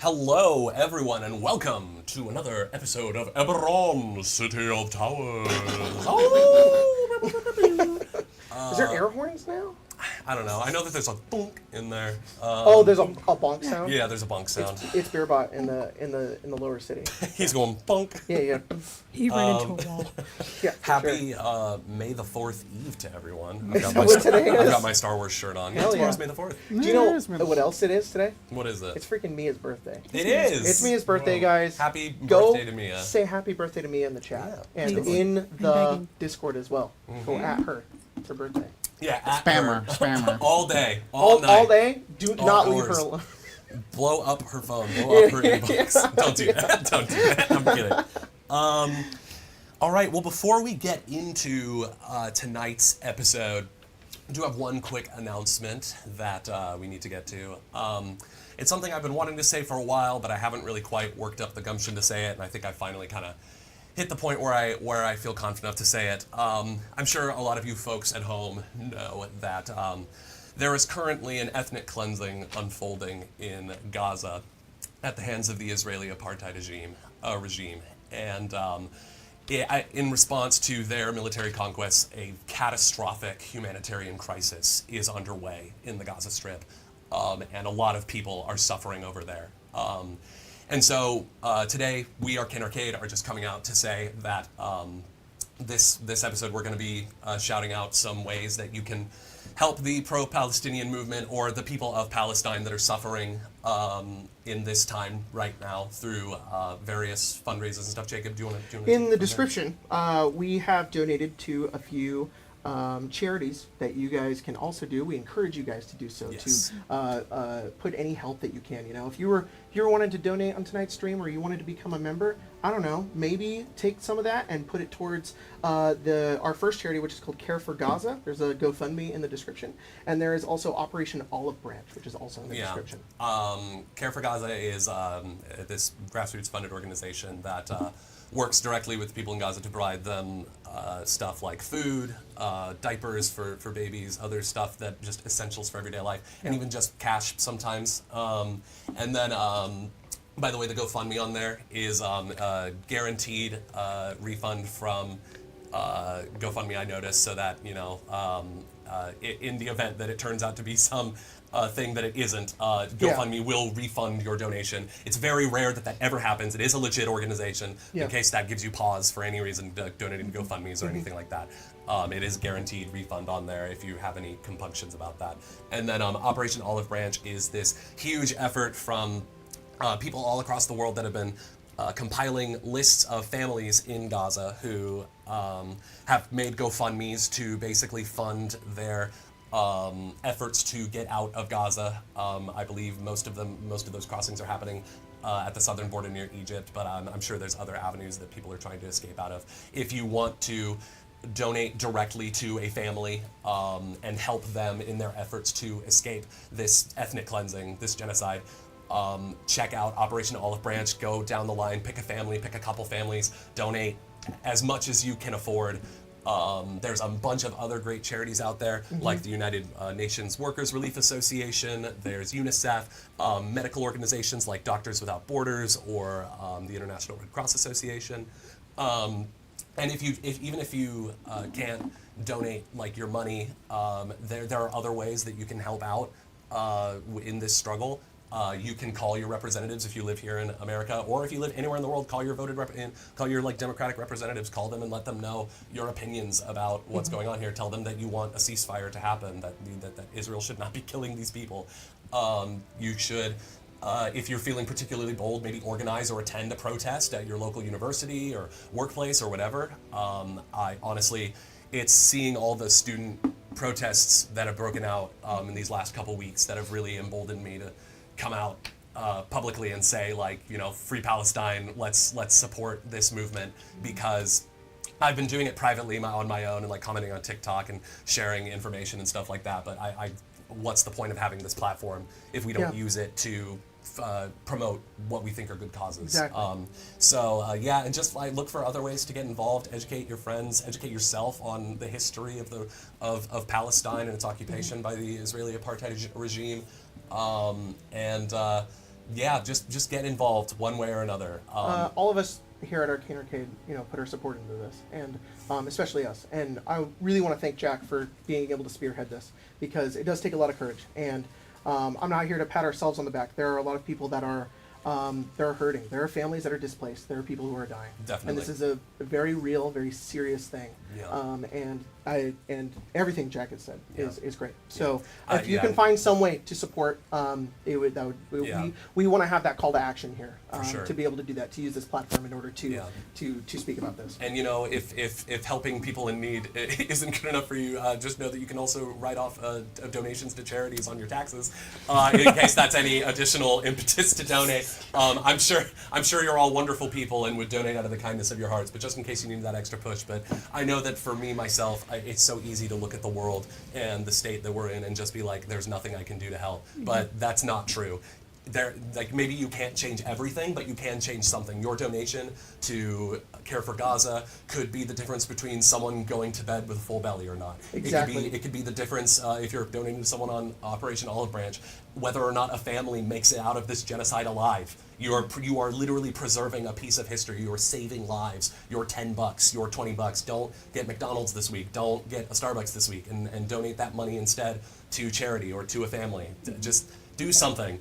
Hello, everyone, and welcome to another episode of Eberron, City of Towers. Is there air horns now? I don't know. I know that there's a bonk in there. There's a bonk sound. Yeah, there's a bonk sound. It's Beerbot in the lower city. He's going bonk. Yeah. He ran into a wall. Yeah. Happy Sure. May the 4th Eve to everyone. Is that what today is? I've got my Star Wars shirt on. Hell Tomorrow's yeah. May the 4th. Do you know what else it is today? What is it? It's freaking Mia's birthday. It is. It's Mia's birthday, guys. Happy Go birthday to Mia. say happy birthday to Mia in the chat. Yeah, and totally. in the begging. Discord as well. Go at her. It's her birthday. Yeah, at Spammer, her. spammer. All day. All night. All day. Do All not leave hours. her alone. Blow up her phone. Blow up her inbox. Yeah. Don't do that. Don't do that. I'm kidding. All right. Well, before we get into tonight's episode, I do have one quick announcement that we need to get to. It's something I've been wanting to say for a while, but I haven't really quite worked up the gumption to say it, and I think I finally kind of hit the point where I feel confident enough to say it. I'm sure a lot of you folks at home know that there is currently an ethnic cleansing unfolding in Gaza at the hands of the Israeli apartheid regime. And in response to their military conquests, a catastrophic humanitarian crisis is underway in the Gaza Strip, and a lot of people are suffering over there. And so today, we, Arcane Arcade, are just coming out to say that this episode we're going to be shouting out some ways that you can help the pro-Palestinian movement or the people of Palestine that are suffering in this time right now through various fundraisers and stuff. Jacob, do you want to? In the description, we have donated to a few charities that you guys can also do. We encourage you guys to do so. Yes. To put any help that you can. You know, if you were wanting to donate on tonight's stream, or you wanted to become a member, I don't know, maybe take some of that and put it towards our first charity, which is called Care for Gaza. There's a GoFundMe in the description, and there is also Operation Olive Branch, which is also in the description. Care for Gaza is this grassroots-funded organization that works directly with people in Gaza to provide them stuff like food, diapers for babies, other stuff that just essentials for everyday life, and even just cash sometimes. And then, by the way, the GoFundMe on there is guaranteed refund from GoFundMe, I noticed, so that, you know, in the event that it turns out to be some thing that it isn't, GoFundMe will refund your donation. It's very rare that that ever happens. It is a legit organization. In case that gives you pause for any reason donating to GoFundMes or anything like that. It is guaranteed refund on there if you have any compunctions about that. And then Operation Olive Branch is this huge effort from people all across the world that have been compiling lists of families in Gaza who have made GoFundMes to basically fund their efforts to get out of Gaza. I believe most of those crossings are happening at the southern border near Egypt, but I'm sure there's other avenues that people are trying to escape out of. If you want to donate directly to a family and help them in their efforts to escape this ethnic cleansing, this genocide, check out Operation Olive Branch. Go down the line, pick a family, pick a couple families, donate as much as you can afford. There's a bunch of other great charities out there, like the United Nations Workers Relief Association. There's UNICEF, medical organizations like Doctors Without Borders or the International Red Cross Association. And even if you can't donate like your money, there are other ways that you can help out in this struggle. You can call your representatives if you live here in America, or if you live anywhere in the world, call your like Democratic representatives, call them and let them know your opinions about what's going on here. Tell them that you want a ceasefire to happen, that Israel should not be killing these people. You should, if you're feeling particularly bold, maybe organize or attend a protest at your local university or workplace or whatever. I honestly, it's seeing all the student protests that have broken out in these last couple weeks that have really emboldened me to come out publicly and say, like, you know, free Palestine, let's support this movement, because I've been doing it privately on my own and like commenting on TikTok and sharing information and stuff like that, but I what's the point of having this platform if we don't use it to promote what we think are good causes? Exactly. And just like look for other ways to get involved, educate your friends, educate yourself on the history of Palestine and its occupation by the Israeli apartheid regime. yeah, just get involved one way or another. All of us here at Arcane Arcade, put our support into this, and especially us. And I really want to thank Jack for being able to spearhead this, because it does take a lot of courage. And I'm not here to pat ourselves on the back. There are a lot of people that are hurting. There are families that are displaced. There are people who are dying. Definitely. And this is a very real, very serious thing. Yeah. And everything Jack has said is great. So Yeah. if you can find some way to support, we want to have that call to action here, sure. to be able to do that, to use this platform in order to speak about this. And if helping people in need isn't good enough for you, just know that you can also write off donations to charities on your taxes, in case that's any additional impetus to donate. I'm sure you're all wonderful people and would donate out of the kindness of your hearts, but just in case you need that extra push. But I know that for me myself, it's so easy to look at the world and the state that we're in and just be like, there's nothing I can do to help. But that's not true. Maybe you can't change everything, but you can change something. Your donation to Care for Gaza could be the difference between someone going to bed with a full belly or not. Exactly. It could be the difference if you're donating to someone on Operation Olive Branch, whether or not a family makes it out of this genocide alive. You are literally preserving a piece of history. You are saving lives. Your $10, your $20. Don't get McDonald's this week. Don't get a Starbucks this week, and donate that money instead to charity or to a family. Just do something.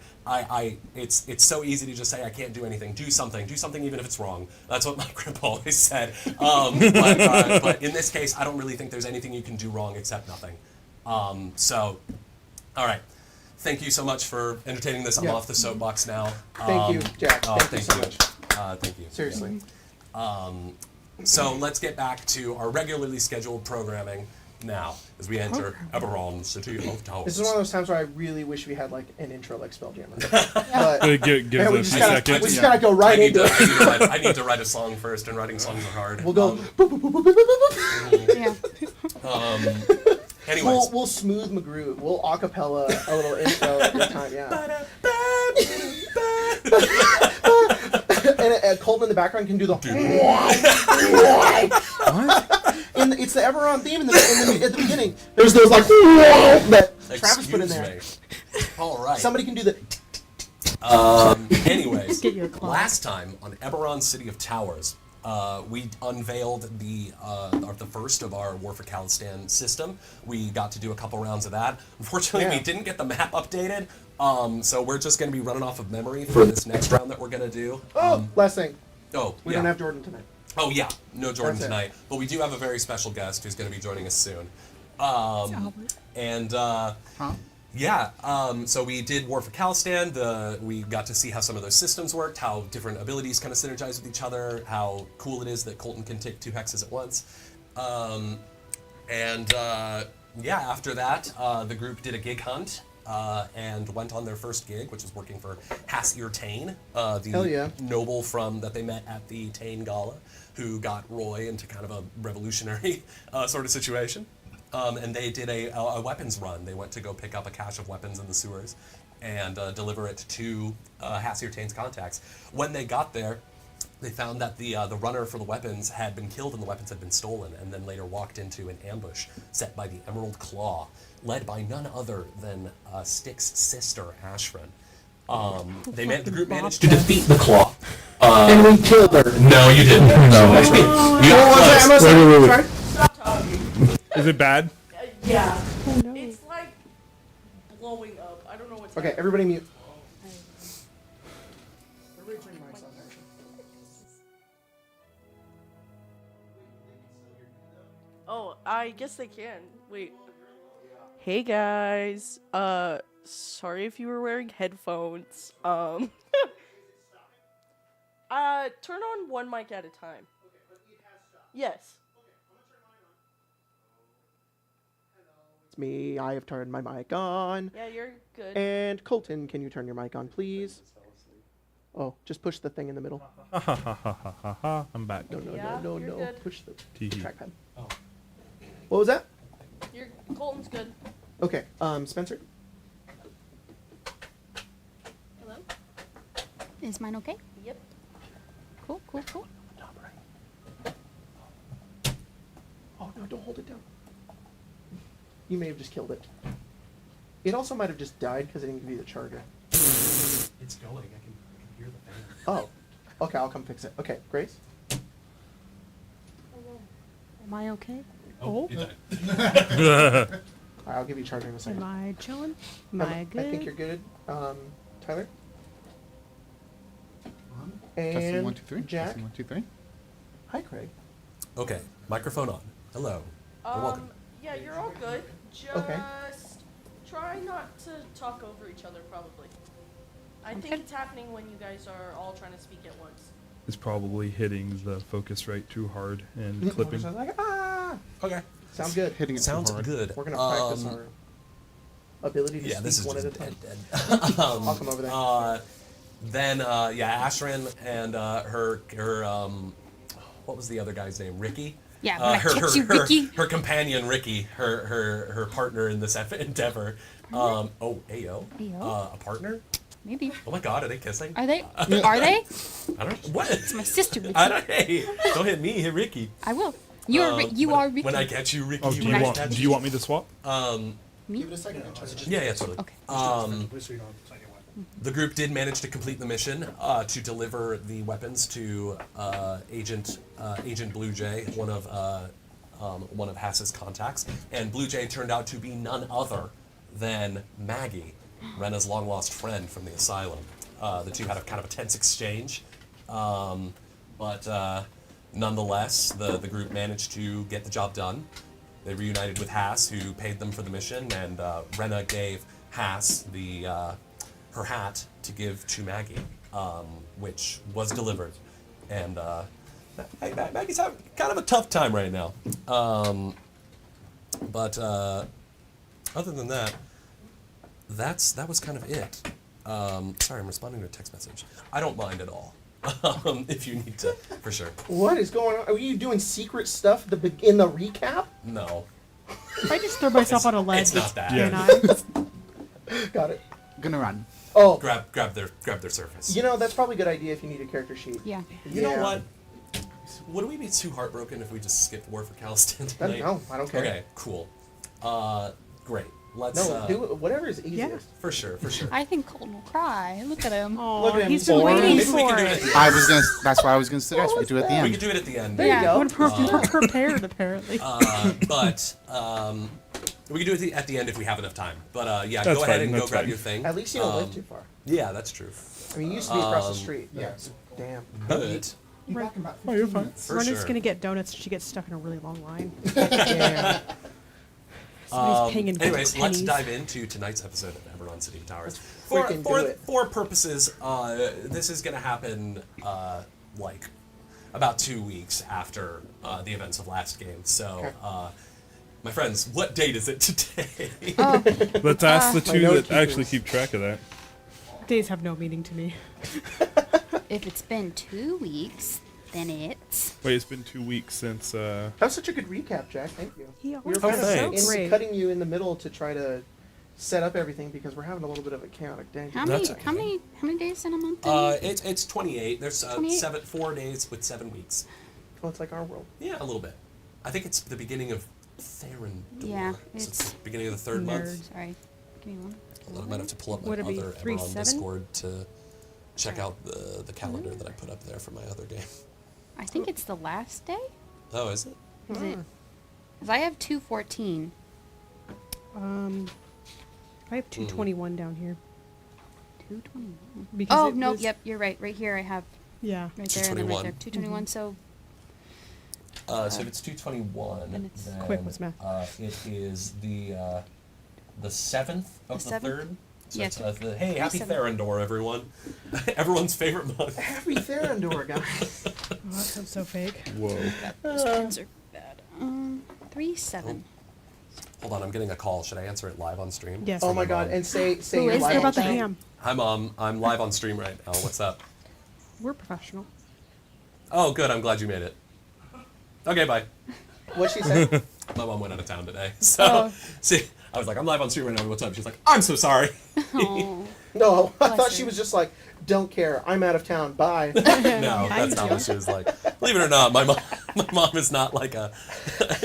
It's so easy to just say I can't do anything. Do something. Do something even if it's wrong. That's what my grandpa always said. But in this case, I don't really think there's anything you can do wrong except nothing. So, all right. Thank you so much for entertaining this. I'm off the soapbox now. Thank you, Jack. Thank you so much. Thank you. Seriously. So let's get back to our regularly scheduled programming now as we enter Eberron, City of Towers. This is one of those times where I really wish we had like an intro like Spelljammer. But Give we us just a gotta, second. we just gotta go right into it. I need to write a song first, and writing songs are hard. We'll go. Yeah. Anyways. We'll smooth McGrew. We'll acapella a little intro at the time. Yeah. And Colton in the background can do the. What? It's the Eberron theme at the beginning. There's those like that Travis put in there. All right. Somebody can do the. Anyways, Get your claw. last time on Eberron City of Towers, we unveiled the first of our War for Khalistan system. We got to do a couple rounds of that. Unfortunately, we didn't get the map updated, so we're just going to be running off of memory for this next round that we're going to do. Last thing. We don't have Jordan tonight. Oh yeah, no Jordan That's it. tonight, but we do have a very special guest who's going to be joining us soon. Albert. And so we did War for Khalistan. We got to see how some of those systems worked, how different abilities kind of synergize with each other, how cool it is that Colton can take 2 hexes at once. After that, the group did a gig hunt and went on their first gig, which was working for Hasir Tane, the noble that they met at the Tane Gala, who got Roy into kind of a revolutionary sort of situation. And they did a weapons run. They went to go pick up a cache of weapons in the sewers and deliver it to Hasir Tane's contacts. When they got there, they found that the runner for the weapons had been killed and the weapons had been stolen, and then later walked into an ambush set by the Emerald Claw, led by none other than Styx's sister, Ashran. The group managed to defeat the Claw. And we killed her. No, you didn't. No. You got close. Wait. Stop talking. Is it bad? Yeah. Oh, no. It's like blowing up. I don't know what's Okay, happening. everybody mute. Oh, I guess they can. Wait. Hey guys. Sorry if you were wearing headphones. Turn on one mic at a time. Yes. It's me. I have turned my mic on. Yeah, you're good. And Colton, can you turn your mic on, please? Oh, just push the thing in the middle. I'm back. No. Yeah, you're good. Push the Tee. trackpad. Oh. What was that? Colton's good. Okay, Spencer? Hello? Is mine okay? Yep. Cool. Oh, no, don't hold it down. You may have just killed it. It also might have just died because I didn't give you the charger. It's going. Okay, I'll come fix it. Okay, Grace. Am I okay? Oh, All right, I'll give you charger in a second. Am I chilling? Am I good? I think you're good. Tyler. Testing And 1 2 3. Jack. Testing 1 2 3. Hi, Craig. Okay, microphone on. Hello. You're welcome. Yeah, you're all good. Just Okay. try not to talk over each other, probably. I think it's happening when you guys are all trying to speak at once. It's probably hitting the focus rate too hard and We're clipping. just like, ah! Okay. Sounds good. Hitting it too Sounds hard. good. We're gonna practice our ability to Yeah, this is speak one just at a time. dead. I'll come over there. Then Ashrin and her what was the other guy's name? Ricky. Yeah, when I catch you, Ricky. Her companion Ricky, her partner in this endeavor. Ayo. Ayo? A partner? Maybe. Oh my God, are they kissing? Are they? Are they? I don't. What? It's my sister, Ricky. Hey, don't hit me. Hit Ricky. I will. You are. You are Ricky. When I catch you, Ricky. Oh, when I catch do you want me to swap? Me? Give it a second. Yeah, totally. Okay. The group did manage to complete the mission to deliver the weapons to Agent Blue Jay, one of Hass's contacts, and Blue Jay turned out to be none other than Maggie, Rena's long lost friend from the asylum. The two had a kind of a tense exchange, but nonetheless, the group managed to get the job done. They reunited with Hass, who paid them for the mission, and Rena gave Hass her hat to give to Maggie, which was delivered. And Maggie's having kind of a tough time right now. But other than that, that was kind of it. Sorry, I'm responding to a text message. I don't mind at all. If you need to, for sure. What is going on? Are you doing secret stuff in the recap? No. If I just throw myself on a ledge, It's not that. can I? Got it. Gonna run. Oh, Grab their surface. you know, that's probably a good idea if you need a character sheet. Yeah. You know what? Would we be too heartbroken if we just skipped War for Calistan tonight? No, I don't care. Okay, cool. Great. Let's No, do whatever is easiest. for sure. I think Colton will cry. Look at him. Oh, Look at him. he's been Or waiting maybe we for can do it at it. the I end. was gonna. That's why I was gonna suggest we do it at the We end. could do it at the end. There you go. We're prepared, apparently. But we can do it at the end if we have enough time. But yeah, That's go ahead fine, and go that's grab fine. your thing. At least you don't live too far. Yeah, that's true. I mean, you used to be across the street. yeah. Damn. Good. Oh, you're fine. For Ronan's sure. gonna get donuts. She gets stuck in a really long line. Damn. Somebody's paying in Anyways, let's pennies. dive into tonight's episode of Eberron City of Towers. freaking do it. For purposes, this is going to happen like about 2 weeks after the events of last game. So, my friends, what date is it today? Let's ask the two note that actually keepers. keep track of that. Days have no meaning to me. If it's been 2 weeks, then it's. Wait, it's been 2 weeks since. That was such a good recap, Jack. Thank you. He We always were kind of thanks. great. cutting you in the middle to try to set up everything because we're having a little bit of a chaotic day. How many? That's okay. How many days in a month? It's 28. There's 28? 4 days with 7 weeks. Oh, it's like our world. Yeah, a little bit. I think it's the beginning of Therendor. Yeah, So it's the beginning of the third month. Sorry, give me one. I might have to pull up my Would it be other 3/7? Eberron Discord to check out the calendar that I put up there for my other game. I think it's the last day. Oh, is it? Is it? Because I have 2/14. I have 221 down here. 2/21. Because Oh it no! was- Yep, you're right. Right here, I have Yeah. right there and then right 221. there. 221. So So if it's 221, And it's- then Quick was math. It is the 7th of The the 7th? third. So Yeah, it's, hey, happy 27th. Therendor, everyone! Everyone's favorite month. Happy Therendor, guys. Oh, that sounds so fake. Whoa. those pens are bad. 3/7. Hold on, I'm getting a call. Should I answer it live on stream? Yes. Oh From my my god, mom? and say Who you're is live it? What on about the stream. ham? Hi, Mom. I'm live on stream right now. What's up? We're professional. Oh, good. I'm glad you made it. Okay, bye. What'd she say? My mom went out of town today, so Oh. see, I was like, I'm live on stream right now. What's up? She's like, I'm so sorry. Oh. No, I Bless thought she her. was just like, don't care, I'm out of town, bye. No, that's not what she was like. Believe it or not, my mom is not like a.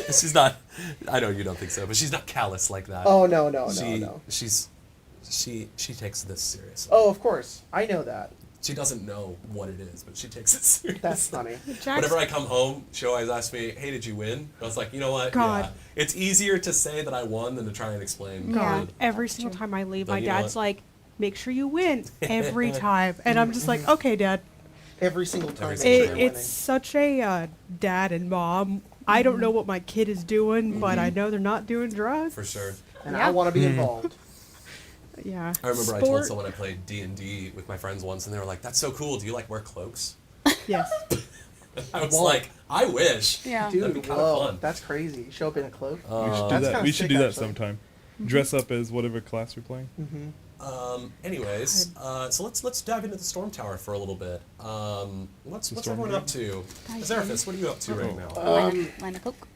She's not. I know you don't think so, but she's not callous like that. Oh, no, no, no, she no. she takes this seriously. Oh, of course, I know that. She doesn't know what it is, but she takes it seriously. That's funny. Jack's, Whenever I come home, she always asks me, "Hey, did you win?" And I was like, "You know what? God. Yeah, it's easier to say that I won than to try and explain." God, that- every single time I leave, But my you know dad's what? like, make sure you win every time. And I'm just like, okay, Dad. Every single time. Every they single try time. It's such a dad and mom. I don't know what my kid is doing, but I know they're not doing drugs. For sure. and Yeah. I want to be involved. Yeah. I remember I told Sport- someone I played D&D with my friends once, and they were like, "That's so cool. Do you like wear cloaks?" Yes. I was Whoa. like, "I wish." Yeah. Dude, That'd be kinda whoa, fun. that's crazy. Show up in a cloak. We should do That's that. kinda We should sick, do that actually. sometime. Dress up as whatever class you're playing. Anyways, so let's dive into the Storm Tower for a little bit. What's Storm everyone Tower? up to? Hi, Azeraphis, what are you up to right now? Line of coke.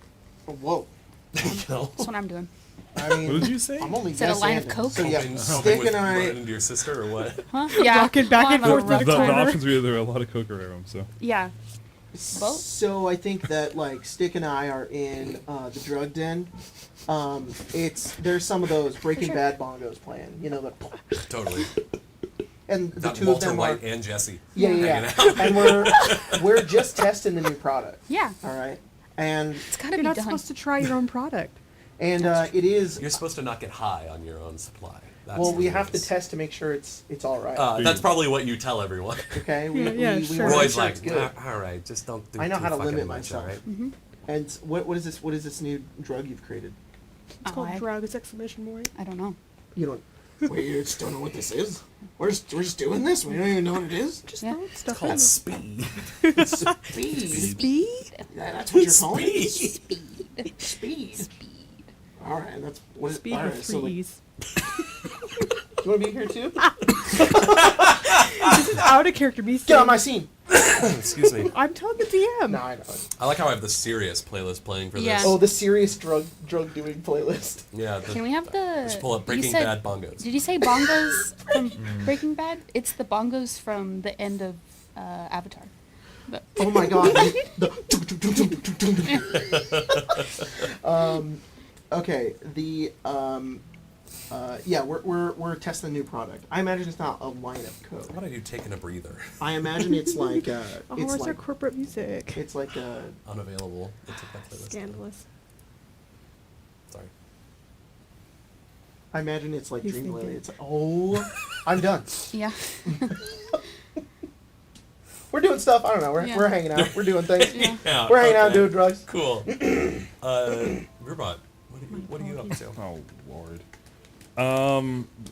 Whoa. You know? That's what I'm doing. I mean, What did you say? I'm only Said a line of guessing. coke? So yeah, Hoping Stick with and I. running into your sister or what? Huh? Yeah. Rocking back and I'm forth a through The, the rock the corner. options were there are a lot of coke around, so. Yeah. Both? So I think that like Stick and I are in the drug den. There's some of those Breaking sure. Bad bongos playing. You know the. Totally. And the That two Walter of them White are. and Jesse. Yeah, hanging and we're just testing the new product. Yeah. All right, and It's gotta You're be not done. supposed to try your own product. it is. You're supposed to not get high on your own supply. That's Well, the we rule. have to test to make sure it's all right. That's probably what you tell everyone. Okay, we Yeah, we sure. wanna make Roy's sure like, it's good. all right, just don't do I know too how to fucking limit much, myself. all right? And what is this? What is this new drug you've created? It's called I drugs! Exclamation point. don't know. You don't. We just don't know what this is. We're just doing this. We don't even know what it is. Just Yeah. throw stuff Called in. speed. Speed. Speed? Yeah, that's what you're calling it. Speed. Speed. All right, that's what. Speed all with right, so like, 3s. you want to be here too? This is out of character. Me Get saying, on my scene. Excuse me. I'm telling the DM. No, I know. I like how I have the serious playlist playing for Yeah. this. Oh, the serious drug doing playlist. Yeah. Can we have the? Just pull up you Breaking said- Bad bongos. Did you say bongos from Breaking Bad? It's the bongos from the end of Avatar. But Oh my god. Okay, yeah, we're testing a new product. I imagine it's not a line of How code. about I do taking a breather? I imagine it's like Oh, it's where's our like corporate music? it's like a Unavailable. Let's take that playlist. Scandalous. Sorry. I imagine it's like He's Dream Lily. thinking. It's I'm done. yeah. We're doing stuff. I don't know. Yeah. We're hanging out. We're doing things. Yeah. Yeah, We're hanging out okay. doing drugs. Cool. Robot, what are you up to? Oh lord.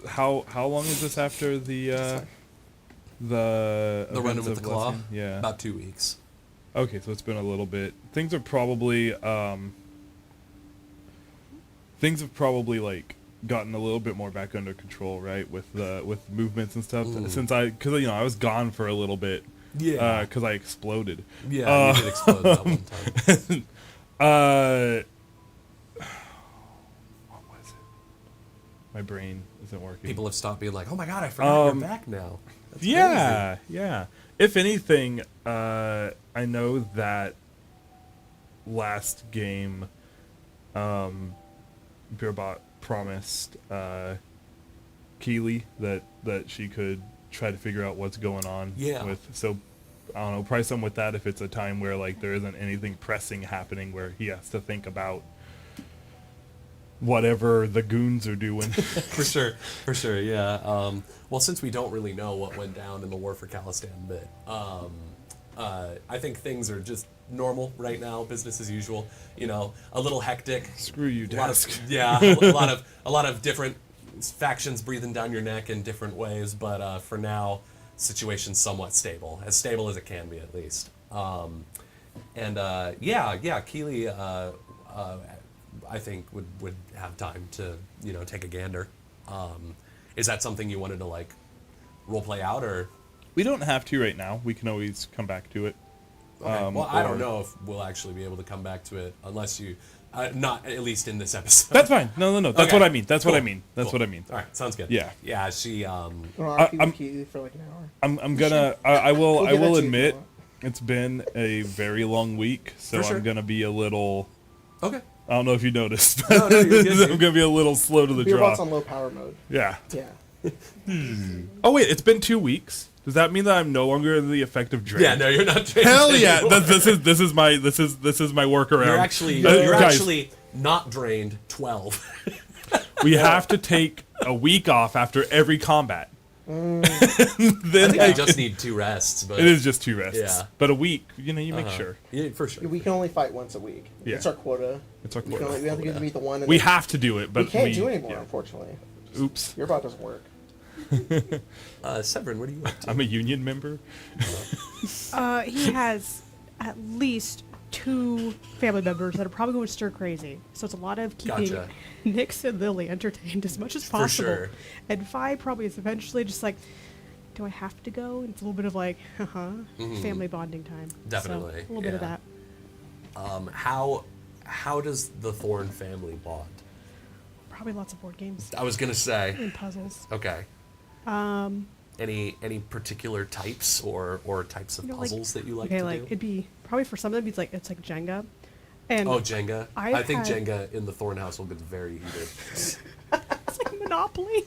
How long is this after the The run-in events with of the claw? Lesson? Yeah. About 2 weeks. Okay, so it's been a little bit. Things have probably like gotten a little bit more back under control, right? With movements and stuff. Ooh. Since because I was gone for a little bit. Yeah. Because I exploded. Yeah, you did explode that one time. What was it? My brain isn't working. People have stopped being like, "Oh my god, I forgot you're back now." That's crazy. Yeah. If anything, I know that last game, Beerbot promised Keely that she could try to figure out what's going on. Yeah. So I don't know, probably some with that if it's a time where like there isn't anything pressing happening where he has to think about whatever the goons are doing. For sure, yeah. Well, since we don't really know what went down in the War for Khalistan bit, I think things are just normal right now, business as usual. You know, a little hectic. Screw you, A lot desk. of, yeah, a lot of different factions breathing down your neck in different ways. But for now, situation's somewhat stable as it can be at least. Keely, I think would have time to take a gander. Is that something you wanted to like role play out or? We don't have to right now. We can always come back to it. Okay. Well, I or- don't know if we'll actually be able to come back to it unless you, not at least in this episode. That's fine. No. That's Okay. what I mean. That's what I Cool. mean. That's Cool. what I mean. All right, sounds good. Yeah. Yeah, she. I'm I'm- for like an hour. I'm gonna. I will. We'll I give that will to you if you admit, want. it's been a very long week, so For sure. I'm gonna be a little. Okay. I don't know if you noticed. No, you're good, I'm gonna be a little slow to the Beerbot's draw. on low power mode. Yeah. Yeah. Oh wait, it's been 2 weeks. Does that mean that I'm no longer in the effective drain? Yeah, no, you're not drained. Hell yeah! anymore. This is my workaround. You're actually Guys, not drained 12. we have to take a week off after every combat. I Then think I just need 2 rests, but it is just 2 rests. Yeah. But a week, you make sure. Yeah, for sure. We can only fight once a week. Yeah. It's our quota. It's our We quota. have to get to meet the one. And We then have to do it, but we can't do anymore, yeah. unfortunately. Oops. Your bot doesn't work. Severin, what are you up to? I'm a union member. He has at least 2 family members that are probably going stir crazy. So it's a lot of keeping Gotcha. Nix and Lily entertained as much as possible. sure. And Fi probably is eventually just like, do I have to go? And it's a little bit of like, family bonding time. Definitely, So, a little bit of yeah. that. How does the Thorn family bond? Probably lots of board games I was gonna say. and puzzles. Okay. Any particular types or types of You know, puzzles that you like okay, to like do? it'd be probably for some of them it's like Jenga. And Oh, Jenga. I've I think had- Jenga in the Thorn household gets very heated. it's like Monopoly.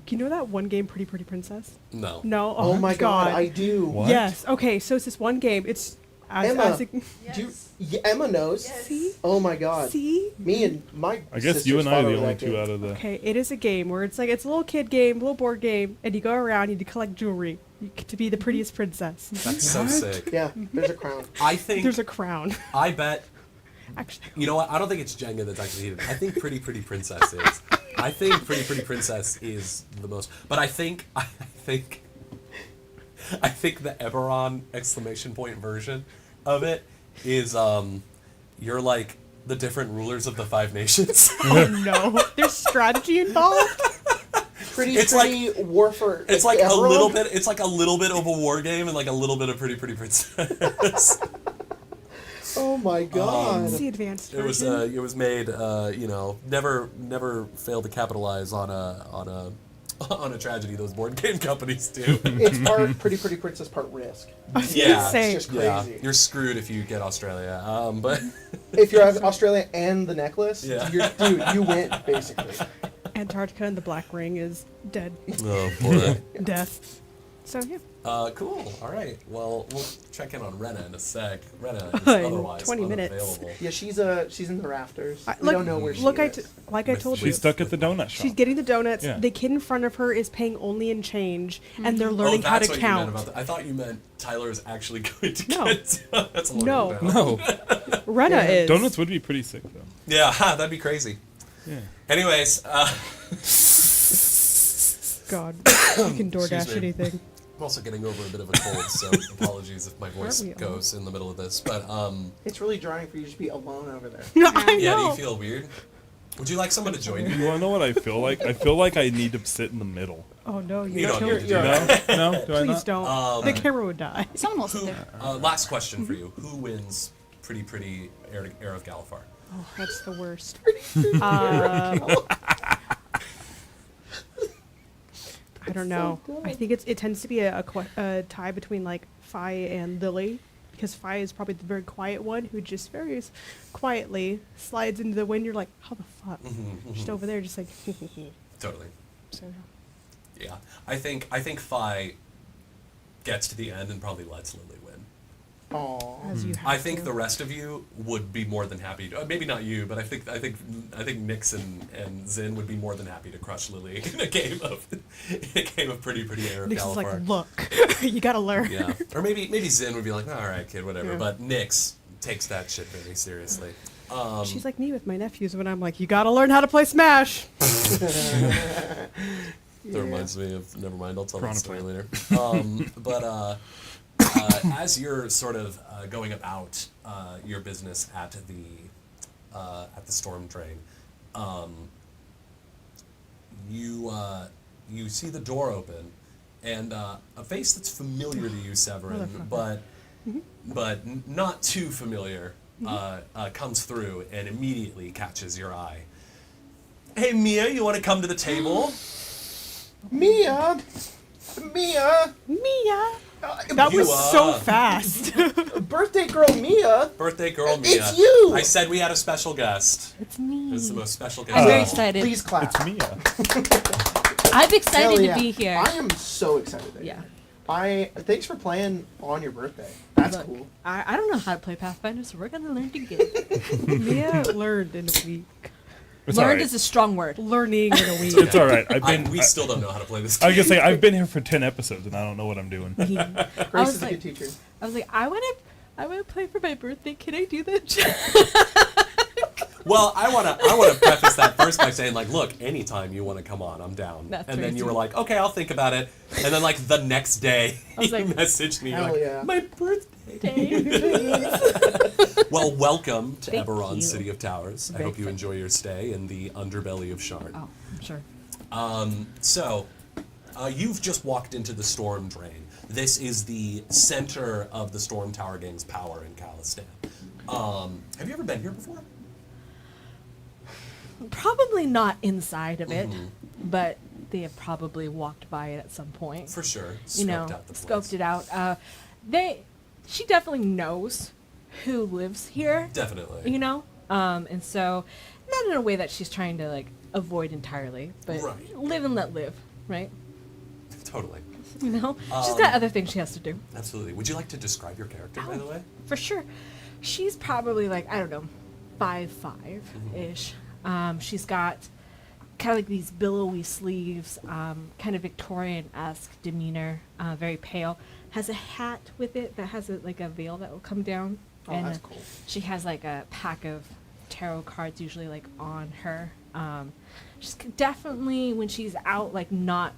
You know that one game, Pretty Princess? No. No. Oh my god, I do. What? Yes. Okay, so it's this one game. It's Emma. it- Do you, Emma knows. see, Oh my god. see. Me and my I guess sisters you and I fought are the over only that 2 game. out of the. Okay, it is a game where it's like it's a little kid game, little board game, and you go around and you collect jewelry to be the prettiest princess. That's so sick. Yeah, there's a crown. I think There's a crown. I bet Actually, you know what? I don't think it's Jenga that's actually heated. I think Pretty Princess is. I think Pretty Princess is the most. But I think the Eberron exclamation point version of it is you're like the different rulers of the 5 nations. oh no, there's strategy involved. Pretty It's warfare. It's like a Eberron? little bit. It's like a little bit of a war game and like a little bit of Pretty Princess. Oh my god. It's the advanced It version. was made. Never failed to capitalize on a tragedy those board game companies do. It's part Pretty Princess, part Risk. I was yeah, gonna say, It's just Yeah, crazy. you're screwed if you get Australia. But If you're out of Australia and the necklace, Yeah. you win basically. Antarctica and the Black Ring is dead. oh boy. Death. So yeah. Cool. All right. Well, we'll check in on Rena in a sec. Rena is In otherwise 20 minutes. unavailable. Yeah, she's in the rafters. I- We look- don't know where she Look, is. like I told you, She's stuck at the donut shop. she's getting the donuts. Yeah. The kid in front of her is paying only in change, and they're Oh, learning how that's to what count. you meant about that. I thought you meant Tyler is actually going to No. get that's a No. learning now. No, Rena Yeah. is. donuts would be pretty sick though. Yeah, that'd be crazy. Yeah. Anyways, God, you can DoorDash Excuse me. anything. I'm also getting over a bit of a cold, so apologies if my voice we all? goes in the middle of this. But It's really drying for you to just be alone over there. I yeah, do know. you feel weird? Would you like someone to join you? You wanna know what I feel like? I feel like I need to sit in the middle. Oh no, You don't need to do No, that. no, do I Please not? don't. The camera would die. Someone will sit there. Last question for you: who wins Pretty Heir of Galifar? Oh, that's the worst. I don't know. I think it tends to be a tie between like Fi and Lily, because Fi is probably the very quiet one who just very quietly slides into the wind. You're like, how the fuck? Just over there, just like. Totally. So, Yeah, I think Fi gets to the end and probably lets Lily win. Aww. as you have I think to. the rest of you would be more than happy to, maybe not you, but I think Nix and Zin would be more than happy to crush Lily in a game of Pretty Heir of Nix is Galifar. like, look, you gotta learn. Yeah, or maybe Zin would be like, all right, kid, whatever. Yeah. But Nix takes that shit very seriously. She's like me with my nephews when I'm like, you gotta learn how to play Smash. That reminds me of, never mind, I'll tell that Piranha story Plant. later. But as you're sort of going about your business at the storm drain, you see the door open, and a face that's familiar to you, Severin, Motherfucker. but not too familiar, comes through and immediately catches your eye. Hey, Mia, you want to come to the table? Mia! Mia! That You, was so fast. Birthday girl Mia! Birthday girl Mia. It's you! I said we had a special guest. It's me. This is the most special guest. I'm very of all. excited. Please clap. It's Mia. I'm excited Hell to yeah. be here. I am so excited that Yeah. you're here. Thanks for playing on your birthday. That's Look, cool. I don't know how to play Pathfinder, so we're gonna learn together. Mia learned in a week. It's all Learned right. is a strong word. Learning in a week. It's all right. We still don't know how to play this I game. was gonna say I've been here for 10 episodes and I don't know what I'm doing. Grace was is a like- good teacher. I was like, I wanna play for my birthday. Can I do that? Well, I wanna preface that first by saying, like, look, anytime you want to come on, I'm down. That's and very then you were sweet. like, okay, I'll think about it. And then, like, the next day, I was you like, messaged me, Hell like, yeah. my birthday. Well, welcome to Thank Eberron, you. City of Towers. I Very hope you fun. enjoy your stay in the underbelly of Shard. Oh, I'm sure. So, you've just walked into the Storm Drain. This is the center of the Storm Tower Gang's power in Calistan. Have you ever been here before? Probably not inside of it, Mhm. but they have probably walked by it at some point. For sure. You know, Scoped out the place. scoped it out. She definitely knows who lives here. Definitely. You know, and so not in a way that she's trying to like avoid entirely, but Right. live and let live, right? Totally. You know, she's got other things she has to do. Absolutely. Would you like to describe your character, by the way? For sure. She's probably like, I don't know, 5'5" ish. She's got kind of like these billowy sleeves, kind of Victorian-esque demeanor, very pale. Has a hat with it that has like a veil that will come down. Oh, and that's cool. She has like a pack of tarot cards usually like on her. She's definitely, when she's out, like not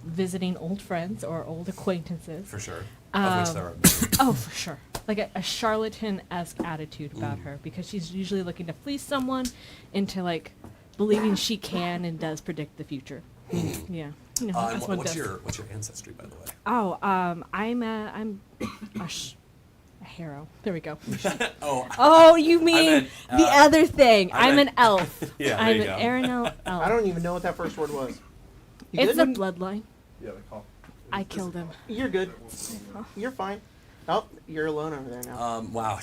visiting old friends or old acquaintances. For sure. Of which there are many. Oh, for sure. Like a charlatan-esque attitude about her, because she's usually looking to fleece someone into like believing she can and does predict the future. Yeah, you know, And that's what what's does. your ancestry, by the way? Oh, I'm a hero. There we go. Oh, Oh, you mean meant, the other thing? I I'm meant- an elf. Yeah, there I'm you an go. Aaron elf. I don't even know what that first word was. You It's good? a bloodline. Yeah, they call. I killed him. You're good. You're fine. Oh, you're alone over there now. wow.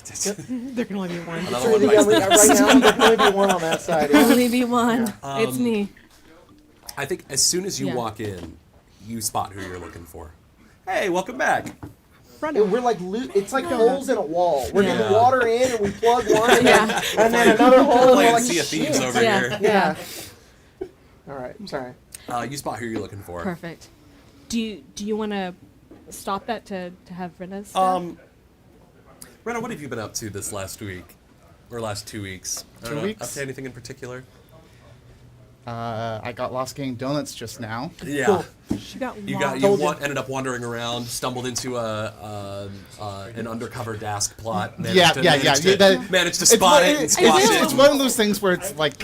There can only be one. Another So, one yeah, bites right the now, dust. there can only be one on that side. Yeah. Only be one. Yeah. It's me. I think as soon as you Yeah. walk in, you spot who you're looking for. Hey, welcome back. We're like it's like holes in a wall. We're Yeah. getting water in, and we plug one, and, Yeah. and then another hole. And we're Playing like, Sea of Thieves shit. over Yeah. here. Yeah. All right. Sorry. You spot who you're looking for. Perfect. Do you want to stop that to have Rena's? Rena, what have you been up to this last week? Or last 2 weeks? I don't 2 know, weeks? Up to anything in particular? I got lost getting donuts just now. Yeah. Cool. She got You lost. Told you. ended up wandering around, stumbled into an undercover desk plot. Managed Yeah, to, yeah, managed yeah, to, that- managed to It's spot one- it and it's, squash it's, it. it's one of those things where it's like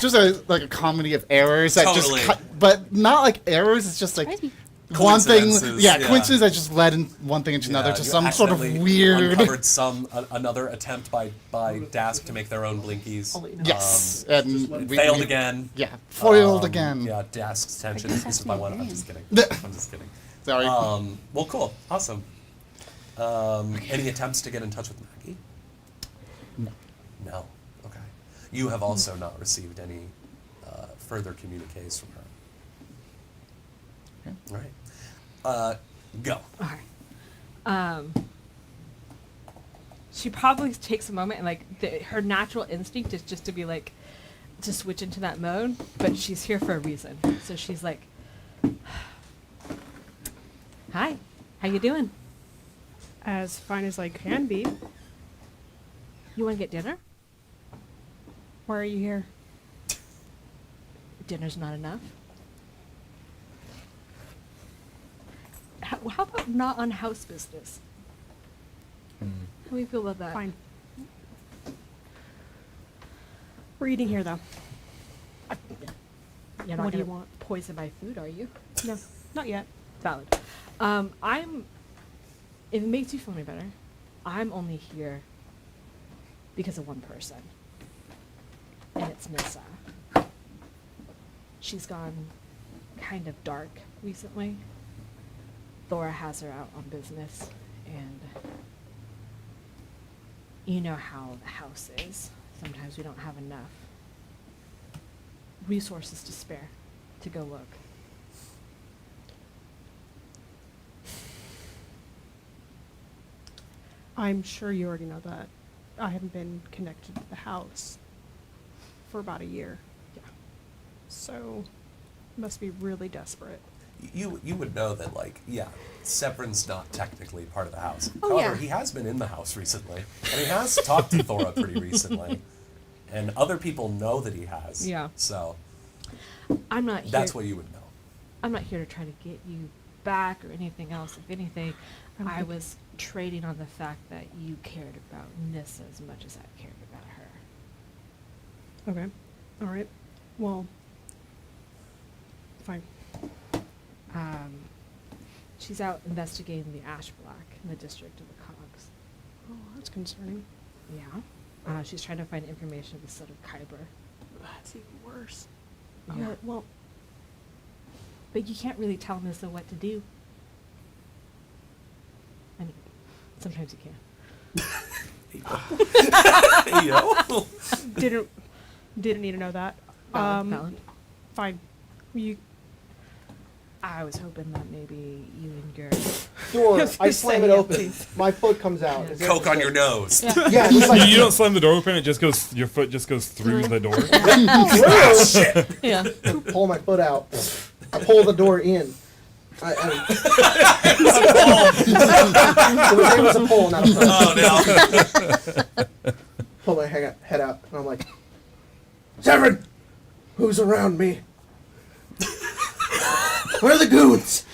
just a comedy of errors that Totally. just cut, but not like errors. It's just like Maybe. one thing. Coincidences, Yeah, yeah. coincidence that just led in one thing into another to you some sort of accidentally weird. Uncovered another attempt by Dask to make their own blinkies. I'll let you know. Yes, and we Failed again. Yeah, foiled again. Yeah, Dask's tension. This is my one. I'm just kidding. The- I'm just kidding. Sorry. Well, cool. Awesome. Any attempts to get in touch with Maggie? No. No. Okay. You have also not received any further communiques from her. Okay. All right. Go. All right. She probably takes a moment and like her natural instinct is just to be like to switch into that mode, but she's here for a reason. So she's like, "Hi, how you doing? As fine as I can be. You want to get dinner? Why are you here? Dinner's not enough. How about not on house business? How do you feel about that? Fine. We're eating here, though. You're not What do you gonna want? poison my food, are you? No, not yet. Valid. If it makes you feel any better, I'm only here because of one person. And it's Nissa. She's gone kind of dark recently. Thora has her out on business, and you know how the house is. Sometimes we don't have enough resources to spare. to go look. I'm sure you already know that. I haven't been connected to the house for about a year. Yeah. So, must be really desperate. You would know that, like, yeah, Severin's not technically part of the house. Oh, However, yeah. he has been in the house recently, and he has talked to Thora pretty recently, and other people know that he has. Yeah. So I'm not here. that's what you would know. I'm not here to try to get you back or anything else. If anything, I was trading on the fact that you cared about Nissa as much as I cared about her. Okay. All right. Well, fine. She's out investigating the ash black in the district of the Cogs. Oh, that's concerning. Yeah. She's trying to find information of the Son of Kyber. That's even worse. Yeah. All right. Well, But you can't really tell Nissa what to do. I mean, sometimes you can. Hey, yo. didn't need to know that. Valid. Fine. You. I was hoping that maybe you and your Door. I slam it Yeah, open. please. My foot comes out. Yeah. Is there- Coke on your nose. Yeah. Yeah, it's like You don't slam the door open; it just goes. Your foot just goes through the door. Ah, shit. Yeah. pull my foot out. I pull the door in. It was a pull, not a push. Oh, no. Pull my head out, and I'm like, Severin, who's around me? Where are the goons?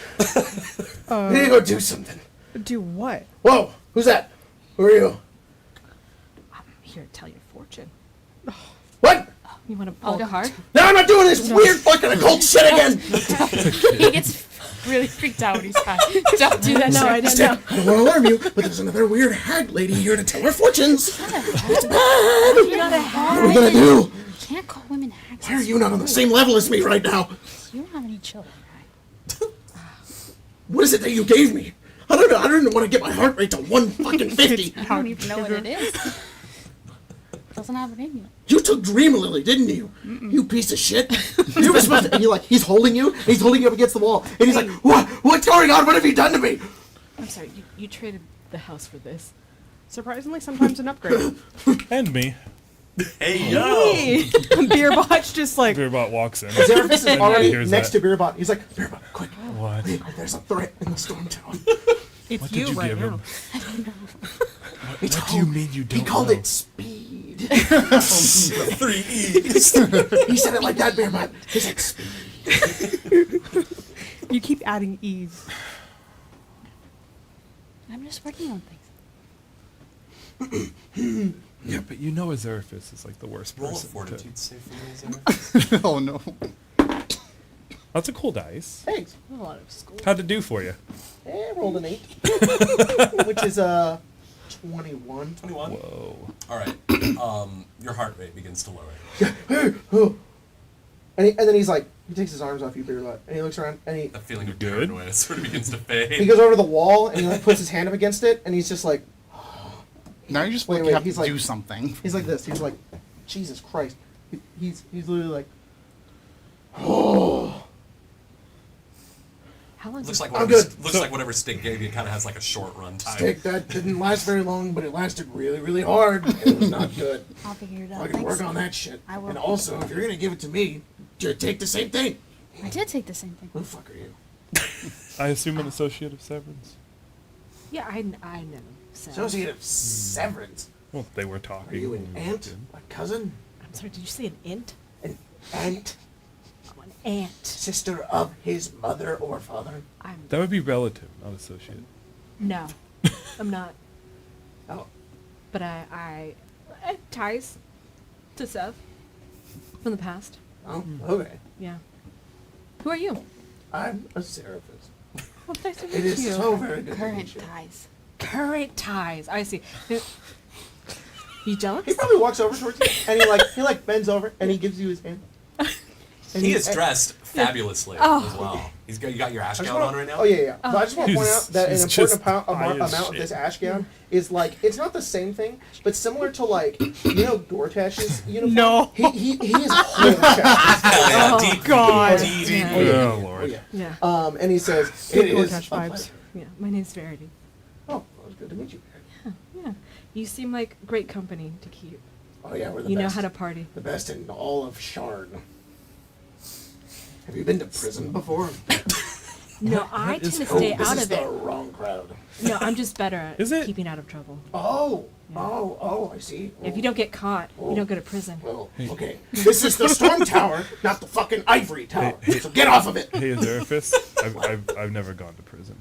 I need to go do something. Do what? Whoa, who's that? Who are you? I'm here to tell your fortune. What? You want to Oh, pull the a card? No, I'm not doing this weird fucking occult shit again. He gets really freaked out when he's high. Don't do that. No, shit. I didn't know. I don't want to alarm you, but there's another weird hag lady here to tell her fortunes. It's bad. You're not a hag. What are we gonna do? You can't call women hags. Why are you not on the same level as me right now? You don't have any children, right? What is it that you gave me? I don't know. I don't even want to get my heart rate to 150. I don't even know what it is. Doesn't have it in you. You took Dream Lily, didn't you? You piece of shit. You were supposed to. And he's holding you. And he's holding you up against the wall. And he's like, "What? What's going on? What have you done to me?" I'm sorry, you traded the house for this. Surprisingly, sometimes an upgrade. And me. Hey, yo. Beerbot's just like, Beerbot walks in. Zeraphis is And already hears next that. to Beerbot. He's like, "Beerbot, quick! What? There's a threat in the storm tower." it's What you did you right give now. him? It's What do you mean you don't He called know? it speed. 3 E's. He said it like that, Beerbot. He's like, speed. You keep adding E's. I'm just working on things. Yeah, but you know Azeraphis is like the worst Roll a person. fortitude save for me, Zara. Oh no. That's a cool dice. Thanks. A lot of school. How'd it do for you? Rolled an 8. Which is 21. 21. Whoa. All right. Your heart rate begins to lower. And then he's like, he takes his arms off you, Beerbot, and he looks around, and he That feeling of Good. paranoia sort of begins to fade. he goes over to the wall, and he like puts his hand up against it, and he's just like, Now you just Wait, you have he's to like- do something. he's like this. He's like, Jesus Christ. He's literally like, How long Looks does like I'm whatever, good. looks like whatever Stig gave you kind of has like a short run time. Stick, that didn't last very long, but it lasted really, really hard, and it was not good. I'll figure it I out. can work Thanks. on that shit. I will. And also, if you're gonna give it to me, you take the same thing. I did take the same thing. Who the fuck are you? I assume an associate of Severin's. Yeah, I know. So. Associate of Severance. Well, they were talking. Are you an and- aunt? A cousin? I'm sorry, did you say an int? An aunt? Oh, an aunt. Sister of his mother or father? That would be relative, not associate. No, I'm not. Oh. But I have ties to Sev from the past. Oh, okay. Yeah. Who are you? I'm a Seraphis. Well, nice to meet It is you. so very good to Current meet you. ties. Current ties. I see. You jealous? He probably walks over towards you, and he bends over, and he gives you his hand. And And He is dressed fabulously Oh. as well. You got your ash I just gown wanna- on right now? Oh yeah. But I just want to point out that an He's important just high as amount of shit. this ash gown is like it's not the same thing, but similar to like Gortash's uniform. No. He is whole chest. Hell yeah, Oh, deep, God. deep, Yeah. deep. Oh, Lord. yeah. Yeah. And he says Good it is Gortash a vibes. pleasure. Yeah. My name's Verity. Oh, well, it's good to meet you. Yeah. You seem like great company to keep. Oh yeah, we're the You know best. how to party. The best in all of Sharn. Have you been to prison before? No, I tend to Oh, stay this out is of the it. wrong crowd. No, I'm just better at Is it? keeping out of trouble. Oh, Yeah. oh, I see. If you don't get caught, you don't go to prison. Well, okay. This is the Storm Tower, not the fucking Ivory Tower. So get off of it. Hey, Azeraphis, I've never gone to prison.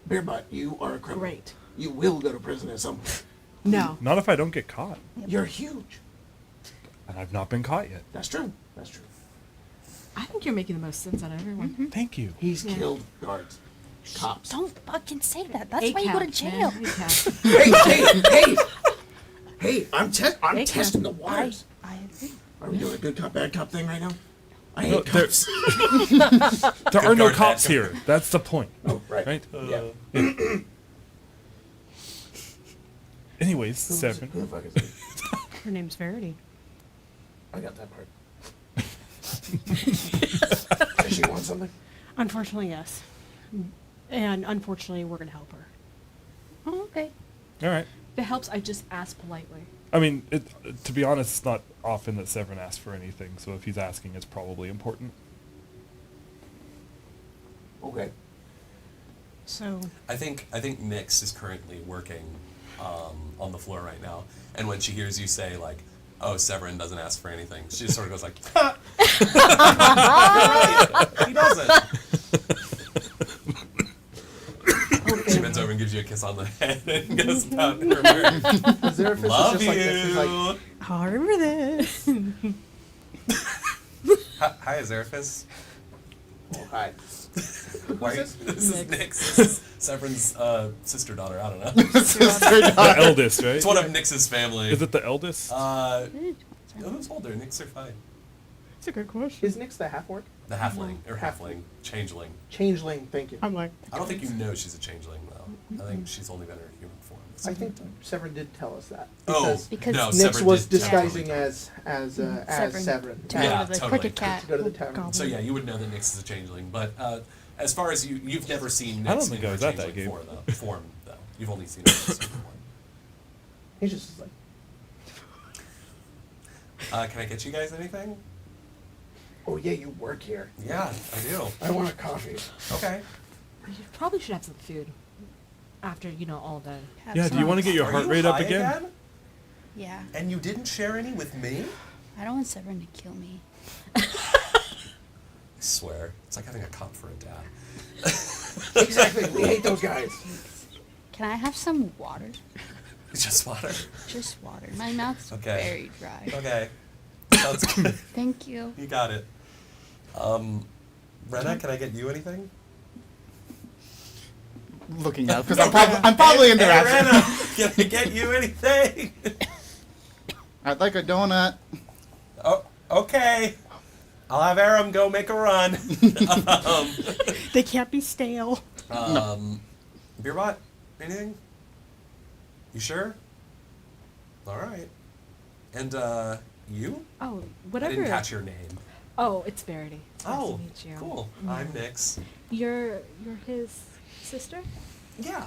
Beerbutt, you are a criminal. Great. You will go to prison at some point. No. Not if I don't get caught. You're huge. And I've not been caught yet. That's true. That's true. I think you're making the most sense out of everyone. Thank you. He's killed guards, cops. Don't fucking say that. That's why you go to ACAB, jail. man, ACAB. Hey! I'm Hey, testing the I, waters. I agree. Are we doing a good cop, bad cop thing right now? I No, hate there- cops. There are no guard, cops bad here. That's the point. Oh, right. Right? Yeah. Anyways, Who Seven. the fuck is it? Her name's Verity. I got that part. Does she want something? Unfortunately, yes. And unfortunately, we're gonna help her. Oh, okay. All right. If it helps, I just ask politely. I mean, to be honest, it's not often that Severin asks for anything, so if he's asking, it's probably important. Okay. So I think Nyx is currently working on the floor right now, and when she hears you say like, "Oh, Severin doesn't ask for anything," she just sort of goes like, "Ha! You're right, he doesn't." She bends over and gives you a kiss on the head and goes about her work. Azeraphis is Love just you. like this. He's like, I'll remember this. Hi, Azeraphis. oh, hi. Why? this? This is Nyx. This is Severin's sister daughter. I don't know. The eldest, right? It's one of Nyx's family. Is it the eldest? Who's older? Nyx or Fine? That's a good question. Is Nyx the half-orc? The halfling or halfling changeling. Changeling, thank you. I'm like, I don't think you know she's a changeling though. I think she's only been in her human form. I think Severin did tell us that. Oh, Because no, Nyx Severin was did disguising totally as Severin. Severin. To go Yeah, to the totally. Cricket Cat. To go to the tavern. Goblin. So yeah, you would know that Nyx is a changeling, but as far as you've never seen Nyx I don't think in I her was at that changeling game. form though. You've only seen her in the super form. He's just like, Can I get you guys anything? oh yeah, you work here. Yeah, I do. I want a coffee. Okay. You probably should have some food after, all the... Have Yeah, do you some. want to get your Are heart you rate up high again? Yeah. And you didn't share any with me? I don't want Severin to kill me. I swear, it's like having a cop for a dad. Exactly. We hate those guys. Can I have some water? Just water. Just water. My mouth's Okay. very dry. Okay. Sounds good. Thank you. You got it. Rena, can I get you anything? Looking up because I'm probably in there. Hey, Actually. Rena, can I get you anything? I'd like a donut. Oh, okay. I'll have Aram go make a run. they can't be stale. Beerbot, anything? You sure? All right. And you? Oh, I whatever. didn't catch your name. Oh, it's Verity. Nice Oh, to meet you. cool. I'm Nyx. You're his sister? Yeah.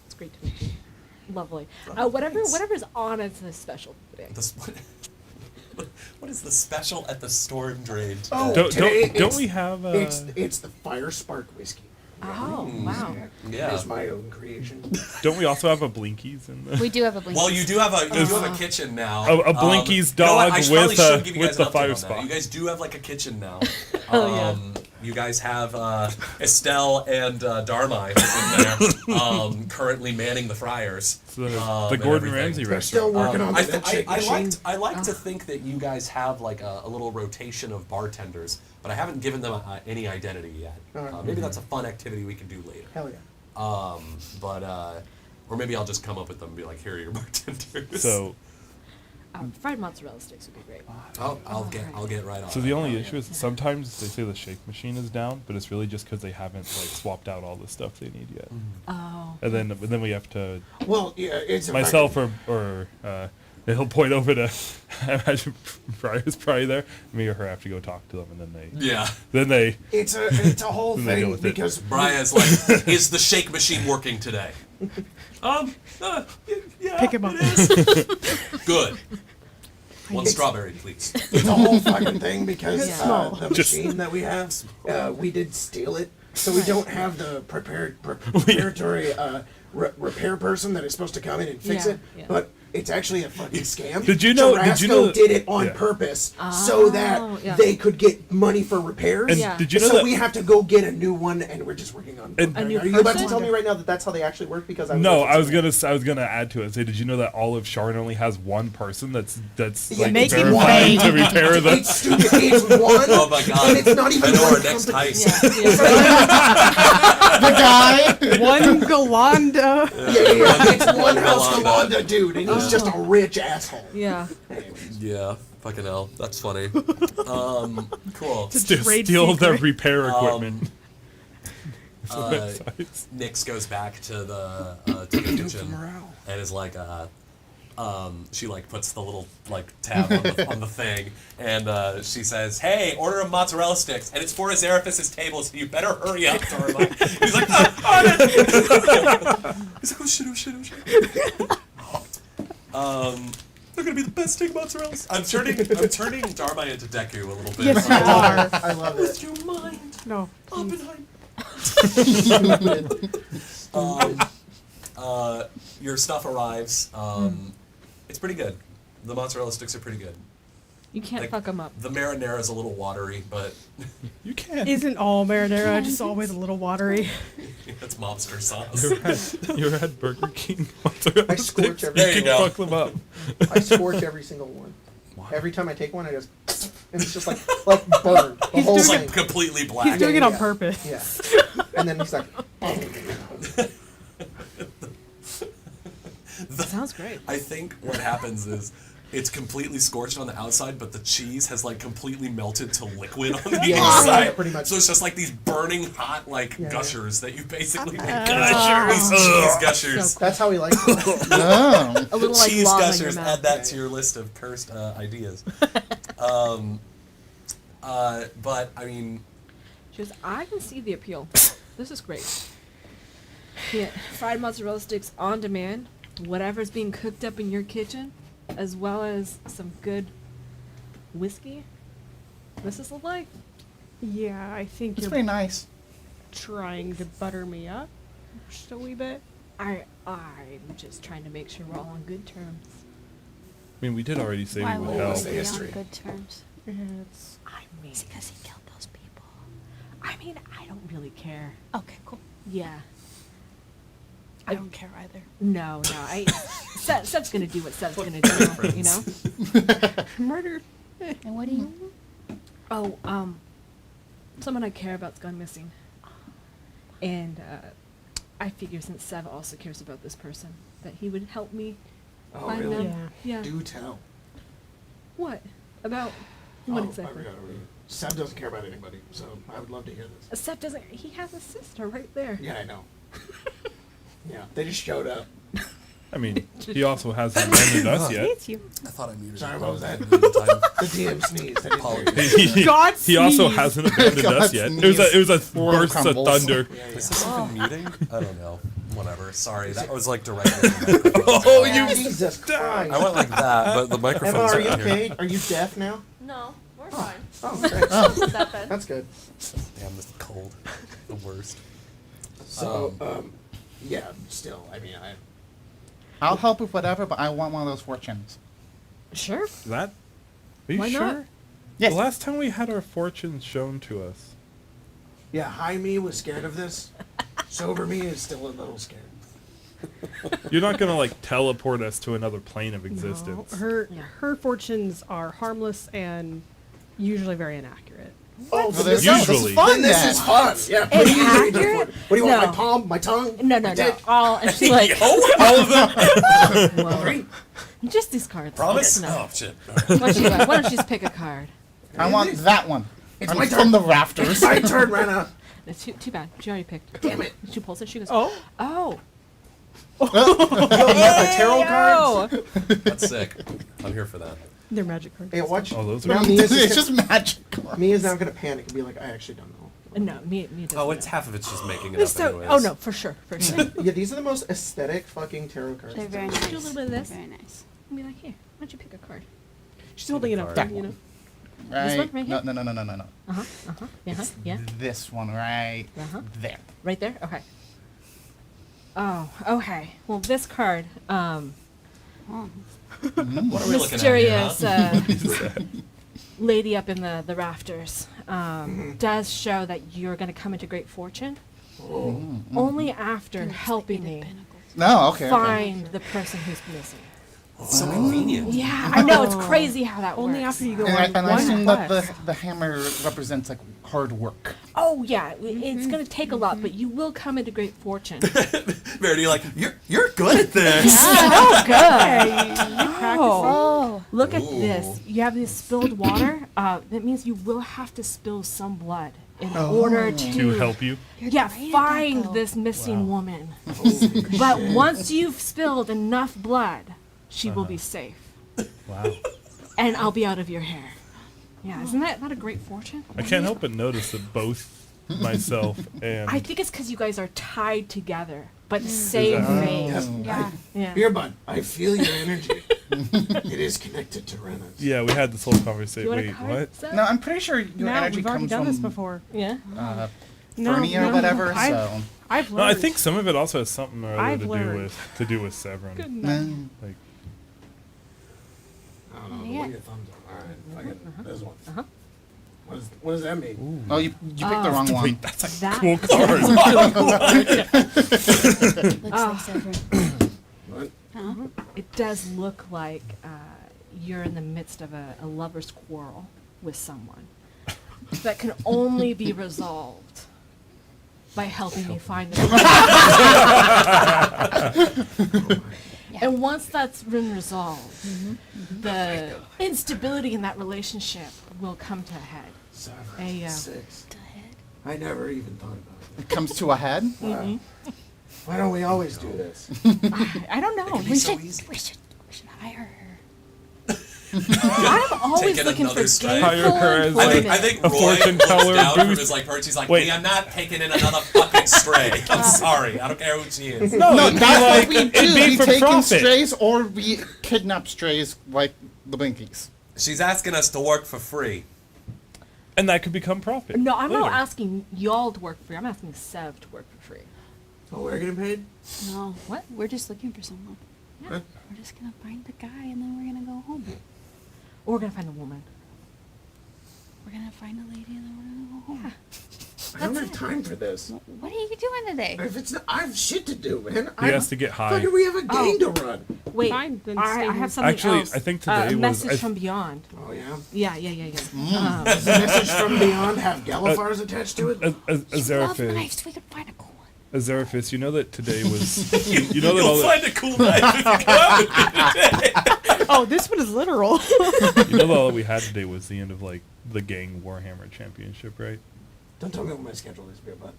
It's great to meet you. Lovely. Oh, Whatever's thanks. on is a special today. What is the special at the Storm Drain? Oh, Don't it's- we have? It's the Fire Spark whiskey. Oh, wow. Yeah. It is my own creation. Don't we also have a Blinkies in the? We do have a blink. Well, you do have a kitchen now. A Blinky's you know what? dog I probably with, should give you with guys the an update fire on that. spot. You guys do have like a kitchen now. Oh, yeah. You guys have Estelle and Dharma in there, currently manning the fryers. It's the and Gordon everything. Ramsay They're restaurant. still working on I, the shake machine. I like to think that you guys have like a little rotation of bartenders, but I haven't given them any identity yet. Alright. Maybe that's a fun activity we can do later. Hell yeah. Or maybe I'll just come up with them and be like, here are your bartenders. So, Fried mozzarella sticks would be great. I'll get right on. So it. the only issue is sometimes they say the shake machine is down, but it's really just because they haven't like swapped out all the stuff they need yet. Oh. And then we have to Well, yeah, it's myself or he'll point over to I imagine Briar's probably there. Me or her have to go talk to them, and then they It's a whole Then they go thing with it. because Brian's like, is the shake machine working today? Yeah. Pick him up. Good. One strawberry, please. it's a whole fucking thing because Yeah. the Just- machine that we have, we did steal it, so we don't have the preparatory repair person that is supposed to come in and fix Yeah, it. yeah. But it's actually a fucking scam. Did you know- did you know Tarasco that- did it on Yeah. purpose so that yeah. they could get money for repairs. And Yeah. did you know so that? we have to go get a new one, and we're just working on. And- Are A new you about to person? tell me right now that that's how they actually work? Because No, I was gonna add to it and say, did you know that all of Sharn only has one person that's Yeah, like making verified money. to repair the? It's stupid. It's one. Oh my god. And it's not even I know one our next company. heist. The guy. One Galanda. Yeah. It's one house Galanda. Galanda dude, and he's just a rich asshole. Yeah. Yeah, fucking hell. That's funny. Cool. Trade Steal the secret. repair equipment. Nix goes back to the kitchen and is like, she like puts the little like tab on the thing, and she says, "Hey, order a mozzarella sticks, and it's for Azeraphis' table, so you better hurry up, Darla." He's like, on it. He's like, oh shit. They're gonna be the best steak mozzarellas. I'm turning Darma into Deku a little bit. Yes, you are. I love With it. your mind, No. Oppenheim. Your stuff arrives. It's pretty good. The mozzarella sticks are pretty good. You can't Like, fuck them up. The marinara is a little watery, but You can't. Isn't all marinara just always a little watery? it's mobster sauce. You ever had Burger King mozzarella I scorch sticks? every- There you can go. fuck them up. I scorch every single one. Every time I take one, I just and it's just like burned. The whole It's thing. like completely black. He's doing it on yeah. purpose. Yeah. And then he's like, Sounds great. I think what happens is it's completely scorched on the outside, but the cheese has like completely melted to liquid on the Yeah, inside. yeah, pretty much. So it's just like these burning hot like Yeah. gushers that you basically make. Gushers. These cheese gushers. that's how he likes it. Oh. A little like Cheese lava in your gushers. mouth. Add that Yeah, to yeah. your list of cursed ideas. But I mean, She goes, I can see the appeal. This is great. Yeah, fried mozzarella sticks on demand, whatever's being cooked up in your kitchen, as well as some good whiskey. This is the life. Yeah, I think It's you're pretty nice. trying to butter me up just a wee bit. I'm just trying to make sure we're all on good terms. I mean, we did already say Why we would would help. we be on history. good terms? It's I mean, Because he killed those people. I mean, I don't really care. Okay, cool. Yeah. I don't care either. No. Seth's gonna do what Seth's gonna do, you know? murder. And what do you? Oh, someone I care about's gone missing. And, I figure since Sev also cares about this person, that he would help me Oh, find really? them. Yeah. Do tell. What? About what Oh, exactly? Seb doesn't care about anybody, so I would love to hear this. Seth doesn't, he has a sister right there. Yeah, I know. Yeah, they just showed up. I mean, he also hasn't abandoned us yet. It's you. I thought I muted. Sorry, it. what was that? Time. The DM sneezed. I didn't hear you. He, God he also sneeze. hasn't abandoned God us yet. sneeze. It was a World burst of crumbles. thunder. Is this even muting? I don't know. Whatever. Sorry, that was like directly. at the microphone. Oh, you Jesus Christ. I went like that, but the Emma, microphone's are you right here. okay? Are you deaf now? No, we're fine. Oh, thanks. Not that bad. That's good. Damn, this is cold. The worst. So, yeah, still, I mean, I'll help with whatever, but I want one of those fortunes. Sure. That? Are you Why sure? not? Yes. The last time we had our fortunes shown to us. yeah, high me was scared of this. Sober me is still a little scared. You're not gonna like teleport us to another plane of No, existence. her fortunes are harmless and usually very inaccurate. Oh, Well, this, there's Usually. is fun. This is fun. Yeah, please read the Inaccurate? fortune. What do you want? No. My palm? My tongue? No, my no. dick? All and she's like, All of them. well, Three? Just these cards. Promise? That's enough. Oh, shit. Why don't you just pick a card? I want that one. It's I'm my from turn. the rafters. My turn, Rana. It's too bad. She already picked. Damn it. She pulls it. She goes, Oh. oh. You got the tarot cards? That's sick. I'm here for that. They're magic cards. Hey, watch. Oh, those Now are. Mia's It's just just magic. Mia's now gonna panic and be like, I actually don't know. No, me doesn't. Oh, it's half of it's just making it They're up so, anyways. oh no, for sure. Yeah, these are the most aesthetic fucking tarot cards. They're very Do nice. a little bit of this. Very nice. And be like, here, why don't you pick a card? She's holding it up, That you know. This one right No, here? no. Yeah. This one right there. Right there? Okay. Oh, okay. Well, this card, Oh. What are we looking mysterious at here, huh? lady up in the rafters, does show that you're going to come into great fortune only after helping me No, okay. find the person who's missing. It's so convenient. Yeah, I know. It's crazy how that Only works. after you go And on I one assume that quest. the hammer represents like hard work. Oh, yeah. It's going to take a lot, but you will come into great fortune. Verity, like, you're good at this. Oh, good. Oh. Look at Ooh. this. You have this spilled water. That means you will have to spill some blood in order To help you. yeah, great at that, find though. this missing woman. But once you've spilled enough blood, she will be safe. Wow. And I'll be out of your hair. Yeah, isn't that not a great fortune? I can't help but notice that both myself and I think it's because you guys are tied together, but same that- phase. Yeah. Yeah. Beer bud, I feel your energy. It is connected to Rena's. yeah, we had this whole You conversation. want a Wait, card, what? Seth? No, I'm pretty sure your No, energy we've already comes done this from before. Yeah. No, Fernie or no, whatever. I've No, learned. I think some of it also has something or other I've to do learned. with Severin. Good So, enough. Like, I don't know. Yeah. Look at your thumbs up. All right, fucking this one. What does that mean? oh, you picked the wrong one. wait, that's a That- cool card. Looks like Severin. What? Huh? It does look like you're in the midst of a lover's quarrel with someone that can only be resolved by helping me find the And once that's been resolved, the instability in that relationship will come to a head. 7, 6. The head. I never even thought about It comes to a head. it. Wow. Why don't we always do this? I don't know. We should hire her. I'm always Taking looking for another strike. gainful Hire her as employment. I think A Roy fortune looks teller down from booth. his like perch. He's like, Wait. "Me, I'm not taking in another fucking stray. I'm sorry. I don't care who she is." No, No, it'd be that's like, what we it'd do. be We for take in profit. strays or we kidnap strays like the Binkies. She's asking us to work for free. And that could become profit. No, I'm not later. asking y'all to work for free. I'm asking Sev to work for free. Oh, we're getting paid? No. What? We're just looking for someone. Yeah. Huh? We're just gonna find the guy and then we're gonna go home. Or we're gonna find a woman. We're gonna find a lady and then we're gonna go home. I don't have time for this. What are you doing today? If it's not, I have shit to do, man. He has to get high. Fucking, we have a game to run. Wait, Fine, then I stay have here. something Actually, else. I think a today was- message I- from beyond. Oh yeah. Yeah. Does the message from beyond have Galifars attached to it? Love Azeraphis, knives. We could find a cool one. Azeraphis, you know that today was. You know that You'll all the, find a cool knife if you go out. Oh, this one is literal. you know that all that we had today was the end of like the gang Warhammer Championship, right? Don't tell me what my schedule is, beer butt.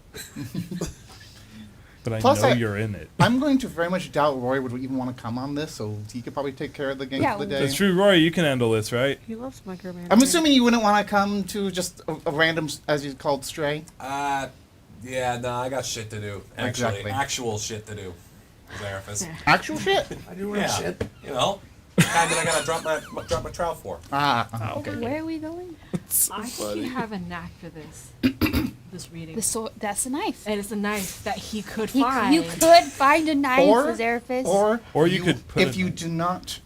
But I Plus, know I- you're in it. I'm going to very much doubt Roy would even want to come on this, so he could probably take care of the game Yeah, for the day. That's true, Rory. You can handle this, right? He loves micromanaging. I'm assuming you wouldn't want to come to just a random, as you called, stray. Yeah, no, I got shit to do. Actually, Exactly. actual shit to do. Therapist. Actual shit. I do run Yeah. shit. You know, kind that I gotta drop my trowel for. Okay. Where are we going? I think you have a knack for this. This reading. That's a knife. And it's a knife that he could You find. could find a knife, Or, Azeraphis. Or you could put if it you in- do not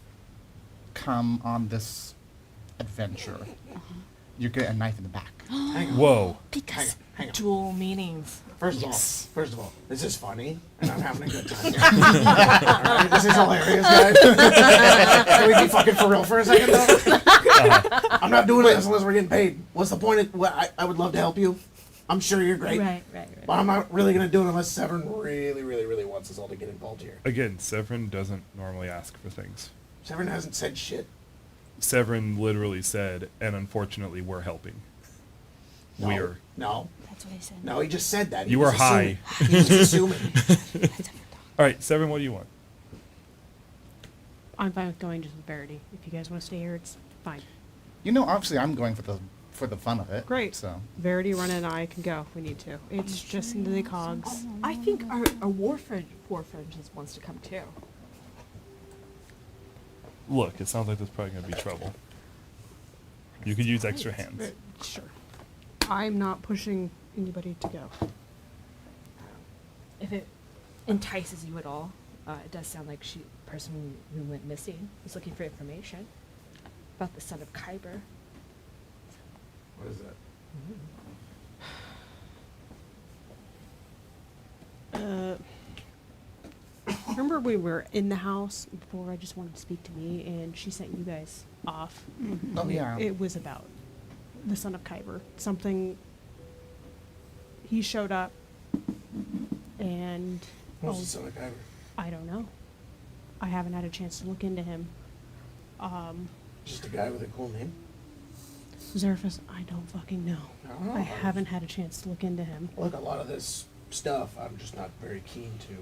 come on this adventure, you get a knife in the back. Hang on. Whoa. Because Hang on. Dual meanings. First of all, this is funny, and I'm having a good time. Alright, this is hilarious, guys. Can we be fucking for real for a second, though? I'm not doing this unless we're getting paid. What's the point of I would love to help you. I'm sure you're great. Right. But I'm not really going to do it unless Severn really, really, really wants us all to get involved here. Again, Severin doesn't normally ask for things. Severin hasn't said shit. Severin literally said, and unfortunately, we're helping. No, We're. No. That's what I said. No, he just said that. He You was were high. assuming. He was assuming. All right, Severin, what do you want? I'm fine with going just with Verity. If you guys want to stay here, it's fine. You know, obviously, I'm going for the fun of it. Great. So Verity, Run, and I can go if we need to. It's just into the Cogs. I think our Warfriend just wants to come too. Look, it sounds like there's probably going to be trouble. You could use extra hands. Sure. I'm not pushing anybody to go. If it entices you at all, it does sound like the person who went missing was looking for information about the Son of Kyber. What is that? Remember we were in the house before I just wanted to speak to me and she sent you guys off? oh yeah, It was about the Son of Kyber. Something. He showed up and What's the Son of Kyber? I don't know. I haven't had a chance to look into him. Just a guy with a cool name? Zerfus, I don't fucking know. I don't know. I haven't had a chance to look into him. Look, a lot of this stuff I'm just not very keen to.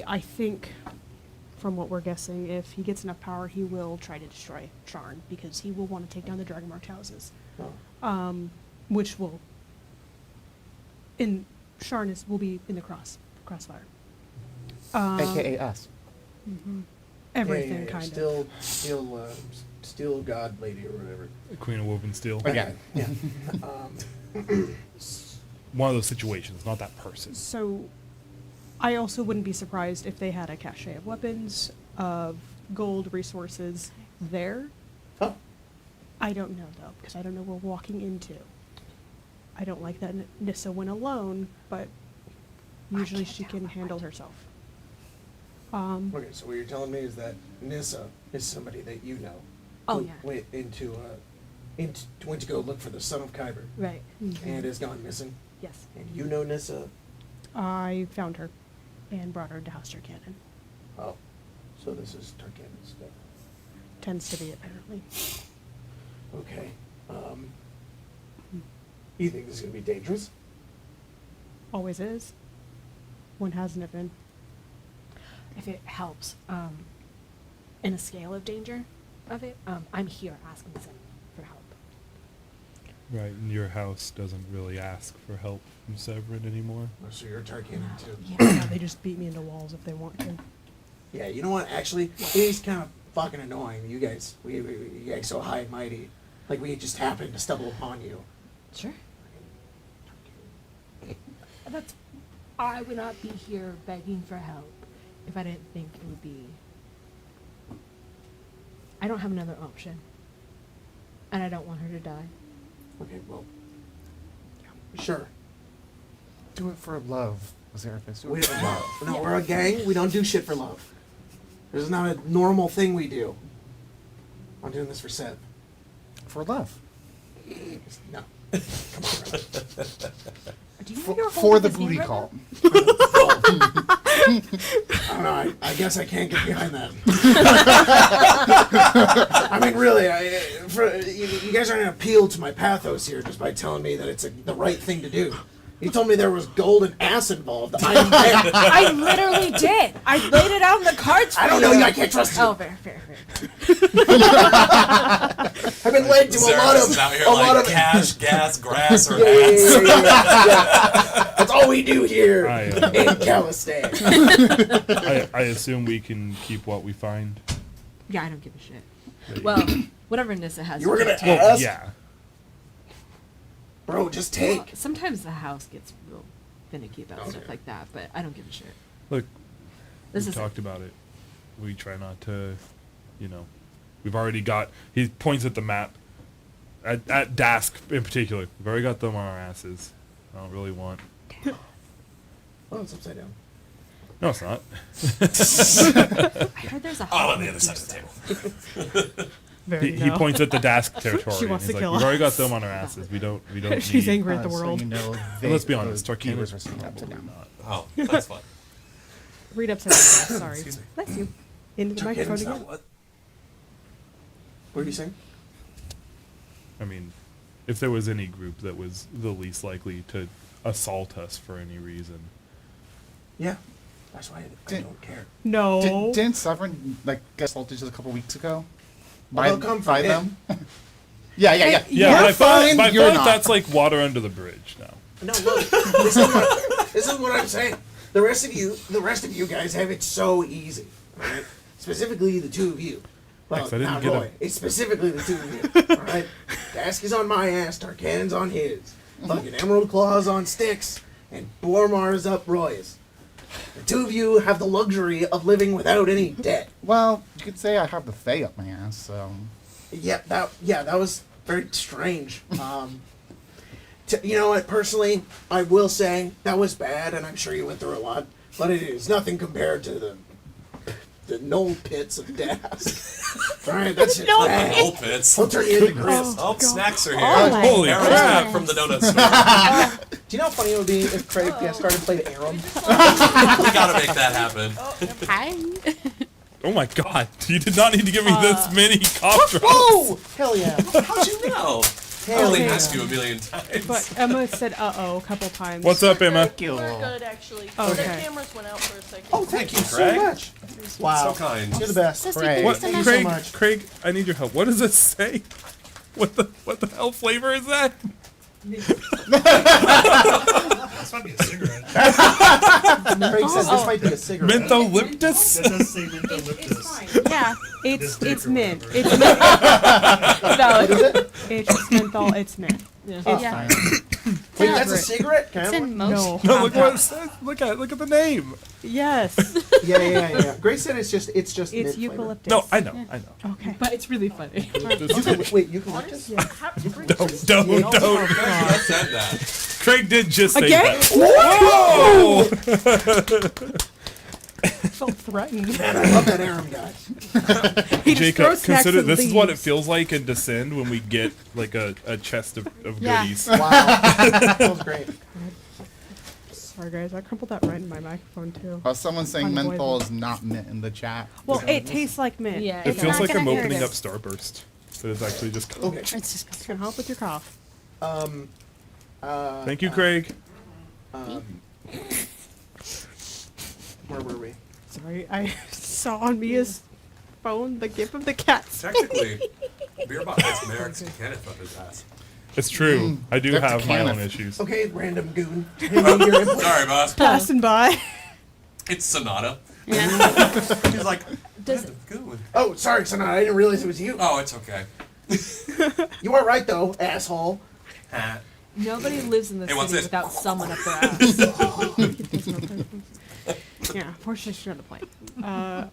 I think, from what we're guessing, if he gets enough power, he will try to destroy Sharn because he will want to take down the Dragonmarked houses, Oh. which will. Sharn will be in the crossfire. AKA us. Everything yeah, kind of. Steel God Lady or whatever. Queen of Woven Steel. Again. Yeah. One of those situations, not that person. So, I also wouldn't be surprised if they had a cache of weapons, of gold resources there. Huh. I don't know though, because I don't know what we're walking into. I don't like that Nissa went alone, but usually she can handle herself. Okay, so what you're telling me is that Nissa is somebody that you know. Oh, who yeah. Went went to go look for the Son of Kyber Right. and has gone missing. Yes. And you know Nissa. I found her and brought her to House Tarkanan. Oh, so this is Tarkanan stuff. Tends to be, apparently. Okay. You think this is gonna be dangerous? Always is. When hasn't it been? If it helps, in a scale of danger of it, I'm here asking Zen for help. Right, and your house doesn't really ask for help from Severin anymore. Oh, so you're a Tarkanan too. Yeah, they just beat me into walls if they want to. Yeah, you know what? Actually, it is kind of fucking annoying. You guys, you guys so high and mighty, like we just happened to stumble upon you. Sure. I would not be here begging for help if I didn't think it would be. I don't have another option. And I don't want her to die. Okay, well, sure. Do it for love, Zerfus. Do We it for love. no, we're a gang. We don't do shit for love. This is not a normal thing we do. I'm doing this for Seth. For love. No. Come on, bro. Do you know you're For holding the his hand booty right call. I don't know. I guess I can't get behind that. I mean, really, you guys aren't going to appeal to my pathos here just by telling me that it's the right thing to do. You told me there was gold and ass involved. I'm there. I literally did. I laid it out in the cards for I don't you. know you. I can't trust you. Oh, fair. I've been led to a lot Zerus is out here of like cash, gas, grass, or yeah. ass. That's all we do here I, in Calistan. I assume we can keep what we find. Yeah, I don't give a shit. Well, whatever Nissa has. You were gonna take. ask? Yeah. Bro, just Well, take. sometimes the house gets real finicky about stuff Okay. like that, but I don't give a shit. Look, This we is talked about it. We try not to, we've already got, he points at the map, at Dask in particular. We've already got them on our asses. I don't really want. Oh, it's upside down. No, it's not. I heard there's a Oh, hot on the other side of the table. He points at the Dask territory. She wants He's to like, kill we've already got us. them on our asses. We don't She's need. angry at the world. So you know, And let's be honest, the Tarkanan viewers is are seeing probably upside down. not. Oh, that's fun. read upside down. Sorry. Excuse me. Bless you. Into the Chuck microphone Hiddens, again. what? What are you saying? I mean, if there was any group that was the least likely to assault us for any reason. Yeah. That's why I Did- don't care. No. Didn't Sovereign like get assaulted just a couple weeks ago? Well, they'll come for by him. them? Yeah. Yeah, You're but I fine, feel you're like not. that's like water under the bridge now. No, look. This is what I'm saying. The rest of you guys have it so easy. Right? Specifically, the two of you. Well, Thanks, I didn't not get Roy. It's specifically the two of you. All right. Dask is on my ass. Tarkan's on his. Fucking Emerald Claw's on Styx, and Bormar's up Roy's. The two of you have the luxury of living without any debt. Well, you could say I have the Fae up my ass, so. Yeah, that was very strange. You know what? Personally, I will say that was bad, and I'm sure you went through a lot. But it is nothing compared to the knoll pits of Dask. Right? That's just bad. Old pits. I'll turn you into grist. Oh, snacks are here. Oh my Holy Karan's crap! back from the donut store. Do you know how funny it would be if Craig started playing Aram? We gotta make that happen. Hi. Oh my god, you did not need to give me this many cop drops. Oh! Hell yeah. How'd you know? I Hell only yeah. asked you a million times. But Emma said "uh-oh" a couple times. What's up, Emma? you. We're good, actually. Okay. The cameras went out for a second. Oh, thank you so Craig. much. Wow. So kind. You're the best. So Craig. sweet. What, Thank you so Craig? much. much. Craig, I need your help. What does it say? What the hell flavor is that? This might be a cigarette. Craig says this might be a cigarette. Mentholyptus? That does say mentholyptus. Yeah. It's This mint. dick or It's whatever. mint. What is it? It's menthol. It's mint. Yeah. Wait, that's a cigarette? Can I It's have in one? most. No. No, look what it says. Look at the name. Yes. Yeah. Grace said it's just It's mint flavor. eucalyptus. No, I know. Okay. But it's really funny. Wait, eucalyptus? Don't. I said that. Craig did just say Again? that. Whoa! I felt threatened. Man, I love that Aram guy. He just Jacob, throws snacks consider and this is what it leaves. feels like in Descend when we get like a chest of Yeah. goodies. Wow. That was great. Sorry, guys. I crumpled that right in my microphone too. Someone's saying Unavoidable. menthol is not mint in the chat. Well, it tastes like mint. Yeah. It It's feels not like I'm gonna hurt opening it. up Starburst. But it's actually just. Okay. It's just It's gonna help with your cough. Thank you, Craig. Where were we? Sorry, I saw on Mia's phone the gif of the cats. Technically, Beerbot has merits to Kenneth up his ass. It's true. I do that's a have my own Kenneth. issues. Okay, random goon. Give me your input. Sorry, boss. Passing by. It's Sonata. yeah. He's like, Does good. Oh, sorry, Sonata. I didn't realize it was you. Oh, it's okay. You are right, though, asshole. nobody lives in the Hey, what's city this? without someone up their ass. Yeah, fortunately she's on the plane. I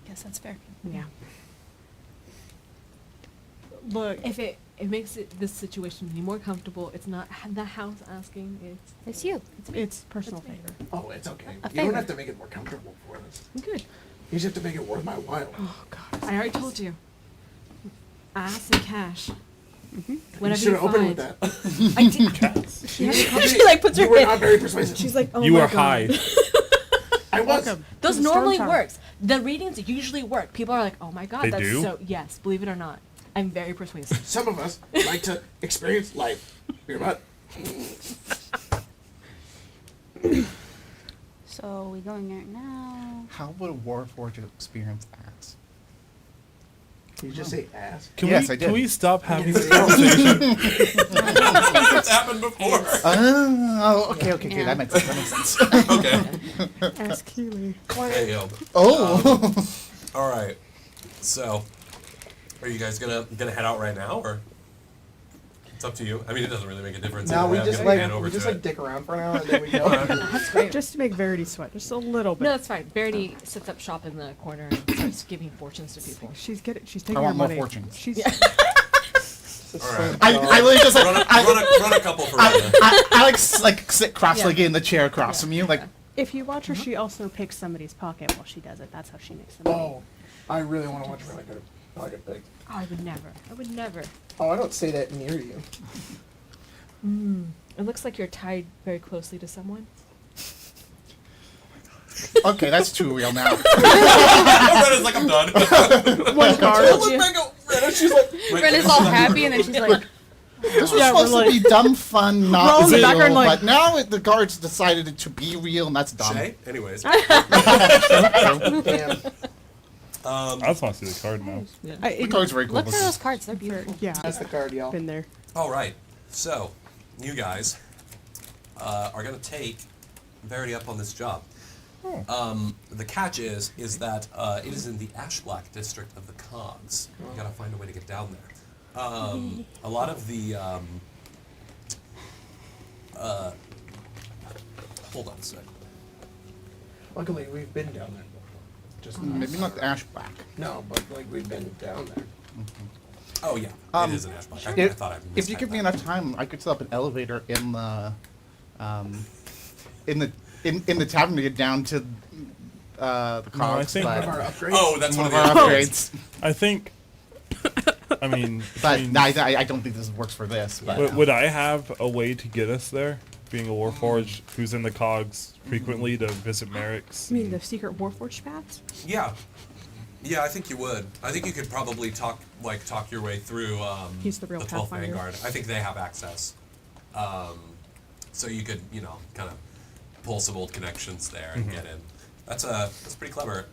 guess that's fair. Yeah. Look, If it makes this situation any more comfortable, it's not the house asking. It's you. it's personal favor. Oh, it's okay. A You don't favor. have to make it more comfortable for us. It's good. You just have to make it worth my while. Oh God. I already told you. Ass and cash. You Whenever should you have opened find. with that. I did. she like puts her You were hand. not very persuasive. She's like, oh You my are God. high. I was. Welcome. Those to the Storm normally Tower. works. The readings usually work. People are like, oh my god, They that's do? so. Yes, believe it or not, I'm very persuasive. Some of us like to experience life. You're about. So we going right now. How would a Warforged experience ass? You just say ass. Yes, I did. Can we stop having this Yeah. conversation? It's happened before. Oh, okay, Yeah. that makes sense. Okay. Ask Keely. Hey, yo. Oh, All right. So, are you guys gonna head out right now, or it's up to you? I mean, it doesn't really make a difference. No, either we way. I'm just gonna like hand over we just to like it. dick around for an hour and then we go. That's great. Just to make Verity sweat, just a little bit. No, that's fine. Verity sets up shop in the corner and starts giving fortunes to people. She's taking I her want more money. fortunes. She's All right. I literally just like Run a couple for Rena. I like sit cross-legged in the chair across from you, like if you watch her, she also picks somebody's pocket while she does it. That's how she makes the money. Oh, I really want to watch when I get picked. Oh, I would never. I would never. Oh, I don't say that near you. It looks like you're tied very closely to someone. Okay, that's too real now. Rena's like, I'm done. One card. She's like, Rena's all happy, and then she's like, This was Yeah, we're supposed to be dumb fun, We're not all in the real, background like- but now the guards decided it to be real, and that's dumb. Shay? Anyways. Damn. I just want to see the card now. The card's very cool. look for those cards. They're beautiful. Yeah, That's the card, y'all. been there. All right. So, you guys are going to take Verity up on this job. The catch is that it is in the Ash Black district of the Cogs. You got to find a way to get down there. A lot of the hold on a sec. Luckily, we've been down there. Just Maybe not the Ash Black. no, but like we've been down there. Oh yeah, it is an Ash Black. I If, thought I if you mistyped give me that. enough time, I could set up an elevator in the tavern to get down to the I Cogs. think- One of but our upgrades. Oh, that's one one of of our the upgrades. upgrades. I think. I mean, But between- I don't think this works for this. But would I have a way to get us there? Being a Warforged who's in the Cogs frequently to visit Merrick's. I mean, the secret Warforged paths? Yeah. Yeah, I think you would. I think you could probably talk your way through He's the real 12th Pathfinder. Vanguard. I think they have access. So you could, kind of pull some old connections there and get in. That's pretty clever.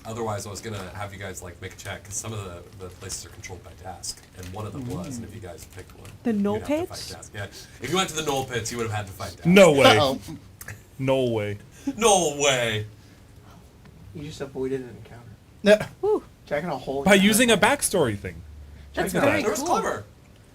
Otherwise, I was gonna have you guys make a check because some of the places are controlled by Task, and one of them was. And if you guys picked one, The Knoll you'd have to Pits? fight Task. Yeah, if you went to the Knoll Pits, you would have had to fight Task. No way. Uh-oh. No way. No way. You just avoided an encounter. No. Woo. Checking a whole. By using a backstory thing. That's Checking very That was cool. clever.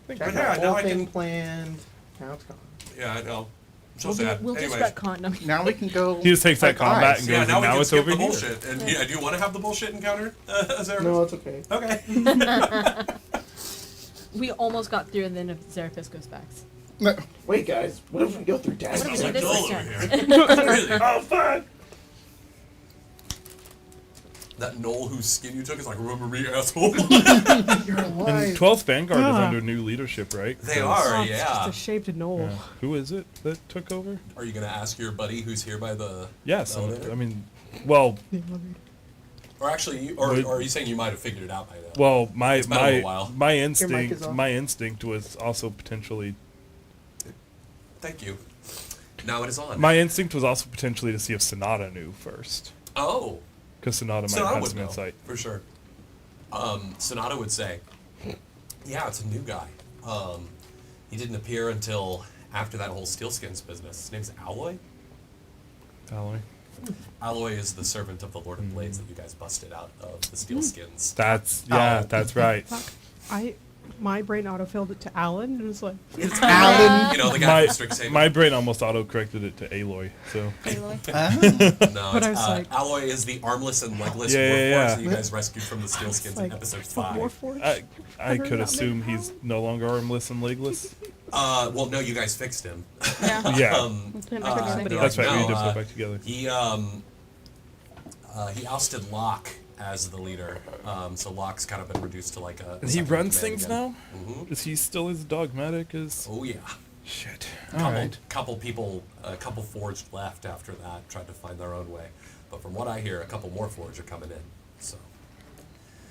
Checking Yeah, a now whole I thing can. planned. Now it's gone. Yeah, I know. I'm so sad. We'll just Anyways. retcon them. Now we can go. He just takes that fight combat eyes. and Yeah, goes, now we now can it's skip over the here. bullshit. And yeah, do you want to have the bullshit encounter? Azerapis? No, it's okay. Okay. We almost got through, and then if Zerapis goes back. No. Wait, guys. What if we go through Dash? What if Sounds we like do this Joel this over time? here. Really? Oh, fuck! That knoll whose skin you took is like, remember me, asshole? You're And alive. 12th Vanguard is Ah. under new leadership, right? They So- are, Oh, it's yeah. just a shaved knoll. Yeah. Who is it that took over? Are you going to ask your buddy who's here by the Yes. elevator? I mean, well, Or actually, or are you saying you might have figured it out by now? well, my It's been a little while. my is instinct off. my instinct was also potentially Thank you. Now it is on. my instinct was also potentially to see if Sonata knew first, Oh. because Sonata might Sonata have would some know, insight. for sure. Sonata would say, yeah, it's a new guy. He didn't appear until after that whole Steelskins business. His name's Alloy. Alloy. Alloy is the servant of the Lord of Blades that you guys busted out of the Steelskins. That's Oh. that's right. Fuck. My brain autofilled it to Alan. It was like, It's Alan. You know, the guy My, from Strixhaven. my brain almost auto corrected it to Aloy. So No, But it's, I was like- Alloy is the armless and legless Yeah, yeah, warforged yeah. that you guys rescued from the Steelskins like in episode the 5. Warforged. I Ever could not assume made he's no longer armless and legless. Well, no, you guys fixed him. Yeah. Yeah, We put him back on somebody that's right. else. We need to no, put back together. He ousted Locke as the leader. So Locke's kind of been reduced to like a. And he second runs command things again. now. Mhm. Is he still as dogmatic as? Oh yeah. Shit. Couple people, a couple forged left after that, tried to find their own way. But from what I hear, a couple more forged are coming in. So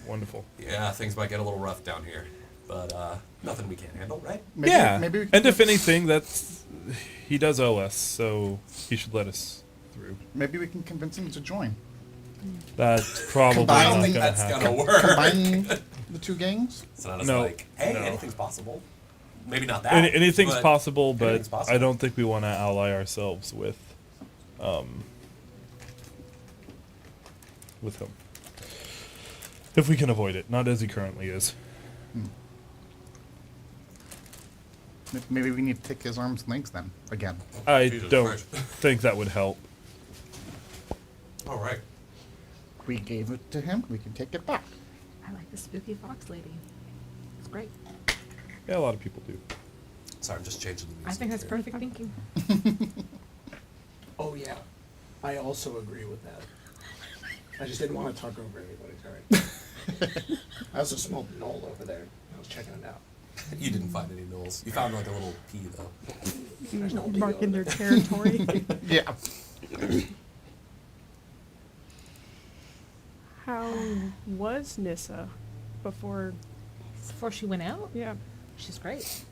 Wonderful. yeah, things might get a little rough down here, but nothing we can't handle, right? Maybe, Yeah. Maybe we can And if anything, that's he does owe us, so he should let us through. maybe we can convince him to join. That's probably Combine- I not don't think gonna that's happen. gonna work. Combine the two gangs. So now it's No, like, hey, no. anything's possible. Maybe not that. Anything's but possible, but anything's possible. I don't think we want to ally ourselves with him. If we can avoid it, not as he currently is. Maybe we need to take his arms and legs then again. I Jesus don't Christ. think that would help. All right. We gave it to him. We can take it back. I like the spooky fox lady. It's great. Yeah, a lot of people do. Sorry, I'm just changing the music. I think that's here. perfect thinking. Oh yeah, I also agree with that. I just didn't want to talk over anybody. Sorry. I also smelled knoll over there. I was checking it out. You didn't find any gnolls. You found like a little pea though. There's no Mark deal in over their there. territory. Yeah. How was Nissa before? Before she went out, Yeah. she's great.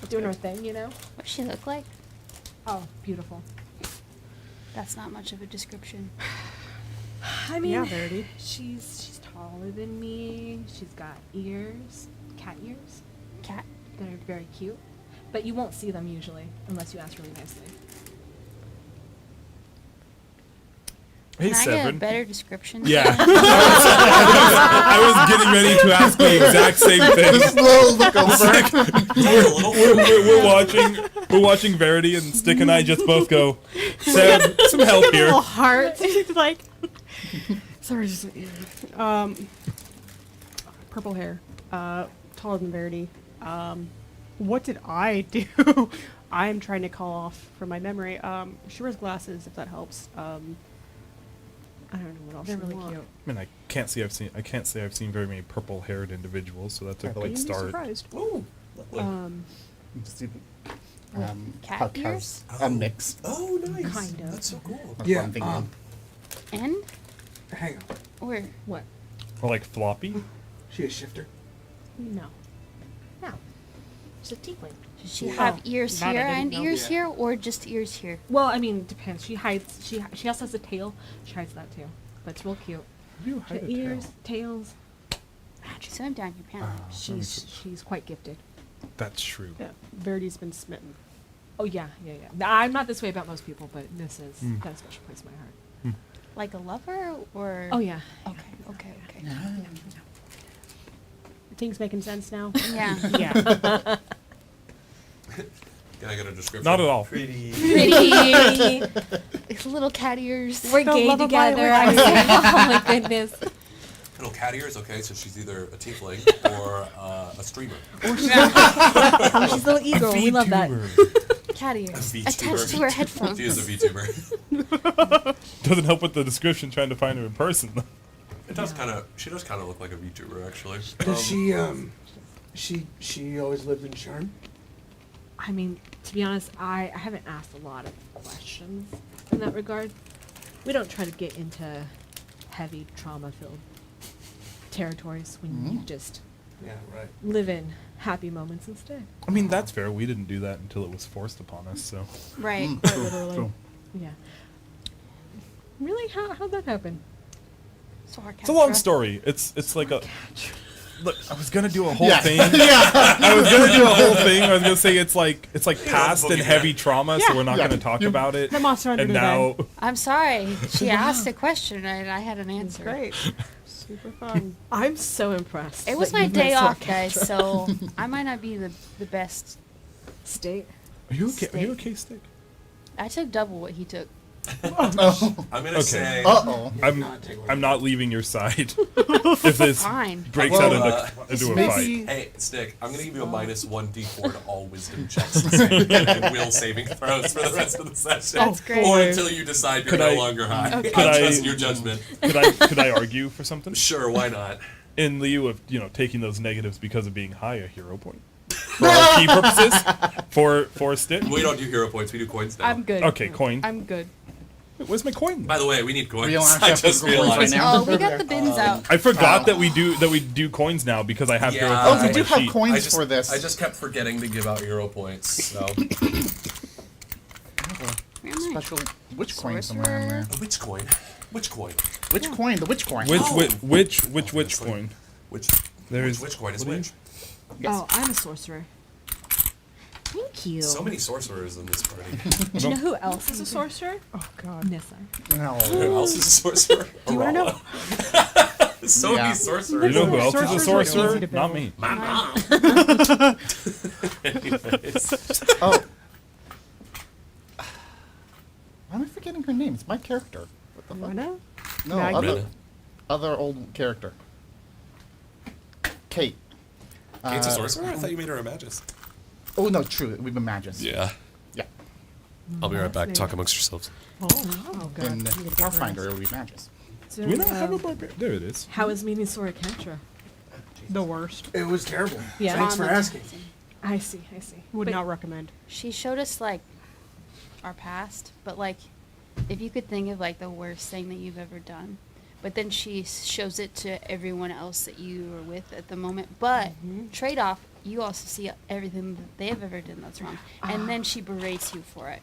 Doing her thing, you know? What does she look like? Oh, beautiful. That's not much of a description. I mean, Yeah, Verity. she's taller than me. She's got ears, cat ears. Cat. That are very cute. But you won't see them usually unless you ask really nicely. Hey, Can I get a Severin. better description? Yeah. I was getting ready to ask the exact same thing. This little look over. We're watching Verity, and Stick and I just both go, Seb, some help here. Little heart. like. Sorry, just. Purple hair. Taller than Verity. What did I do? I'm trying to call off from my memory. She wears glasses, if that helps. I don't know what else. They're she really wore. cute. I mean, I can't say I've seen very many purple-haired individuals, so that's a You'd great be start. surprised. Ooh, lovely. Cat ears? A mix. Oh, nice. Kind of. That's so cool. That's Yeah, what I'm thinking. And? Hang on. Or What? Or like floppy. She a shifter? No. No. She's a tiefling. does she have ears that I here didn't and know. ears Yeah. here, or just ears here? Well, I mean, it depends. She hides. She also has a tail. She hides that too. But it's real cute. You She got ears, tails. Swim down your pants. She's quite gifted. That's true. Yeah, Verity's been smitten. Oh yeah. Now, I'm not this way about most people, but this is got a special place in my heart. Like a lover, or? Oh yeah. Okay. Things making sense now? Yeah. Yeah. Can I get a description? Not at all. Pretty. Pretty. Little cat ears. We're The gay love of my together. life. Oh my goodness. Little cat ears. Okay, so she's either a tiefling or a streamer. She's a little eagle. We love that. Cat ears. VTuber. Attached to her headphones. She is a VTuber. Doesn't help with the description trying to find her in person, though. It does kind of. She does kind of look like a VTuber, actually. Does she always lived in Charm? I mean, to be honest, I haven't asked a lot of questions in that regard. We don't try to get into heavy trauma-filled territories when you just Yeah, right. live in happy moments instead. I mean, that's fair. We didn't do that until it was forced upon us, so. Right. Quite literally. Yeah. Really? How'd that happen? So our It's a long cat story. It's like a. Look, I was gonna do a whole Yeah. thing. I was gonna do a whole thing. I was gonna say it's like past and boogeyman. heavy trauma, so we're not Yeah. gonna talk about it. The monster under And the now, bed. I'm sorry. She asked a question and I had an It's answer. great. Super fun. I'm so impressed. It was that my you've met day Sora off, guys, Kendra. so I might not be the best. State. are you okay? Are you Steak. okay, Stick? I took double what he took. Oh. I'm gonna Okay. say. Uh-oh. I'm not leaving your side if this Fine. breaks Well, out into a fight. Maybe Hey, Stick, I'm gonna give you a minus 1d4 to all wisdom checks and will saving throws for the rest of the session. That's great. Or until you decide you're Could no I- longer high. Okay. Could I I- trust your judgment. Could I argue for something? Sure, why not? In lieu of taking those negatives because of being high, a hero point for our key purposes for Stick. We don't do hero points, we do coins now. I'm good. Okay, coin. I'm good. Wait, where's my coin? By the way, we need coins. We don't I actually have just physical coins right realized. now. Oh, we got the bins out. I forgot that we do coins now because I have hero Yeah. points Oh, on we do my have sheet. coins for this. I just kept forgetting to give out hero points, so. Where am I? Special witch coin somewhere in there. Which coin? Which coin? Which coin? The witch coin. Which Oh. which coin? Which There's which coin is what do you- which? Oh, I'm a sorcerer. Thank you. So many sorcerers in this party. Do you know who else is a sorcerer? Oh God. Nissa. No. Who else is a sorcerer? Do you want to know? So Yeah. many sorcerers. You know who else is a Sorcerers are sorcerer? easy to Not build. me. My mom. Anyways. Oh. Why am I forgetting her name? It's my character. What the fuck? Wanna? No, Maggie? other old character. Kate. Kate's a sorcerer? I thought you made her a magus. Oh no, true. We've been magus. Yeah. Yeah. I'll be right back. Fascinating. Talk amongst yourselves. Oh God. In I'm gonna get Pathfinder, it rest. would be magus. Do we not have a barbarian? There it is. How is meeting Sora Kendra? The worst. It was terrible. Yeah. Thanks for asking. I see. Would But- not recommend. She showed us like our past, but like if you could think of like the worst thing that you've ever done, but then she shows it to everyone else that you are with at the moment. But trade off, you also see everything that they've ever done that's wrong, and then she berates you for it.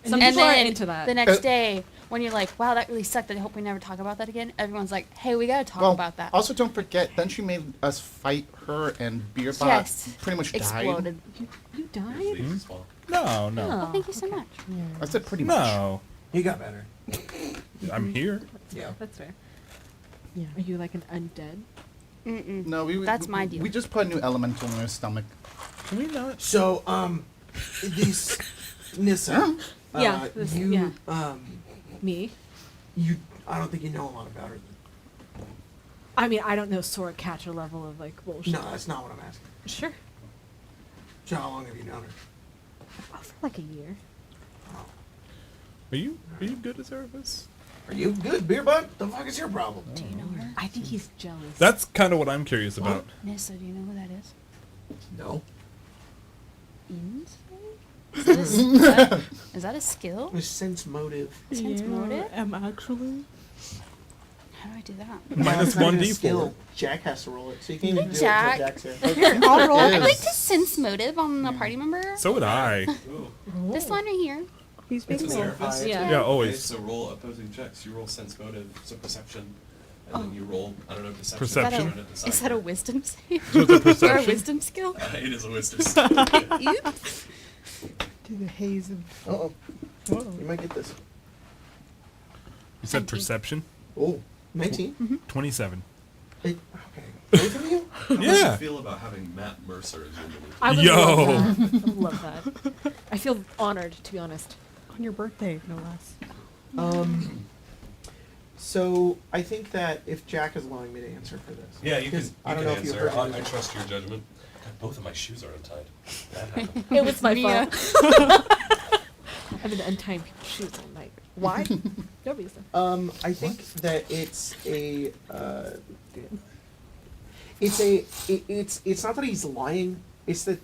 Some And people are then into that. the next day, when you're like, "Wow, that really sucked. I hope we never talk about that again." Everyone's like, "Hey, we gotta talk Well, about that." also don't forget, then she made us fight her, and Beerbot Yes. pretty much died. Exploded. You died? Leaves as well. No, no, Oh, thank you so much. I said pretty much. no. He got better. I'm here. Yeah. That's fair. Yeah. Are you like an undead? Mm-mm. No, That's my deal. We just put a new elemental in her stomach. Can we not? So, these Nissa. Yeah, this- You, yeah. you. I don't think you know a lot about her. I mean, I don't know sword catcher level of like bullshit. No, that's not what I'm asking. Sure. So, how long have you known her? Oh, for like a year. Are you good at service? Are you good, beer butt? The fuck is your problem? Do you know her? I think he's jealous. That's kind of what I'm curious about. Nissa, do you know who that is? No. Insight? Is that a skill? A sense motive. Sense motive? Actually. How do I do that? Minus It's not even a 1d4. skill. Jack has to roll it, so you can't even do Jack. it until Jack's here. I'll roll. I'd like to sense motive on the party member. So would I. This line right here. He's It's a being therapist. Yeah. Yeah, Okay, always. so roll opposing checks. You roll sense motive, so perception, and then you roll, I don't know, deception. Perception. Trying to decide. Is that a wisdom save? So it's a Or a perception. wisdom skill? It is a wisdom. Oops. to the haze of. Uh-oh. Whoa. You might get this. You said 19. perception. Oh, 19? 27. Okay. Both of you? How do you Yeah. feel about having Matt Mercer as your mini? I would Yo. love that. I would love that. I feel honored, to be honest. On your birthday, no less. So, I think that if Jack is allowing me to answer for this. Yeah, you can, because I don't know if you heard I it. trust your judgment. God, both of my shoes are untied. That happened. It was my Mia. fault. I've been untying people's shoes all night. Why? No reason. I think that it's not that he's lying. It's that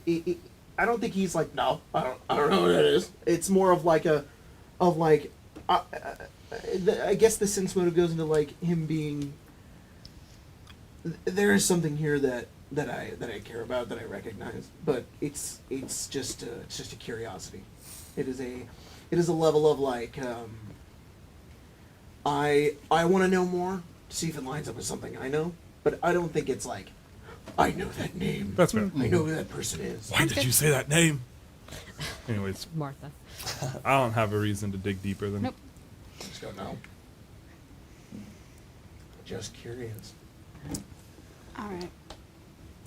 I don't think he's like, no, I don't know what it is. It's more of like I guess the sense motive goes into like him being. There is something here that I care about, that I recognize, but it's just a curiosity. It is a level of like I want to know more to see if it lines up with something I know, but I don't think it's like I know that name. That's fair. I know who that person is. Why did you say that name? Anyways, Martha. I don't have a reason to dig deeper than. Nope. Just don't know. Just curious. All right.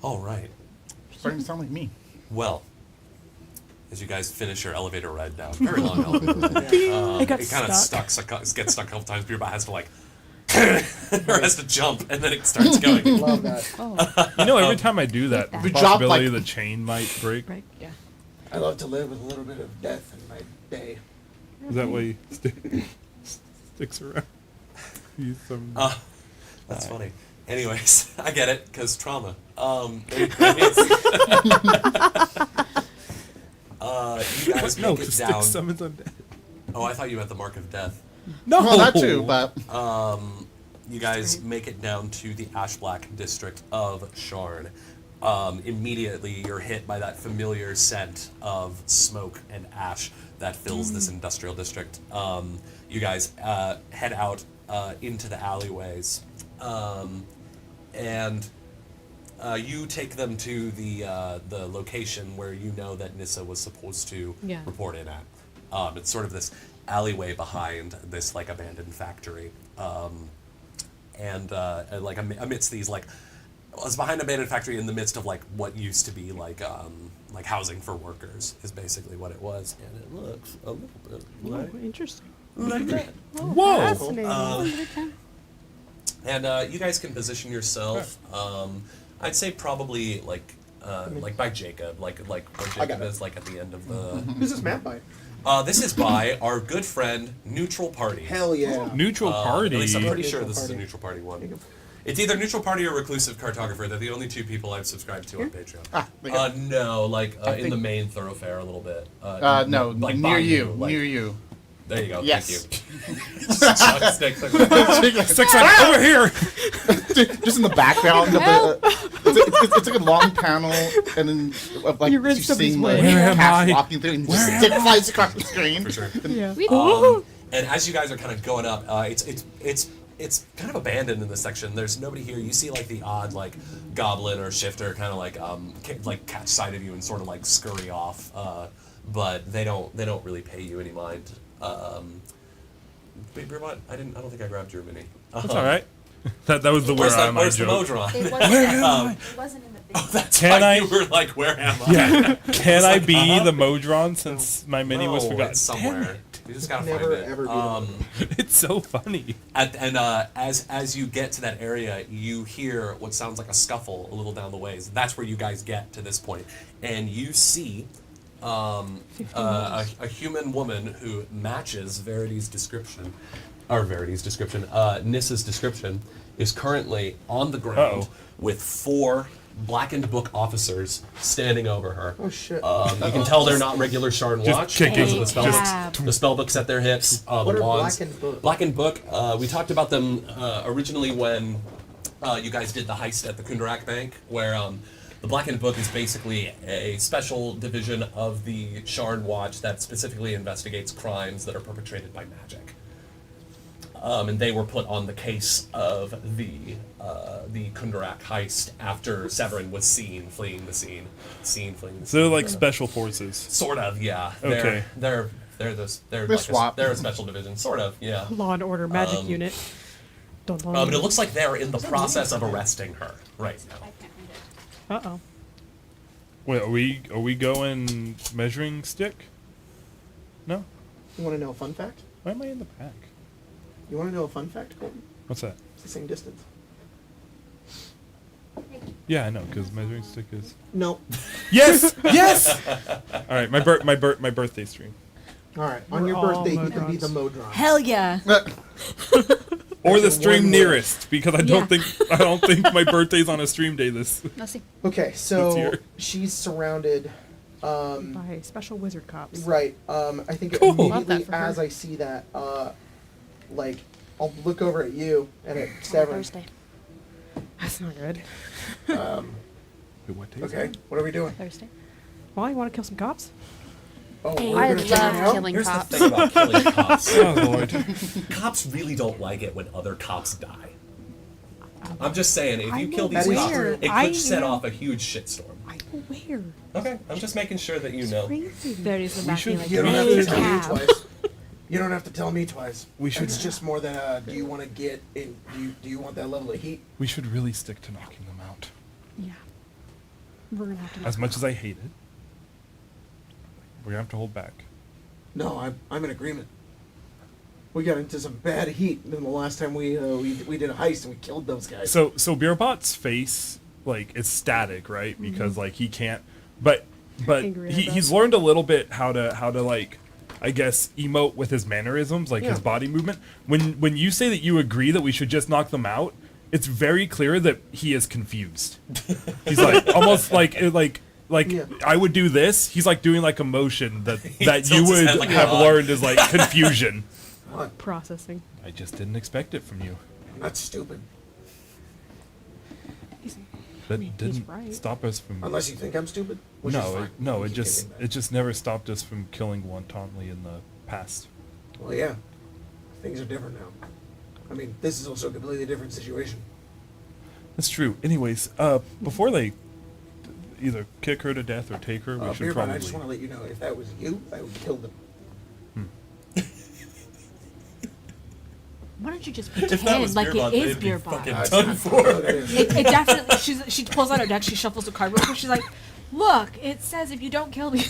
All right. Starting to sound like me. Well, as you guys finish your elevator ride down, very long elevator ride. It got kind of stuck. gets stuck a couple times. Beerbot has to like, or has to jump, and then it starts going. Love that. Oh, You know, every time I do that, the We drop, possibility like- the chain might break. Right? Yeah. I love to live with a little bit of death in my day. Is that why he sticks around? He's some. That's funny. Anyways, I get it because trauma. You guys no, make it because down. stick summons undead. Oh, I thought you meant the mark of death. No, Well, that too, but You guys make it down to the ash black district of Sharn. Immediately, you're hit by that familiar scent of smoke and ash that fills this industrial district. You guys head out into the alleyways, and you take them to the location where you know that Nissa was supposed to Yeah. report in at. It's sort of this alleyway behind this like abandoned factory, and like amidst these like. It's behind an abandoned factory in the midst of like what used to be like housing for workers is basically what it was, and it looks a little bit like, Oh, interesting. like that. Whoa! Fascinating. And you guys can position yourself. I'd say probably like by Jacob, like where got Jacob it. is like at the end of the. Who's this map by? This is by our good friend Neutral Party. Hell yeah. Neutral party. At least I'm pretty Neutral sure this is a Party. Neutral Party one. It's either Neutral Party or Reclusive Cartographer. They're the only two people I've subscribed to on Patreon. there you go. No, like in think- the main thoroughfare a little bit. no, like near by you, like- near you. There you go. Yes. Thank Sticks. Six like, over here. Just in the background of it's like a long panel, and then of like You're in you somebody's seeing way. the Where am cast I? walking through, and just stick flies across the screen. For sure. Yeah. And as you guys are kind of going up, it's kind of abandoned in this section. There's nobody here. You see like the odd like goblin or shifter kind of like catch sight of you and sort of like scurry off, but they don't really pay you any mind. Beerbot, I don't think I grabbed your mini. That's all right. That was the where am I Where's the joke. Modron? It wasn't in the big. That's Can why I- you were like, where am I? Yeah. Can I be uh-huh. the Modron since my mini was No, forgotten? it's somewhere. You just gotta Never, find it. ever be It's so funny. As you get to that area, you hear what sounds like a scuffle a little down the ways. That's where you guys get to this point, and you see a human woman who matches Verity's description, Nissa's description, is currently on the ground Uh-oh. with 4 blackened book officers standing over her. Oh shit. You can tell they're not regular Sharn Just Watch. kicking. Because of the spell Just- books. The spell books at their hips. What The are wands. Blackened Book? Blackened Book. We talked about them originally when you guys did the heist at the Kundarak Bank, where the Blackened Book is basically a special division of the Sharn Watch that specifically investigates crimes that are perpetrated by magic. And they were put on the case of the Kundarak heist after Severin was seen fleeing the scene. So they're like special forces. Sort of, yeah. Okay. They're swap. they're a special division, sort of, yeah. Law and Order magic unit. Dun, dun. But it looks like they're in the process of arresting her right now. I can't read it. Uh-oh. Wait, are we going measuring stick? No. You want to know a fun fact? Why am I in the back? You want to know a fun fact, Colton? What's that? It's the same distance. Yeah, I know, because measuring stick is. No. Yes, yes. All right, my birthday stream. All right. On We're your all birthday, you can be Modrons. the Modron. Hell yeah. Or the That's stream one nearest, because I don't Yeah. think my birthday's on a stream day this. Let's see. Okay, Let's so hear. she's surrounded. By special wizard cops. Right. I think Cool. immediately Love that for her. as I see that, like, I'll look over at you and at Severin. Thursday. That's not good. Wait, what day is Okay, it? what are we doing? Thursday. Well, you want to kill some cops? Oh, Hey, we're I gonna check it love out? killing Here's cops. the thing about killing cops. Oh Lord. Cops really don't like it when other cops die. I'm just saying, if you I'm kill these cops, aware. it could I set am- off a huge shitstorm. I'm aware. Okay, I'm just making sure that you know. Crazy. Verity's in the back being like, You don't have to hey, tell me cab. twice. You don't have to tell me twice. We should- It's just more than do you want to get in? Do you want that level of heat? We should really stick to knocking them out. Yeah. We're gonna have to. As much as I hate it, we're gonna have to hold back. No, I'm in agreement. We got into some bad heat than the last time we did a heist and we killed those guys. So Beerbot's face like is static, right? Because like he can't. But Angry he's eyebrows. learned a little bit how to like, I guess, emote with his mannerisms, like his Yeah. body movement. When you say that you agree that we should just knock them out, it's very clear that he is confused. He's like almost like Yeah. I would do this. He's like doing like a motion that tilts you his would head like a have dog. learned is like confusion. Processing. I just didn't expect it from you. That's stupid. That he's didn't right. stop us from. Unless you think I'm stupid. Which is fine. No, We it keep just getting back. it just never stopped us from killing wantonly in the past. Well, yeah. Things are different now. I mean, this is also a completely different situation. That's true. Anyways, before they either kick her to death or take her, we should Beerbot, probably. I just want to let you know, if that was you, I would kill them. Why don't you just If that was pretend like beer it bot, is they'd be beer fucking bot? done for. It definitely. She pulls out her deck. She shuffles the card real quick. She's like, "Look, it says if you don't kill me."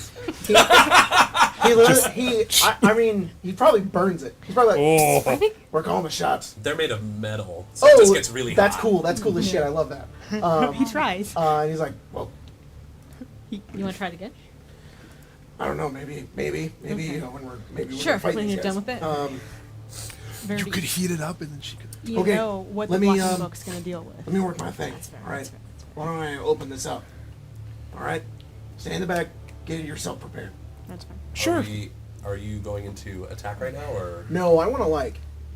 I mean, he probably burns it. He's probably like, Oh, I think we're calling the shots. They're made of metal, so it just gets really that's hot. cool. That's cool as shit. I love that. He tries. And he's like, well, you want to try it again. I don't know. Maybe, Okay. when Sure, we're fighting when these you're guys. done with it. Very you could heat it up and then she could. You Okay, know what let the me, blocking book's gonna deal with. Let me work my thing. That's fair, All right. that's fair, that's fair. Why don't I open this up? All right. Stay in the back. Get yourself prepared. That's fine. Sure. are you going into attack right now, or? No, I want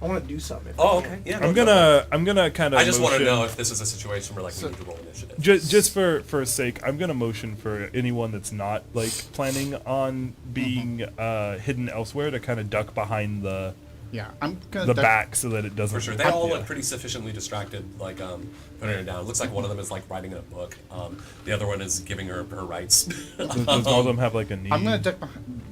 to do something. if I Oh, can. okay. Yeah. I'm no, go gonna kind of. I just want to know if this is a situation where like we need to roll initiative. Just for sake, I'm gonna motion for anyone that's not like planning on being hidden elsewhere to kind of duck behind the Yeah, I'm gonna the duck- back so that it doesn't. For sure. They all yeah. look pretty sufficiently distracted, like putting her down. Looks like one of them is like writing a book. The other one is giving her rights. Does all of them have like a knee? I'm gonna duck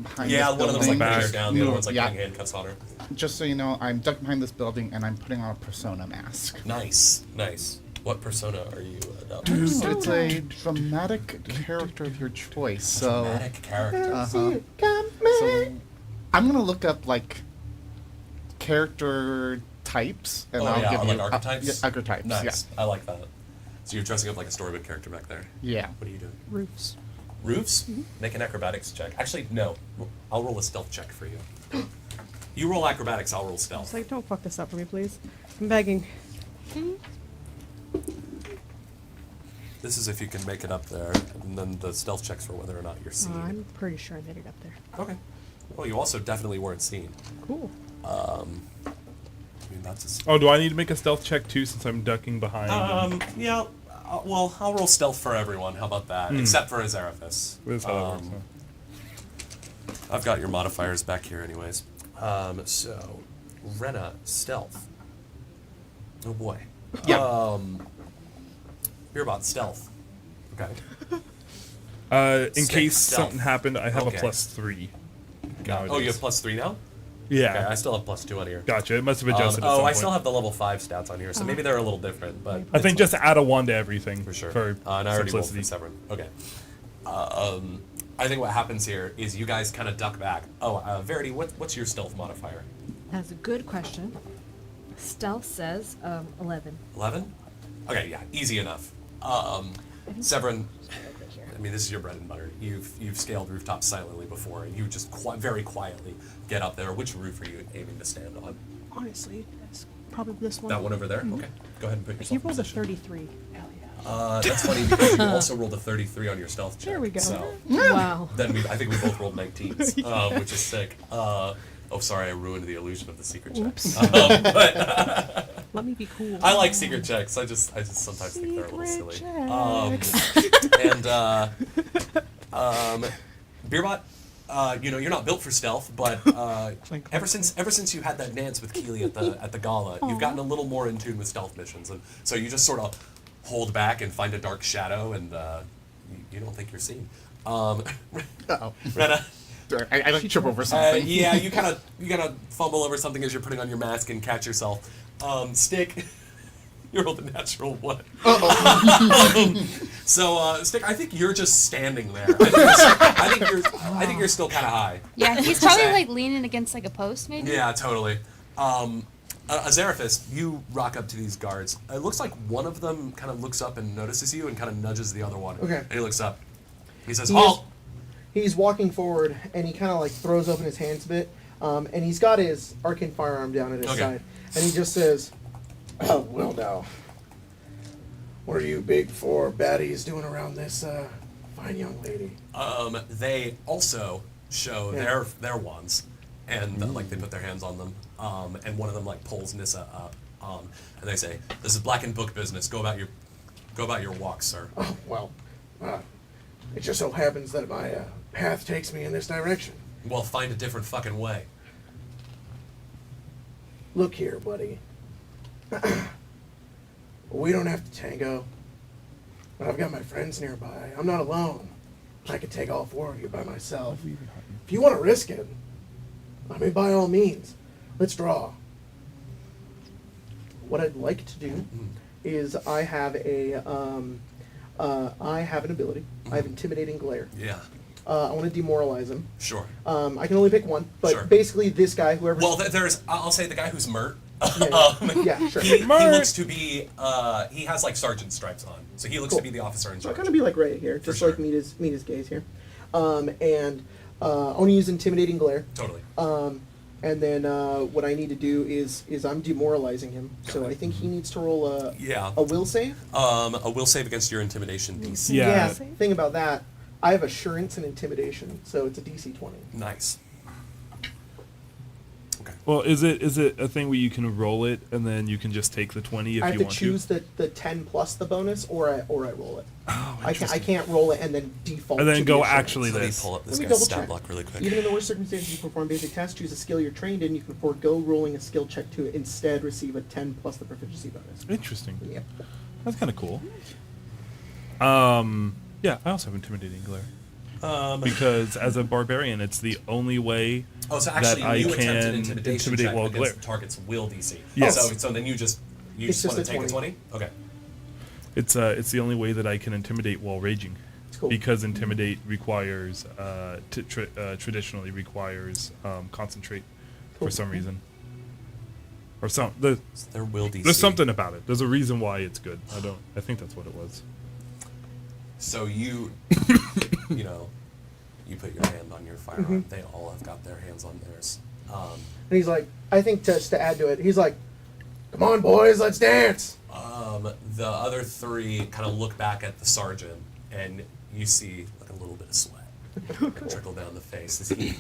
behind Yeah, this one of them's like building. putting her down, the other one's like Yeah. putting handcuffs on her. Just so you know, I'm ducked behind this building and I'm putting on a persona mask. Nice, nice. What persona are you adopting? It's a dramatic character of your choice. So, Dramatic character. so I'm gonna look up like character types, and Oh, I'll yeah, give like you archetypes? yeah, archetypes. Nice. I like that. So you're dressing up like a storybook character back there. Yeah. What are you doing? Roofs. Roofs? Make an acrobatics check. Actually, no. I'll roll a stealth check for you. You roll acrobatics, I'll roll stealth. It's like, don't fuck this up for me, please. I'm begging. This is if you can make it up there, and then the stealth checks for whether or not you're seen. I'm pretty sure I made it up there. Okay. Well, you also definitely weren't seen. Cool. I mean, that's Oh, do I need to make a stealth check too since I'm ducking behind? yeah. Well, I'll roll stealth for everyone. How about that? Except for Azarathus. That's how that works, huh? I've got your modifiers back here, anyways. So, Rena, stealth. Oh boy. Yeah. You're about stealth. Okay. In Stick case stealth. something happened, I have Okay. a +3. Nowadays. Oh, you have +3 now? Yeah. Okay, I still have +2 on here. Gotcha. It must have adjusted. at Oh, some I point. still have the level 5 stats on here, so maybe they're a little different, but I think just add a 1 to everything for sure. For And I already rolled simplicity. for Severin. Okay. I think what happens here is you guys kind of duck back. Oh, Verity, what's your stealth modifier? That's a good question. Stealth says 11. 11? Okay, yeah, easy enough. Severin, I mean, this is your bread and butter. You've scaled rooftops silently before, and you just very quietly get up there. Which roof are you aiming to stand on? Honestly, it's probably this one. That one over there? Okay. Go ahead and put He yourself in rolled a position. 33. That's funny because you also rolled a 33 on your stealth check. There we go. So Wow. then I think we both rolled 19s, which is sick. Oh, sorry, I ruined the illusion of the secret check. Oops. But Let me be cool. I like secret checks. I just sometimes think they're a little silly. Beerbot, you're not built for stealth, but ever since you had that dance with Keely at the gala, you've gotten a little more in tune with stealth missions, and so you just sort of hold back and find a dark shadow, and you don't think you're seen. Uh-oh. Rena, Sorry, I like trip over something. yeah, you kind of fumble over something as you're putting on your mask and catch yourself. Stick, you rolled a natural 1. So, Stick, I think you're just standing there. I think you're still kind of high. Yeah, he's probably like leaning against like a post, maybe. Yeah, totally. Azarathus, you rock up to these guards. It looks like one of them kind of looks up and notices you and kind of nudges the other one. Okay. And he looks up. He says, He "Halt!" He's walking forward, and he kind of like throws open his hands a bit, and he's got his arcane firearm down at his Okay. side, and he just says, "Oh, well now, what are you big four baddies doing around this fine young lady?" They also show Yeah. their wands, and like they put their hands on them, and one of them like pulls Nissa up, and they say, "This is Black and Book business. Go about your walk, sir." Oh, well, it just so happens that my path takes me in this direction. Well, find a different fucking way. Look here, buddy. We don't have to tango, but I've got my friends nearby. I'm not alone. I could take all 4 of you by myself. If you want to risk it, I mean, by all means, let's draw. What I'd like to do is I have an ability. I have Intimidating Glare. Yeah, I want to demoralize him. sure. I can only pick one, but Sure. basically this guy, whoever. Well, I'll say the guy who's Mert. Yeah, sure. He Mert. looks to be. He has like sergeant stripes on, so he looks to Cool. be the officer in So I'll charge. kind of be like right here, For just sure. like meet his gaze here. And I want to use Intimidating Glare. Totally. And then what I need to do is I'm demoralizing him. So I think he needs to roll a Yeah. will save. A will save against your intimidation DC. Yeah. Thing about that, I have assurance and intimidation, so it's a DC 20. Nice. Well, is it a thing where you can roll it and then you can just take the 20 if I have you to want choose the 10 plus the bonus, or I roll it. Oh, I can't roll it and then default. And then to go the assurance. actually Let me this. pull up this Let me guy's double stat check. block really quick. Even in the worst circumstances, you perform basic tasks, choose a skill you're trained in. You can forego rolling a skill check to instead receive a 10 plus the proficiency bonus. Interesting. Yep. That's kind of cool. Yeah, I also have intimidating glare because as a barbarian, it's the only way Oh, so that actually, I you attempted can intimidation intimidate check while against glare. the target's will DC. Yes. So then you just It's want to just a take a 20. 20? Okay. It's the only way that I can intimidate while raging, It's cool. because intimidate requires traditionally requires concentrate Cool. for some reason, or It's their will DC. there's something about it. There's a reason why it's good. I think that's what it was. So you, you put your hand on your firearm. Mm-hmm. They all have got their hands on theirs. And he's like, I think just to add to it, he's like, come on, boys, let's dance. The other three kind of look back at the sergeant, and you see like a little bit of sweat trickle down the face as he,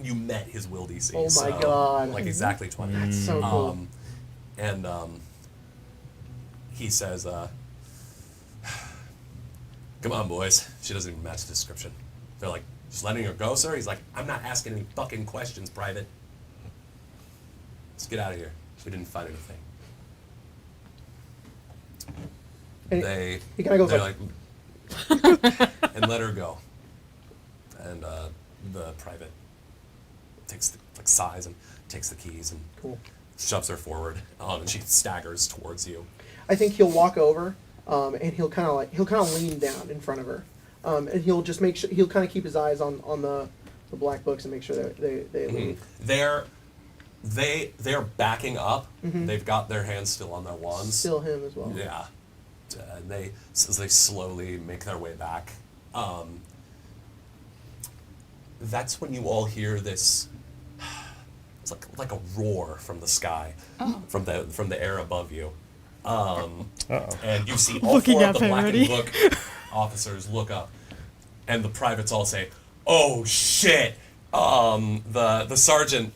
you met his will DC. Oh my so, God. Like exactly 20. That's so cool. And he says, "Come on, boys." She doesn't even match the description. They're like, "Just letting her go, sir?" He's like, "I'm not asking any fucking questions, Private. Let's get out of here. We didn't find anything." And They he kinda goes they're like- and let her go. And the private takes sighs and takes the keys and Cool. shoves her forward, and she staggers towards you. I think he'll walk over, and he'll kind of lean down in front of her, and he'll just make sure he'll kind of keep his eyes on the black books and make sure that they leave. They're backing up. They've got their hands still on their wands. Still him as well. Yeah. And as they slowly make their way back, that's when you all hear this. It's like a roar from the sky, from the air above you, and you see all Looking four of at the black and Parody. book officers look up, and the privates all say, "Oh shit!" The sergeant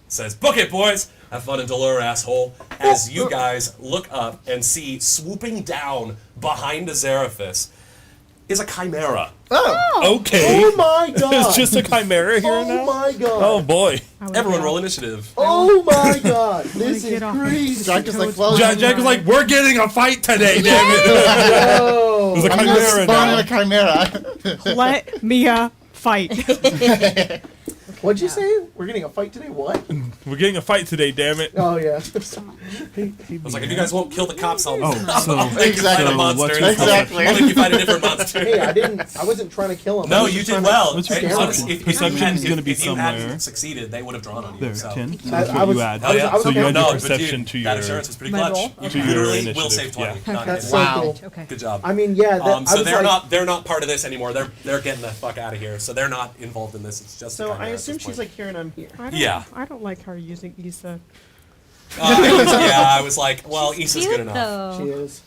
says, "Book it, boys. Have fun in Dolor, asshole." As you guys look up and see swooping down behind Azarathus is a chimera. Okay. Oh my god! It's just a chimera here Oh now. my god! Oh boy. I wanna Everyone get roll off- initiative. Oh my god! This is get off. crazy. Jack is like, well, Jack was like, "We're getting a fight today, damn it!" Whoa. There's a I'm gonna chimera spawn now. a chimera. Let Mia fight. What'd you say? We're getting a fight today? What? We're getting a fight today, damn it. Oh yeah. So much. I was like, if you guys won't kill the cops, I'll so make you fight a Exactly. monster. Exactly. I'll make you fight a different monster. Hey, I wasn't trying to kill him. I No, was you just did trying to- well. What's your Hey, perception? honestly, if Perception's you gonna be if you hadn't somewhere. succeeded, they would have drawn on you. There, So. 10. I- That's I what was- you add. Hell yeah. I was So you okay. add No, your but perception dude, to that your. assurance was pretty My clutch. roll? You Okay. literally Your will initiative, save 20. yeah. Not That's kidding. so Wow. cool. Okay. Good job. I mean, yeah. That, I So was they're not part of this anymore. They're getting the fuck out of here. So they're not involved in this. It's just. So the I chimera at assume this she's point. like, Karen, I'm here. Yeah. I don't like her using Issa. Yeah, I was like, well, Issa's Cute good enough. though. She is.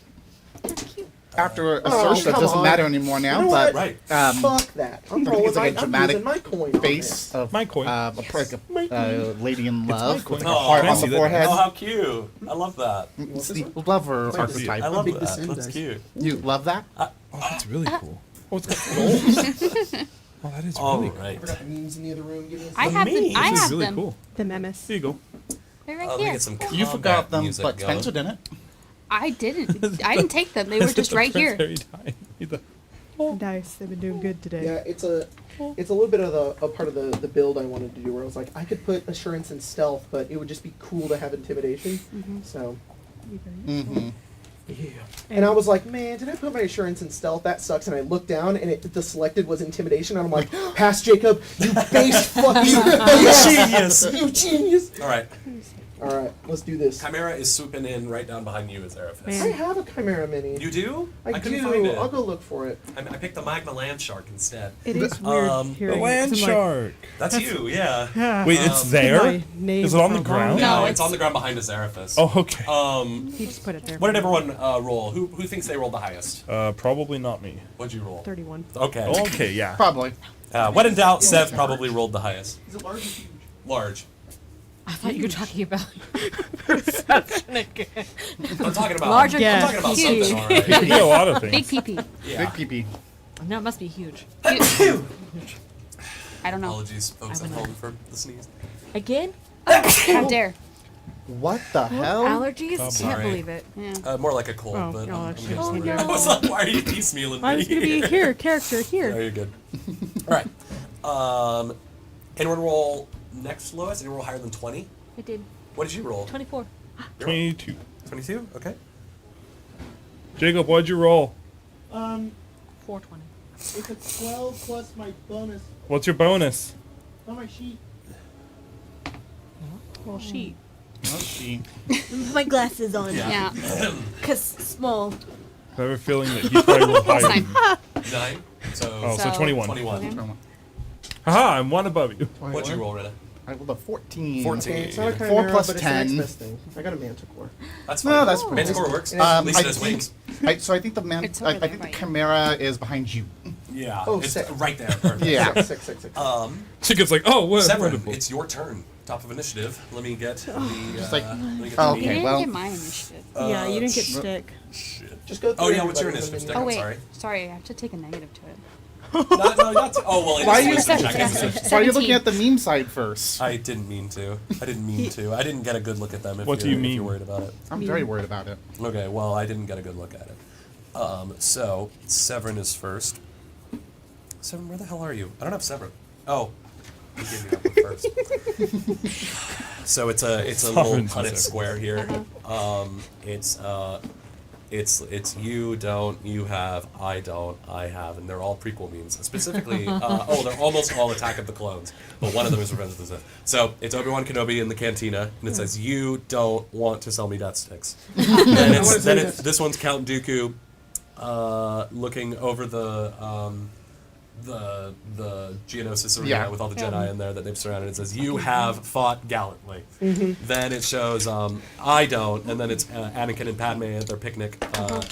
After a Oh, search, that come doesn't on. matter anymore now, You know but what? Right. Fuck that. I'm I think rolling it's like a I'm dramatic using my coin on face this. of My coin. My lady in love coin. with like a Oh, heart can I on see the that? forehead. Oh, how cute! I love that. It's the lover Like this. I archetype. love big that. descent That's dice. cute. You love that? Oh, that's really cool. Oh, it's got gold. Oh, that is All really cool. I right. forgot the memes in the other room. Give me a I second. have them. I This is have really them. cool. The memes. Here you go. They're right Let me here. get some You forgot combat them, music but going. Spencer didn't. I didn't. I didn't take them. They were just right here. Nice. They've been doing good today. Yeah, it's a little bit of a part of the build I wanted to do where I was like, I could put assurance and stealth, but it would just be cool to have intimidation. So, Mm-hmm. yeah. And I was like, man, did I put my assurance and stealth? That sucks. And I looked down, and the selected was intimidation. And I'm like, pass, Jacob, you base fucking genius. you genius. All right. All right, let's do this. Chimera is swooping in right down behind you as Araphis. Man. I have a Chimera Mini. You do? I couldn't do. find it. I'll go look for it. I picked the Magma Land Shark instead. It is weird The hearing The land 'cause I'm like, shark. That's you, yeah. "Ah, Wait, it's Um, there? my name Is it on the for a ground? long No, time." it's on the ground behind Azarathus. Oh, okay. He just put it there. What did everyone roll? Who thinks they rolled the highest? Probably not me. What'd you roll? 31. Okay. Oh, okay, yeah. Probably. When in doubt, Sev probably rolled the highest. Is it large or huge? Large. I thought you were talking about perception again. I'm talking about. Larger I'm talking about huge. something, all right. It could be a lot of things. Big PP. Yeah. Big PP. No, it must be huge. I don't know. Apologies, folks I at would home, for the sneeze. Again? How dare. What the hell? Allergies? Can't Sorry. believe it. Yeah. More like a cold, Oh, but gosh. I'm getting Oh, over it. no. I was like, why are you piecemealing me? I was gonna be here, character No, here. you're good. All right. Anyone roll next lowest? Anyone roll higher than 20? I did. What did you roll? 24. 22. 22? Okay. Jacob, what'd you roll? 420. It's a 12 plus my bonus What's your bonus? on my sheet. Well, she. Oh, she. My glasses on. Yeah. Because small. I have a feeling that he probably rolled higher. Fine. 9. So, Oh, so So- 21. 21. Haha, I'm one above you. What'd you roll, Rena? I rolled a 14. 14. Okay, it's not a Four chimera, plus but 10. it's an X thing. I got a manticore. That's fine. No, that's pretty Manticore good. works. Yeah. At least it I has think- wings. So I think the It's over I there think the by you. chimera is behind you. Yeah. Oh, it's sick. right there. Perfect. Yeah. Six. Jacob's like, oh, what? Severin, wonderful. it's your turn. Top of initiative. Let me get the. Just like- let me get oh, the You okay, didn't well- get my initiative. Yeah, you didn't get sh- stick. Shit. Just go through Oh yeah, what's your everybody initiative and stick? then I'm Oh, wait. sorry. Sorry, I have to take a negative to it. Not oh well. Why It's are you- wisdom check, isn't it? Why are you looking 17. at the meme side first? I didn't mean to. I didn't get a good look at them. If What do you're, you If mean? you're worried about it. I'm very worried about it. Okay, well, I didn't get a good look at it. So Severin is first. Severin, where the hell are you? I don't have Severin. Oh, you gave me that one first. So it's a little Severin's Punnett Severin. square here. It's you don't, you have, I don't, I have, and they're all prequel memes. Specifically, they're almost all Attack of the Clones, but one of them is Revenge of the Sith. So it's Obi-Wan Kenobi in the cantina, and it says, "You don't want to sell me death sticks." This one's Count Dooku, looking over the Geonosis arena Yeah. with all the Jedi in there that they've surrounded. It says, "You have fought gallantly." Then it shows, "I don't," and then it's Anakin and Padme at their picnic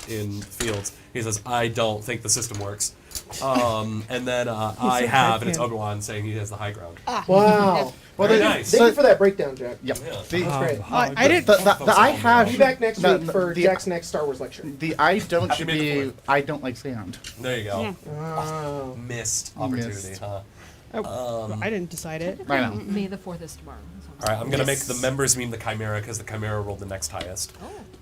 in fields. He says, "I don't think the system works." And then I said have, and it's Anakin. Obi-Wan saying he has the high ground. Wow. Well, Very the- nice. Thank you for that breakdown, Jack. Yep. Yeah. The, That's great. I didn't. the I have. Be back next the- week for the- Jack's next Star Wars lecture. The I don't Happy should May the be. Fourth. I don't like sand. There you go. Oh. Missed opportunity, Missed. huh? I didn't decide it. I know. May the 4th is tomorrow. All right, I'm gonna make the members mean the Chimera because the Chimera rolled the next highest.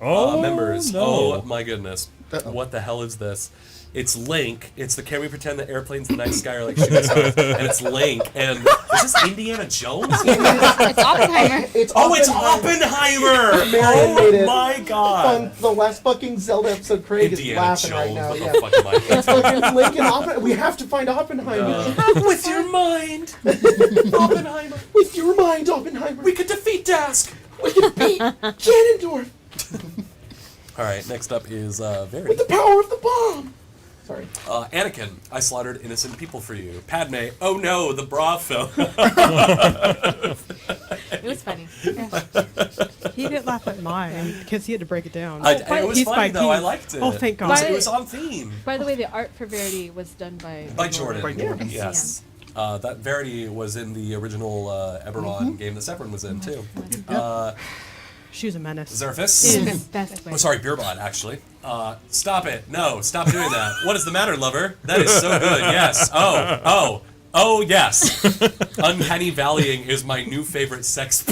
Oh, Members. no. Oh my goodness. Uh-oh. What the hell is this? It's Link. It's the Can We Pretend That Airplanes in the Night Sky Are Like Shooting Stars? And it's Link. And is this Indiana Jones? It's Oppenheimer. It's Oh, it's Oppenheimer! Marion made Oh it my god! the last fucking Zelda episode. Craig is Indiana laughing Jones. right now. What Yeah. the fuck am I It's fucking Lincoln Oppenheimer. We have to find Oppenheimer. With your mind, Oppenheimer. With your mind, Oppenheimer. We could defeat Dask. We can beat Ganondorf All right, next up is Verity. with the power of the bomb. Sorry. Anakin, I slaughtered innocent people for you. Padme, oh no, the bra film. It was funny. He didn't laugh at mine because he had to break it down. It was He's funny fine. though. I He's- liked it. Oh, thank It was, God. it was on theme. By the way, the art for Verity was done by Jordan. By Jordan. Yes. That Verity was in the original Eberron game that Severin was in too. She was a menace. Zerfus. in the best way. Oh, sorry, Beerbot, actually. Stop it. No, stop doing that. What is the matter, lover? That is so good. Yes. Oh, yes. Uncanny Valleying is my new favorite sex.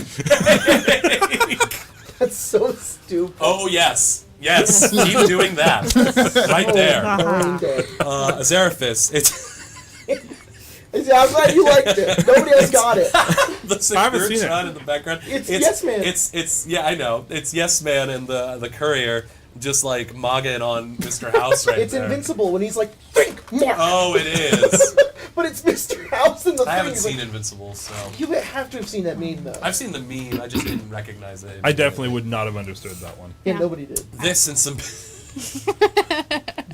That's so stupid. Oh, yes. Yes. Keep doing that. Right there. Brain dead. Zerfus. It's I'm glad you liked it. Nobody else got it. the haven't secure seen it. shot in the background. It's Yes Man. It's yeah, I know. It's Yes Man and the courier just like mogging on Mr. House right It's there. Invincible when he's like, think more. Oh, it is. But it's Mr. House in the thing. I haven't He's seen like, Invincible, so You have to have seen that meme though. I've seen the meme. I just didn't recognize it. I definitely would not have understood that one. Yeah, Yeah. nobody did. This and some.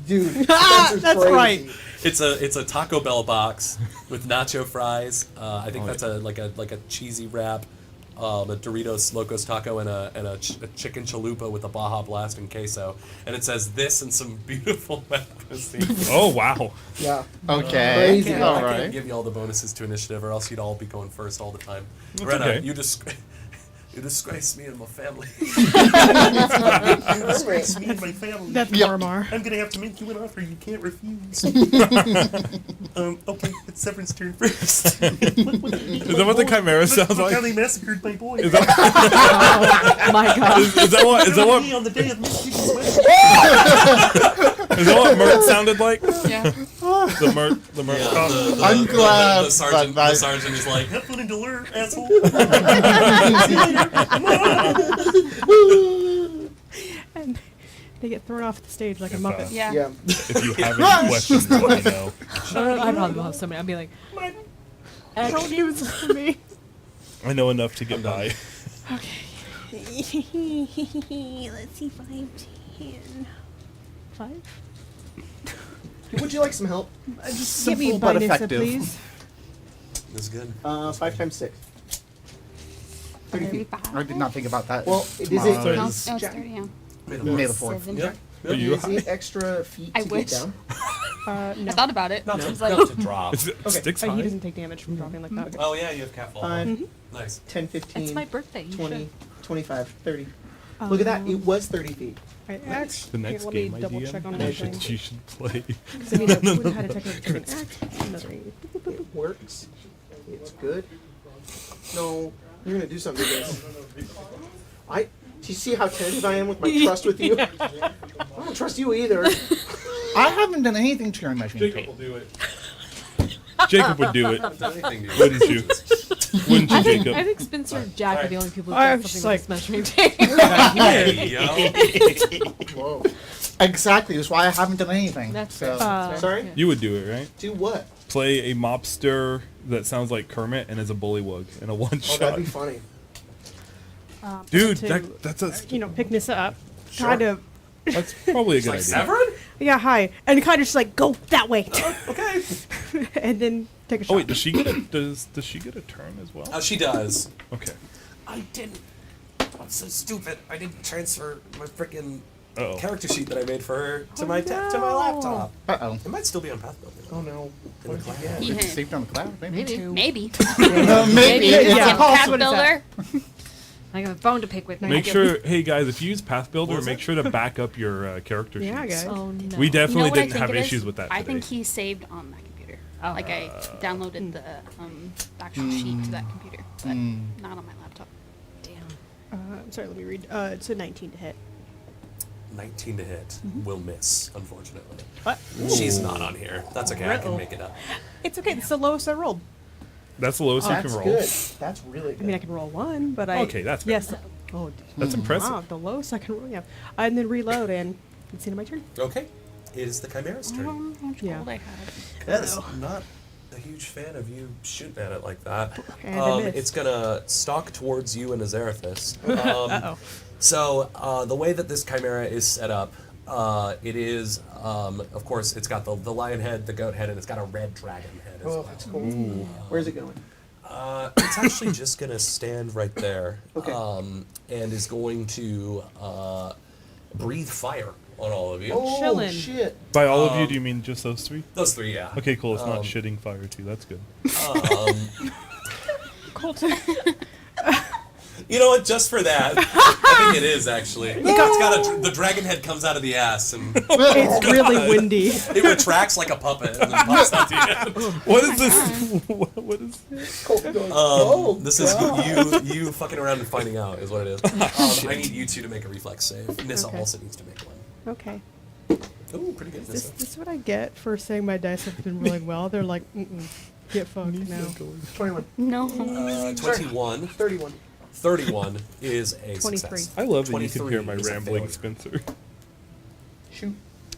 Dude, Spencer's That's crazy. right. It's a Taco Bell box with nacho fries. I think that's a cheesy wrap. a Doritos Locos Taco and a chicken chalupa with a Baja Blast and queso. And it says this and some beautiful macaroni. Oh wow. Yeah. Okay. Crazy. I All can't right. give you all the bonuses to initiative, or else you'd all be going first all the time. That's Rena, okay. you disgrace me and my family. Disgrace me and my family. That's Yep. Marmar. I'm gonna have to make you an offer you can't refuse. Okay, it's Severin's turn first. Is Is that what the Chimera sounds Look how like? they massacred my boy. Is that, Oh my god. is that what? Is that what? Me on the day of Mississippi's wedding. Is that what Mert sounded like? Yeah. The Mert. The Mert. cop? I'm glad The sergeant, that- the sergeant is like, Have fun in Delaware, asshole. And they get thrown off the stage like a If, muppet. Yeah. Yeah. If you have any questions, let me know. I probably will have so many. I'll be like, Don't do this for me. I know enough to get by. Let's see, 5, 10. 5? Would you like some help? Just give me Simple but by Nissa, effective. please. this is good. 5 times 6. 30 feet. I did not think about that. Well, is Tomorrow it- No, no, is it's 30, yeah. May the May the fourth. 4th. 7. Yeah. Are you Is it extra feet I to wish. get down? I No. thought about it. Not I to, was like, not to drop. Is it Okay. sticks He high? doesn't take damage from dropping like that. Oh yeah, you have cat fall. 5, Nice. 10, 15, it's my birthday. You 20, should. 25, 30. Look at that. It was 30 feet. Right, The next let me game double idea check on you everything. should play. Because I mean, I would have had to technically take an act. Another 8. It works. It's good. No, you're gonna do something to this. Do you see how tentative I am with my trust with you? I don't trust you either. I haven't done anything to your measuring Jacob will tape. do it. Jacob would do it. Anything to you. Wouldn't you? Wouldn't you, I Jacob? think Spencer and Jack are the only people who I do was something just with this measuring tape. Hey, yo. Whoa. Exactly. That's why I haven't done anything. That's so. fair. Sorry? You would do it, right? Do what? Play a mobster that sounds like Kermit and is a bullywug in a one Oh, shot. that'd be funny. Dude, to, that's a pick Nissa up. Sure. Kind of, that's probably a good Like idea. Severin? yeah, hi. And kind of just like, go that way. Okay. And then take a shot. Oh wait, does she get a does she get a turn as well? She does. Okay. I didn't. I'm so stupid. I didn't transfer my freaking Uh-oh. character sheet that I made for her to my to my laptop. Uh-oh. It might still be on Path Builder. Oh no. What did you get? he It's hit. saved on the cloud, maybe. Maybe. Maybe. Yeah. It's Yeah. Path possible. Builder. I got a phone to pick with. Make sure, hey guys, if you use Path Builder, What was make it? sure to back up your character Yeah, sheets. guys. Oh no. We You know definitely what I didn't think have it is? issues with that I today. think he saved on that computer. Oh. Like I downloaded the actual sheet to that computer, but not on my laptop. Damn. I'm sorry, let me read. It's a 19 to hit. 19 to hit. Will miss, unfortunately. What? She's not on here. That's okay. I can Uh-oh. make it up. It's okay. It's the lowest I rolled. That's the lowest you That's can roll. good. That's really good. I mean, I can roll 1, but I. Okay, that's yes. better. Oh, That's impressive. wow, the lowest I can roll. Yeah, and then reload, and it's the end of my turn. Okay. It is the Chimera's turn. How much Yeah. gold I have. Yes, not a huge fan of you shooting at it like that. And I missed. It's gonna stalk towards you and Azarathis. Uh-oh. So the way that this Chimera is set up, it is, of course, it's got the lion head, the goat head, and it's got a red dragon head as Oh, well. that's cool. Where's it going? It's actually just gonna stand right there, Okay. and is going to breathe fire on all of you. Oh, Chillin'. shit. By all of you, do you mean just those three? Those three, yeah. Okay, cool. It's not Um, shitting fire too. That's good. You know what? Just for that, I think it is actually. It's got the dragon head comes out of the ass and It's really windy. it retracts like a puppet and then pops out the end. What is this? What is this? This is you fucking around and finding out is what it is. I need you two to make a reflex save. Nissa Okay. also needs to make one. Okay. Ooh, pretty good, This, Nissa. this is what I get for saying my dice have been rolling well. They're like, get fucked now. 21. No. 21. 31. 31 is a 23. success. I love that you can 23 hear my is a rambling, failure. Spencer. Shoot.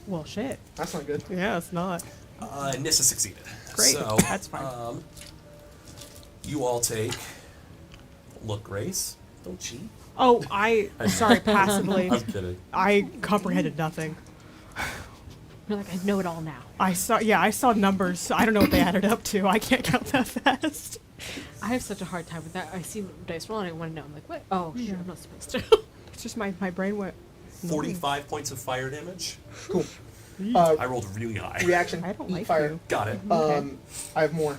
Well, shit. That's not good. Yeah, it's not. Nissa succeeded. Great. So, That's fine. You all take. Look, Grace. Don't cheat. Oh, sorry, passively. I'm kidding. I comprehended nothing. You're like, I know it all now. I saw numbers. I don't know what they added up to. I can't count that fast. I have such a hard time with that. I see dice roll and I want to know. I'm like, what? Oh, shit, I'm not supposed to. It's just my brain went. 45 points of fire damage. Cool. I rolled really high. Reaction. I don't eat like fire. you. Got it. I have more.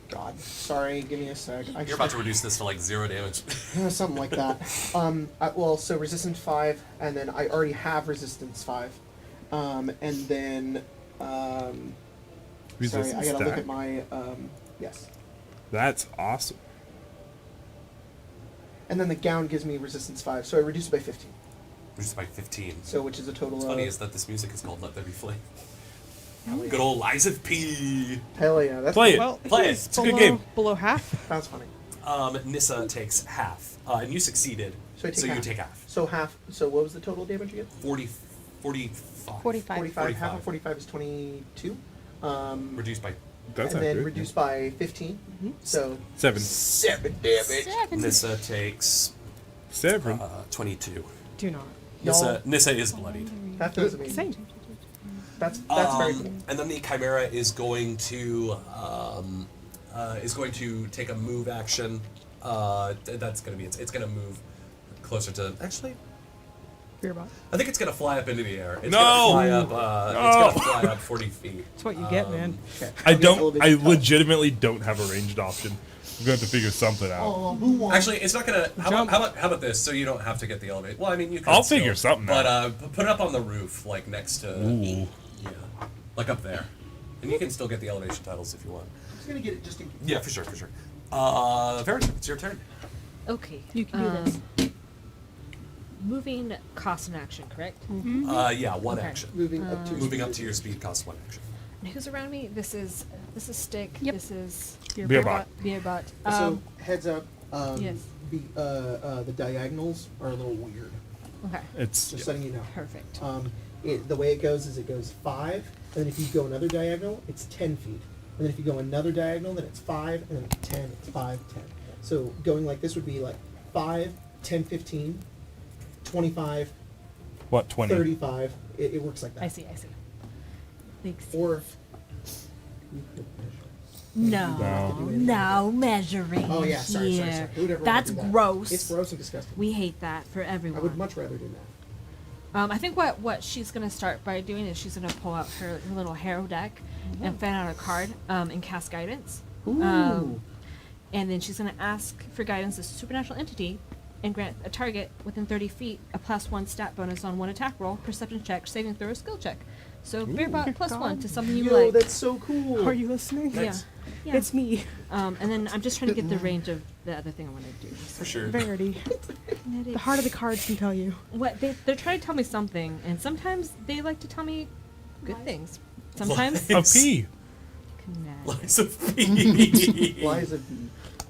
God, sorry. Give me a sec. You're about to reduce this to like 0 damage. Something like that. So resistance 5, and then I already have resistance 5, and then sorry, Resistance I gotta look stack. at my yes, That's awesome. and then the gown gives me resistance 5, so I reduce it by 15. Reduced by 15. So which is a total What's of. funny is that this music is called Let There Be Flame. Good old Lies of P. Hell yeah, that's Play it. Well, Play it. he's It's a good below- game. Below half. That's funny. Nissa takes half. And you succeeded. So I take you half. take half. So half. So what was the total damage again? 45. 45. 45. Half of 45 is 22. Reduced by That's and then accurate. reduced by 15. So 7. 7 damage. 7. Nissa takes 7. 22. Do not. Nissa is bloodied. That feels amazing. Same. That's very cool. And then the Chimera is going to take a move action. That's going to be it's going to move closer to actually. Fear bot. I think it's going to fly up into the air. It's No! going to fly up. It's going to fly up 40 feet. That's what you get, man. Okay. I I'll get don't. I elevated top. legitimately don't have a ranged option. I'm going to have to figure something out. Oh, who wants? Actually, it's not gonna. How Jump. about this? So you don't have to get the elevator. Well, I mean, you can. I'll still, figure something but, out. But put it up on the roof, like next to. Ooh. Yeah, like up there, and you can still get the elevation titles if you want. I'm just gonna get it just in case. Yeah, for sure, for sure. Verity, it's your turn. Okay. You can do this. Moving costs an action, correct? Yeah, one Okay. action. Moving up to Moving up to your speed costs one action. And who's around me? This is Stick. Yep. This is Your Beer bear bot. Beerbot. So heads up. Yes. The diagonals are a little weird. Okay. It's Just letting you know. Perfect. The way it goes is it goes 5, and then if you go another diagonal, it's 10 feet. And then if you go another diagonal, then it's 5, and then it's 10, it's 5, 10. So going like this would be like 5, 10, 15, 25, what 20. 35. It works like that. I see. Thanks. Or No measuring oh yeah, sorry. here. Who would ever That's wanna do that? gross. It's gross and disgusting. We hate that for I everyone. would much rather do that. I think what she's gonna start by doing is she's gonna pull out her little hero deck and fan out a card and cast guidance. Ooh. And then she's gonna ask for guidance as a supernatural entity and grant a target within 30 feet a +1 stat bonus on one attack roll, perception check, saving throw, or skill check. So Beerbot +1 to something you Yo, like. that's so cool. Are you listening? Yeah. It's me, And then I'm just trying to get the range of the other thing I want to do. For sure. Verity. The heart of the cards can tell you. What they're trying to tell me something, and sometimes they like to tell me good things. Sometimes A P. kinetic. Lies of P. Lies of the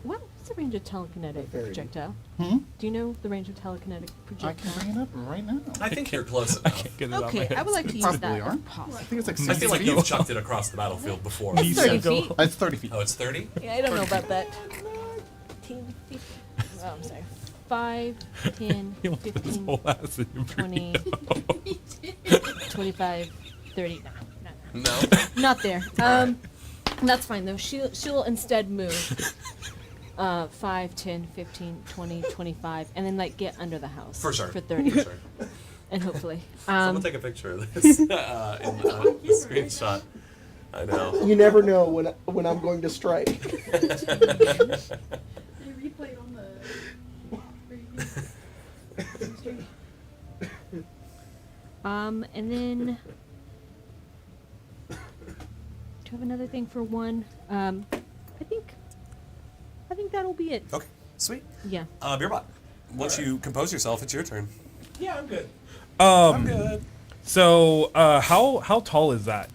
What's the range of telekinetic Very. projectile? Hmm? Do you know the range of telekinetic I projectile? can bring it up right now. I think you're close enough. Get it out Okay, my I head. would like to use Probably that are. if possible. I think it's like I 6 feel like feet. you've chucked it across the battlefield before. It's 30 feet. It's 30 feet. Oh, it's 30? Yeah, I don't know about that. 10 feet. Oh, I'm sorry. 5, 10, He'll put his 15, whole ass in your 20, 25, 30. No. Not there. That's fine though. She'll instead move 5, 10, 15, 20, 25, and then like get under the house. For sure. For 30. For sure. And hopefully. Someone take a picture of this in the screenshot. I know. You never know when I'm going to strike. And then do you have another thing for one? I think that'll be it. Okay, sweet. Yeah. Beerbot, once you compose yourself, it's your turn. Yeah, I'm good. I'm good. So, how tall is that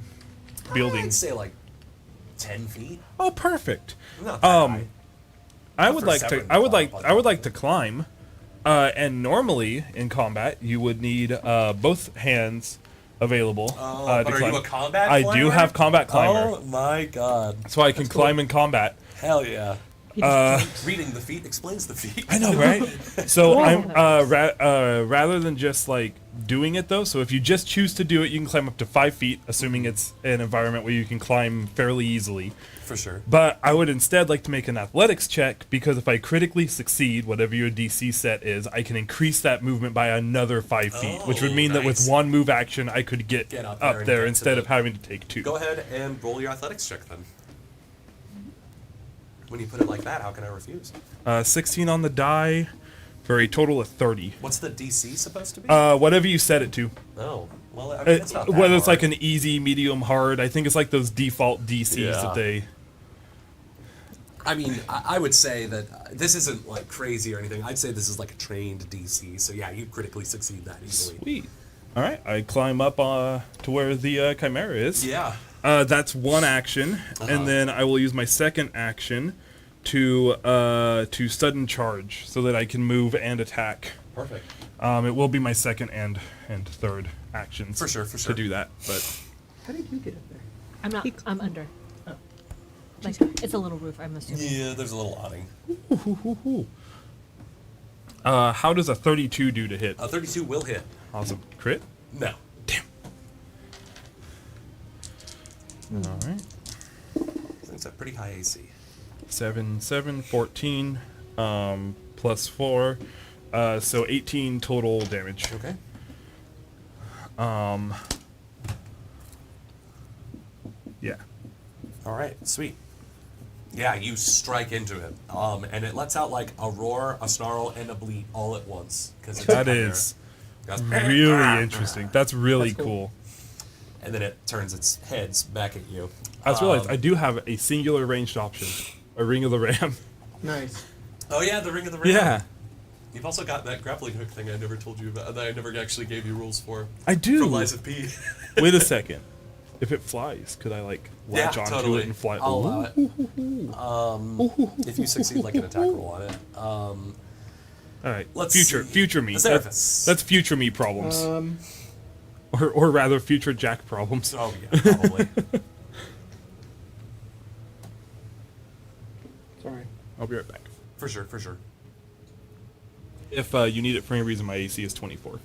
building? I'd say like 10 feet. Oh, perfect. Not that high. I would for like to. seven, I would like. but- I would like to climb. And normally in combat, you would need both hands available. Oh, to but are climb. you a combat I do climber? have combat climber, Oh my god. so I can climb in combat. Hell yeah. Reading the feat explains the feat. I know, right? So I'm rather than just like doing it though. So if you just choose to do it, you can climb up to 5 feet, assuming it's an environment where you can climb fairly easily. For sure. But I would instead like to make an athletics check, because if I critically succeed, whatever your DC set is, I can increase that movement by another 5 feet, which would mean that with nice. one move action, I could get Get up up there and there get to instead the- of having to take 2. Go ahead and roll your athletics check then. When you put it like that, how can I refuse? 16 on the die for a total of 30. What's the DC supposed to be? Whatever you set it to. Oh, well, I mean, it's not that Whether it's like hard. an easy, medium, hard. I think it's like those default DCs Yeah. that they... I mean, I would say that this isn't like crazy or anything. I'd say this is like a trained DC. So yeah, you critically succeed that easily. Sweet. All right, I climb up to where the Chimera is. Yeah. That's one action, Uh-huh. and then I will use my second action to sudden charge, so that I can move and attack. Perfect. It will be my second and third actions. For sure. To do that, but How did you get up there? I'm not. I'm under. Like it's a little roof. I'm assuming. Yeah, there's a little awning. how does a 32 do to hit? 32 will hit. Awesome. Crit. No. Damn. All right. It's a pretty high AC. 7, 14, plus 4, so 18 total damage. Okay. Yeah. All right. Sweet. Yeah, you strike into it, and it lets out like a roar, a snarl, and a bleat all at once. Because That is really interesting. That's really That's cool. cool. And then it turns its heads back at you. I just realized I do have a singular ranged option, a Ring of the Ram. Nice. Oh yeah, the Ring of the Ram. Yeah, You've also got that grappling hook thing I never told you about. That I never actually gave you rules for. I do. From Lies of P. Wait a second. If it flies, could I like latch Yeah, onto totally. it and fly? I'll allow it. If you succeed like an attack roll on it. All right. Let's future see. future me. Azevedo. That's future me problems, Um, or rather future Jack problems. Oh yeah, probably. sorry. I'll be right back. For sure. If you need it for any reason, my AC is 24.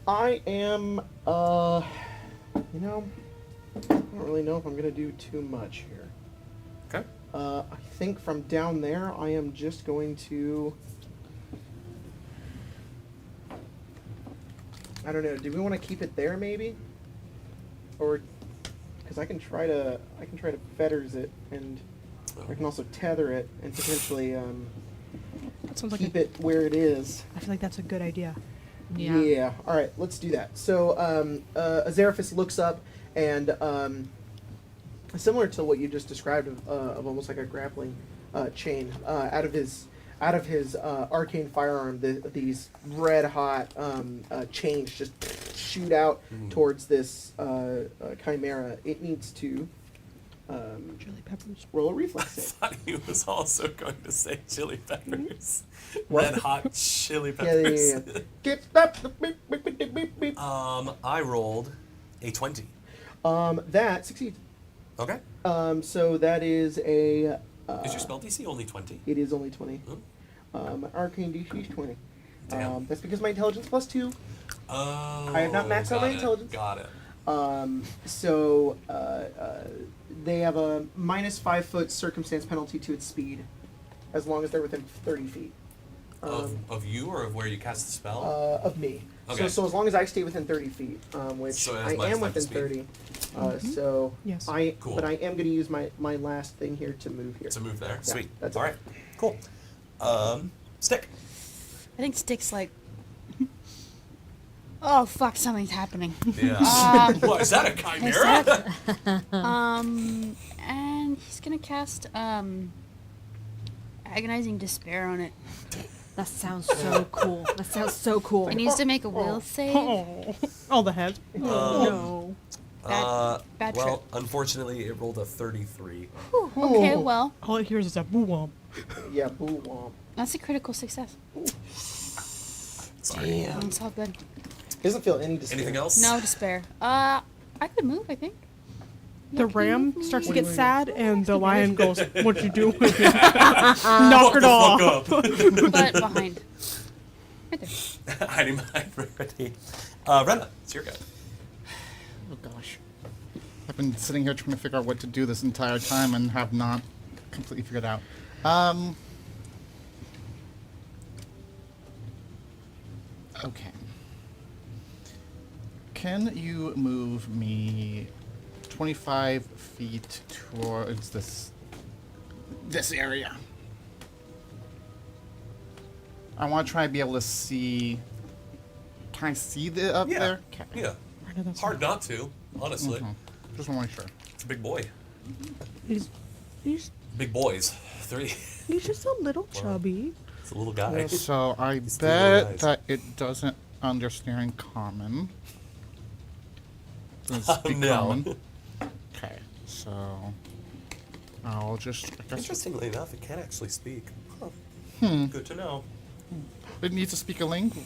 I am, you know, I don't really know if I'm gonna do too much here. Okay. I think from down there, I am just going to. I don't know. Do we want to keep it there, maybe? Or, because I can try to fetters it, and I can also tether it and potentially That sounds like keep it where it is. I feel like that's a good idea. Yeah. All right, let's do that. So Azevedo looks up and similar to what you just described of almost like a grappling chain out of his arcane firearm. These red hot chains just shoot out towards this chimera. It needs to Chili peppers. roll a reflex I save. thought he was also going to say chili peppers. What? Red hot chili Yeah, peppers. yeah. Get up. Beep, beep, beep, beep, beep, beep. I rolled a 20. That succeeds. Okay. So that is a. Is your spell DC only 20? It is only 20. Oh. My arcane DC is 20. Damn. That's because my intelligence plus 2. Oh. I have not maxed out got my it, intelligence. Got it. So they have a minus 5 foot circumstance penalty to its speed, as long as they're within 30 feet. Of you or of where you cast the spell? Of me. Okay. So as long as I stay within 30 feet, which So it has I minus am 5 to within speed. 30. So Yes. Cool. but I am going to use my last thing here to move here. To move there. Yeah, Sweet. that's All it. right. Cool. Stick. I think Stick's like, oh fuck, something's happening. Yeah. What, is that a chimera? And he's gonna cast agonizing despair on it. That sounds so cool. That sounds so cool. It needs to make a will save. Oh, all the heads. No. Bad well, trip. unfortunately, it rolled a 33. Whew, okay, well, All it hears is a boo womp. Yeah, boo womp. that's a critical success. Damn. It's all good. Doesn't feel any despair. Anything else? No despair. I could move, I think. The ram starts to get sad, and the lion goes, "What you doing?" Knock it off. But behind. Right there. Hiding behind Rarity. Rena, it's your go. Oh gosh. I've been sitting here trying to figure out what to do this entire time and have not completely figured out. Okay. Can you move me 25 feet towards this area? I want to try and be able to see. Can I see the up Yeah. there? Okay. Yeah. It's hard not to, honestly. Just want to make sure. It's a big boy. He's Big boys. 3. he's just a little chubby. It's a little guy. So I He's three little bet guys. that it doesn't understand common. Doesn't speak No. common. Okay, so I'll just. I guess Interestingly enough, it can actually speak. Huh. Good to know. it needs to speak a language.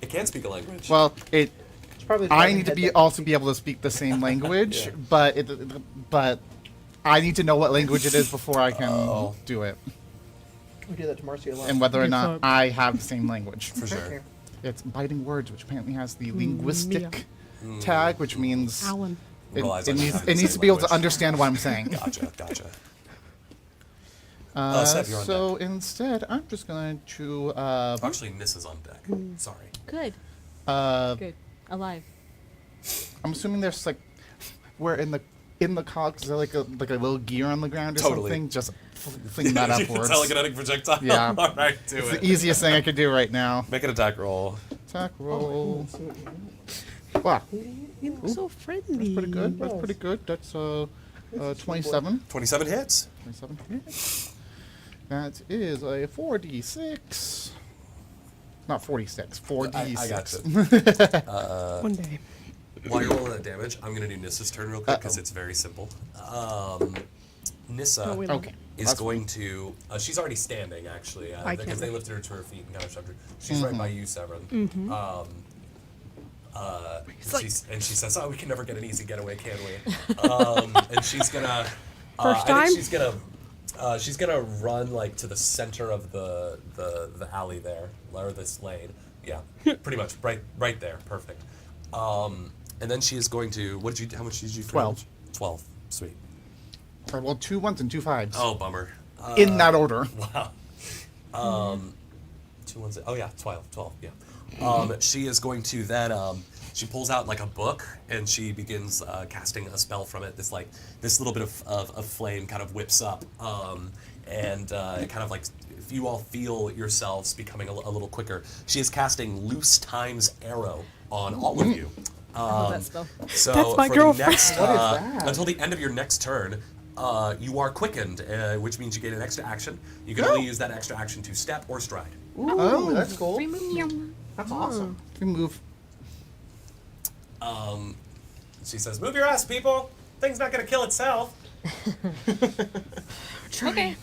It can speak a language. Well, it. It's probably I need to be also be able to speak the same language, Yeah. but I need to know what language it is before I can Oh. do it, We do that to Marcy a lot. and whether or Okay, not so- I have the same language. for sure. Okay. It's biting words, which apparently has the linguistic tag, which means Alan. Realize it I needs, have it the needs same to be able to language. understand what I'm saying. Gotcha. Seth, you're on So instead, I'm just going to. Actually, Nissa's on deck. Sorry. Good. Good. Alive. I'm assuming there's like, where in the cogs, is there like a little gear on the ground or Totally. something? Just fling that upwards. Telekinetic projectile. Yeah. All right, do It's it. the easiest thing I could do right now. Make an attack roll. Attack roll. Wow, You look so friendly. pretty good. That's pretty good. That's 27. 27 hits. 27 hits. That is a 4d6. Not 46. 4d6. I got you. One day. While you're rolling that damage, I'm going to do Nissa's turn real quick because it's very simple. Nissa Oh, wait. Okay. is That's going to... she's already standing, actually, I because can't. they lifted her to her feet and kind of shoved her. She's right by you, Severin. And she says, "Oh, we can never get an easy getaway, can we?" And she's gonna. First I time? think she's gonna run like to the center of the alley there, or this lane. Yeah, pretty much right there. Perfect. And then she is going to. How much did you? 12. 12. Sweet. I rolled 2 1s and 2 5s. Oh, bummer. In that order. Wow. 2 1s. Oh yeah, 12. 12. Yeah. She is going to then. She pulls out like a book and she begins casting a spell from it. This little bit of flame kind of whips up, and it kind of like if you all feel yourselves becoming a little quicker. She is casting Loose Time's Arrow on all of you. love that spell. So That's my for girlfriend. the next, What is that? until the end of your next turn, you are quickened, which means you get an extra action. You can only use that extra action to step or stride. Ooh, that's cool. Premium. That's awesome. You move. She says, "Move your ass, people. Thing's not gonna kill itself." Okay.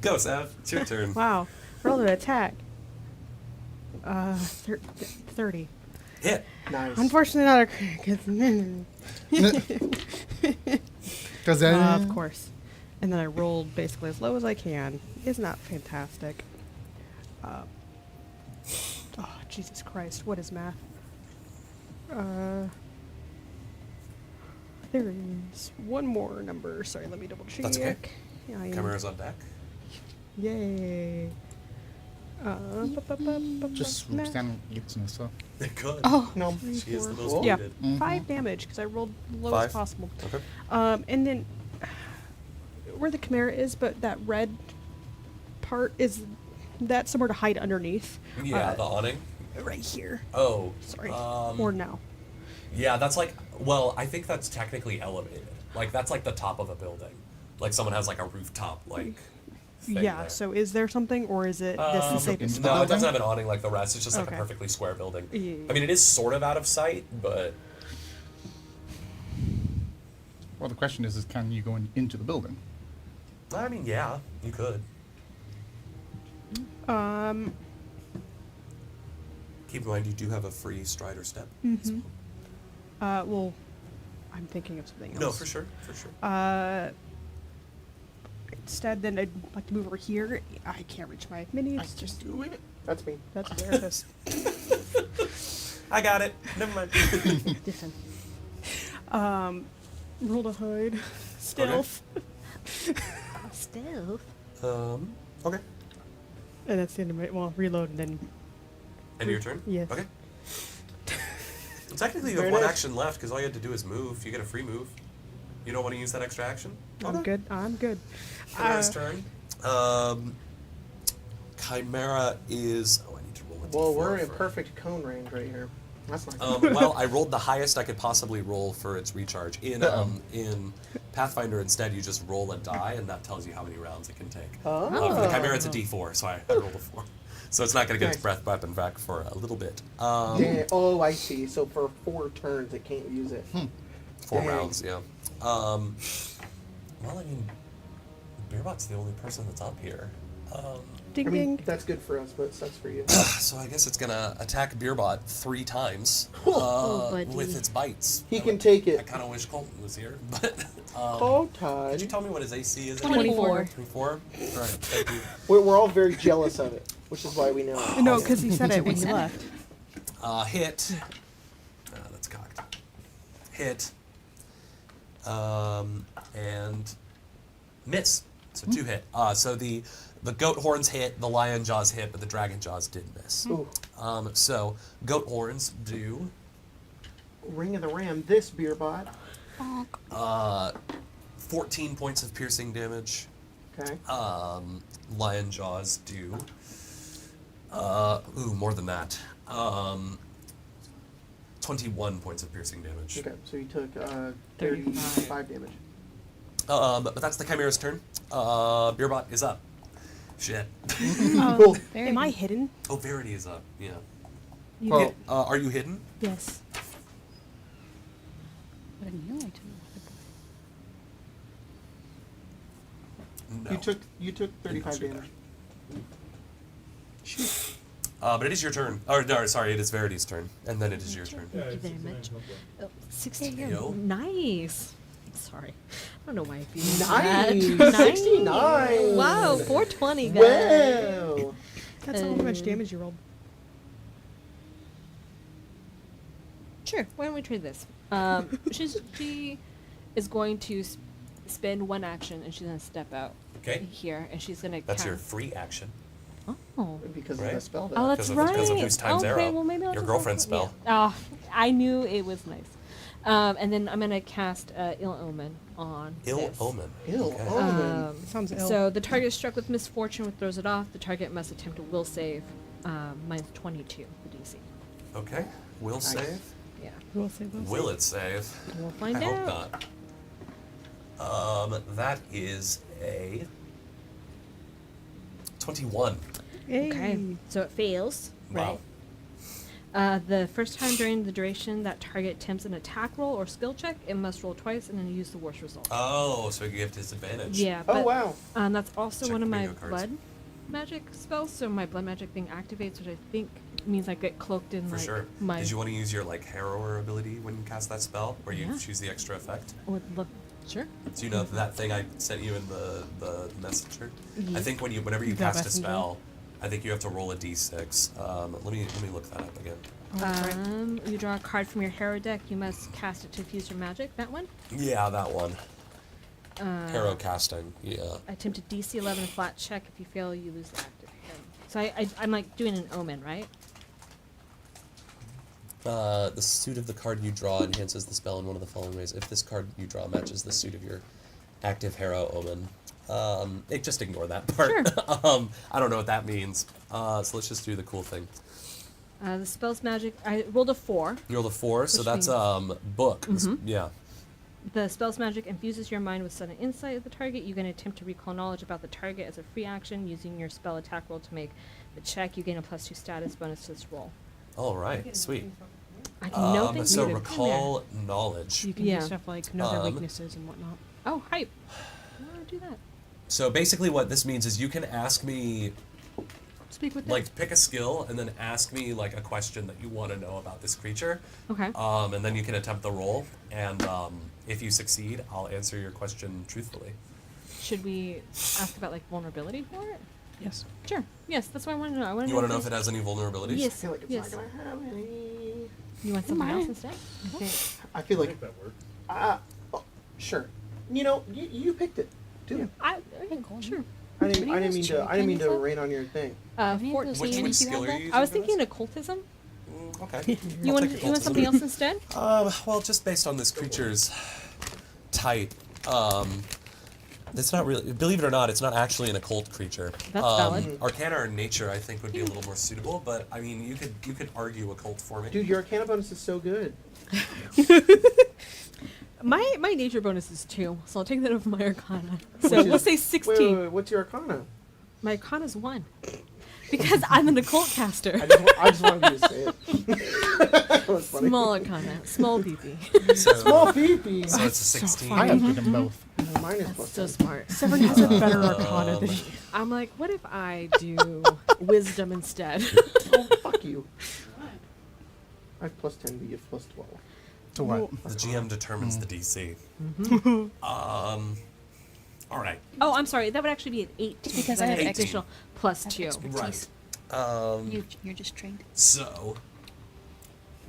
Go, Sav. It's your turn. Wow. Roll an attack. 30. Hit. Nice. Unfortunately, not a crit. Because Of course. And then I rolled basically as low as I can. Isn't that fantastic? Oh, Jesus Christ. What is math? There is one more number. Sorry, let me double check. That's okay. Yeah, I am. Chimera's on deck. Yay. just swoop down and eat Nissa. Good. Oh, No. She is the most Cool. yeah. wounded. 5 damage because I rolled low 5? as possible. Okay. And then where the Chimera is, but that red part is that somewhere to hide underneath. Yeah, the awning. Right here. Oh. Sorry. Or now. Yeah, that's like. Well, I think that's technically elevated. Like that's like the top of a building. Like someone has like a rooftop like. Thing Yeah. there. So is there something, or is it this the safest No, spot? it doesn't have an awning like the rest. It's just like Okay. a perfectly square building. Yeah. I mean, it is sort of out of sight, but Well, the question is can you go into the building? I mean, yeah, you could. Mm-hmm. Keep in mind, you do have a free stride or step. Well, I'm thinking of something else. No, for sure, for sure. Instead, then I'd like to move over here. I can't reach my mini. It's just Do it. That's me. that's Veritas. I got it. Never mind. Different. Roll to hide. Stealth. Stealth. Okay. And that's the end of my reload and then End of your turn? Yes. Okay. Well, technically, you have Very one nice. action left because all you had to do is move. You get a free move. You don't want to use that extra action? I'm good. I'm good. Chimera's turn. Chimera is. Oh, I need to roll it. Well, we're in perfect cone range right here. That's not Well, I rolled the highest I could possibly roll for its recharge. In Pathfinder, instead, you just roll a die, and that tells you how many rounds it can take. Oh. For the Chimera, it's a D4, so I rolled a 4. So it's not going to get its Nice. breath weapon back for a little bit. Oh, I see. So for 4 turns, it can't use it. 4 Dang. rounds, yeah. Well, I mean, Bearbot's the only person that's up here. Ding I mean, ding. that's good for us, but it sucks for you. So I guess it's gonna attack Bearbot 3 times Oh, buddy. with its bites. He can take I it. kind of wish Colton was here, but Oh, could Todd. you tell me what his AC is? 24. 24. All right, thank you. We're all very jealous of it, which is why we know. No, because he said it when he left. Hit. That's cocked. Hit. And miss. So 2 hit. So the goat horns hit, the lion jaws hit, but the dragon jaws did miss. Ooh, So goat horns do Ring of the Ram, this beer bot. 14 points of piercing damage. Okay. Lion jaws do more than that. 21 points of piercing damage. Okay, so you took 35 damage. But that's the Chimera's turn. Beerbot is up. Shit. Cool. Am I hidden? Oh, Verity is up. Yeah. You Well, get- Are you hidden? yes. What a new item. No. You took 35 Didn't damage. But it is your turn. Or no, sorry, it is Verity's turn, and then it is your turn. Thank you very much. Oh, 16. Yo. Nice. Sorry. I don't know why I feel Nice. 69. Wow, 420, guys. Wow. That's how much damage you rolled. Sure. Why don't we trade this? She is going to spend 1 action, and she's going to step out Okay. here, and she's going to That's your free action. Oh. Because of Right. the spell. Oh, that's Because of- right. because of Whose Time's okay, Arrow, well, maybe I'll your just girlfriend's yeah. spell. Oh, I knew it was nice. And then I'm going to cast Ill Omen on Ill this. Omen. Ill Okay. Omen. Sounds ill. So the target is struck with misfortune, which throws it off. The target must attempt a will save, minus 22, the DC. Okay. Will Nice. save. Yeah. We'll say those. Will it save? We'll find I out. hope not. That is a 21. Hey. Okay, so it fails. Wow. Right. The first time during the duration that target attempts an attack roll or skill check, it must roll twice and then use the worst result. Oh, so you give disadvantage. Yeah, Oh, but wow. that's also Check one of the my bingo cards. blood magic spells. So my blood magic thing activates, which I think means I get cloaked in For like sure. my. Did you want to use your harrower ability when you cast that spell, where you Yeah. choose the extra effect? Would look sure. So you know that thing I sent you in the messenger. I Ye- think whenever you The cast a messenger? spell, I think you have to roll a d6. Let me look that up again. You draw a card from your hero deck. You must cast it to fuse your magic. That one. Yeah, that one. Harrow casting. Yeah. Attempt a DC 11 flat check. If you fail, you lose the active hero. So I'm like doing an omen, right? The suit of the card you draw enhances the spell in one of the following ways. If this card you draw matches the suit of your active Harrow Omen, just ignore that part. Sure. I don't know what that means. So let's just do the cool thing. The spell's magic. I rolled a 4. You rolled a 4, so Which that's means- book. Yeah. The spell's magic infuses your mind with sudden insight of the target. You can attempt to recall knowledge about the target as a free action using your spell attack roll to make the check. You gain a +2 status bonus to this roll. All right. Sweet. I can know things. So you recall knowledge. You can Yeah. do stuff like know their Um, weaknesses and whatnot. Oh, hype! I want to do that. So basically what this means is you can ask me Speak with them. Like, pick a skill and then ask me like a question that you want to know about this creature. Okay. And then you can attempt the roll, and if you succeed, I'll answer your question truthfully. Should we ask about like vulnerability for it? Yes. Sure. Yes, that's what I want to know. I want You want to know if it has any vulnerabilities? I Yes. feel like it's Yes. not gonna have any. You want something else instead? I feel I like think that works. oh, sure. You know, you picked it. Do it. Okay, cool. Sure. I didn't What do you mean guys to. choose? I didn't mean to Candy rain on your thing. Any of 14. those Which candies you skill have are you left? using? I was for this? thinking occultism. Okay. You want something else instead? Well, just based on this creature's type, it's not really. Believe it or not, it's not actually an occult creature. That's valid. Arcana or nature, I think, would be a little more suitable. But I mean, you could argue occult for me. Dude, your Arcana bonus is so good. My nature bonus is 2, so I'll take that over my arcana. Which So is- let's say 16. Wait, what's your Arcana? My arcana is 1. Because I'm an occult caster. I just wanted you to say it. That was funny. Small arcana, small PP. So, Small peepee. so it's a 16. I have them both. Mine is That's plus so 10. smart. Severn has a better arcana than you. I'm like, what if I do wisdom instead? Oh, fuck you. I have plus 10, but you have plus 12. To what? The GM determines the DC. All right. Oh, I'm sorry. That would actually be an 8. Because I have Eighteen. additional plus 2. Right. You're just trained. So,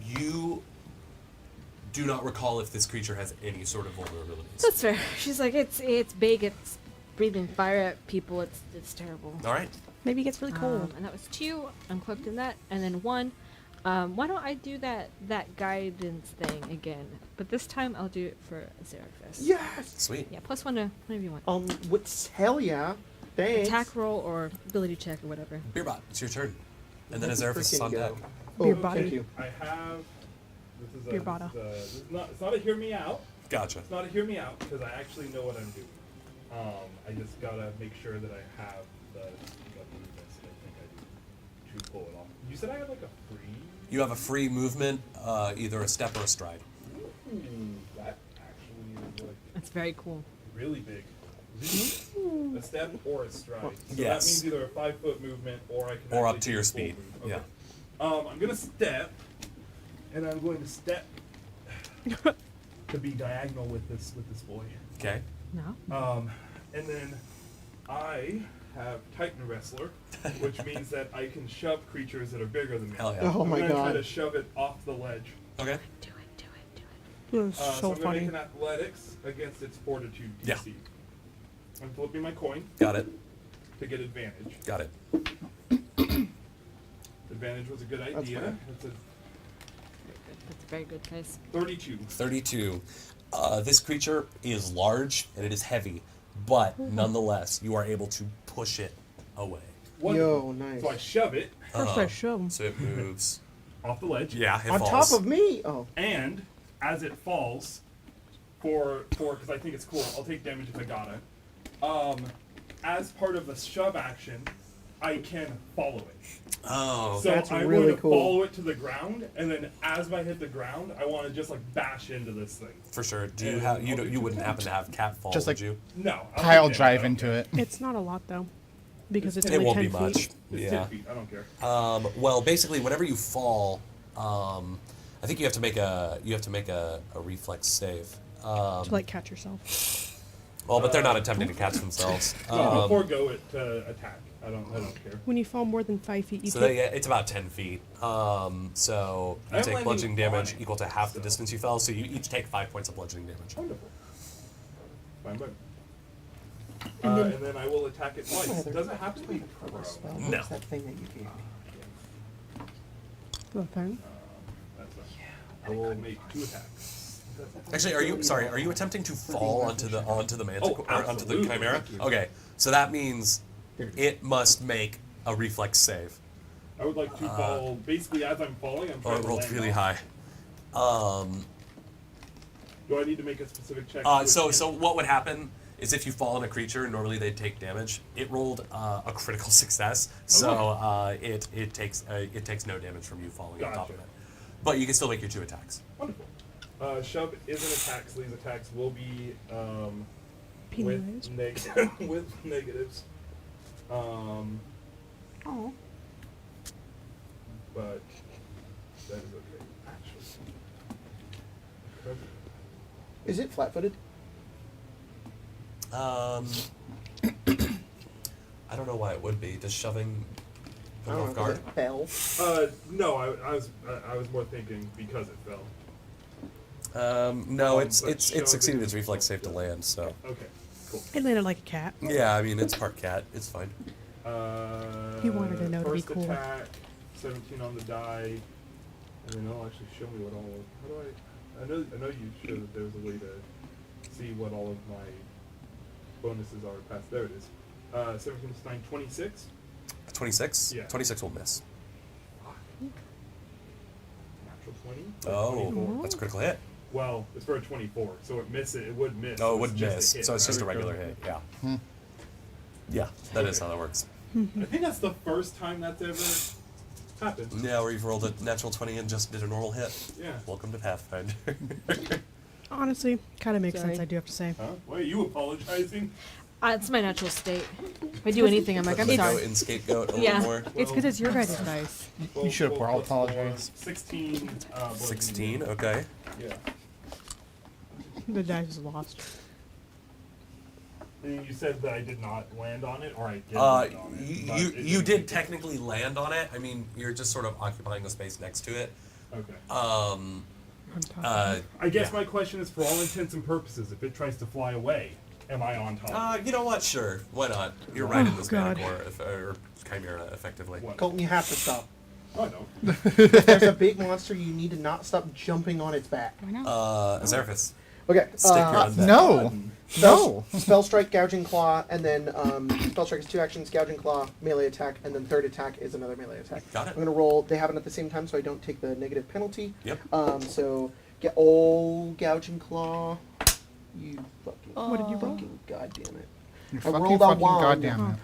you do not recall if this creature has any sort of vulnerabilities. That's fair. She's like, it's big. It's breathing fire at people. It's terrible. All right. Maybe it gets really cold. And that was 2. I'm cloaked in that, and then 1. Why don't I do that guidance thing again? But this time I'll do it for Zerafis. Yes! Sweet. Yeah, plus 1 to whatever you want. What's hell yeah. Thanks. Attack roll or ability check or whatever. Beerbot, it's your turn. And then Let's Azerafis is freaking on go. deck. Oh, Beer body. thank you. I have. This is Beer bottle. this is not. It's not a hear me out. Gotcha. It's not a hear me out because I actually know what I'm doing. I just gotta make sure that I have the movements that I think I do to pull it off. You said I had like a free. You have a free movement, either a step or a stride. Ooh, that actually is like That's very cool. really big. A step or a stride. So Yes. that means either a 5-foot movement or I can. Or up actually to do your a full speed, move. yeah. Okay. I'm gonna step, and I'm going to step to be diagonal with this boy. Okay. No. And then I have Titan Wrestler, which means that I can shove creatures that are bigger than me. Hell yeah. Oh I'm my gonna try god. to shove it off the ledge. Okay. Do it. That's So so I'm gonna funny. make an athletics against its fortitude DC. Yeah. I'm flipping my coin Got it. to get advantage. Got it. Advantage was a good That's idea. fine. It's a That's very good, guys. 32. 32. This creature is large and it is heavy, but nonetheless, you are able to push it away. Yo, nice. So I shove it First I show 'em. So it moves. off the ledge. Yeah, it On falls. top of me? Oh. And as it falls, because I think it's cool, I'll take damage if I gotta. As part of the shove action, I can follow it. Oh. So That's I'm really going to cool. follow it to the ground, and then as I hit the ground, I want to just like bash into this thing. For sure. Do you And have I'll you do you wouldn't 2 happen to have cat fall, Just would like- you? No. I'll Pile take damage, I drive don't into care. it. It's not a lot though, because it's It only won't 10 be much. feet. It's Yeah. 10 feet. I don't care. Well, basically, whenever you fall, I think you have to make a reflex save. To like catch yourself. Well, but they're not attempting to catch themselves. No, I'll forego it to attack. I don't care. When you fall more than 5 feet, you So take. it's about 10 feet. So you I'm take landing bludgeoning damage on it, equal to half the so- distance you fell. So you each take 5 points of bludgeoning damage. Wonderful. Fine. And then- And then I will attack it twice. Does it have to be pro? Spell. No. What's that thing that you gave me? Okay. That's right. I will make 2 attacks. Actually, are you attempting to fall onto the manticore or onto the absolutely. chimera? Okay, so that means it must make a reflex save. I would like to fall basically as I'm falling. I'm Or trying it to rolled land really off. high. Do I need to make a specific check? So what would happen is if you fall on a creature, normally they'd take damage. It rolled a critical success, so it takes no damage from you falling on top of Gotcha. it. But you can still make your 2 attacks. Wonderful. Shove is an attack, so these attacks will be Penalized. with, with negatives. Oh. but that is okay. Actually, Is it flat-footed? I don't know why it would be. Does shoving I put it don't off know. guard? It fell. no, I was more thinking because it fell. No, but it shoving- succeeded its reflex save to land. So Okay, cool. It landed like a cat. yeah, I mean it's part cat. It's fine. He wanted to know to be first cool. attack, 17 on the die, and then it'll actually show me what all of. How do I know you showed that there was a way to see what all of my bonuses are past. There it is. 17 plus 9, 26. 26. Yeah. 26 will miss. Natural 20. Oh, 24. that's a critical hit. Well, it's for a 24, so it would miss. Oh, it so would it's just miss. hit, So it's not just a regular hit. Yeah. Yeah, that is how that works. I think that's the first time that's ever happened. Yeah, where you've rolled a natural 20 and just did a normal hit. Yeah. Welcome to Pathfinder. Honestly, kind of makes Sorry. sense, I do have to say. Huh? Why are you apologizing? It's my natural state. If I do anything, I'm like, I'm Go sorry. in scapegoat a Yeah. little more. It's because it's your guys' dice. You should have all what's more? apologized. 16. 16. Okay. Yeah. The dice is lost. And you said that I did not land on it, or I did land on it. but You it you didn't did make it. technically land on it. I mean, you're just sort of occupying a space next to it. Okay. On top of Uh, I guess yeah. my question is, for all intents and purposes, if it tries to fly away, am I on top? You know what? Sure. Why not? You're right in Oh, this God. Manticore, or Chimera, effectively. What? Colton, you have to stop. Oh, no. If there's a big monster, you need to not stop jumping on its back. Why not? Azerphus, Okay. stick your undead. No. No. Spell strike, gouging claw, and then spell strike is 2 actions, gouging claw, melee attack, and then third attack is another melee attack. Got it. I'm gonna roll. They happen at the same time, so I don't take the negative penalty. Yep. So get old gouging claw. You fucking. What did you roll? Fucking goddamn it. You I fucking rolled a fucking one. goddamn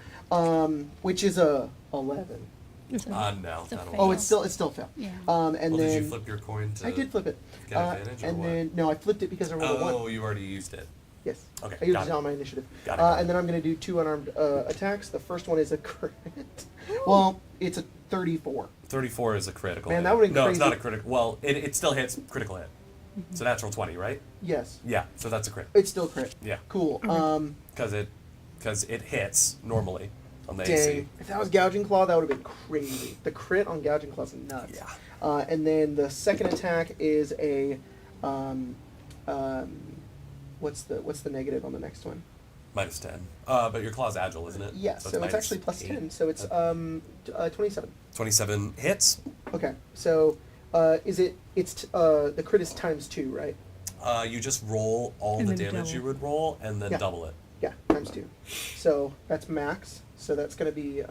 it. Which is a 11. No, It's a that'll fail. Oh, it's still fail. Yeah. And Well, then did you flip your coin to I did flip it. get advantage, or and what? then no, I flipped it because I rolled a 1. Oh, you already used it. Yes. Okay, I used got it it. on my initiative. Got it, got it. And then I'm going to do 2 unarmed attacks. The first one is a crit. Well, it's a 34. 34 is a critical Man, hit. that would've been No, it's crazy. not a critical. Well, it still hits critical hit. It's a natural 20, right? Yes. Yeah, so that's a crit. It's still crit. Yeah, Cool. because it hits normally on the Dang. AC. If that was Gouging Claw, that would have been crazy. The crit on Gouging Claw is nuts. Yeah. And then the second attack is a what's the negative on the next one? Minus 10. But your claw's agile, isn't it? Yes, so it's minus actually plus 8. 10. So it's 27. 27 hits. Okay. So the crit is times 2, right? You just roll all And the then damage double. you would roll and then Yeah. double it. Yeah, times 2. So that's max. So that's going to be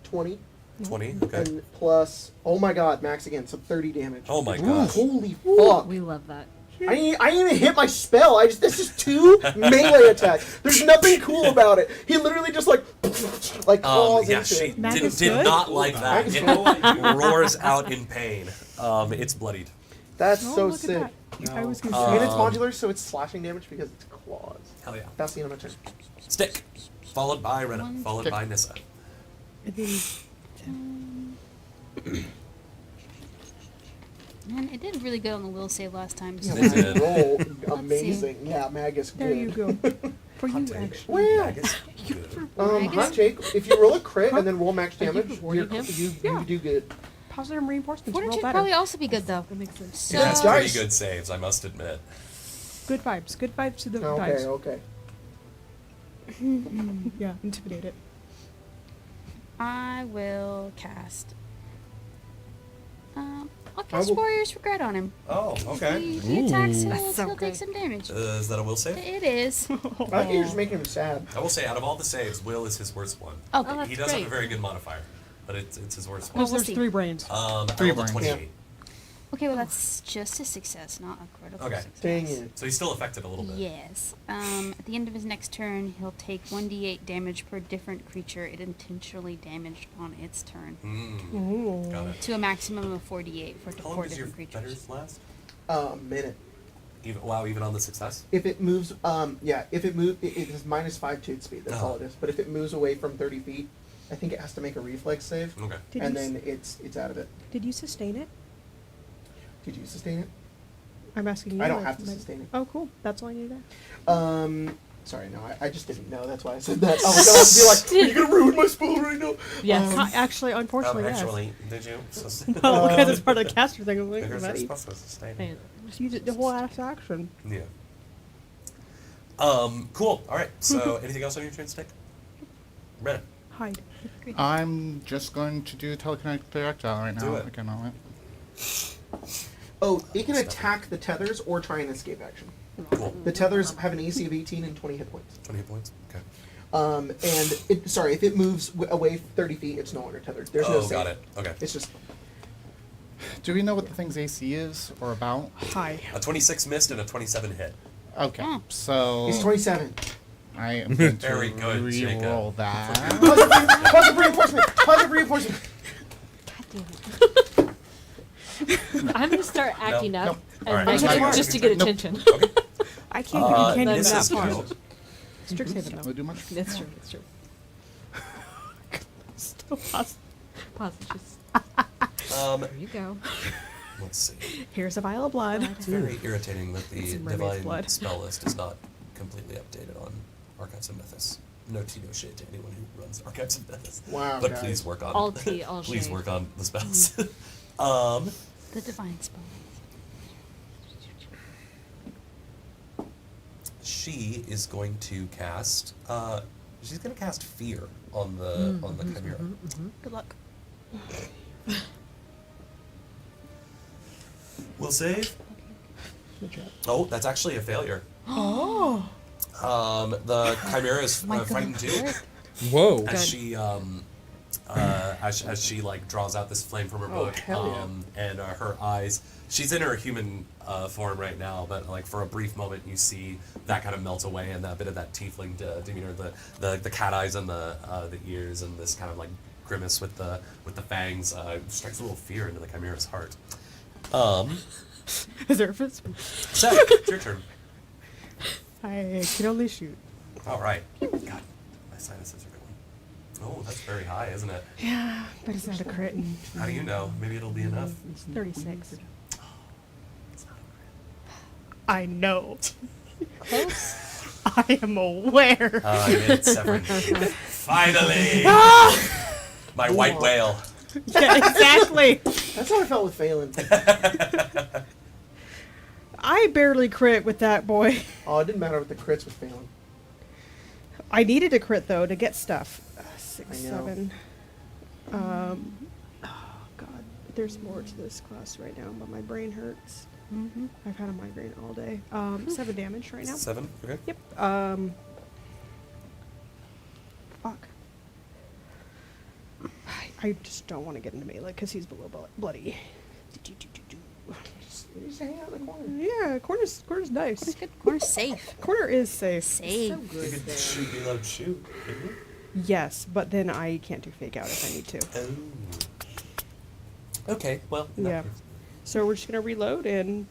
20. 20. Okay. And plus, oh my god, max again, so 30 damage. Oh my gosh. Holy fuck. We love that. I didn't even hit my spell. This is 2 melee attacks. There's nothing cool about it. He literally just like claws Yeah, into she it. Mac is did good? not like that. Mac is It roars out in pain. It's bloodied. That's Oh, so look sick. at that. I was And confused. it's modular, so it's slashing damage because it's claws. Hell yeah. That's the end of my turn. Stick. Followed by Rena. One. Followed by Nissa. And then Man, it did really good on the will save last time. Yeah, So It did. roll see. amazing. Yeah, Magus good. there you go. For Hot you, take. actually. Well, Magus. Good. Magus? hot Jake, if you roll a crit and then roll max Are you damage, rewarding him? you Yeah. do good. Positive reinforcements. Roll Fortitude better. probably also be good though. That makes sense. So It has Yeah. pretty Dice. good saves, I must admit. Good vibes. Good vibes to the Okay, dice. okay. Yeah, intimidate it. I will cast. I'll I cast will- Warrior's Regret on him. Oh, okay. He attacks, That's he'll so take good. some damage. Is that a will save? It is. I think you're just making him sad. I will say, out of all the saves, will is his worst one. Okay. Oh, that's He does have a great. very good modifier, but it's his worst Well, one. we'll There's see. 3 brains. I 3 rolled a brains. 28. Okay, well that's just a success, not a critical Okay. success. Dang it. So he's still affected a little bit. Yes. At the end of his next turn, he'll take 1d8 damage per different creature it intentionally damaged on its turn, Mm, got it. to a maximum of 4d8 for How long 4 does your different creatures. fetters last? Minute. Even on the success? If it moves, if it moves, it is minus 5 to its speed. That's all it is. But if it moves away from 30 feet, I think it has to make a reflex save, Okay. Did and you then it's out of it. Did you sustain it? Did you sustain it? I'm asking you. I don't like, have to my- sustain it. Oh, cool. That's all I need to know. Sorry, no, I just didn't know. That's why I said that. I was going to be like, are you going to ruin my spell right now? Yes. Actually, unfortunately, Actually, did you? yes. Because it's part of the caster thing. I'm like, Because they're buddy, supposed to sustain. Man. just use it the whole ass action. Yeah. Cool. All right. So, anything else on your turn, Stick? Brennan. Hide. I'm just going to do telekinetic projectile right now. Do it. Again, all Oh, it can attack the tethers or try an escape action. Cool. The tethers have an AC of 18 and 20 hit points. 20 hit points. Okay. And if it moves away 30 feet, it's no longer tethered. There's no Oh, save. got it. Okay. It's just Do we know what the thing's AC is or about? Hi. A 26 missed and a 27 hit. Okay, Oh. so it's 27. I am going to Very good, re-roll Jacob. that. Positive reinforcement. Positive reinforcement. I'm gonna start acting No. up Nope. and Alright, make I'm it not just to gonna- get Nope. attention. Okay. I can't. You can't even Nissa's that far. go. Strict saving Will though. it do much? That's true. That's true. Still positive. Pause. Just There there you go. Let's see. Here's a vial of blood. It's very irritating that the Some mermaid's divine blood. spell list is not completely updated on Archives of Mythos. No tea, no shade to anyone who runs Archives of Mythos. Wow, But guys. please work on All tea, all please shade. work on the spells. The divine spell. She is going to cast. She's going to cast Fear on the Chimera. Good luck. Will save. Oh, that's actually a failure. Oh. The Chimera is My God. frightened too. Whoa. As she as she like draws out this flame from her Oh, book, hell and her eyes. She's in her human form right now, but like for a brief moment, you see that kind of melt away, and that bit of that tiefling demeanor, the cat eyes and the ears, and this kind of like grimace with the fangs strikes a little fear into the Chimera's heart. Is there a fist? Seth, it's your turn. I can only shoot. All right. God, my sinuses are going. Oh, that's very high, isn't it? Yeah, but it's not a crit. And How do you know? Maybe it'll be enough. it's 36. It's not a I know. Close. I am aware. I made it Severin. Finally! My white whale. Yeah, exactly. That's how I felt with Phelan. I barely crit with that boy. Oh, it didn't matter with the crits with Phelan. I needed a crit though to get stuff. 6, I know. 7. Oh god, there's more to this class right now, but my brain hurts. I've had a migraine all day. 7 damage right now. 7? Okay. Yep. Fuck. I just don't want to get into melee because he's below bloody. Just hang out in the corner. Yeah, corner's nice. That's good. Corner's safe. Corner is safe. Safe. So good You could there. shoot, be allowed to shoot, couldn't you? Yes, but then I can't do fake out if I need to. Oh. Okay, well, in that Yeah. case. So we're just gonna reload and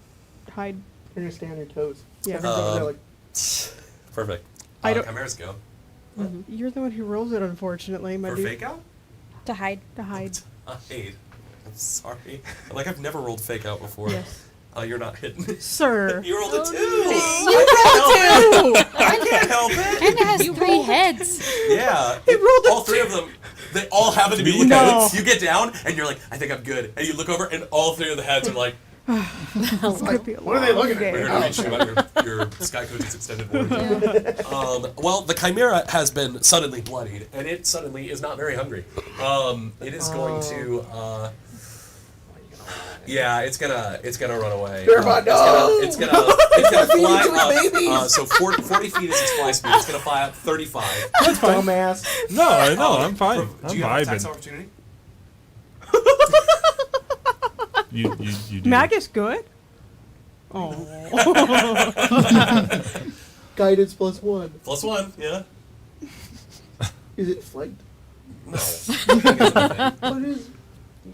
hide. You're gonna stay on your toes. Yeah. Everyone's over there Um, like, Perfect. I don't- Chimera's go. You're the one who rolls it, unfortunately, my For dude. fake out? To hide. To hide. Hide. I'm sorry. Like, I've never rolled fake out before. Yes. You're not hitting. Sir. You rolled a 2! You I can't help it! And it has 3 heads. Yeah. He rolled a all 3 of them. They all happen to be looking No. at it. You get down, and you're like, I think I'm good. And you look over, and all 3 of the heads are like, It's gonna be a what are they long looking at? we're day. here to teach you about your Sky Coach's extended warranty. Well, the Chimera has been suddenly bloodied, and it suddenly is not very hungry. It is going to, yeah, it's gonna run away. Bearbot, no! It's gonna fly Feed it to a up. baby. So 40 feet is its fly speed. It's gonna fly up 35. that's dumbass. No, I'm fine. I'm Do you have attacks vibing. opportunity? You do. Magus good? Oh. Guidance +1. +1, yeah. Is it flanked? No. What is?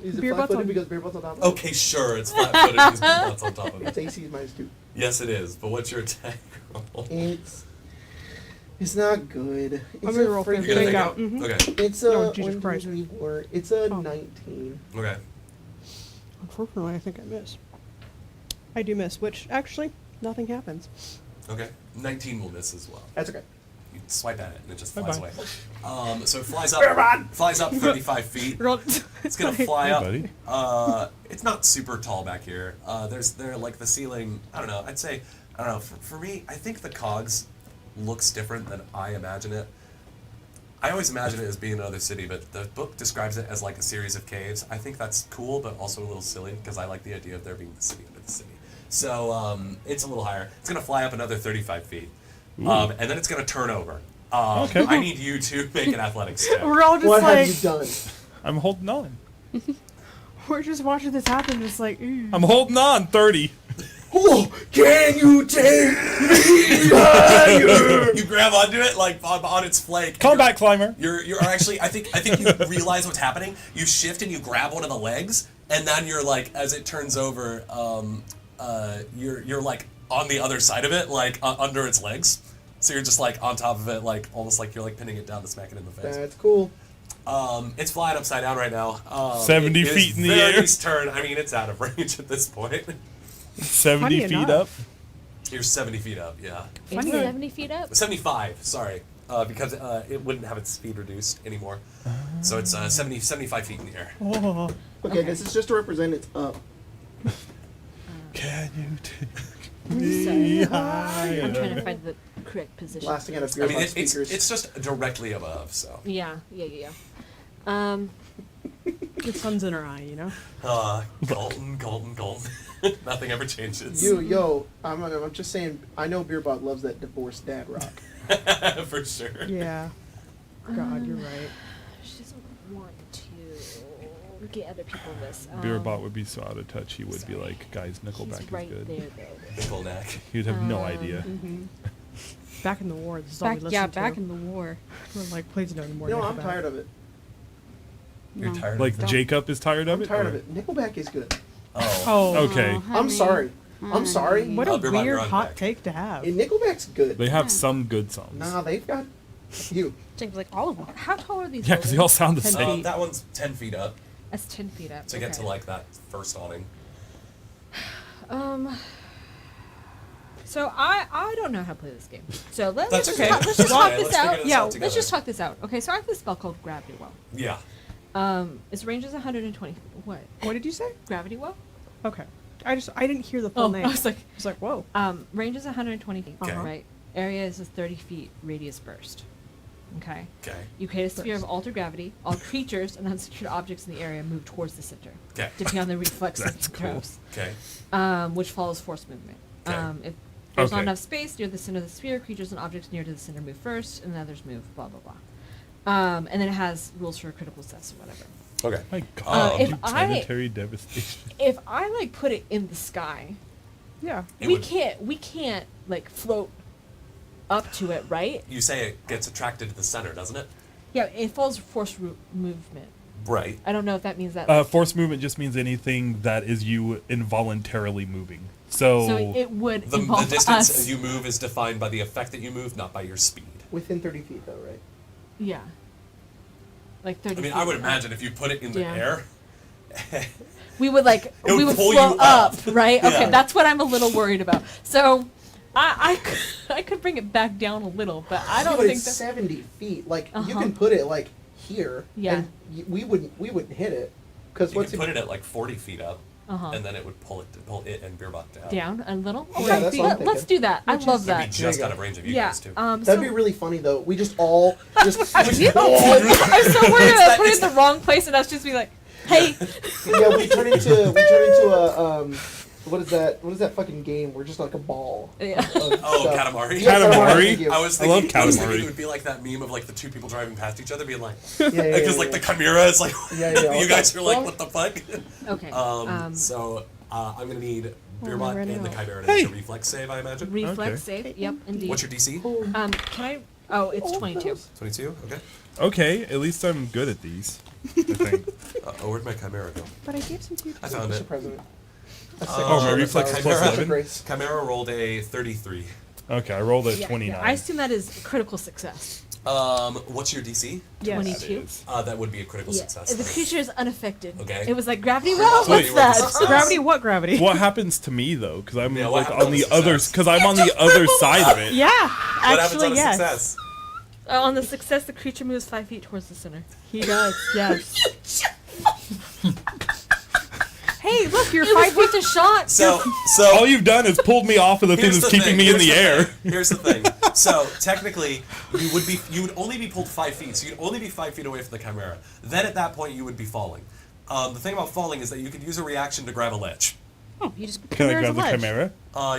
Is it Beer butts flat-footed on- because beer butts on top of it? Okay, sure, it's flat-footed because that's on top of Its it. AC is -2. Yes, it is. But what's your attack roll? It's It's not good. It's I'm gonna roll for freaking- You're gonna fake take out. it? Mhm. Okay. It's a No, Jesus 1, 2, Christ. 3, 4. It's a Oh. 19. Okay. Unfortunately, I think I miss. I do miss, which actually nothing happens. Okay. 19 will miss as well. That's okay. You swipe at it and it just Bye-bye. flies away. So it flies up 35 feet. Roll- It's gonna fly Hey, up. buddy. It's not super tall back here. There like the ceiling. I don't know. I'd say I don't know. For me, I think the Cogs looks different than I imagine it. I always imagine it as being another city, but the book describes it as like a series of caves. I think that's cool, but also a little silly because I like the idea of there being the city under the city. So it's a little higher. It's gonna fly up another 35 feet, and then it's gonna turn over. Okay. I need you to make an athletics check. We're all just What like, have you done? I'm holding on. we're just watching this happen, just like, ooh. I'm holding on. 30. Oh, can you take me higher? You grab onto it like on its flake. Combat climber. You're actually I think you realize what's happening. You shift and you grab one of the legs, and then you're like as it turns over, you're like on the other side of it, like under its legs. So you're just like on top of it, like almost like you're like pinning it down to smack it in the face. That's cool. It's flying upside down right now. 70 it is feet in the Verity's air. turn. I mean, it's out of range at this point. 70 Funny feet enough. up. You're 70 feet up, yeah. It's Funny. 70 feet up. 75, sorry. Because it wouldn't have its speed reduced anymore. So it's 75 feet in the air. Oh. Okay, this is just to represent it's up. Can you take So, me I'm higher? trying to find the correct position. Blasting out of I beer mean, box it's speakers. just directly above, so. Yeah. The sun's in her eye, you know? Golden. Nothing ever changes. I'm just saying, I know Beerbot loves that divorced dad rock. For sure. Yeah. God, you're right. She doesn't want to get other people this. Beerbot would be so out of touch. He would be sorry. like, guys, Nickelback He's right is good. there, though. Nickel neck. He'd have no idea. Back in the war, this is all we listened to. Back in the war. We're like, please no more. You know, I'm Nickelback. tired of it. You're No. tired Like of it? Jacob is tired of I'm it? tired or- of it. Nickelback is good. Oh. Oh, Okay. I'm sorry. I'm sorry. what a Beerbot, you're weird on hot deck. take to have. Nickelback's good. They have some good songs. Nah, they've got you. Jake's like, all of them. How tall are these? Yeah, because they all sound the 10 same. feet. That one's 10 feet up That's 10 feet up. to get to like that first awning. So I don't know how to play this game. So let's That's just okay. let's just That's talk okay. this Let's figure out. this Yeah, out let's together. just talk this out. Okay, so I have this spell called Gravity Well. Yeah. Its range is 120. What? What did you say? Gravity Well? Okay. I didn't hear the full name. I was like, whoa. range is 120 feet. Okay. Right. Area is a 30 feet radius burst. Okay. Okay. You create a sphere of altered gravity. All creatures and unsecured objects in the area move towards the center, Okay. depending on the reflexes That's it cool. throws, Okay. which follows force movement. Okay. If there's not Okay. enough space near the center of the sphere, creatures and objects near to the center move first, and the others move. Blah blah blah. And then it has rules for critical success or whatever. Okay. My God, if you I- planetary devastation. If I like put it in the sky, Yeah. It we would- can't like float up to it, right? You say it gets attracted to the center, doesn't it? Yeah, it follows force movement. Right. I don't know if that means that. Force movement just means anything that is you involuntarily moving. So, So it would The involve distance us. you move is defined by the effect that you move, not by your speed. Within 30 feet, though, right? Yeah. Like 30 I mean, feet I would up. imagine if you put it in the Yeah. air, We would like would we would pull float you up. right? Okay, Yeah. that's what I'm a little worried about. So I could bring it back down a little, but I don't but think it's that 70 feet. Like you Uh-huh. can put it like here. Yeah. And we wouldn't hit it. Because you what's could put it at like 40 feet up, Uh-huh. and then it would pull it and Beerbot down. down a little. Yeah, Okay, that's what I'm let's do that. I love It'd be that. just you out go. of range of you Yeah. guys too. That'd So be really funny though. We just all just I'm so worried about putting it in the wrong place, and us just be like, "Hey, yeah, we turn into a what is that fucking game? We're just like a ball. Yeah. Of Oh, stuff. Katamari? Yeah, Katamari? thank you. I was I love thinking Katamari. it would be like that meme of like the two people driving past each other, being like, Yeah, because like the Chimera is like, Yeah, you guys are like, well- what the fuck? okay." So I'm gonna need Beerbot ran and the out. Kyber to Hey! make a reflex save, I imagine. Reflex Okay. save. Yep, indeed. What's your DC? Can I? Oh, it's 22. 22. Okay. okay, at least I'm good at these. I think. Where'd my Chimera go? But I gave some to you. I found Mr. it. President. Oh, my reflex is plus Chimera. 11? Grace. Chimera rolled a 33. Okay, I rolled a Yeah, 29. I assume that is critical success. What's your DC? Yes. 22. That would be a critical Yeah. success. The creature is unaffected. Okay. It was like gravity well. So you What's rolled a that? success. Gravity? What gravity? What happens to me though? Because I'm Yeah, what like happens on the on a other. success? Because I'm on the other side of it. Yeah, What happens actually, on a yes. success? On the success, the creature moves 5 feet towards the center. He does. Yes. Hey, look, you're It was 5 feet. worth a shot. So All you've done is pulled me off of the thing here's that's the keeping thing, me in here's the air. thing, Here's the thing. So technically, you would only be pulled 5 feet. So you'd only be 5 feet away from the Chimera. Then at that point, you would be falling. The thing about falling is that you could use a reaction to grab a ledge. Oh, you just Can I Chimera's grab a the ledge. Chimera?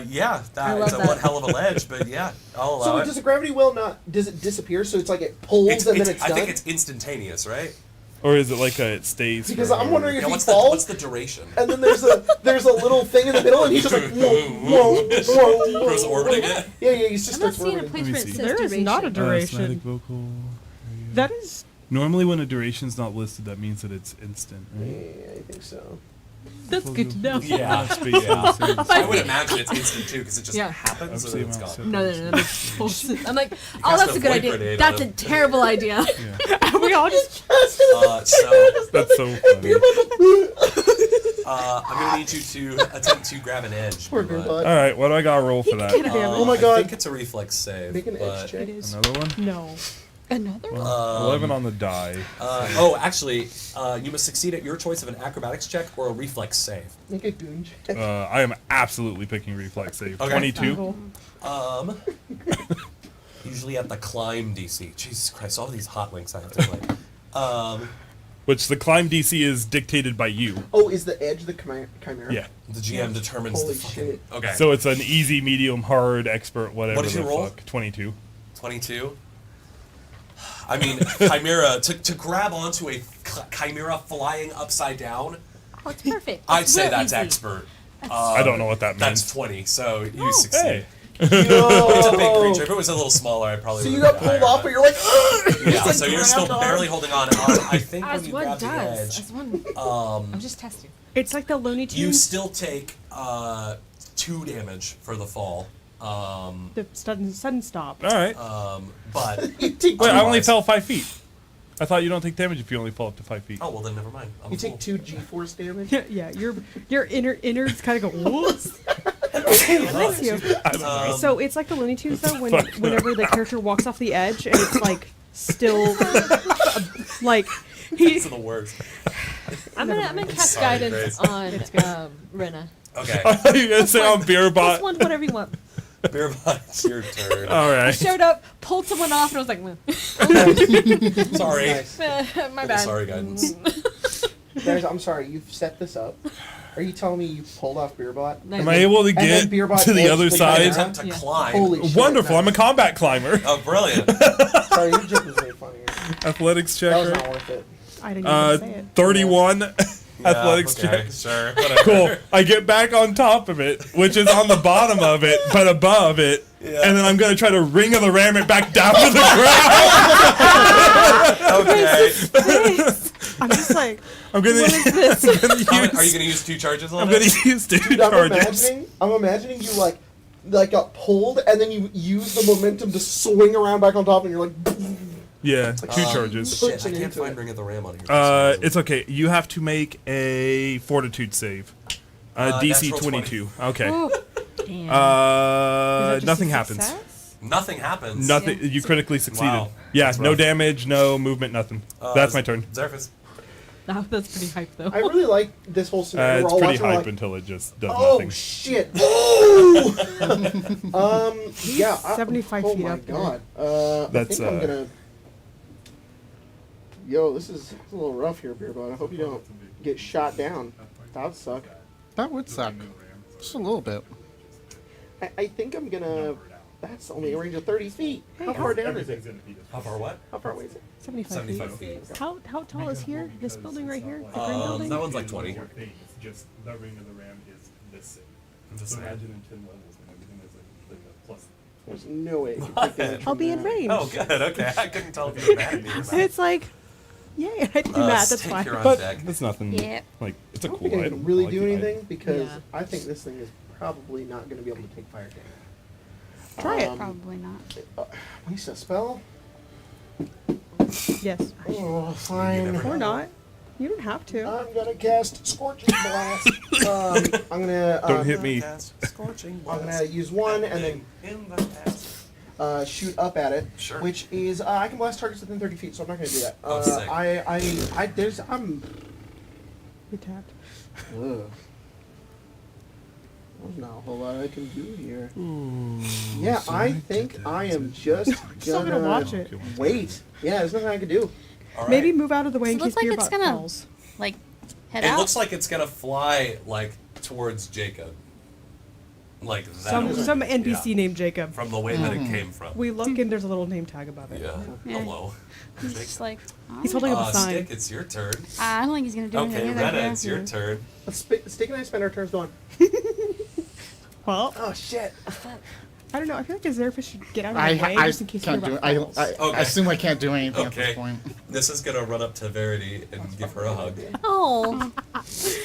Yeah, I that love is a that. one hell of a ledge, but yeah, I'll allow So it. does the gravity well not? Does it disappear? So it's like it pulls and then it's I done. think it's instantaneous, right? Or is it like it stays? Because forever? I'm wondering if Yeah, he what's falls, the duration? and then there's a little thing in the middle, and he's just like whoa, whoa, whoa, Goes orbiting it. Yeah, he just I'm not starts seeing a orbiting. place Let me where it see. says There is duration. not a Somatic duration. vocal. That is. Normally, when a duration's not listed, that means that it's instant, right? Yeah, I think so. That's good to know. Yeah, Space yeah. and I would imagine it's instant too, because it just Yeah. happens and Obviously, then it's I'm gone. not No, that makes total sense. I'm like, oh, cast that's a a good void idea. grenade That's on a him. terrible idea. We all just. So That's so funny. I'm gonna need you to attempt to grab an edge. Poor but, Gearbot. All right, what do I got to roll for that? Oh my I God. think it's a reflex save. Make an but, edge check. It is. Another one? No. Another one? 11 on the die. Actually, you must succeed at your choice of an acrobatics check or a reflex save. Make a goon check. I am absolutely picking reflex save. Okay. 22. Oh. Usually at the climb DC. Jesus Christ, all these hot links I have to play. Which the climb DC is dictated by you. Oh, is the edge the Chimera? Yeah. The GM determines Holy the fucking. shit. Okay. So it's an easy, medium, hard, expert, whatever. What did you the roll? fuck. 22. 22. I mean, Chimera to grab onto a Chimera flying upside down. Oh, it's perfect. I'd It's say real that's easy. expert. I don't know what that That's means. 20, so you succeed. Hey. It's a big Yo. creature. If it was a little smaller, I probably So would you have got been pulled higher, off, but you're like, ugh! yeah, Just, so like, you're still grabbed on. barely holding on. I think when As you one grab the does. edge, As one. I'm just testing. It's like the Looney Tunes. you still take 2 damage for the fall. The sudden stop. All right. But You take Wait, I only otherwise- fell 5 feet. I thought you don't take damage if you only fall up to 5 feet. oh well, then never mind. I'm You a fool. take 2 G-force damage. Yeah, your innards kind of go. Whoops. Oh, Bless you. I don't know. So it's like the Looney Tunes though, Fuck. whenever the character walks off the edge and it's like still like It's the worst. I'm gonna cast Sorry, guidance Grace. on Rena. Okay, I thought you were going to say on Plus Beerbot. one, whatever you want. Beerbot, it's your turn. All I right. showed up, pulled someone off, and I was like, "Meh." Sorry. Nice. my bad. Sorry, guidance. Guys, I'm sorry. You've set this up. Are you telling me you pulled off Beerbot? Nice. Am I able to And then get Beerbot to the edged other the side? Chimera? Attempt to Yeah. climb. Holy shit. Wonderful. I'm a nice. combat climber. Oh, brilliant. Sorry, your joke was way funnier. Athletics That was checker. not worth it. I didn't even say it. 31 Yeah, athletics okay, check. Sure. Whatever. Cool. I get back on top of it, which is on the bottom of it, but above it. Yeah. And then I'm going to try to ring of the ram it back down to the ground. Okay. I'm just like I'm going to use. Are you going to use 2 charges on I'm it? going to use 2 Dude, I'm charges. imagining you like got pulled, and then you use the momentum to swing around back on top, and you're like, Yeah, 2 charges. Shit, I Pushing can't into find it. Ring of the Ram on here. for some reason. It's okay. You have to make a fortitude save. DC natural 22. Okay. Damn. Is that just Nothing a happens. success? Nothing happens. Nothing. You critically succeeded. Wow. Yeah, That's no rough. damage, no movement, nothing. That's my turn. Zerfus. That's pretty hype, though. I really like this whole scenario. We're It's all pretty watching, hype like, until it just does oh nothing. shit! Oh! Yeah. 75 oh feet my up there. god. That's, I think I'm gonna. Yo, this is a little rough here, Beerbot. I hope you don't get shot down. That would suck. That would suck. Just a little bit. I think I'm gonna. That's only a range of 30 feet. How far down is it? How far what? How far away is it? 75 feet. 75 feet. How tall is here? This building right here? The green building? That one's like 20. It's just the ring of the ram is this big. I'm just So saying. imagine in 10 levels and everything is like a plus. There's no way. You can take damage I'll from be in that. range. Oh, good. Okay. I couldn't tell if you were mad at me. or And not. it's like, yay, I did math, that's Stick fine. your own But deck. that's nothing. Yep. Like, it's a I don't cool think I item. can really I like do the anything item. because Yeah. I think this thing is probably not going to be able to take fire damage. Try it. Probably not. Waste a spell? Yes. Oh, fine. Or not. You don't have to. I'm gonna cast Scorching Blast. I'm gonna. Don't hit me. Scorching I'm gonna use one and then in the past. shoot up at it, Sure. which is I can blast targets within 30 feet, so I'm not gonna do that. Oh, sick. I'm. We tapped. Ugh. There's not a whole lot I can do here. Yeah, I think I am just Still gonna watch it. wait. Yeah, there's nothing I can do. All right. Maybe move out of the way So in it case looks like beer it's butt gonna falls. like head It out. looks like it's gonna fly like towards Jacob. Like that. Some way. NPC Yeah. named Jacob. From the way that it came from. We look and there's a little name tag above it. Yeah. Yeah. Hello. He's just like, He's holding up a sign. Stick, it's your turn. I don't think he's gonna do Okay, anything. Retta, either. it's your turn. Stick and I spend our turns going. Well, Oh shit. I don't know. I feel like a Zerfish should get out of I, the way I just in case can't beer do butt it. falls. I Okay. assume I can't do anything at Okay. this point. This is gonna run up to Verity and give her a hug. Oh,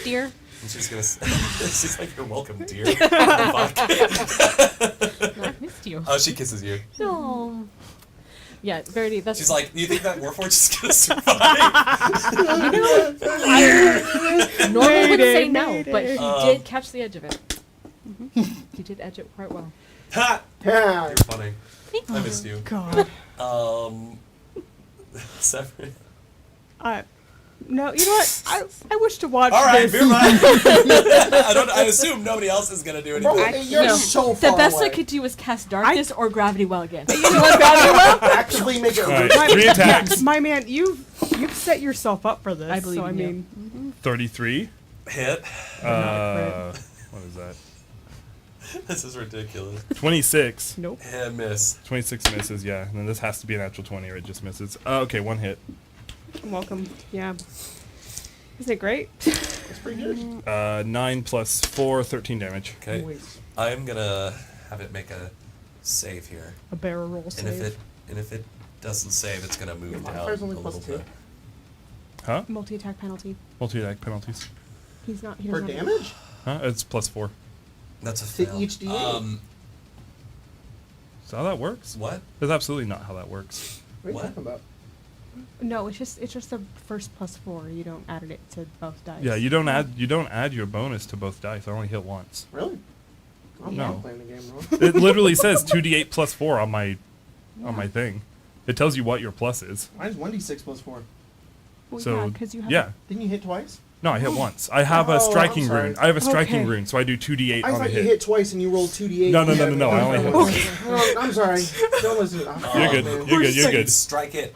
dear. And she's gonna. She's like, "You're welcome, dear." Fuck. I missed you. Oh, she kisses you. No. Yeah, Verity, that's. She's like, "You think that Warforged is gonna survive?" I normally would say no, Mayday. but he did catch the edge of it. He did edge it quite well. Ha! Yeah. You're funny. I missed you. God. Severin. No, you know what? I wish to watch All right, this. beer mine. I assume nobody else is gonna do Bro, anything. you're No. so The far best away. I could do was cast Darkness or Gravity Well again. Actively make it. All right, 3 attacks. My man, you've set yourself up for this. I believe so, I in you. mean, 33. Hit. What is that? This is ridiculous. 26. nope. Hit, miss. 26 misses, yeah. And then this has to be a natural 20 or it just misses. Okay, 1 hit. Welcome. Yeah. Isn't it great? That's pretty good. 9 plus 4, 13 damage. Okay. Wait. I'm gonna have it make a save here, A barrel roll and save. if it doesn't save, it's gonna move Your down modifier's a only little plus bit. 2. Huh? Multi-attack penalty. Multi-attack penalties. He's not. He For doesn't have- damage? Huh? It's plus 4. That's a To fail. each D8? Is that how that works? What? That's absolutely not how that works. What are you What? talking about? No, it's just the first +4. You don't add it to both dice. Yeah, you don't add your bonus to both dice. I only hit once. Really? I'm No. not playing the game wrong. It literally says 2d8 plus 4 on my thing. It tells you what your plus is. Mine's 1d6 plus 4. Well, So yeah, 'cause you have yeah. Didn't you hit twice? No, I hit once. I have Oh, a I'm striking sorry. rune. I have a striking Okay. rune, so I do 2d8 I on a thought you hit. hit twice and you rolled 2d8. No, I only hit once. I'm sorry. Don't listen. You're good. Man. You're good. You're So you good. strike it.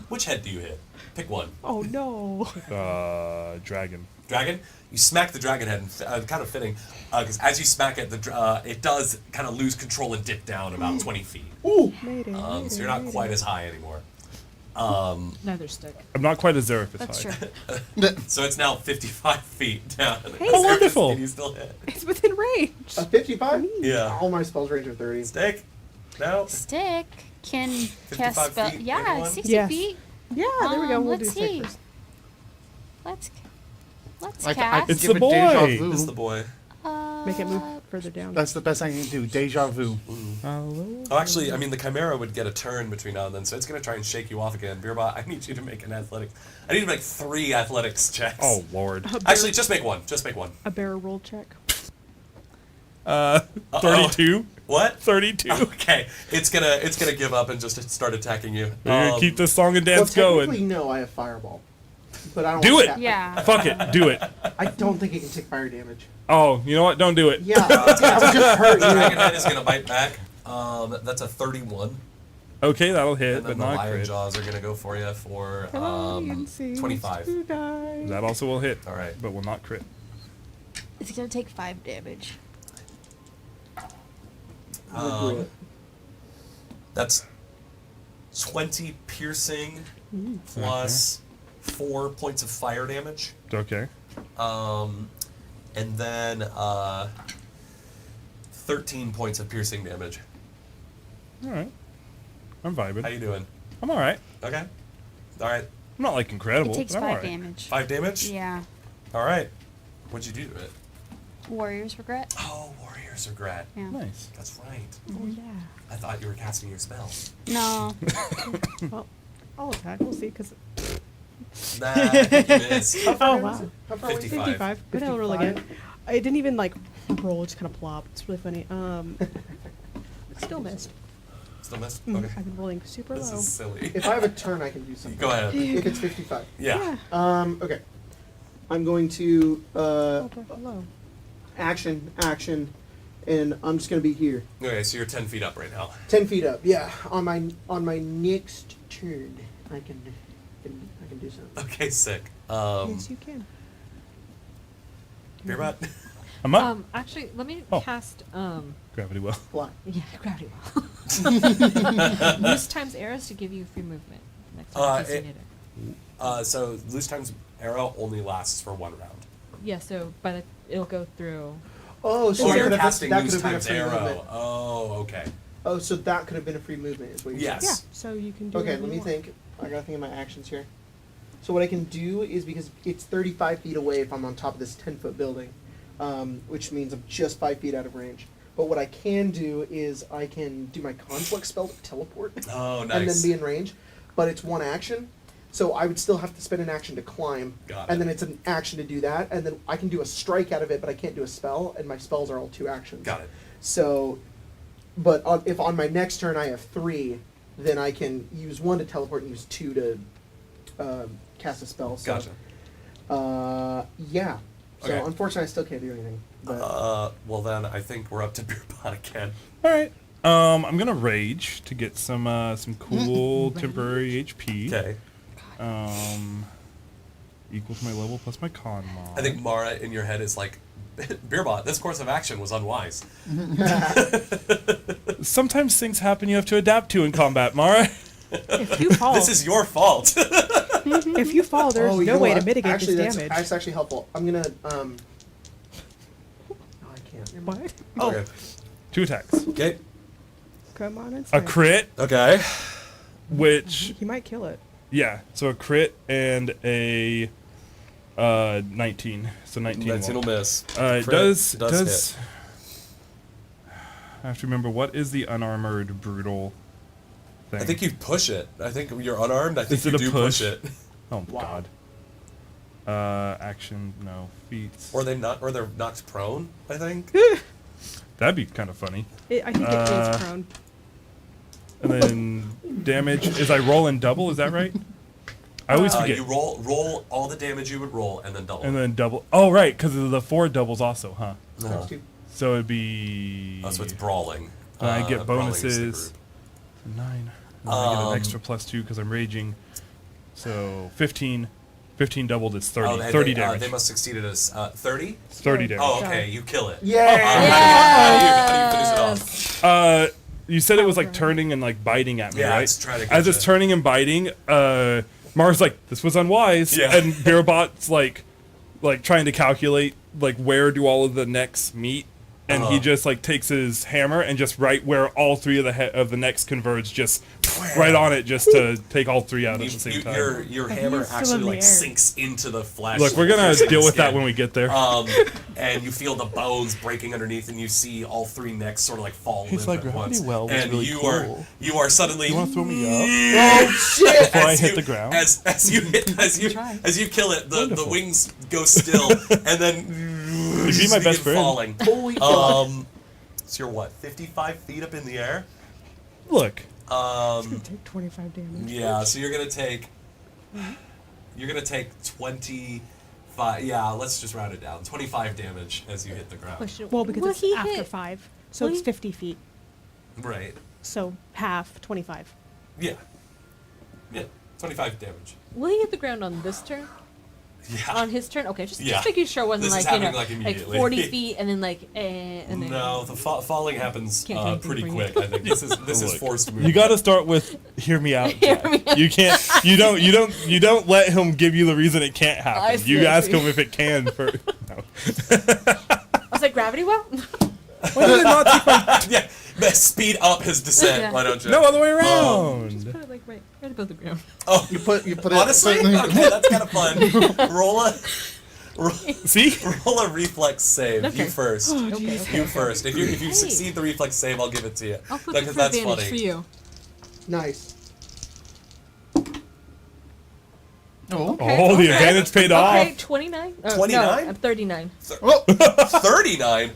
Which head do you hit? Pick one. Oh no. Dragon. Dragon. You smack the dragon head, and kind of fitting, because as you smack it, it does kind of lose control and dip down about 20 feet. Ooh. Mayday, So you're not mayday. quite as high anymore. Neither stick. I'm not quite as Zerif That's high. true. So it's now 55 feet down. Oh, wonderful. You still hit. It's within range. A 55? Yeah. All my spells range are 30. Stick. No. Stick can 55 cast spell. feet, Yeah, anyone? 60 Yes. feet. Yeah, there we go. We'll let's do stick see. first. Let's I cast. It's give the it deja boy. vu. This is the boy. Make it move further down. That's the best I can do. Deja vu. Hello? Oh, actually, I mean, the Chimera would get a turn between now and then, so it's going to try and shake you off again. Beerbot, I need you to make an athletics. I need you to make 3 athletics checks. Oh, Lord. Actually, just make one. Just make one. A barrel roll check. 32? What? 32. Okay, it's gonna give up and just start attacking you. We're gonna keep this song and dance well, technically, going. no, I have Fireball. But I don't Do want it! that. Yeah. Fuck it. Do it. I don't think it can take fire damage. Oh, you know what? Don't do it. Yeah, I was just hurt. The dragon head is gonna bite back. That's a 31, Okay, that'll hit, and but then the not lion crit. jaws are gonna go for you for Lion seems 25. to die. That also will hit. All right. But will not crit. It's gonna take 5 damage. That's 20 piercing plus 4 points of fire damage. Okay. And then 13 points of piercing damage. Alright. I'm How vibing. you doing? I'm alright. Okay. All right. I'm not like incredible. It takes but I'm 5 alright. damage. 5 damage? Yeah. All right. What'd you do to it? Warrior's Regret. Oh, Warrior's Regret. Yeah. Nice. That's right. Oh yeah. I thought you were casting your spell. No. Well, I'll attack. We'll see. Because Nah, I think you missed. How far Oh, is wow. it? How far away is it? 55. 55. Good hell roll again. 55? I didn't even like roll. It just kind of plopped. It's really funny. Still missed. Still missed? Mm, Okay. I've been rolling super This low. is silly. If I have a turn, I can do something. Go ahead. If it's 55. Yeah. Okay. I'm going to Oh, hello. action, and I'm just gonna be here, Okay, so you're 10 feet up right now. 10 feet up. Yeah. On my next turn, I can do something. Okay, sick. Yes, you can. Beerbot? I'm up. Actually, let me Oh. cast. Gravity well. Fly. Yeah, gravity well. Loose times arrows to give you free movement. Next time in case you need it. So loose times arrow only lasts for 1 round. Yeah, so it'll go through. Oh, so Oh, that you're could have casting been, loose that could have times been a free arrow. movement. Oh, okay. Oh, so that could have been a free movement, is what you're saying? Yeah. Yes. So you can do. Okay, whatever let you me want. think. I gotta think of my actions here. So what I can do is, because it's 35 feet away if I'm on top of this 10-foot building, which means I'm just 5 feet out of range. But what I can do is I can do my conflict spell to teleport. Oh, And then nice. be in range. But it's 1 action. So I would still have to spend an action to climb. Got And it. then it's an action to do that. And then I can do a strike out of it, but I can't do a spell. And my spells are all 2 actions. Got it. So, but if on my next turn I have 3, then I can use 1 to teleport and use 2 to cast a spell. So, Gotcha. yeah. So Okay. unfortunately, I still can't do anything. But Well then, I think we're up to Beerbot again. All right. I'm gonna rage to get some cool temporary HP. Okay. Equal to my level plus my con mod. I think Mara in your head is like, Beerbot, this course of action was unwise. Sometimes things happen you have to adapt to in combat, Mara. If you fall, This is your fault. if you fall, there's you no know way what? to mitigate actually, this that's, damage. That's actually helpful. I'm gonna No, I can't. Never mind. What? Oh, Okay. 2 attacks. Okay. Come on, it's A crit, Okay. which He might kill it. yeah, so a crit and a 19. So 19. 19 will miss. It Crit does hit. I have to remember what is the unarmored brutal thing. I think you push it. I think you're unarmed. I think Is you it a do push? it. Oh Wow. god. Action, no feats. Or they're knocked prone, I think. That'd be kind of funny. I think it is prone. And then damage is I roll and double. Is that right? I always forget. You roll all the damage you would roll and then double. And then double. Oh right, because of the 4 doubles also, huh? no. times 2. So it'd be. Oh, so it's brawling. And I get Brawling is the bonuses. group. 9. And then I get an extra +2 because I'm raging. So 15. 15 doubled is 30. Oh, 30 damage. They must succeed at 30? 30 damage. Oh, okay. You kill it. Yeah. How do you finish it off? You said it was like turning and like biting at me, Yeah, right? it's trying to As get it's you. turning and biting, Mars like, this was unwise. Yeah. And Beerbot's like trying to calculate like where do all of the necks meet. And he just like takes his hammer and just right where all 3 of the necks converge, just right on it, just to take all 3 out at the same time. Your hammer still in actually the like air. sinks into the flesh. Look, we're gonna piercing deal the with that skin. when we get there. And you feel the bones breaking underneath, and you see all 3 necks sort of like fall He's limp like, at gravity once. well was and really you are suddenly. You want to throw me up? Oh shit! Before I hit the ground? As you kill it, the Wonderful. wings go still, and then You'd be my begin best friend. falling. Holy fuck! So you're what, 55 feet up in the air? Look, It's gonna take 25 damage. Yeah, so you're gonna take 25. Yeah, let's just round it down. 25 damage as you hit the ground. Question. Well, because Will it's he after hit? 5, so will it's he- 50 feet. Right. So half, 25. Yeah. Yeah. 25 damage. Will he hit the ground on this turn? Yeah. On his turn? Okay, just Yeah. making sure it wasn't This is like, you know, happening, like, immediately. 40 feet and then like, and then. No, the falling happens Can't do anything pretty for you. quick. I think this is Look, forced movement. you got to start with "Hear me out." Hear Jack. me out. You can't. You don't let him give you the reason it can't I happen. see, You I ask see. him if it can. For no. I was like, gravity well? Why did it not take my Yeah, let's speed up his descent. Yeah. Why don't you? no other way around? Just put it like right above the ground. Oh, You put it. honestly, okay, that's kind of fun. See? Roll a reflex save. Okay. You first. Okay. You first. If you succeed the reflex save, I'll give it to you. I'll flip it Because for that's advantage funny. for you. Nice. Oh. Oh, the advantage paid Okay, off. 29. 29? No, I'm 39. Oh. 39.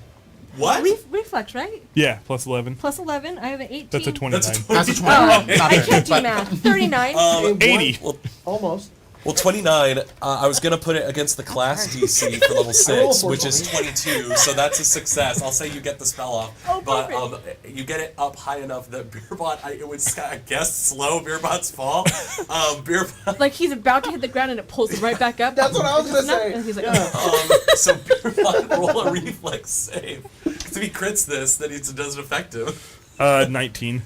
What? Reflex, right? Yeah, plus 11. Plus 11. I have an 18. That's a 29. That's a That's a 29. Oh, 20. I can't do math. 39. Hey, 80. Well, Almost. well, 29. I was gonna put it against the class DC for level 6, rolled which is 22. So that's a success. I'll say you get the spell off, Oh, but perfect. you get it up high enough that Beerbot. It would, I guess, slow Beerbot's fall. Beerbot. Like he's about to hit the ground and it pulls him right back up. That's what I was gonna say. And he's like, Yeah. So Beerbot roll a reflex save. Because if he crits this, then it doesn't affect him. 19.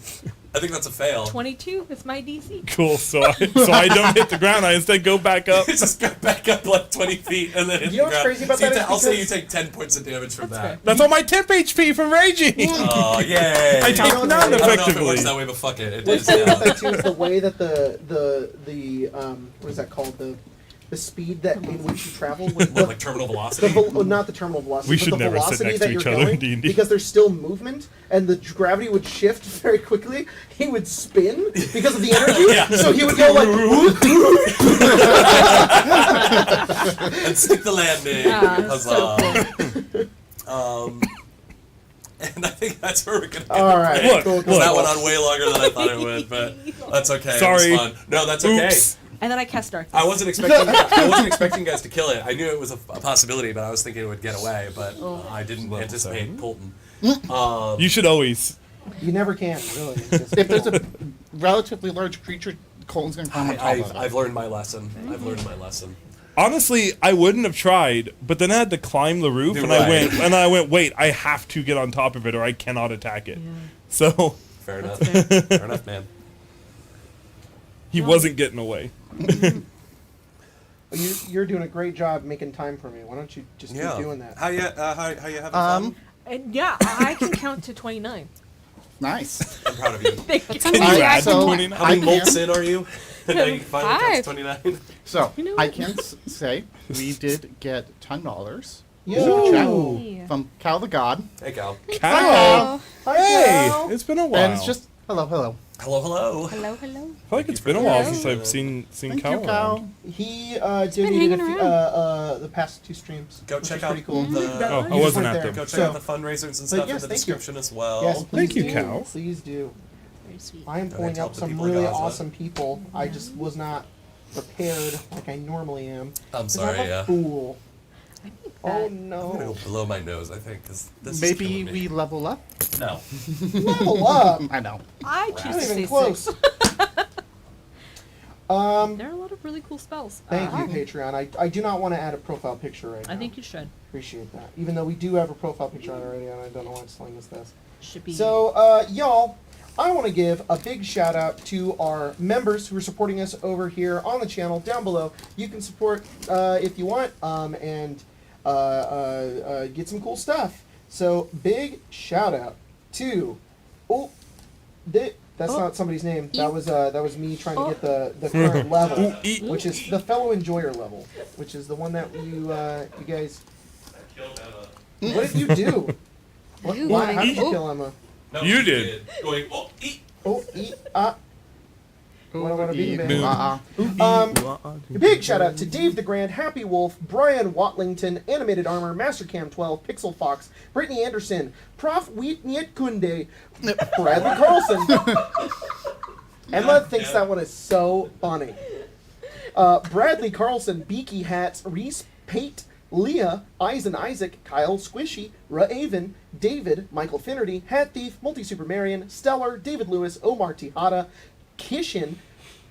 I think that's a fail. 22. It's my DC. Cool. So I don't hit the ground. I instead go back up. Just go back up like 20 feet and then hit You know the what's ground. crazy about So that is I'll say you because- take 10 points of damage from That's that. fair. That's on my temp HP from raging. Oh, yay! I take I don't know none if it I don't know if it effectively. works that way, but fuck it. It What's is funny about now. that too is the way that the what is that called, the speed that in which you travel with What, like terminal the velocity? not the terminal velocity, We but should the never sit velocity next that to you're each other in going, D&D. because there's still movement and the gravity would shift very quickly. He would spin because of the energy, Yeah. so he would go like. And stick the landing. Huzzah. And I think that's where we're gonna get All right, Look, cool, look. cool. that went on way longer than I thought it would, but that's okay. Sorry. It was fun. No, that's okay. Oops. And then I cast Dark. I wasn't expecting you guys to kill it. I knew it was a possibility, but I was thinking it would get away. But I didn't Level anticipate 7. Colton. You should always. You never can really. It's just- If there's a relatively large creature, Colton's gonna climb on top of it. I've learned my lesson. I've learned my lesson. Honestly, I wouldn't have tried, but then I had to climb the roof, You're and right. I went, wait, I have to get on top of it, or I cannot attack it. So Fair enough. That's fair. Fair enough, man. he wasn't getting away. You're doing a great job making time for me. Why don't you just keep doing that? How you having fun? And yeah, I can count to 29. Nice. I'm proud of you. Thank you. Can you I- add so- 29? How many I molts can- in are you? Now you can finally count to 29. So You know I what? can say we did get $10 Yo. from Cal the God, Hey, Cal. Cal. Hi, Hey, Cal. it's been a while. and it's just hello. Hello, hello. Hello, hello. I feel like it's been a while since I've seen Thank Cal you, around. Cal. He been donated hanging around. the past 2 streams. Go which check is out pretty cool. the. Oh, You I just wasn't went at there. them. Go check So- out the fundraisers and but stuff yes, in the thank you. description as well. Yes, please Thank you, do. Cal. Please do. Very sweet. I am pulling tell up the some people in really Gaza. awesome people. I just was not prepared like I normally am. I'm 'Cause sorry, I'm a yeah. fool. Oh I'm gonna no. go below my nose, I think, because this Maybe is killing me. we level up. No. Level up. I know. I choose Not to even say close. 6. There are a lot of really cool spells. Thank you, Patreon. I do not want to add a profile picture right now. I think you should. Appreciate that. Even though we do have a profile picture on already, and I don't know why it's telling us this. Should be. So, y'all, I want to give a big shout out to our members who are supporting us over here on the channel down below. You can support if you want and get some cool stuff. So, big shout out to that's not somebody's name. That was me trying to get the current level, which is the fellow enjoyer level, which is the one that you guys. What did you do? Why? How did you kill Emma? No, You did. Going, oh, eat. Oh, what I want to be, man. Uh-uh. Big shout out to Dave the Grand, Happy Wolf, Brian Watlington, Animated Armor, Mastercam 12, Pixel Fox, Brittany Anderson, Prof. Wheatniet Kunde, Bradley Carlson. Emma thinks that one is so funny. Bradley Carlson, Beaky Hats, Reese Pate, Leah, Eisen Isaac, Kyle Squishy, Raven, David, Michael Finnerty, Hat Thief, Multi-Super Marion, Stellar, David Lewis, Omar Tejada, Kishin,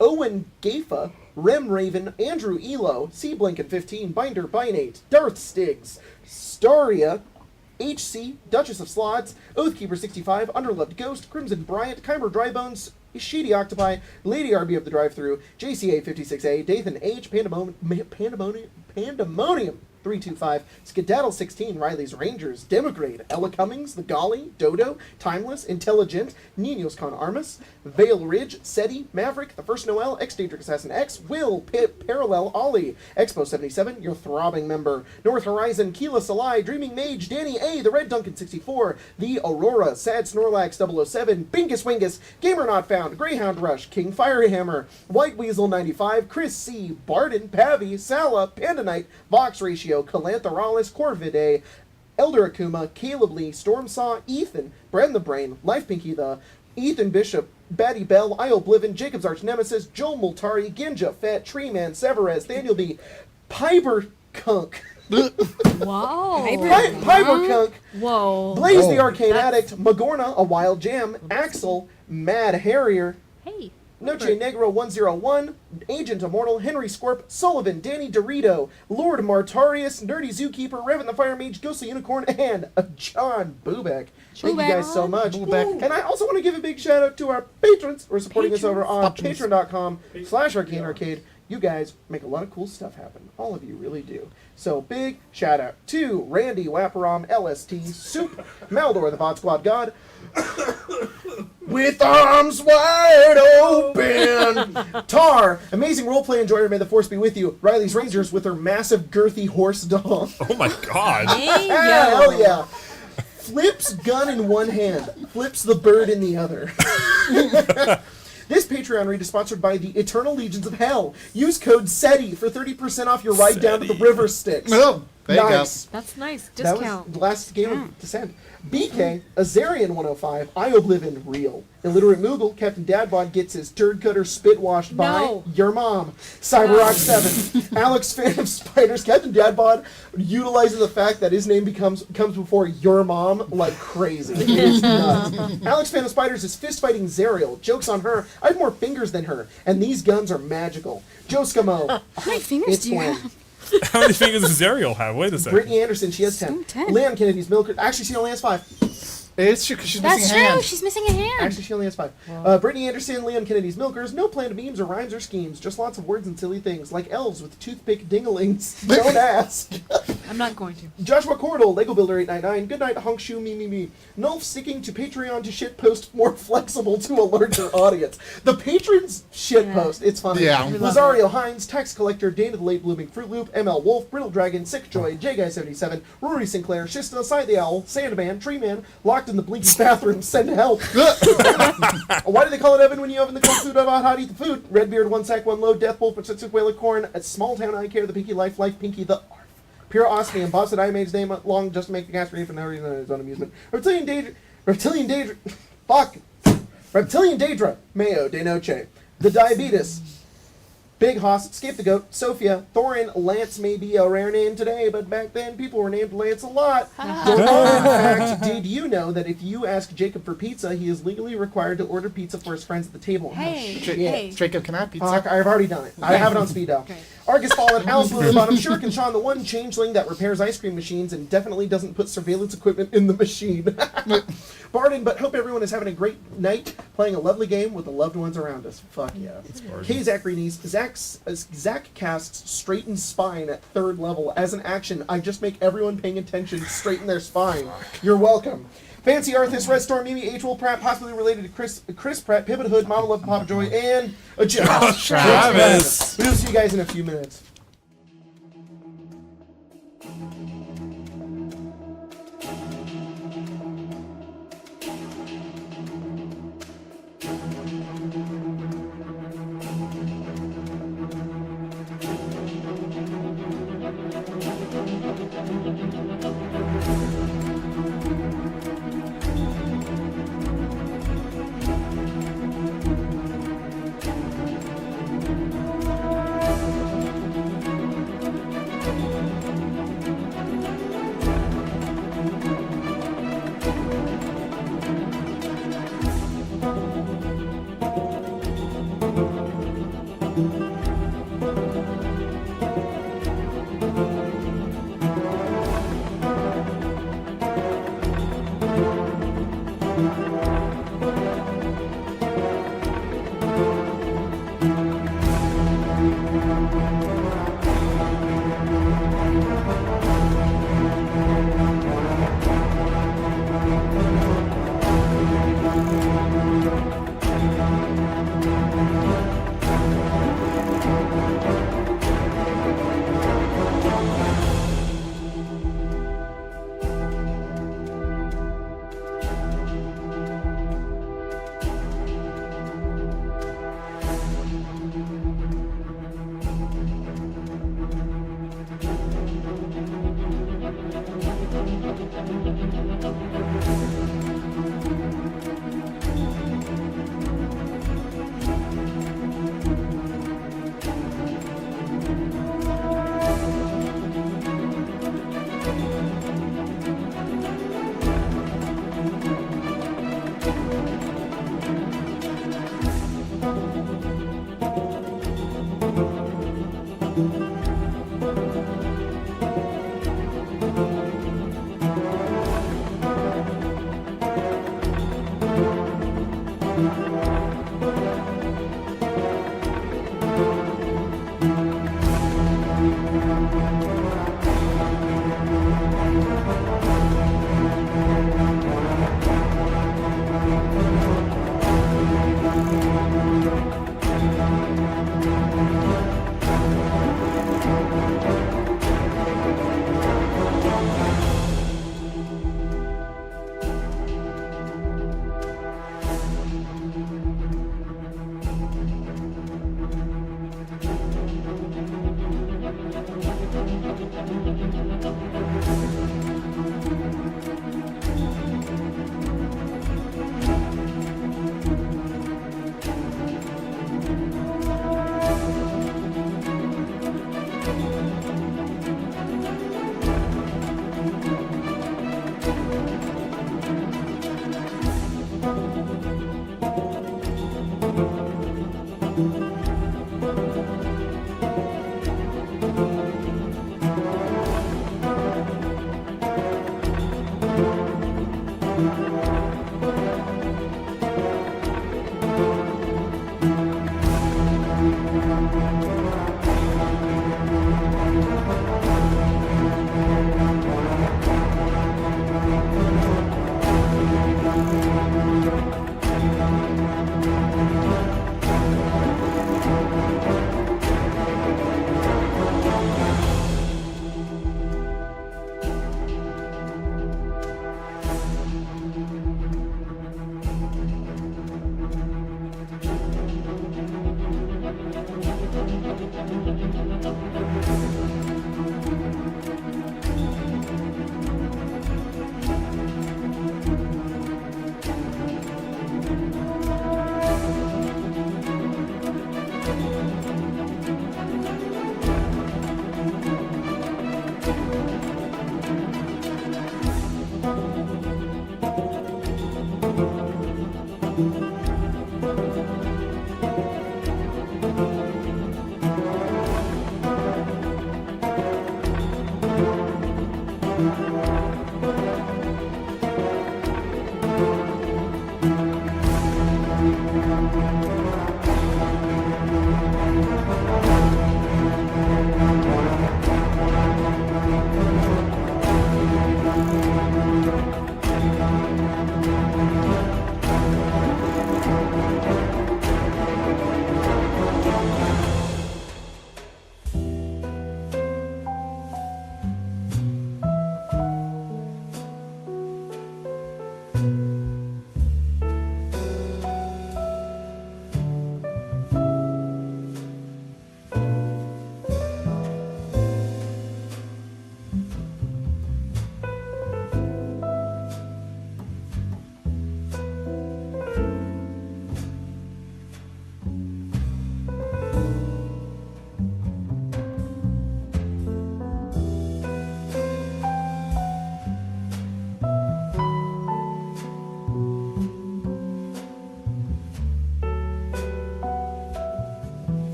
Owen Gafa, Rem Raven, Andrew Elo, C Blinken 15, Binder Binate, Darth Stiggs, Staria, HC, Duchess of Slots, Oathkeeper 65, Underloved Ghost, Crimson Bryant, Khyber Drybones, Sheedy Octopi, Lady RB of the Drive-Thru, JCA 56A, Dathan H, Pandemonium, 325, Skedaddle 16, Riley's Rangers, Demigrade, Ella Cummings, The Golly, Dodo, Timeless, Intelligent, Ninos Con Armas, Vale Ridge, Seti, Maverick, The First Noel, X-Daedric Assassin X, Will, Pip, Parallel, Ollie, Expo 77, your throbbing member, North Horizon, Keela Salai, Dreaming Mage, Danny A, The Red Duncan 64, The Aurora, Sad Snorlax 007, Bingus Wingus, Gamer Not Found, Greyhound Rush, King Firehammer, White Weasel 95, Chris C, Barden, Pavi, Sala, Panda Knight, Vox Ratio, Calanthoralis, Corvidae, Elder Akuma, Caleb Lee, Stormsaw, Ethan, Bren the Brain, Life Pinky the, Ethan Bishop, Batty Bell, I Oblivion, Jacob's Arch Nemesis, Joel Multari, Ginja, Fat, Treeman, Severez, Daniel B, Piper Kunk. Whoa. Piper Kunk. Whoa. Blaze the Arcane Addict, Magorna, A Wild Jam, Axel, Mad Harrier, Hey. Noche Negro 101, Agent Immortal, Henry Scorp, Sullivan, Danny Dorito, Lord Martarius, Nerdy Zookeeper, Revan the Fire Mage, Ghostly Unicorn, and John Bubek. Thank you guys so much. And I also want to give a big shout out to our patrons who are supporting us over on patreon.com/Arcane Arcade. You guys make a lot of cool stuff happen. All of you really do. So big shout out to Randy Wapparom, LST, Soup, Maldor the Bot Squad God, with arms wide open, Tar, amazing roleplay enjoyer, may the force be with you, Riley's Rangers with her massive girthy horse dog. Oh my god. Hell yeah. Flips gun in one hand, flips the bird in the other. This Patreon read is sponsored by the Eternal Legions of Hell. Use code SETI for 30% off your ride down to the River Styx. Oh, there you go. Nice. That's nice. That Discount. was the last game of Descent. BK, Azarian 105, I Oblivion Real. Illiterate Moogle, Captain Dadbod gets his turd cutter spit washed by your mom. Cyberrock 7, Alex Fan of Spiders, Captain Dadbod utilizing the fact that his name comes before your mom like crazy. It's nuts. Alex Fan of Spiders is fist fighting Zerial. Joke's on her. I have more fingers than her, and these guns are magical. Joe Scamo. How many fingers It's do you Gwen. have? How many fingers does Ariel have? Wait a second. Brittany Anderson, she has 10. 10. Leon Kennedy's Milker. Actually, she only has 5. It's true, because she's That's missing true. a hand. She's missing a hand. Actually, she only has 5. Brittany Anderson, Leon Kennedy's Milkers. No planned memes or rhymes or schemes. Just lots of words and silly things. Like elves with toothpick dinglings. Don't ask. I'm not going to. Joshua Cordell, Lego Builder 899. Good night, Honk Shoe, me. Nulf sticking to Patreon to shitpost more flexible to a larger audience. The patrons shitpost. It's funny. Yeah. We love Rosario Hines, Tax Collector, Dana the Late Blooming Fruit Loop, ML Wolf, Brittle Dragon, Sick Joy, J-Guy77, Rory Sinclair, Shista, Side the Owl, Sandman, Treeman, Locked in the Blinky Bathroom, Send Help. Why do they call it Evan when you oven the cold food about how to eat the food? Redbeard, One Sack, One Load, Death Wolf, Pacific Whale of Corn, a Small Town Eye Care, The Pinky Life, Pinky the Arf. Pure Osmium, Boss that I made his name long just to make the gas ready for no reason on his own amusement. Reptilian Daedra, Mayo, De Noche. The Diabetes. Big Hoss, Escape the Goat, Sophia, Thorin, Lance may be a rare name today, but back then people were named Lance a lot. In fact, did you know that if you ask Jacob for pizza, he is legally required to order pizza for his friends at the table? Hey, Yeah. Jacob, can I have pizza? Fuck, I've already done it. I have it on speed dial. Okay. Argus Fallen, Alice Lilybottom, Shuriken Sean, the one changeling that repairs ice cream machines and definitely doesn't put surveillance equipment in the machine. Barden, but hope everyone is having a great night playing a lovely game with the loved ones around us. Fuck yeah. K. Zach Reenies, Zach casts Straighten Spine at 3rd level. As an action, I just make everyone paying attention straighten their spine. You're welcome. Fancy Arthas, Red Storm, Mimi, H. Pratt, possibly related to Chris Pratt, Pivot Hood, Mama Love, Papa Joy, and Josh Travis. We'll see you guys in a few minutes.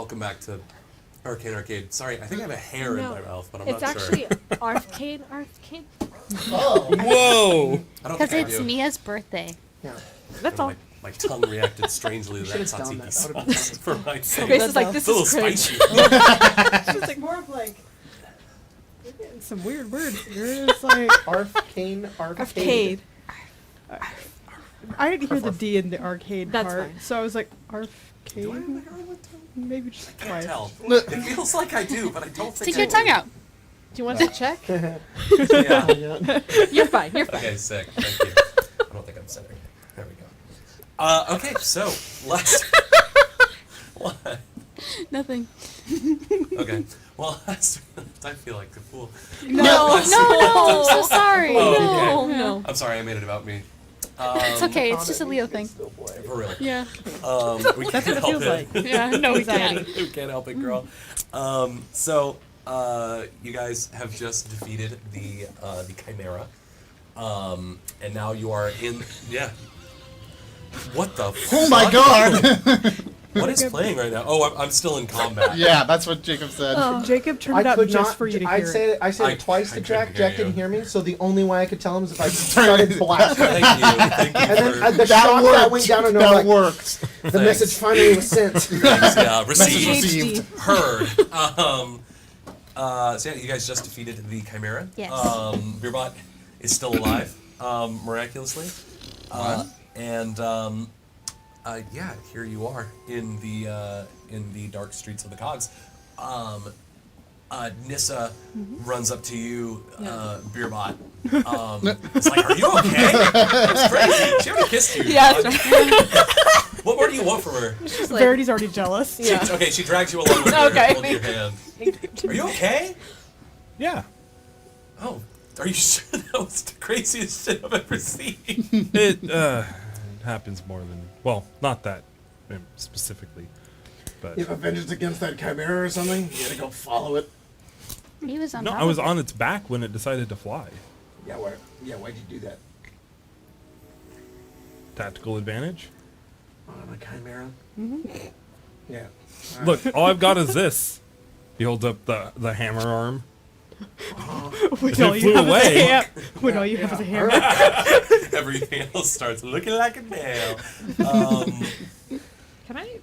welcome back to Arcane Arcade. Sorry, I think I have a hair in my mouth, but I'm it's not actually sure. Arcade. Whoa! I don't Because think I it's do. Mia's birthday. Yeah. That's all. My tongue reacted strangely to that should've done tzatziki that. That would've been sauce for my sake. Grace is like, this It's a little is cringe. spicy. It's like more of like you're getting some weird words. You're just like Arcade. Arcade. I didn't hear the D in the arcade That's part, fine. so I was like Do I have arcade. a hair on my tongue? Maybe just I can't twice. tell. It feels like I do, but I don't think Stick I your do. tongue out. Do you want to check? Yeah. You're fine. You're fine. Okay, sick. Thank you. I don't think I'm centering. There we go. Okay, so last. What? Nothing. Okay. Well, last. I feel like a fool. No, I'm so sorry. Oh, okay. No. I'm sorry, I made it about me. It's okay. It's just a Leo thing. For real. Yeah. We can't help feels it. like. Yeah. No, we can't. We can't help it, girl. You guys have just defeated the Chimera, and now you are in. Yeah. What the? Oh my god! What is playing right now? Oh, I'm still in combat. Yeah, that's what Jacob said. Jacob turned it I up could just not. for you to I hear said it. it. I said I- it twice I to couldn't Jack. hear Jack didn't you. hear me, so the only way I could tell him is if I started blasting. Thank you. Thank you And then for the shock that went down, and I'm That like, worked. the Thanks. message finally was sent. yeah, Message received, received. heard. So yeah, you guys just defeated the Chimera. Yes. Beerbot is still alive, miraculously. Yeah, here you are in the dark streets of the Cogs. Nissa runs up to you, Beerbot. It's like, are you okay? That's crazy. She already kissed you. Yeah. What more do you want from her? Just like, Verity's already jealous. yeah. Okay, she drags you along with Okay. her, holding your hand. Are you okay? Yeah. Oh, are you sure? That was the craziest shit I've ever seen. It happens more than not that specifically, but You have a vengeance against that chimera or something? You gotta go follow it. He was on no, top I was of it. on its back when it decided to fly. Yeah, why'd you do that? Tactical advantage. On a chimera? Yeah. Look, all I've got is this. He holds up the hammer arm. When It all you flew have is a away. ham- when all you have is a hammer. Everything else starts looking like a nail. Can I?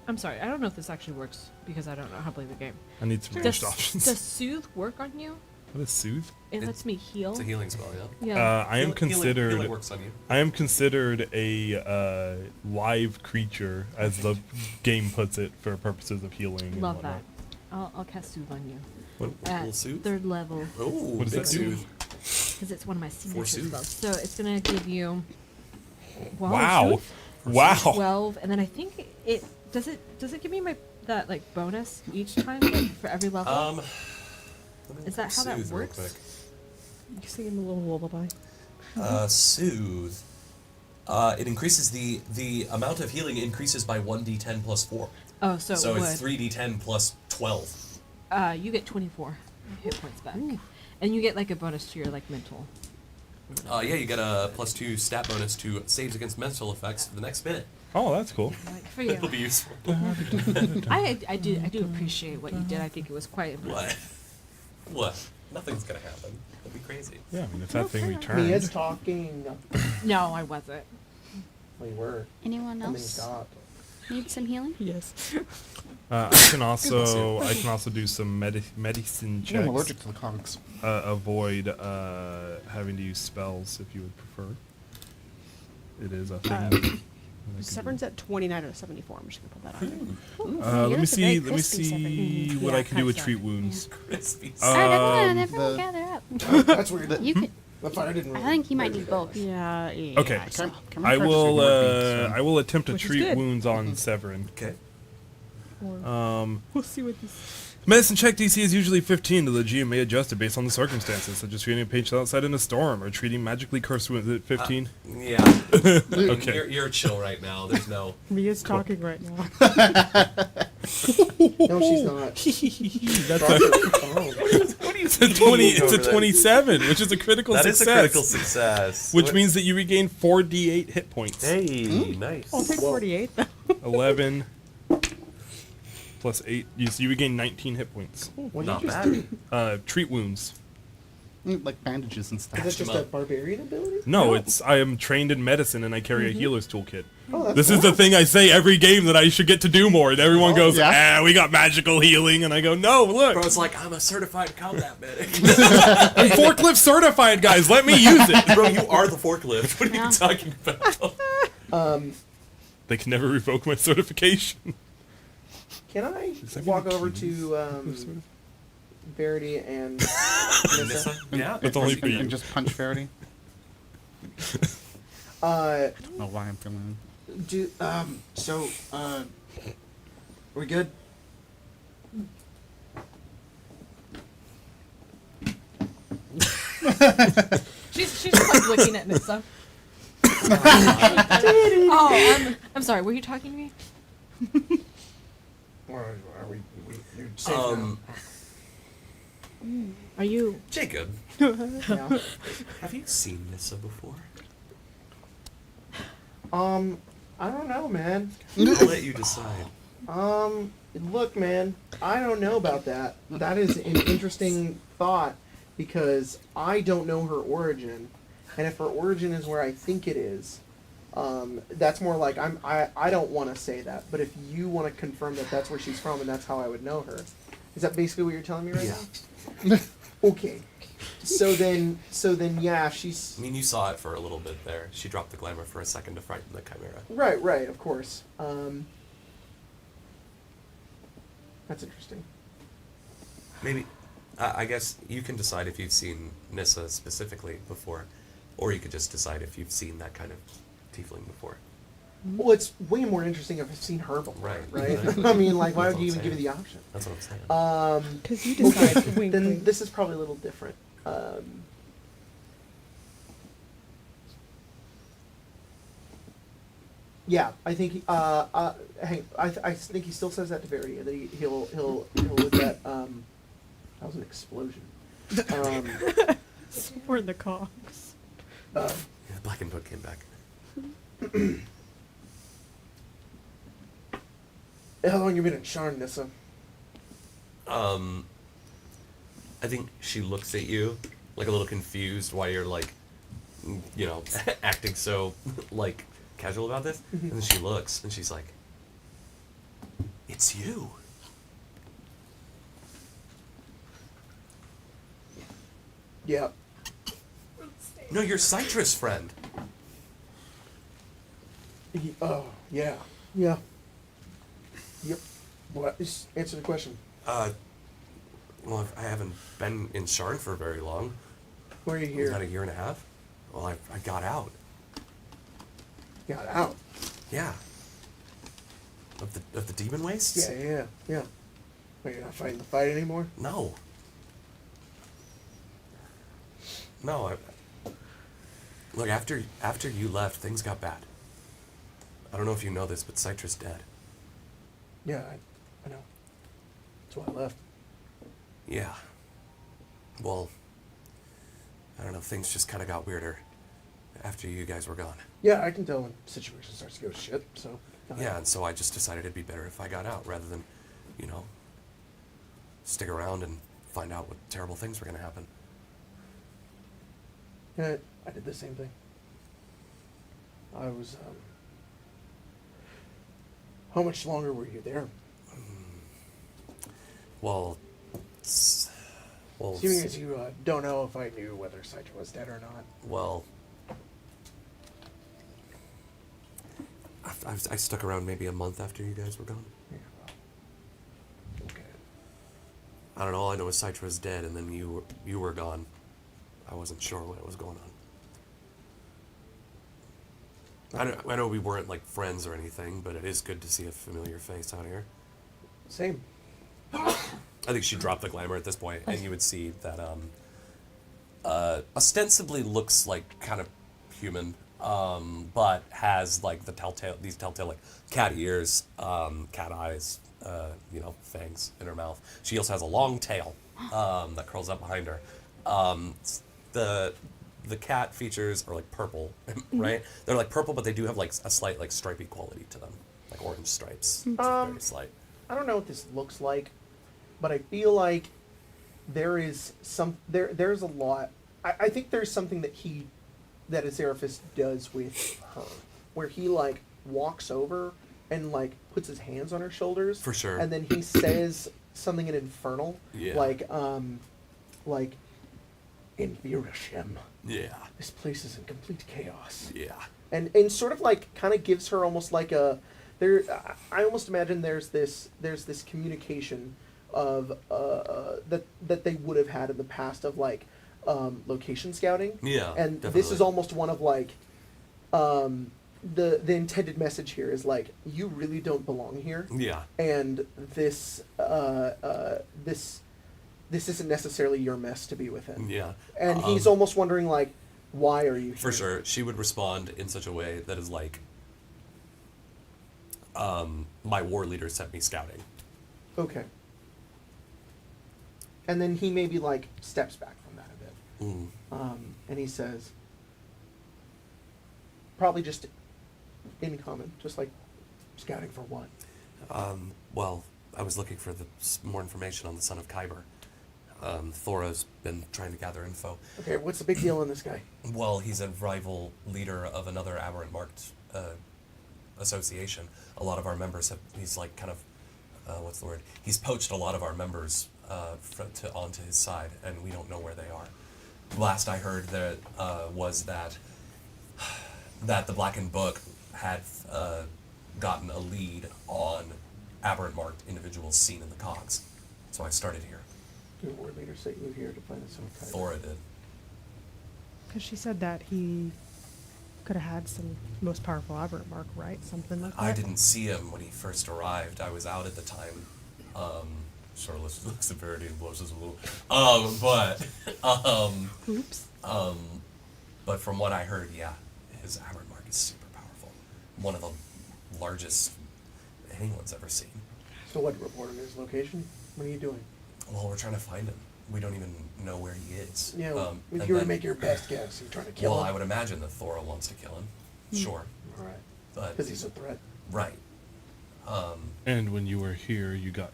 I'm sorry. I don't know if this actually works because I don't know how to play the game. I need some Does, ranged options. does soothe work on you? What is soothe? It lets me heal. It's a healing spell, yeah. Yeah. I am considered. Healing works on you. I am considered a live creature, as the game puts it, for purposes of healing. and Love whatnot. that. I'll cast soothe on you. What, At little soothe? third level Oh, What does big that do? soothe. because it's one of my signature soothe. spells. So it's gonna give you. Wow! Wow! 12, and then I think it does it give me that like bonus each time like, for every level? Let me Is that how that soothe real works? quick. You sing him a little lullaby. Soothe. It increases the amount of healing increases by 1d10 plus 4. Oh, so, So it it's would. 3d10 plus 12. You get 24 hit points back, and you get like a bonus to your like mental. Yeah, you get a plus 2 stat bonus to saves against mental effects for the next minute. Oh, that's cool. Like, for you. It'll be useful. I do appreciate what you did. I think it was quite impressive. What? Nothing's gonna happen. That'd be crazy. Yeah, I mean, if that thing He returns. is talking. No, I wasn't. We were. Anyone And then he else stopped. need some healing? Yes. I can also do some medicine checks. I'm allergic to the cogs. Avoid having to use spells if you would prefer. It is a thing. that I can do. Severn's at 29 out of 74. I'm just gonna put that on Ooh, Let you me look see. very Let me crispy, Severn. see what Yeah, I can do with kinda treat stuff. wounds. Crispy. Everyone the- gather up. That's weird. You could. The fire didn't. I think he might need both. Yeah. Yeah. Okay. so- I will. I will attempt to Which is treat good. wounds on Severin. Okay. We'll see what this. Medicine check DC is usually 15, though the GM may adjust it based on the circumstances, such as treating a patient outside in a storm or treating magically cursed wounds at 15. Yeah. Okay. You're chill right now. There's no. Mia's talking right now. No, she's not. That's Oh. it's a 20. It's a 27, which is a critical That is success. a critical success. Which means that you regain 4d8 hit points. Hey, nice. I'll take 48 though. 11, plus 8. You regain 19 hit points. What Not did you bad. do? Treat wounds. Like bandages and Is stuff. that just a barbarian ability? No, I am trained in medicine and I carry a healer's toolkit. Oh, that's This is the thing I say every game that I should get to do more, and everyone Oh, goes, yeah. we got magical healing, and I go, no, look, Bro, it's like, I'm a certified combat medic. I'm forklift certified, guys, let me use it. Bro, you are the forklift. What are Yeah. you talking about? They can never revoke my certification. Can I that walk mean over to Verity and Nissa? Nissa? Yeah. That's only for And you. just punch Verity. Uh, I don't know why I'm feeling. we good? She's just like looking at Nissa. Oh, I'm sorry. Were you talking to me? Are you're safe now. Are you? Jacob, Yeah. have you seen Nissa before? I don't know, man. I'll let you decide. Look, man, I don't know about that. That is an interesting thought because I don't know her origin, and if her origin is where I think it is, that's more like I don't want to say that. But if you want to confirm that that's where she's from and that's how I would know her, is that basically what you're telling me right now? Okay. So then, yeah, she's I mean, you saw it for a little bit there. She dropped the glamour for a second to frighten the Chimera. right, of course. That's interesting. Maybe, I guess you can decide if you've seen Nissa specifically before, or you could just decide if you've seen that kind of tiefling before. Well, it's way more interesting if I've seen her before, Right. right? I mean, like, why That's would you what even I'm give me the saying. option? That's what I'm saying. Because you decide. Wink, Then wink. this is probably a little different. Yeah, I think. I think he still says that to Verity. That he'll look at. That was an explosion. We're in the Cogs. Yeah, Black and Book came back. How long you been in Sharn, Nissa? I think she looks at you like a little confused why you're like, you know, acting so like casual about this, and then she looks and she's like, "It's you." Yeah. No, you're Citrus' friend. Oh, yeah. Yeah. Yep. What? Just answer the question. Well, I haven't been in Sharn for very long. Why are you here? About a year and a half. Well, I got out. Got out. Yeah. Of the demon wastes? Yeah. Are you not fighting the fight anymore? No. No, look, after you left, things got bad. I don't know if you know this, but Citrus dead. Yeah, I know. That's why I left. Yeah. Well, I don't know, things just kind of got weirder after you guys were gone. Yeah, I can tell when the situation starts to go to shit, so. Yeah, and so I just decided it'd be better if I got out rather than, you know, stick around and find out what terrible things were going to happen. Yeah, I did the same thing. I was, How much longer were you there? Well, Seeming as you don't know if I knew whether Citra was dead or not. well, I stuck around maybe a month after you guys were gone. Yeah, well, okay. I don't know. All I know is Citra was dead, and then you were gone. I wasn't sure what was going on. I know we weren't like friends or anything, but it is good to see a familiar face out here. Same. I think she dropped the glamour at this point, and you would see that ostensibly looks like kind of human, but has like these telltale like cat ears, cat eyes, fangs in her mouth. She also has a long tail that curls up behind her. The cat features are like purple, right? They're like purple, but they do have like a slight like stripy quality to them, like orange stripes. It's very slight. I don't know what this looks like, but I feel like there is there's a lot. I think there's something that Azeraphis does with her, where he like walks over and like puts his hands on her shoulders. For sure. And then he says something in Infernal. Yeah. Like in Virashem. Yeah. This place is in complete chaos. Yeah. And sort of like kind of gives her almost like a there. I almost imagine there's this communication of that they would have had in the past of like location scouting. Yeah. And definitely. this is almost one of like the intended message here is like you really don't belong here. Yeah. And this isn't necessarily your mess to be within. Yeah. And he's almost wondering like, why are you here? For sure. She would respond in such a way that is like, my war leader sent me scouting. Okay. And then he maybe like steps back from that a bit. And he says, probably just in common, just like scouting for what? Well, I was looking for more information on the Son of Kyber. Thora's been trying to gather info. Okay, what's the big deal on this guy? Well, he's a rival leader of another aberrant marked association. A lot of our members he's like kind of, what's the word? He's poached a lot of our members onto his side, and we don't know where they are. Last I heard that was that the Blackened Book had gotten a lead on aberrant marked individuals seen in the Cogs. So I started here. Your war leader sent you here to find the Son of Kyber. Thora did. Because she said that he could have had some most powerful aberrant mark, right? Something like that. I didn't see him when he first arrived. I was out at the time. Charlotte looks severity and blushes a little. Oops. But from what I heard, yeah, his aberrant mark is super powerful. One of the largest anyone's ever seen. So what, report on his location? What are you doing? Well, we're trying to find him. We don't even know where he is. Yeah, well, if and you were to then- make your best guess, you're trying to kill Well, him. I would imagine that Thora wants to kill him. Sure. All right. But Because he's a threat. right. And when you were here, you got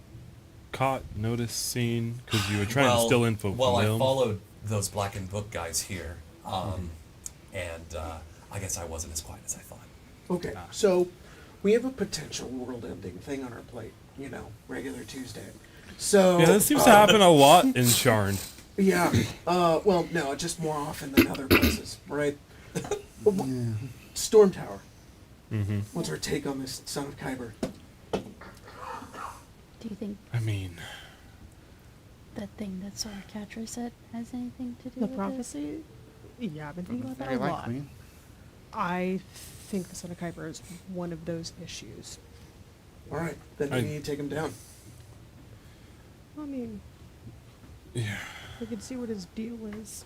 caught, noticed, seen, because you were trying to steal info Well, from I them. followed those Blackened Book guys here, and I guess I wasn't as quiet as I thought. Okay, so we have a potential world-ending thing on our plate. You know, regular Tuesday. So Yeah, that seems to happen a lot in Sharn. yeah. Well, no, just more often than other places, right? Storm Tower. What's our take on this Son of Kyber? Do you think I mean, that thing that Sarkatra said has anything to do The with prophecy? Yeah, I've been thinking about that Very a lot. likely. I think the Son of Kyber is one of those issues. All right, then we need to take him down. I mean, yeah. we can see what his deal is.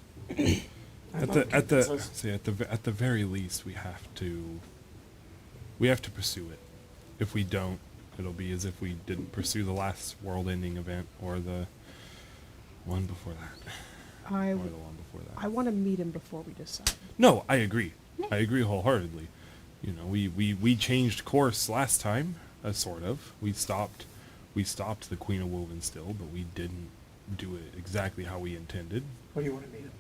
At the very least, we have to pursue it. If we don't, it'll be as if we didn't pursue the last world-ending event or the one before that. I Or the one before that. I want to meet him before we decide. No, I agree. I agree wholeheartedly. You know, we changed course last time, sort of. We stopped the Queen of Woven still, but we didn't do it exactly how we intended. What do you want to meet him?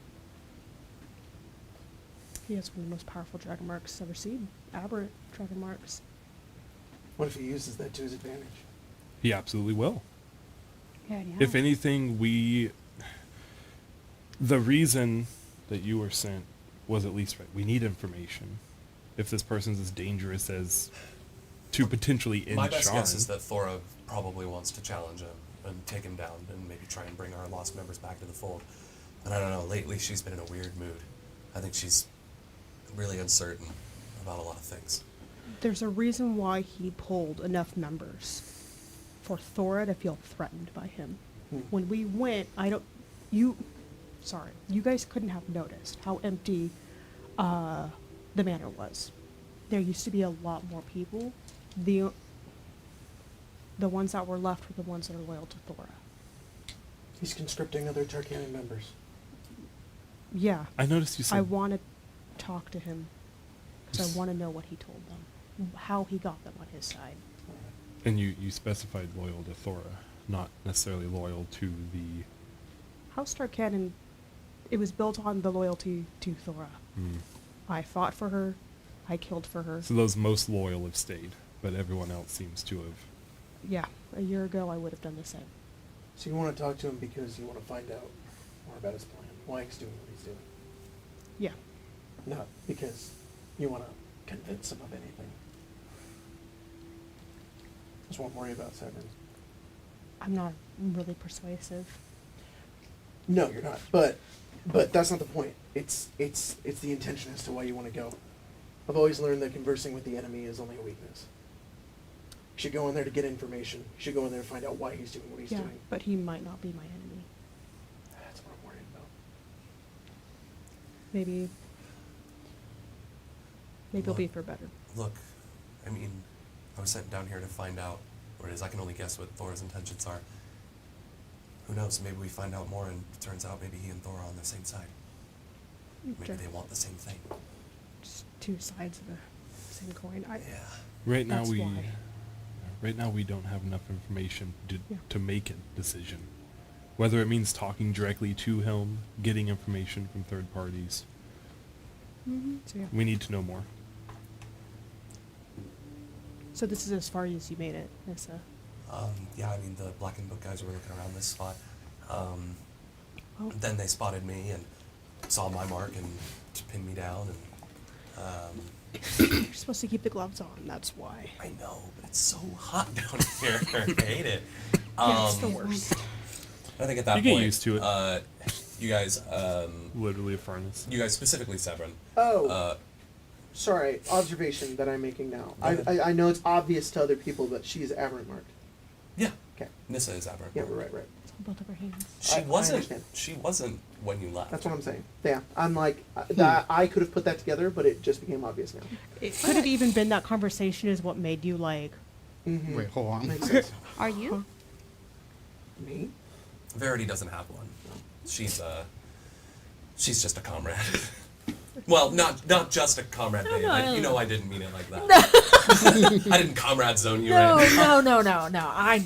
He has one of the most powerful dragon marks ever seen. Aberrant dragon marks. What if he uses that to his advantage? He absolutely will. Yeah, yeah. If anything, the reason that you were sent was at least right. We need information. If this person's as dangerous as to potentially end My best guess Sharn. is that Thora probably wants to challenge him and take him down and maybe try and bring our lost members back to the fold. But I don't know, lately she's been in a weird mood. I think she's really uncertain about a lot of things. There's a reason why he pulled enough members for Thora to feel threatened by him. When we went, you guys couldn't have noticed how empty the manor was. There used to be a lot more people. The ones that were left were the ones that are loyal to Thora. He's conscripting other Tarkanian members. Yeah. I noticed you said I want to talk to him because I want to know what he told them, how he got them on his side. And you specified loyal to Thora, not necessarily loyal to the... House Starcanon, it was built on the loyalty to Thora. I fought for her. I killed for her. So those most loyal have stayed, but everyone else seems to have... Yeah, a year ago I would have done the same. So you want to talk to him because you want to find out more about his plan, why he's doing what he's doing. Yeah. Not because you want to convince him of anything. Just won't worry about Severance. I'm not really persuasive. No, you're not. But that's not the point. It's the intention as to why you want to go. I've always learned that conversing with the enemy is only a weakness. You should go in there to get information. You should go in there to find out why he's doing what he's Yeah, doing. but he might not be my enemy. That's what I'm worried about. Maybe it'll be for better. Look, I mean, I was sent down here to find out what it is. I can only guess what Thor's intentions are. Who knows? Maybe we find out more, and it turns out maybe he and Thor are on the same side. Maybe Sure. they want the same thing. Just two sides of the same coin. Yeah. Right now That's we... why. Right now we don't have enough information Yeah. to make a decision. Whether it means talking directly to him, getting information from third parties. So yeah. We need to know more. So this is as far as you made it, Nissa. Yeah, I mean, the Black and Book guys were looking around this spot. Oh. Then they spotted me and saw my mark and pinned me down. And You're supposed to keep the gloves on, that's why. I know, but it's so hot down here. I hate it. Yeah, it's the worst. I think at that You point, get used to it. You guys, Literally a furnace. you guys specifically, Severin. Oh. Sorry, observation that I'm making now. I know it's obvious to other people, but she is aberrant marked. Yeah. Okay. Nissa is aberrant. Yeah, right. It's on both of our hands. She I wasn't. understand. She wasn't when you left. That's what I'm saying. Yeah, I'm like, that I could have put that together, but it just became obvious now. It could have even been that conversation is what made you like, Mm-hmm. Wait, hold on. Makes sense. Are you? Me? Verity doesn't have one. She's just a comrade. Well, not just a comrade, babe. You know I didn't mean it like that. I didn't comrade zone you, No, right? no. I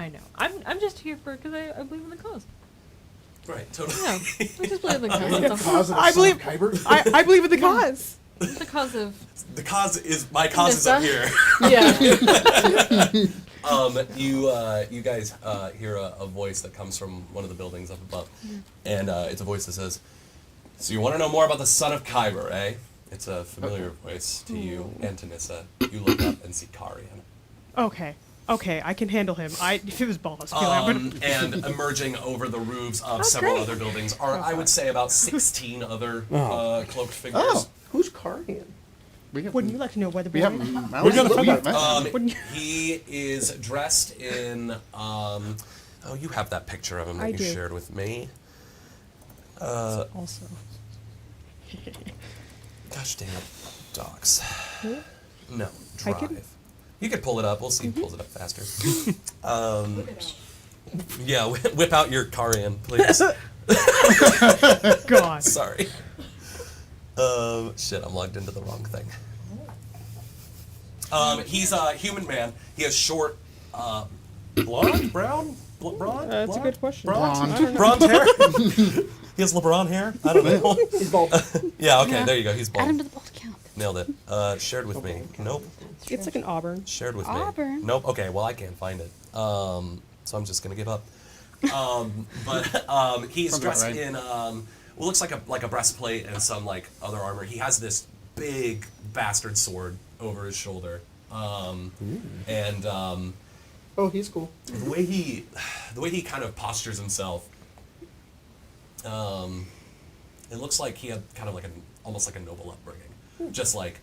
know. I'm just here because I believe in the cause. Right, totally. Yeah, I just believe in the cause. The That's all. cause of the I Son believe- of Kyber? I believe in the cause. The cause of The cause is my cause is up here. yeah. You guys hear a voice that comes from one of the buildings up above, and it's a voice that says, "So you want to know more about the Son of Kyber, eh?" It's a familiar voice to you and to Nissa. You look up and see Karan. Okay, I can handle him. If it was boss, I'm gonna. And emerging over the roofs of several great. other buildings are, I would say, about 16 other cloaked figures. Oh. Who's Carian? We have, Wouldn't you like to know where the we boy? have is? mountains We're gonna that we find met. Wouldn't you- He is dressed in. Oh, you have that picture of him that I you do. shared with me. Also. Gosh dang it, docs. No, I drive. can- You could pull it up. We'll see who pulls it up faster. Yeah, whip out your Karan, please. God. Sorry. Shit, I'm logged into the wrong thing. He's a human man. He has short, blonde, brown, blonde. That's a good question. Blonde. Blonde hair. He has LeBron hair. I don't know. He's bald. Yeah. Okay. Yeah. There you go. He's Add him bald. to the bald count. Nailed it. Shared with me. Nope. It's like an auburn. Shared with me. Auburn. Nope. Okay. Well, I can't find it. So I'm just gonna give up. But he's Sounds about dressed right. in what looks like a breastplate and some like other armor. He has this big bastard sword over his shoulder. And Oh, he's cool. the way he kind of postures himself, it looks like he had kind of like almost like a noble upbringing. Just like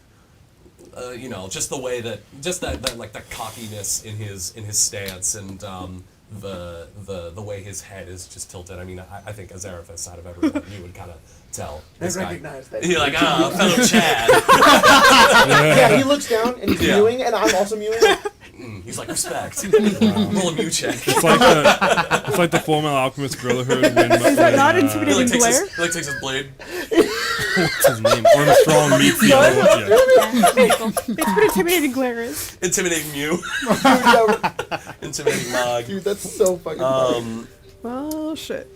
just the way that that like the cockiness in his stance and the way his head is just tilted. I mean, I think Azarathus out of everyone, you would kind of tell this guy. recognize that. You're like, fellow Chad. Yeah, he looks down and he's Yeah. mewing, and I'm also mewing. He's like, respect. Roll a mew check. It's like the Full Metal Alchemist Brotherhood. Is that not He intimidating like takes glare? his blade. What's his name? Armstrong meets the other one. Yeah. Yeah, very cool. It's pretty intimidating, Glarus. Intimidating Mew. Intimidating Mog. Dude, that's so fucking funny. Oh shit.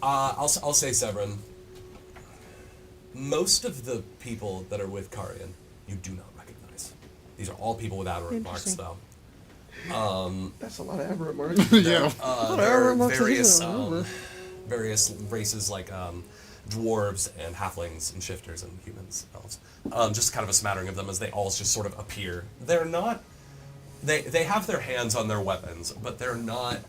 I'll say Severin. Most of the people that are with Karian, you do not recognize. These are all people with Aberron marks, Interesting. though. That's a lot of Eberron marks. Yeah. There are various races like dwarves and halflings and shifters and humans, elves. Just kind of a smattering of them as they all just sort of appear. They're not. They have their hands on their weapons, but they're not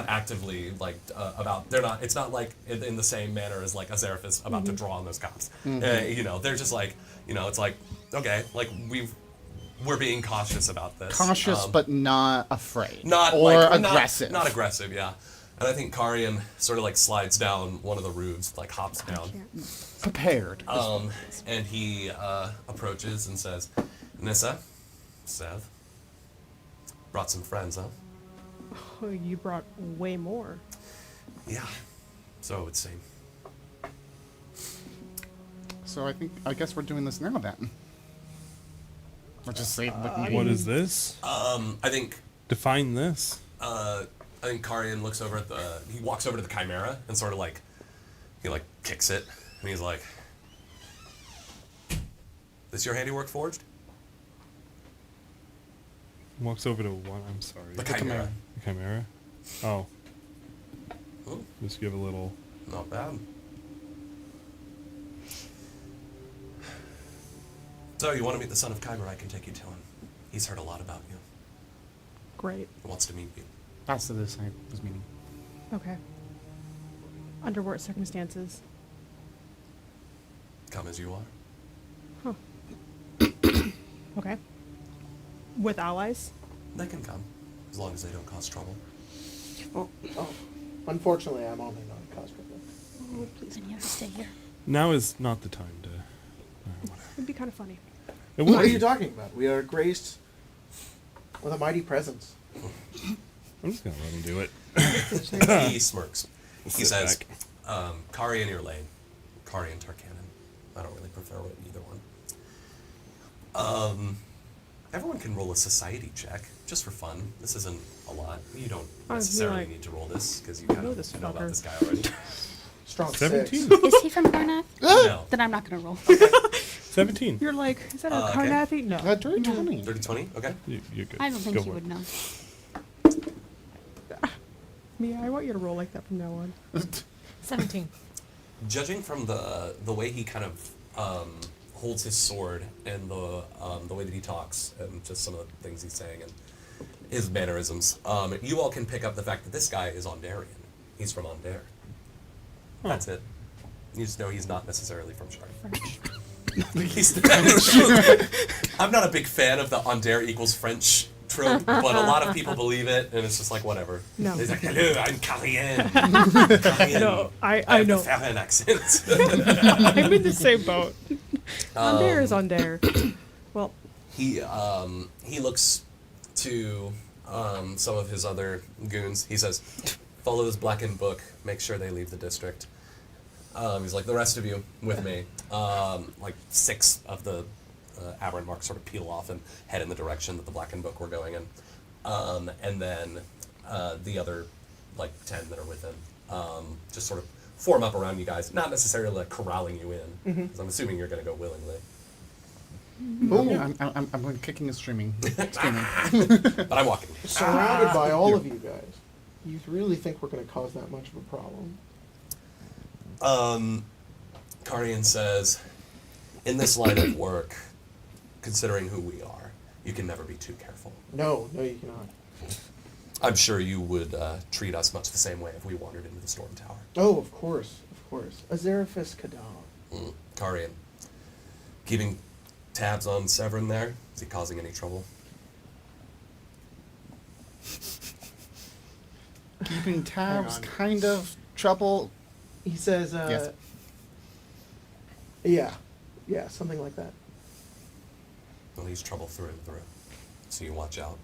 actively like about. They're not. It's not like in the same manner as like Azerif is about to draw on those cops. You know, they're just like, you know, it's like, okay, like we're being cautious about this. Cautious, but not afraid. Not or like, aggressive. Not aggressive, yeah. And I think Karian sort of like slides down one of the roofs, like hops down. Prepared. And he approaches and says, "Nissa, Sev, brought some friends, huh?" Oh, you brought way more. Yeah, so it would seem. So I guess we're doing this now then. Or just say What is this? I think Define this. Karian looks over at he walks over to the Chimera and sort of like, he like kicks it, and he's like, "This your handiwork forged?" Walks over to one. I'm sorry. The Chimera. The Chimera. Oh. Ooh, Just give a little. not bad. So, you want to meet the Son of Kyber? I can take you to him. He's heard a lot about you. Great. He wants to meet you. That's the this I was meaning. Okay. Under what circumstances? Come as you are. Okay. With allies? They can come, as long as they don't cause trouble. Oh. Unfortunately, I'm only not a cosplay. Oh, please. Then you have to stay here. Now is not the time to. It'd be kind of funny. It What would are be. you talking about? We are graced with a mighty presence. I'm just gonna let him do it. He smirks. He Sit says, back. Kari and Lane. Kari and Tarkanan. I don't really prefer either one. Everyone can roll a society check, just for fun. This isn't a lot. You don't necessarily need to roll this, because you kind know of this know about fucker. this guy already. Strong 17. 6. Is he from Garnath? No. Then I'm not gonna roll. 17. You're like, is that a Okay. Carnathy? No. Dirty 20. 30-20? Okay. You're good. I don't think Go he for would it. know. Mia, I want you to roll like that from now on. 17. Judging from the way he kind of holds his sword and the way that he talks and just some of the things he's saying and his mannerisms, you all can pick up the fact that this guy is Ondarian. He's from Ondare. That's it. You just know he's not necessarily from Shard. I'm not a big fan of the Ondare equals French trope, but a lot of people believe it, and it's just like, whatever. No. He's like, hello, I'm Carien. No, I have know. the Farron accent. I'm in the same boat. On there is on there. Well, He looks to some of his other goons. He says, "Follow this blackened book. Make sure they leave the district." He's like, "The rest of you with me." Like 6 of the Aberron marks sort of peel off and head in the direction that the blackened book were going in, and then the other like 10 that are with him just sort of form up around you guys, not necessarily like corralling you in, because I'm assuming you're going to go willingly. Oh, I'm kicking and screaming. But I'm walking. Surrounded by all of you guys. You really think we're going to cause that much of a problem? Karian says, "In this line of work, considering who we are, you can never be too careful. No, you cannot. I'm sure you would treat us much the same way if we wandered into the Storm Tower." Oh, of course. Azerifus Kadal. Karian, keeping tabs on Severin there? Is he causing any trouble? Keeping tabs, Hang on. kind of trouble. He says, Yes. Yeah, something like that. Well, he's trouble through and through. So you watch out.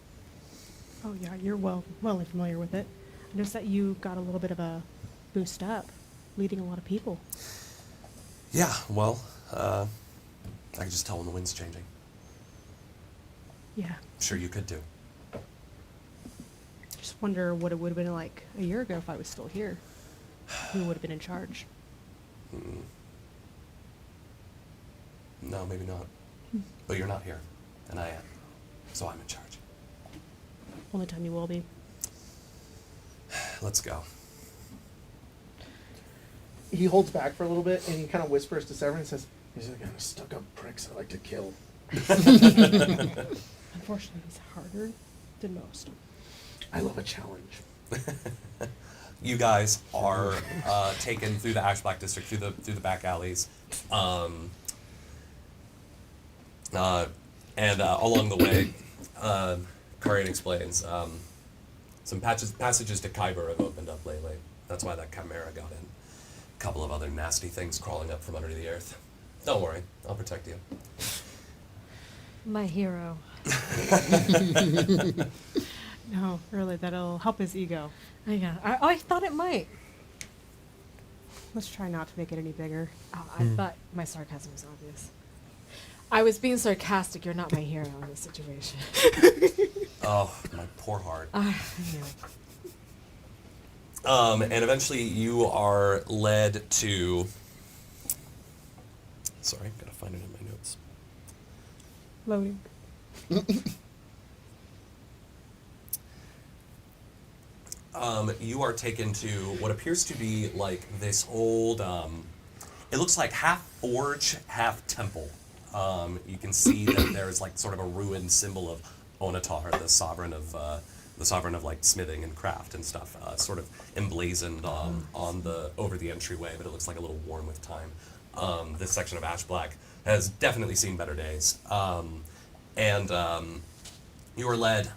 oh yeah, you're well familiar with it. I noticed that you got a little bit of a boost up, leading a lot of people. Yeah, well, I can just tell when the wind's changing. Yeah. I'm sure you could too. Just wonder what it would have been like a year ago if I was still here. Who would have been in charge? No, maybe not. But you're not here, and I am. So I'm in charge. Only time you will be. Let's go. He holds back for a little bit and he kind of whispers to Severin and says, "These are the kind of stuck-up pricks I like to kill." Unfortunately, he's harder than most. I love a challenge. You guys are taken through the Ash Black District, through the back alleys, and along the way, Karan explains some passages to Khyber have opened up lately. That's why that Chimera got in. A couple of other nasty things crawling up from under the earth. Don't worry, I'll protect you. My hero. No, really, that'll help his ego. I thought it might. Let's try not to make it any bigger. Oh, I thought my sarcasm was obvious. I was being sarcastic. You're not my hero in this situation. Oh, my poor heart. I And eventually you are led to... Sorry, gotta find it in my notes. Loading. You are taken to what appears to be like this old, it looks like half forge, half temple. You can see that there's like sort of a ruined symbol of Onatar, the sovereign of like smithing and craft and stuff, sort of emblazoned over the entryway, but it looks like a little worn with time. This section of Ash Black has definitely seen better days. And you are led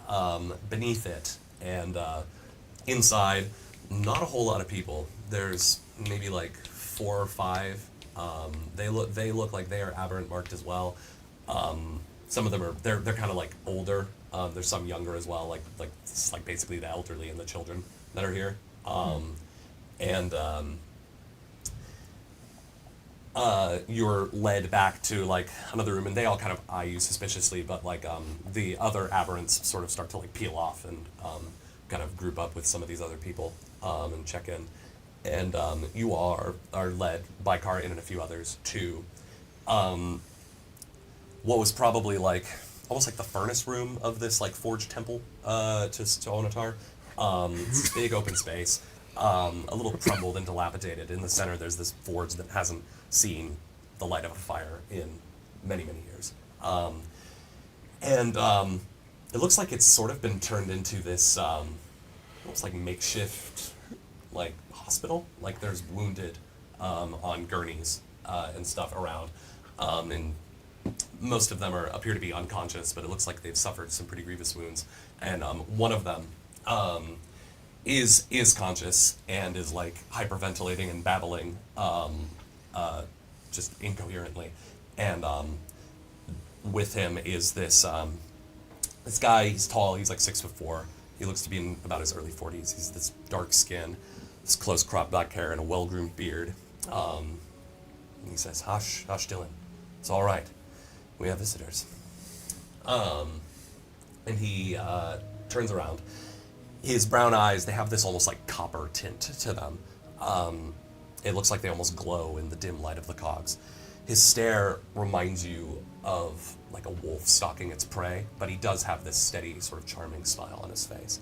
beneath it, and inside, not a whole lot of people. There's maybe like 4 or 5. They look like they are aberrant marked as well. Some of them are they're kind of like older. There's some younger as well, like basically the elderly and the children that are here. You're led back to like another room, and they all kind of eye you suspiciously, but like the other aberrants sort of start to like peel off and kind of group up with some of these other people and check in. And you are led by Karan and a few others to what was probably like almost like the furnace room of this like forge temple to Onatar. It's this big open space, a little crumbled and dilapidated. In the center, there's this forge that hasn't seen the light of a fire in many, many years. It looks like it's sort of been turned into this almost like makeshift like hospital. Like there's wounded on gurneys and stuff around, and most of them appear to be unconscious, but it looks like they've suffered some pretty grievous wounds. And one of them is conscious and is like hyperventilating and babbling just incoherently. And with him is this guy. He's tall. He's like 6'4". He looks to be in about his early 40s. He's this dark skin, this close cropped black hair, and a well-groomed beard. And he says, "Hush, hush, Dylan. It's all right. We have visitors." And he turns around. His brown eyes, they have this almost like copper tint to them. It looks like they almost glow in the dim light of the cogs. His stare reminds you of like a wolf stalking its prey, but he does have this steady, sort of charming smile on his face.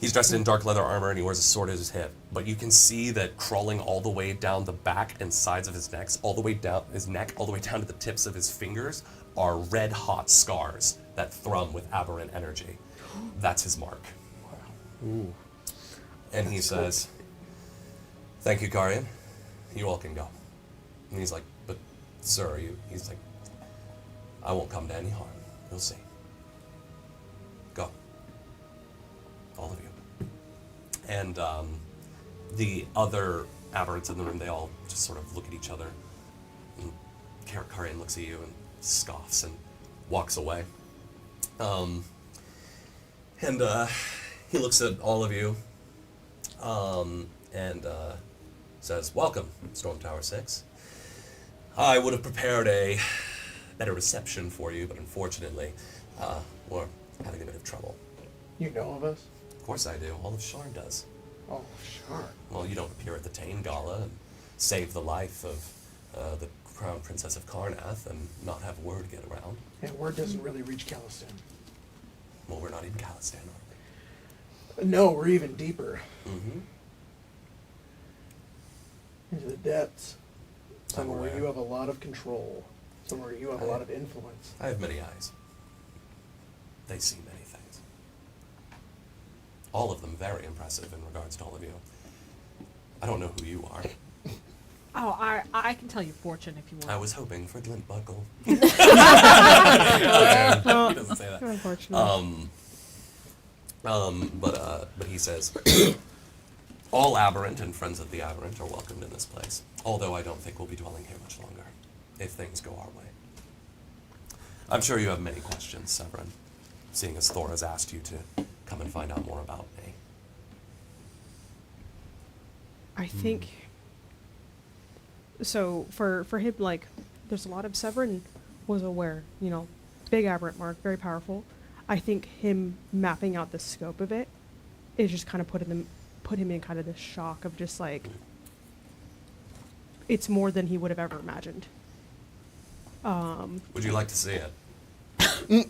He's dressed in dark leather armor and he wears a sword at his hip, but you can see that crawling all the way down the back and sides of his neck, all the way down to the tips of his fingers, are red-hot scars that thrum with aberrant energy. That's his mark. Ooh. And he says, "Thank you, Karan. You all can go." And he's like, "But, sir, he's like, "I won't come to any harm. You'll see. Go. All of you." And the other aberrants in the room, they all just sort of look at each other. And Karan looks at you and scoffs and walks away. He looks at all of you. and says, "Welcome, Storm Tower 6. I would have prepared a better reception for you, but unfortunately, we're having a bit of trouble." You know of us? Of course I do. All of Sharn does. Oh, sure. Well, you don't appear at the Tain Gala and save the life of the Crown Princess of Karnath and not have word get around. And word doesn't really reach Calistan. Well, we're not even Calistan, are we? No, we're even deeper. Mm-hmm. Into the depths. Somewhere where aware. you have a lot of control. Somewhere you have a lot of influence. I have many eyes. They see many things. All of them very impressive in regards to all of you. I don't know who you are. Oh, I can tell you fortune if you want. I was hoping for Glint Buckle. Well, He doesn't say that. unfortunately. But he says, all Aberrant and friends of the Aberrant are welcomed in this place. Although I don't think we'll be dwelling here much longer, if things go our way. I'm sure you have many questions, Severin, seeing as Thor has asked you to come and find out more about me. I think so for him, like, there's a lot of Severin was aware, you know, big aberrant mark, very powerful. I think him mapping out the scope of it is just kind of put him in kind of this shock of just like it's more than he would have ever imagined. Would you like to see it? You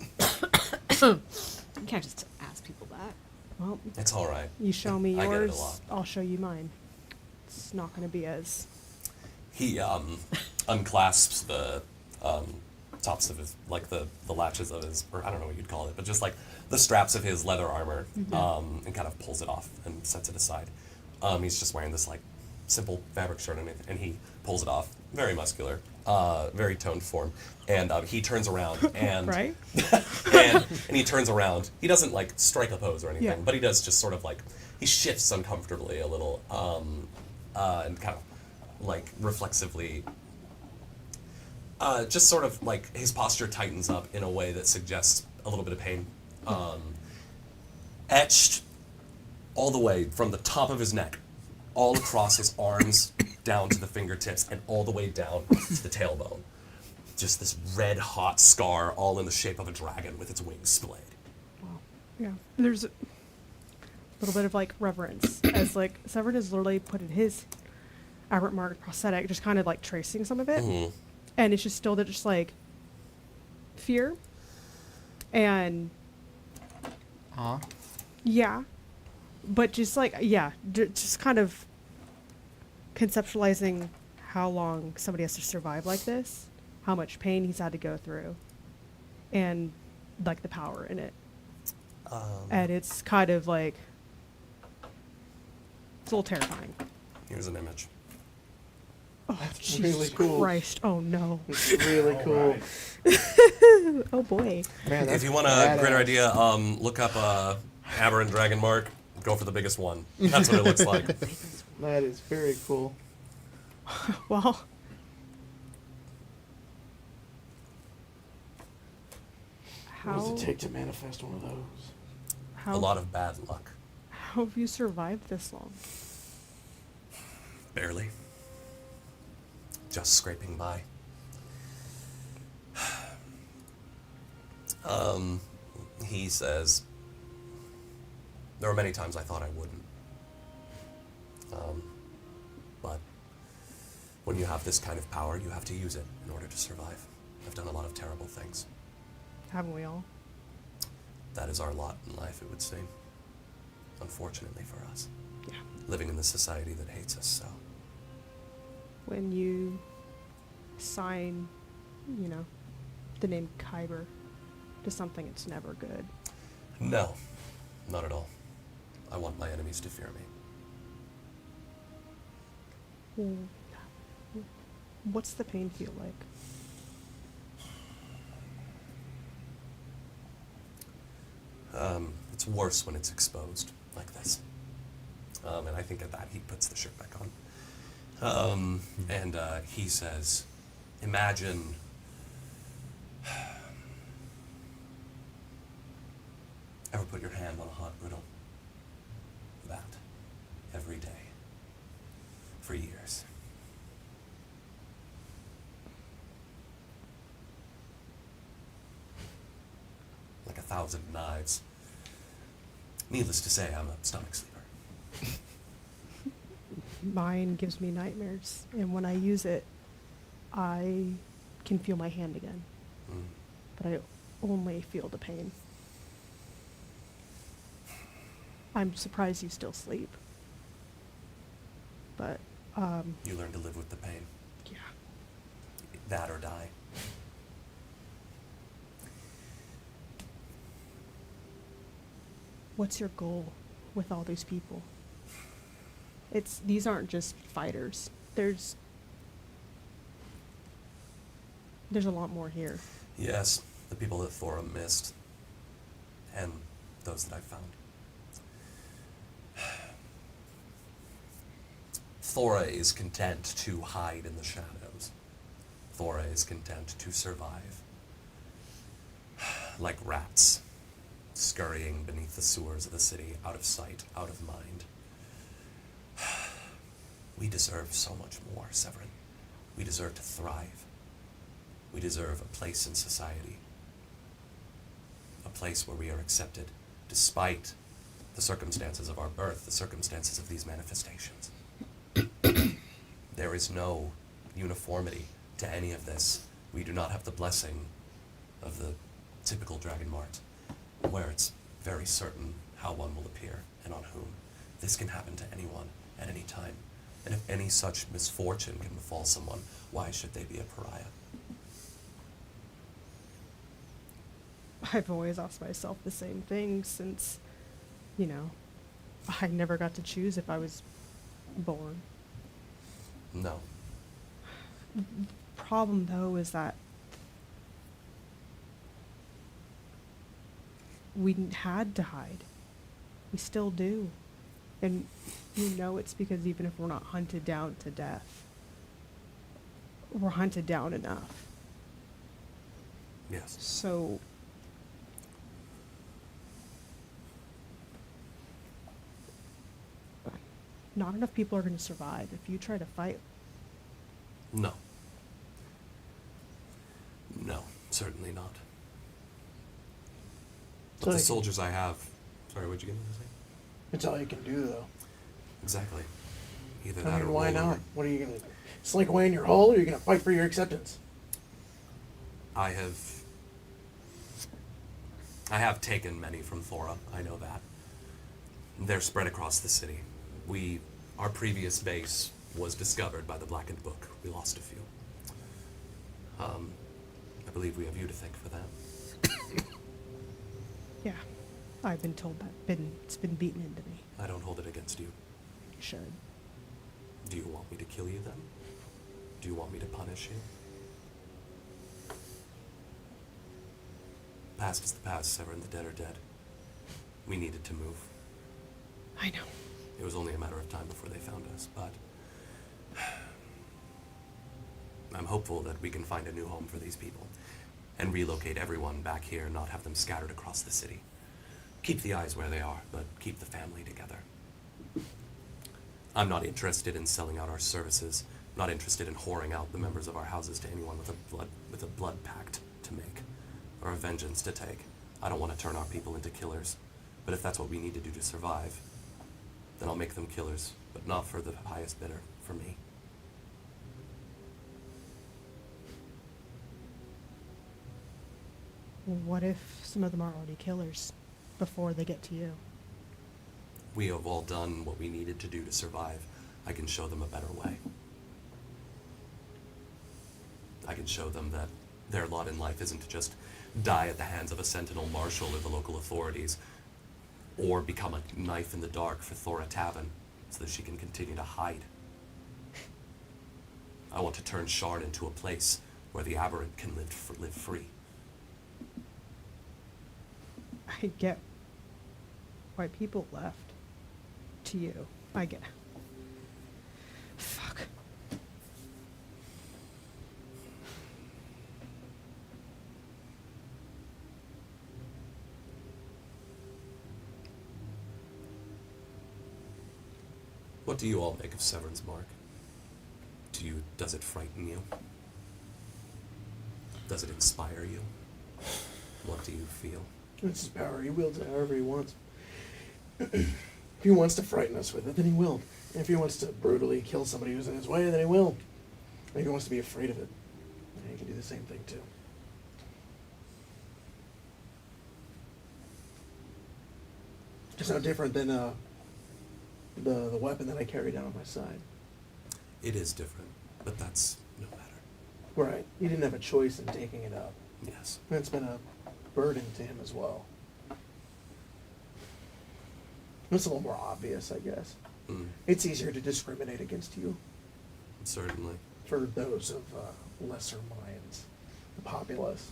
can't just ask people that. Well, It's all right. you show me I get it a yours, lot. I'll show you mine. It's not going to be as He unclasps the tops of his, like the latches of his, or I don't know what you'd call it, but just like the straps of his leather armor, and kind of pulls it off and sets it aside. He's just wearing this like simple fabric shirt and he pulls it off. Very muscular, very toned form, and he turns around and right. and he turns around. He doesn't like strike a pose or anything, Yeah. but he does just sort of like he shifts uncomfortably a little, and kind of like reflexively, just sort of like his posture tightens up in a way that suggests a little bit of pain. Etched all the way from the top of his neck, all across his arms, down to the fingertips, and all the way down to the tailbone. Just this red hot scar, all in the shape of a dragon with its wings splayed. Yeah, there's a little bit of like reverence as like Severin has literally put in his aberrant mark prosthetic, just kind of like tracing some of it, and it's just still that just like fear and yeah, but just like just kind of conceptualizing how long somebody has to survive like this, how much pain he's had to go through, and like the power in it. And it's kind of like it's a little terrifying. Here's an image. Oh, That's Jesus really cool. Christ! Oh no! It's really cool. Oh boy! Man, that's If you want a badass. greater idea, look up Aberrant Dragon Mark. Go for the biggest one. That's what it looks like. That is very cool. Well, What how does it take to manifest one of those? how A lot of bad luck. how have you survived this long? Barely. Just scraping by. He says, there were many times I thought I wouldn't. But when you have this kind of power, you have to use it in order to survive. I've done a lot of terrible things. Haven't we all? That is our lot in life, it would seem. Unfortunately for us. Yeah. Living in this society that hates us so. When you sign, you know, the name Khyber to something, it's never good. No, not at all. I want my enemies to fear me. What's the pain feel like? It's worse when it's exposed like this. And I think at that he puts the shirt back on. And he says, imagine ever put your hand on a hot griddle? That every day for years. Like 1,000 knives. Needless to say, I'm a stomach sleeper. Mine gives me nightmares, and when I use it, I can feel my hand again. Mm. But I only feel the pain. I'm surprised you still sleep. But, You learn to live with the pain. yeah. That or die. What's your goal with all these people? These aren't just fighters. There's a lot more here. Yes, the people that Thora missed. And those that I found. Thora is content to hide in the shadows. Thora is content to survive. Like rats, scurrying beneath the sewers of the city, out of sight, out of mind. We deserve so much more, Severin. We deserve to thrive. We deserve a place in society. A place where we are accepted, despite the circumstances of our birth, the circumstances of these manifestations. There is no uniformity to any of this. We do not have the blessing of the typical Dragon Mart, where it's very certain how one will appear and on whom. This can happen to anyone at any time. And if any such misfortune can befall someone, why should they be a pariah? I've always asked myself the same thing since, I never got to choose if I was born. No. Problem, though, is that we had to hide. We still do. And it's because even if we're not hunted down to death, we're hunted down enough. Yes. So not enough people are going to survive if you try to fight. No. No, certainly not. But the soldiers I have... Sorry, what'd you get me to say? It's all you can do, though. Exactly. Either I that mean, or why roll not? over. What are you going to slink away in your hole, or are you going to fight for your acceptance? I have taken many from Thora, I know that. They're spread across the city. Our previous base was discovered by the Blackened Book. We lost a few. I believe we have you to thank for that. Yeah, I've been told that. It's been beaten into me. I don't hold it against you. You should. Do you want me to kill you then? Do you want me to punish you? Past is the past, Severin. The dead are dead. We needed to move. I know. It was only a matter of time before they found us, but I'm hopeful that we can find a new home for these people and relocate everyone back here, not have them scattered across the city. Keep the eyes where they are, but keep the family together. I'm not interested in selling out our services, not interested in whoring out the members of our houses to anyone with a blood pact to make, or a vengeance to take. I don't want to turn our people into killers, but if that's what we need to do to survive, then I'll make them killers, but not for the highest bidder, for me. What if some of them are already killers before they get to you? We have all done what we needed to do to survive. I can show them a better way. I can show them that their lot in life isn't to just die at the hands of a sentinel marshal or the local authorities, or become a knife in the dark for Thora Tavin so that she can continue to hide. I want to turn Sharn into a place where the aberrant can live free. I get why people left to you. I get. Fuck. What do you all make of Severin's mark? Does it frighten you? Does it inspire you? What do you feel? It's his power. He wields it however he wants. If he wants to frighten us with it, then he will. If he wants to brutally kill somebody who's in his way, then he will. If he wants to be afraid of it, then he can do the same thing too. Just no different than the weapon that I carry down on my side. It is different, but that's no matter. Right. He didn't have a choice in taking it up. Yes. That's been a burden to him as well. It's a little more obvious, I guess. Mm, It's easier to discriminate against you certainly. for those of lesser minds, the populace.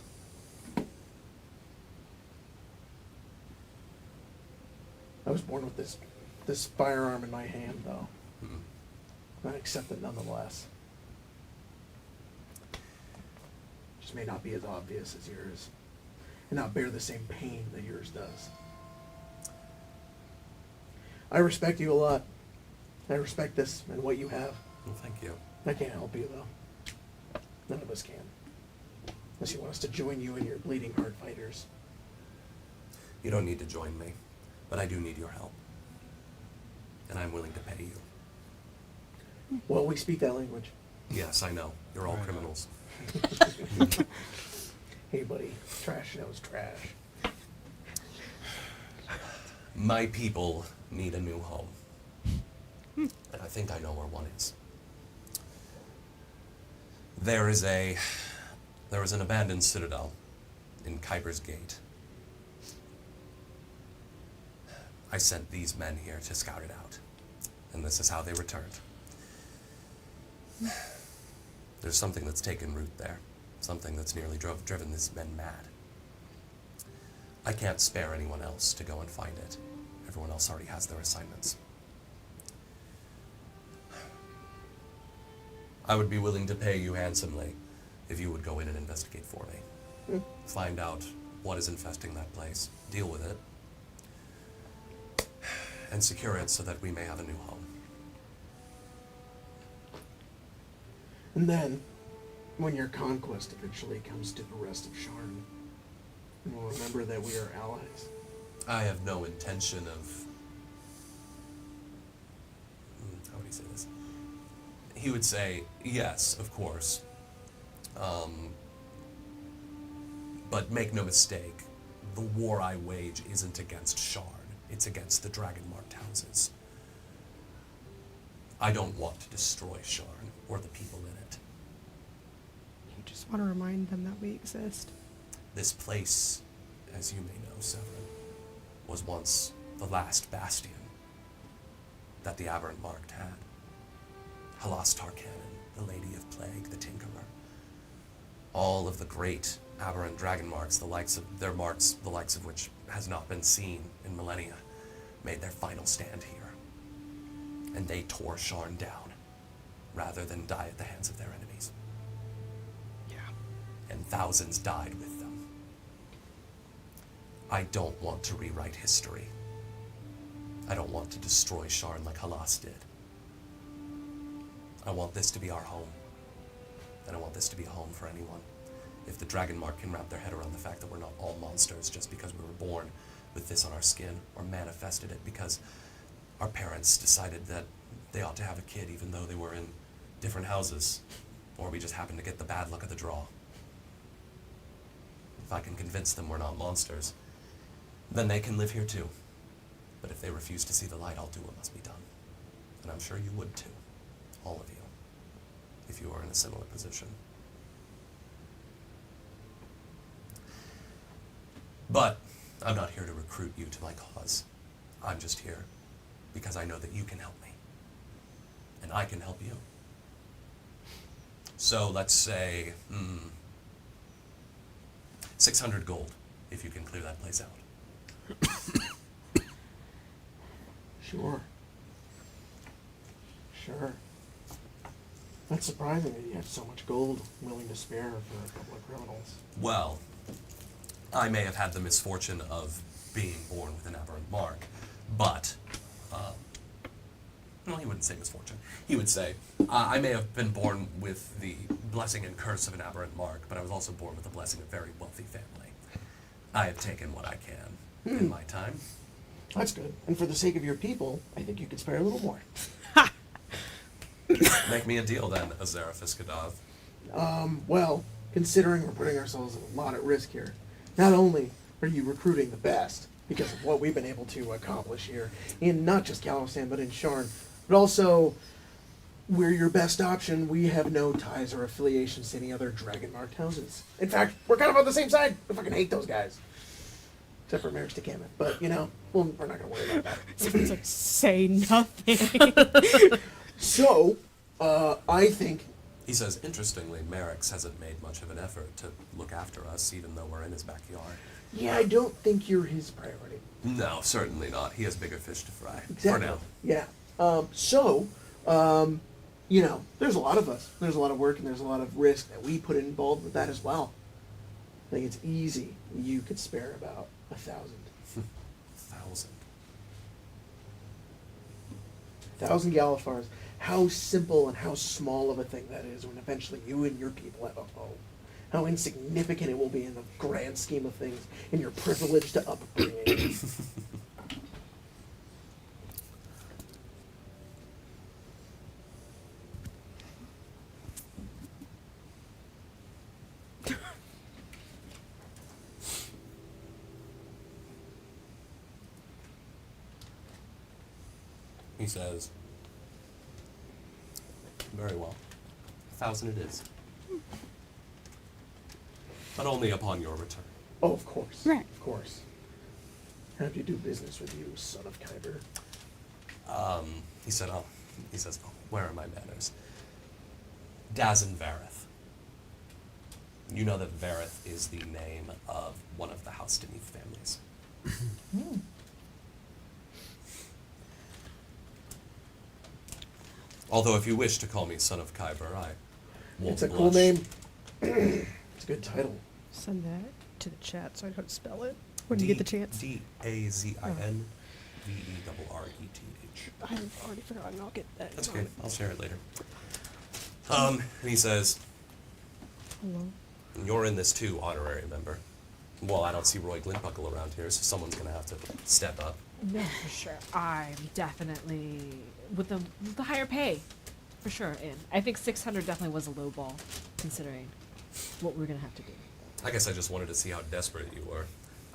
I was born with this firearm in my hand, though. Mm. I accept it nonetheless. Just may not be as obvious as yours, and not bear the same pain that yours does. I respect you a lot. I respect this and what you have. Well, thank you. I can't help you, though. None of us can. Unless you want us to join you in your bleeding heart fighters. You don't need to join me, but I do need your help. And I'm willing to pay you. Well, we speak that language. Yes, I know. You're all criminals. Hey, buddy. Trash knows trash. My people need a new home. And I think I know where one is. There is an abandoned citadel in Khyber's Gate. I sent these men here to scout it out. And this is how they returned. There's something that's taken root there. Something that's nearly driven these men mad. I can't spare anyone else to go and find it. Everyone else already has their assignments. I would be willing to pay you handsomely if you would go in and investigate for me. Find out what is infesting that place, deal with it, and secure it so that we may have a new home. And then, when your conquest eventually comes to the rest of Sharn, you'll remember that we are allies. I have no intention of... how would he say this? He would say, yes, of course. But make no mistake, the war I wage isn't against Sharn. It's against the dragon-marked houses. I don't want to destroy Sharn or the people in it. You just want to remind them that we exist. This place, as you may know, Severin, was once the last bastion that the Eberron marked had. Halas Tarkanan, the Lady of Plague, the Tinkerer. All of the great Eberron dragon marks, the likes of which has not been seen in millennia, made their final stand here. And they tore Sharn down, rather than die at the hands of their enemies. Yeah. And thousands died with them. I don't want to rewrite history. I don't want to destroy Sharn like Halas did. I want this to be our home. And I want this to be a home for anyone. If the Dragon Mark can wrap their head around the fact that we're not all monsters just because we were born with this on our skin, or manifested it because our parents decided that they ought to have a kid even though they were in different houses, or we just happened to get the bad luck of the draw. If I can convince them we're not monsters, then they can live here too. But if they refuse to see the light, I'll do what must be done. And I'm sure you would too. All of you. If you are in a similar position. But I'm not here to recruit you to my cause. I'm just here because I know that you can help me. And I can help you. So let's say, 600 gold, if you can clear that place out. Sure. Sure. That's surprising that you have so much gold willing to spare for a couple of criminals. Well, I may have had the misfortune of being born with an aberrant mark, but well, he wouldn't say misfortune. He would say, I may have been born with the blessing and curse of an aberrant mark, but I was also born with the blessing of a very wealthy family. I have taken what I can in my time. That's good. And for the sake of your people, I think you could spare a little more. Make me a deal then, Azarafiskadav. Well, considering we're putting ourselves a lot at risk here, not only are you recruiting the best because of what we've been able to accomplish here in not just Galveston but in Sharn, but also we're your best option. We have no ties or affiliations to any other dragon-marked houses. In fact, we're kind of on the same side. I fucking hate those guys. Except for Marriage to Kamen. But, you know, well, we're not going to worry about that. Someone's like, say nothing. So, I think... He says, interestingly, Merrick's hasn't made much of an effort to look after us, even though we're in his backyard. Yeah, I don't think you're his priority. No, certainly not. He has bigger fish to fry. Exactly. For now. Yeah. You know, there's a lot of us. There's a lot of work and there's a lot of risk that we put involved with that as well. I think it's easy. You could spare about 1,000. 1,000. 1,000 Galifars. How simple and how small of a thing that is when eventually you and your people have a home. How insignificant it will be in the grand scheme of things in your privilege to upbringing. He says, very well. 1,000 it is. But only upon your return. Oh, of course. Right. Of course. How do you do business with you, Son of Kyber? He says, where are my manners? Dazin Vareth. You know that Vareth is the name of one of the House Deneath families. Although if you wish to call me Son of Kyber, I won't It's a blush. cool name. It's a good title. Send that to the chat so I know how to spell it when you get the chance. Dazinvereth. I've already forgotten. I'll get that. That's okay. I'll share it later. And he says, Hello. you're in this too, honorary member. Well, I don't see Roy Glintbuckle around here, so someone's going to have to step up. No, for sure. I'm definitely with the higher pay, for sure. In I think 600 definitely was a low ball, considering what we're gonna have to do. I guess I just wanted to see how desperate you were.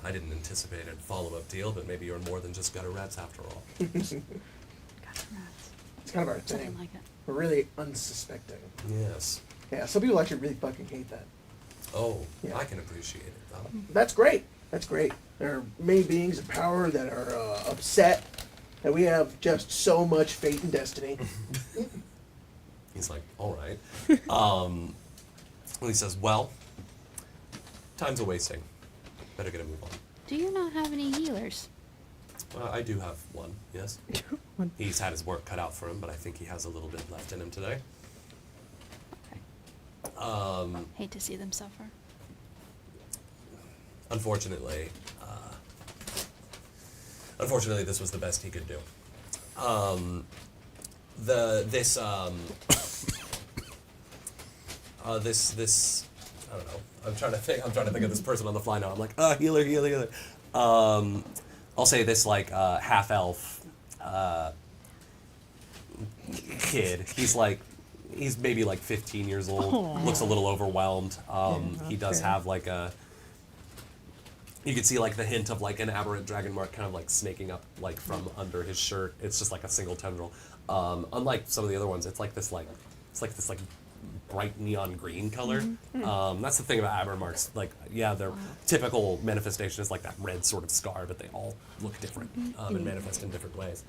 I didn't anticipate a follow-up deal, but maybe you're more than just gutter rats after all. Got rats. It's kind of our Something thing. like it. We're really unsuspecting. Yes. Yeah, some people actually really fucking hate that. Oh, Yeah. I can appreciate it, though. That's great. That's great. There are many beings of power that are upset that we have just so much fate and destiny. He's like, all right. And he says, well, time's a wasting. Better get a move on. Do you not have any healers? I do have one, yes. One. He's had his work cut out for him, but I think he has a little bit left in him today. Okay. Hate to see them suffer. Unfortunately, this was the best he could do. This I don't know. I'm trying to think of this person on the fly now. I'm like, healer. I'll say this like half elf kid. He's maybe like 15 years old. Aww. Looks a little overwhelmed. He does fair. have like a. You can see like the hint of like an aberrant dragon mark kind of like snaking up like from under his shirt. It's just like a single tendril. Unlike some of the other ones, it's like this bright neon green color. That's the thing about aberrant marks. Like, yeah, their typical manifestation is like that red sort of scar, but they all look different and manifest in different ways.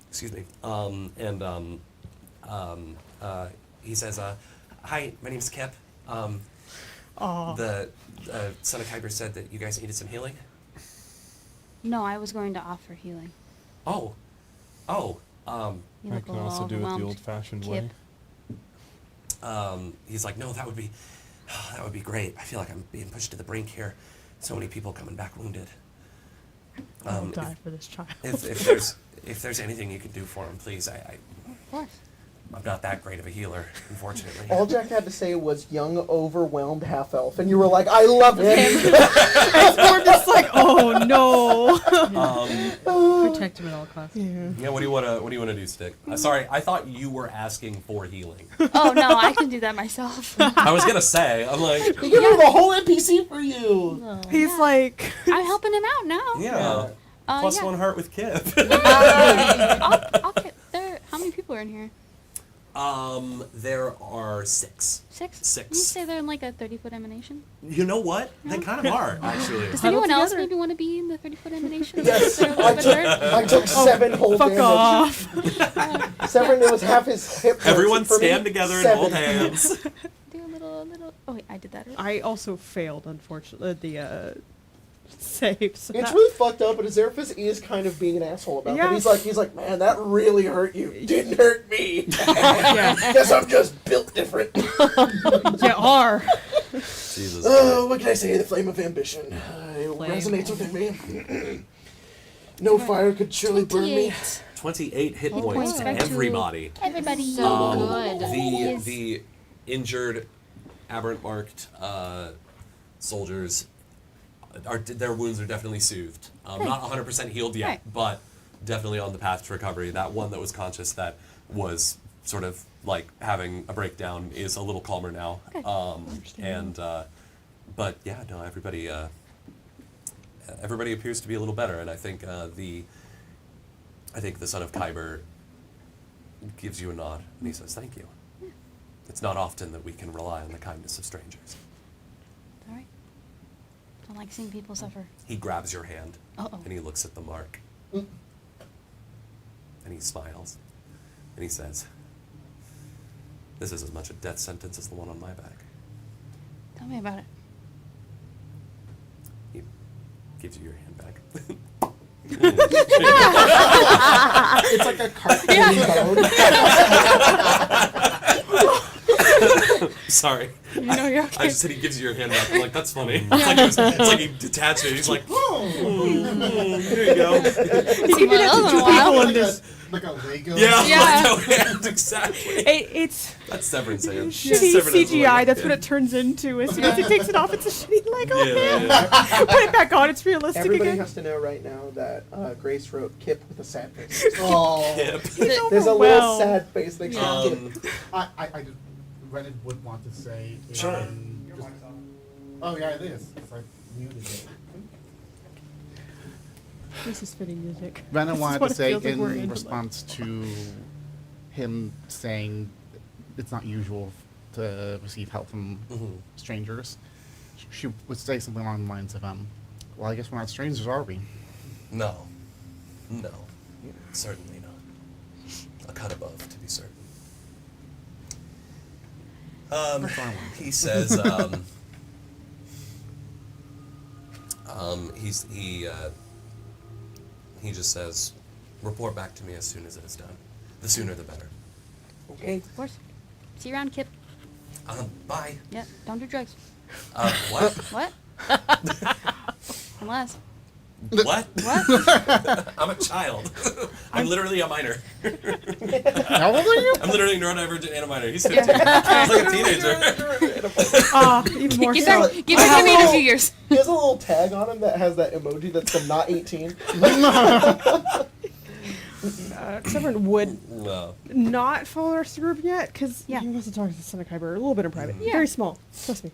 Excuse me. He says, "Hi, my name's Kip. The Son of Kyber said that you guys needed some healing." No, I was going to offer healing. Oh. You I look a can little also do it the overwhelmed. old-fashioned Kip. way. He's like, no, that would be great. I feel like I'm being pushed to the brink here. So many people coming back wounded. I'll die for this child. If there's anything you could do for him, please. Of course. I'm not that great of a healer, unfortunately. All Jack had to say was young, overwhelmed half-elf, and you were like, I love him. It's more just like, oh no. Protect him at all costs. Yeah. What do you wanna do, Stick? Sorry, I thought you were asking for healing. Oh no, I can do that myself. I was gonna say, I'm like, He gave him a whole NPC for you. No. He's like, I'm helping him out now. yeah. Plus yeah. 1 heart with Kip. I'll get there. How many people are in here? There are 6. 6? 6. You say they're in like a 30-foot emanation? You know what? They kind of are, actually. Does Huddle anyone else together. maybe want to be in the 30-foot emanation? Yes, They're a little bit hurt? I took 7 whole fuck damage. off. 7, it was half his hit points. Everyone For me, stand together and 7. hold hands. Do a little. Oh wait, I did that. I also failed, unfortunately, the save. So It's that- really fucked up, but Azerphus is kind of being an asshole about Yeah. it. He's like, man, that really hurt you. Didn't hurt me. Yeah. Guess I'm just built different. You are. Jesus. Oh, what can I say? The flame of ambition. It resonates within me. No fire could surely burn me. 28 hit Hit points points to back to everybody. Everybody. So good. The injured, aberrant marked soldiers, their wounds are definitely soothed. Not 100% healed yet, Right. but definitely on the path to recovery. That one that was conscious that was sort of like having a breakdown is a little calmer now. Good. But yeah, no, everybody appears to be a little better, and I think the Son of Kyber gives you a nod, and he says, "Thank you. It's not often that we can rely on the kindness of strangers." All right. Don't like seeing people suffer. He grabs your hand, Uh-oh. and he looks at the mark, and he smiles, and he says, "This is as much a death sentence as the one on my back." Tell me about it. He gives you your hand back. It's like a cartoon bone. Sorry. You know you're okay. I just said he gives you your hand back. I'm like, that's funny. It's like he detached it. He's like, oh, here you go. See my other one. People in this. Like a Lego. Yeah, Yeah. Lego hands, exactly. It's That's Severance hand. shitty Severance is CGI. Lego. That's what it turns into. As soon as he takes it off, it's a shitty Lego hand. Yeah. Put it back on. It's realistic Everybody again. has to know right now that Grace wrote Kip with a sad face. Oh. Yep. There's a little sad face next to Um, Kip. I just, Reddit would want to say. Sure. Just, oh yeah, it is. It's like muted it. This is fitting music. Renan This is wanted what to it say feels like we're in in. response to him saying it's not usual to receive help from Mhm. strangers. She would say something along the lines of, well, I guess we're not strangers, are we? No. Certainly not. A cut above, to be certain. He says, he just says, report back to me as soon as it is done. The sooner the better. Okay. Of course. See you around, Kip. Bye. Yeah. Don't do drugs. What? What? Unless. What? What? I'm a child. I'm literally a minor. How old are you? I'm literally neurodivergent and a minor. He's 15. He's like a teenager. Even more Give so. back to me in a few years. He has a little tag on him that has that emoji that's from not 18. Severin would No. not follow the rest of the group yet, because Yeah. he wants to talk to the Son of Kyber a little bit in private. Yeah. Very small. Trust me.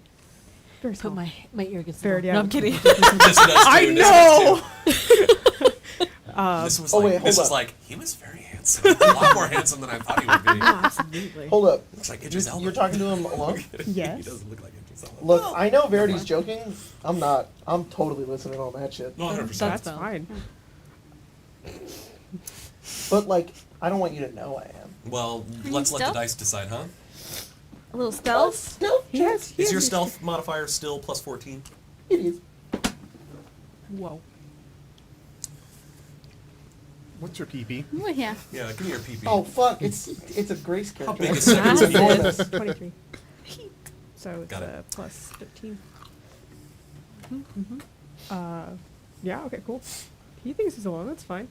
Very small. Put my ear against the Fair, wall. yeah. No, I'm kidding. This does too, I this does know! too. This was Oh, like, wait, hold this was up. like, he was very handsome. A lot more handsome than I thought he would be. Absolutely. Hold up. Looks like Idris Elba. You're talking to him alone? Yes. He doesn't look like Idris Elba. Look, I know Verity's joking. I'm not. I'm totally listening on that shit. No, 100%. That's Well. fine. But, like, I don't want you to know I am. Well, you let's let the stealth? dice decide, huh? A little stealth. Stealth check. Yes. Is your stealth modifier still plus 14? It is. Whoa. What's your PP? Oh, yeah. Yeah, give me your PP. Oh, fuck. It's a Grace How character. big is Severance Massive. anyway? 23. So it's Got it. plus 13. Yeah, okay, cool. He thinks he's alone. That's fine.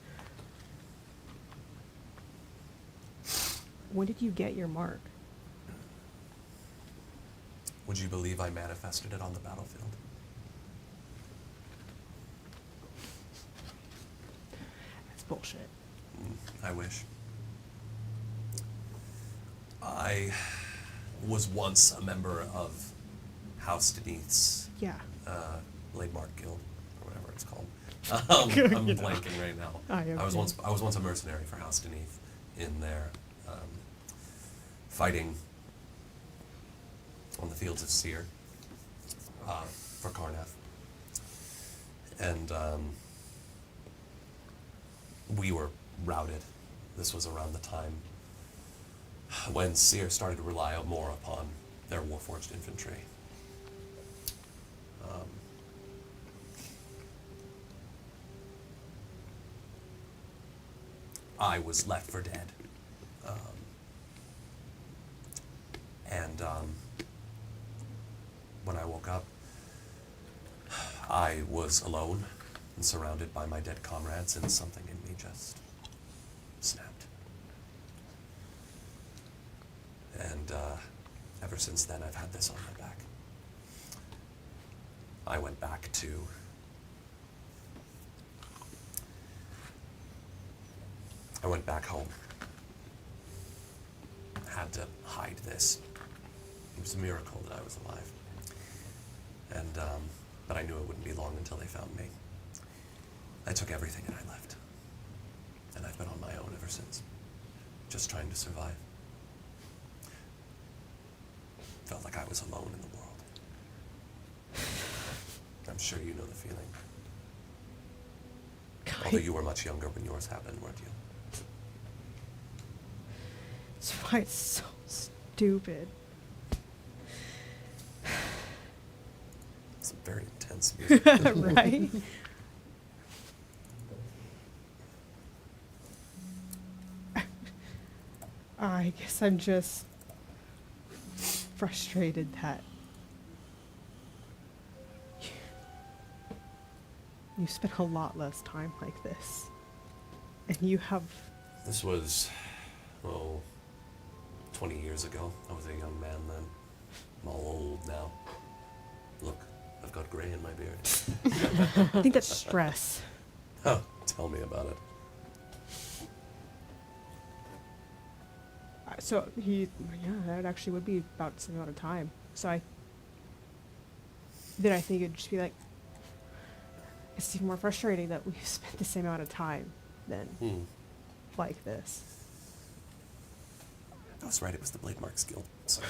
When did you get your mark? Would you believe I manifested it on the battlefield? That's bullshit. I wish. I was once a member of House Deneth's Yeah. Blade Mark Guild, or whatever it's called. I'm You know. blanking right now. I am too. I was once a mercenary for House Deneth in there, fighting on the fields of Seer for Karnath. And we were routed. This was around the time when Seer started to rely more upon their Warforged infantry. I was left for dead. When I woke up, I was alone and surrounded by my dead comrades, and something in me just snapped. And ever since then, I've had this on my back. I went back home. Had to hide this. It was a miracle that I was alive. And, but I knew it wouldn't be long until they found me. I took everything and I left. And I've been on my own ever since. Just trying to survive. Felt like I was alone in the world. I'm sure you know the feeling. Although you were much younger when yours happened, weren't you? That's why it's so stupid. It's very intense music. Right? I guess I'm just frustrated that you spent a lot less time like this. And you have... This was, 20 years ago. I was a young man then. I'm all old now. Look, I've got gray in my beard. I think that's stress. Oh, tell me about it. So that actually would be about the same amount of time. So I think it'd just be like, it's even more frustrating that we spent the same amount of time then like this. I was right, it was the Blade Marks Guild. Sorry,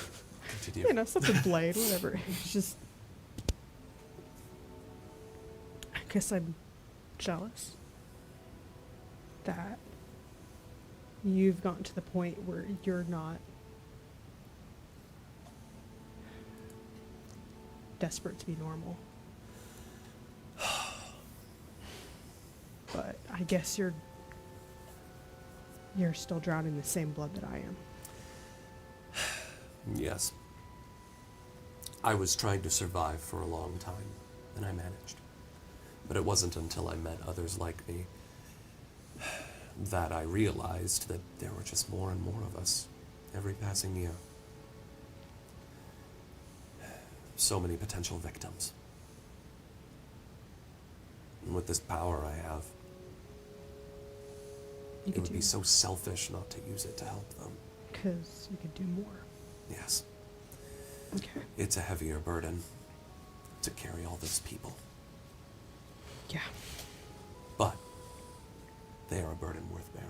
continue. You know, such a blade, whatever. It's just, I guess I'm jealous that you've gotten to the point where you're not desperate to be normal. But I guess you're still drowning in the same blood that I am. Yes. I was trying to survive for a long time, and I managed. But it wasn't until I met others like me that I realized that there were just more and more of us every passing year. So many potential victims. And with this power I have, it would be so selfish not to use it to help them. Because you could do more. Yes. Okay. It's a heavier burden to carry all those people. Yeah. But they are a burden worth bearing.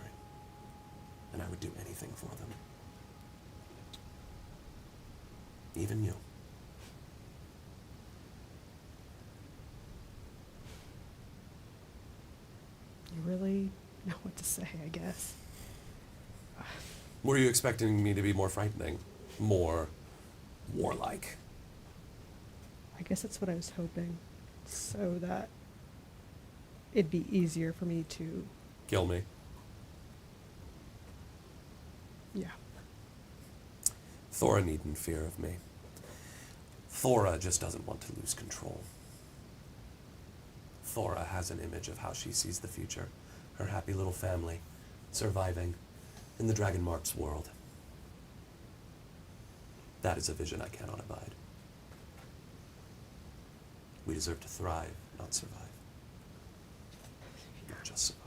And I would do anything for them. Even you. You really know what to say, I guess. Were you expecting me to be more frightening? More warlike? I guess that's what I was hoping. So that it'd be easier for me to... Kill me? Yeah. Thora needn't fear of me. Thora just doesn't want to lose control. Thora has an image of how she sees the future. Her happy little family, surviving in the Dragon Mark's world. That is a vision I cannot abide. We deserve to thrive, not survive. Not just survive.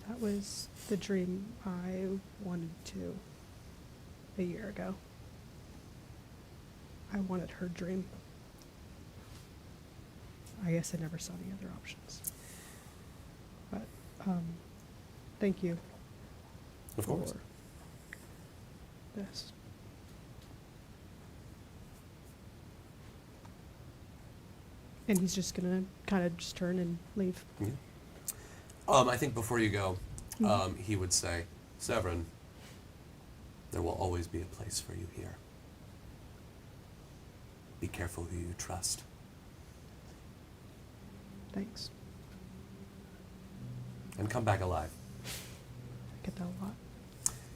That was the dream I wanted to a year ago. I wanted her dream. I guess I never saw any other options. But, thank you. Of course. For this. And he's just gonna kind of just turn and leave. Yeah. I think before you go, he would say, Severin, there will always be a place for you here. Be careful who you trust. Thanks. And come back alive. I get that a lot.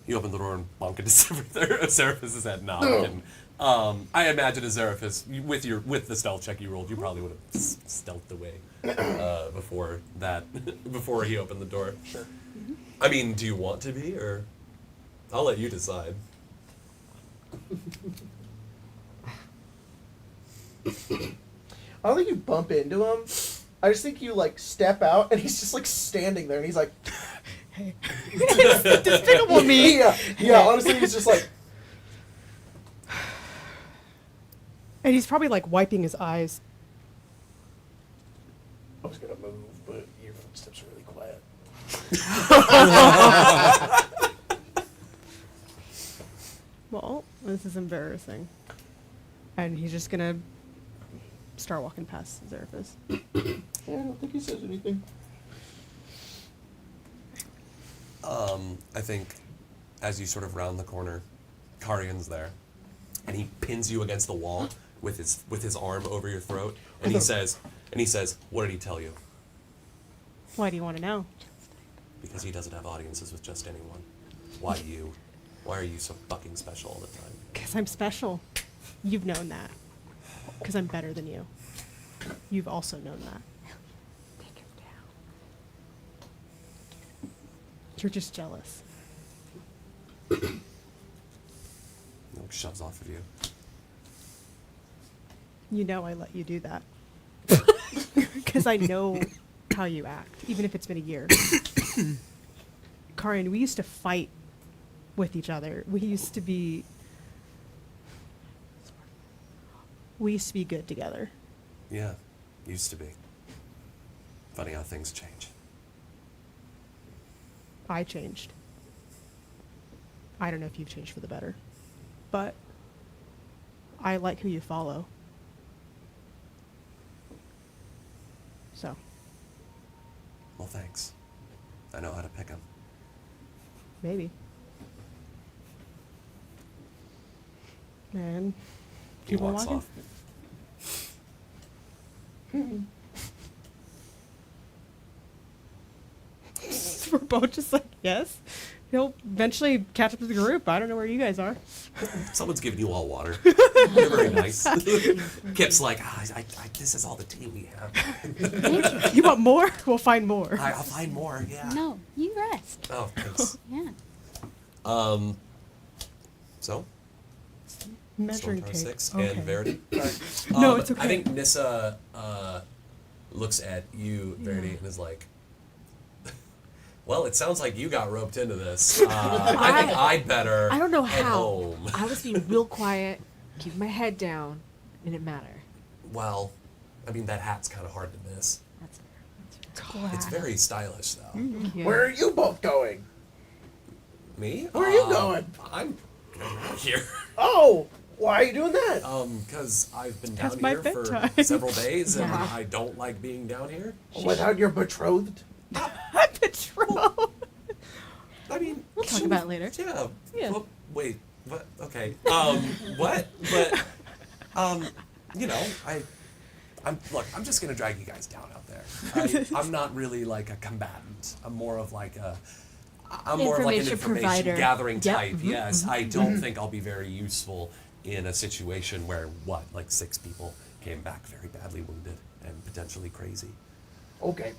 You open the door and bump into Seraphis' head knock. And, I imagine Seraphis, with the stealth check you rolled, you probably would have stealthed away before he opened the door. Sure. I mean, do you want to be, or I'll let you decide. I don't think you bump into him. I just think you like step out and he's just like standing there and he's like, Hey. Despicable me. Yeah, honestly, he's just like. And he's probably like wiping his eyes. I was gonna move, but your footsteps are really quiet. Well, this is embarrassing. And he's just gonna start walking past Zerafis. Yeah, I don't think he says anything. I think as you sort of round the corner, Karian's there, and he pins you against the wall with his arm over your throat, and he says, "What did he tell you?" Why do you want to know? Because he doesn't have audiences with just anyone. Why you? Why are you so fucking special all the time? Because I'm special. You've known that. Because I'm better than you. You've also known that. Take him down. You're just jealous. Shoves off of you. You know I let you do that. Because I know how you act, even if it's been a year. Karan, we used to fight with each other. We used to be good together. Yeah, used to be. Funny how things change. I changed. I don't know if you've changed for the better, but I like who you follow. So. Well, thanks. I know how to pick 'em. Maybe. And He keep on walks walking. off. We're both just like, yes. He'll eventually catch up to the group. I don't know where you guys are. Someone's giving you all water. You're very nice. Kip's like, this is all the tea we have. You want more? We'll find more. I'll find more, yeah. No, you rest. Oh, thanks. Yeah. So, Measuring Stormthrower tape. 6 Okay. and Verity. No, it's okay. I think Nissa looks at you, Verity, and is like, well, it sounds like you got roped into this. I think I'd better I don't know head how. home. I was being real quiet, keep my head down. It didn't matter. Well, I mean, that hat's kind of hard to miss. That's fair. It's very stylish, though. Yeah. Where are you both going? Me? Where are you going? I'm out here. Oh, why are you doing that? Because I've been That's down my here bedtime. for several days, and Yeah. I don't like being down here. Without your betrothed? Patrol. I mean, We'll talk about it later. Yeah. Yeah. Well, wait. What? Okay. What? But, you know, I'm just gonna drag you guys down out there. I'm not really like a combatant. I'm more of like an Information provider. gathering Yep. type. Yes. I don't think I'll be very useful in a situation where like 6 people came back very badly wounded and potentially crazy. Okay.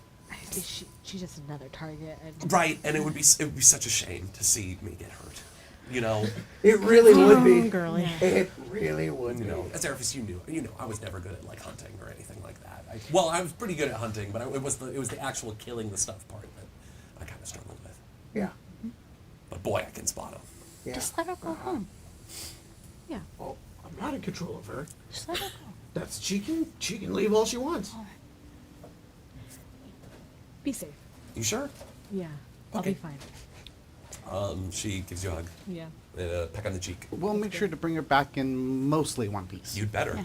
She's just another target. And Right, and it would be such a shame to see me get hurt. You know, It really would be. girly. It really would you be. know, as Erebus, you know, I was never good at like hunting or anything like that. I was pretty good at hunting, but it was the actual killing the stuff part that I kind of struggled with. Yeah. But boy, I can spot them. Yeah. Just let her go home. yeah. Well, I'm not in control of her. Just let her go. She can leave all she wants. All right. Be safe. You sure? Yeah. I'll Okay. be fine. She gives you a hug, Yeah. peck on the cheek. We'll make sure to bring her back in mostly one piece. You'd better. Yeah.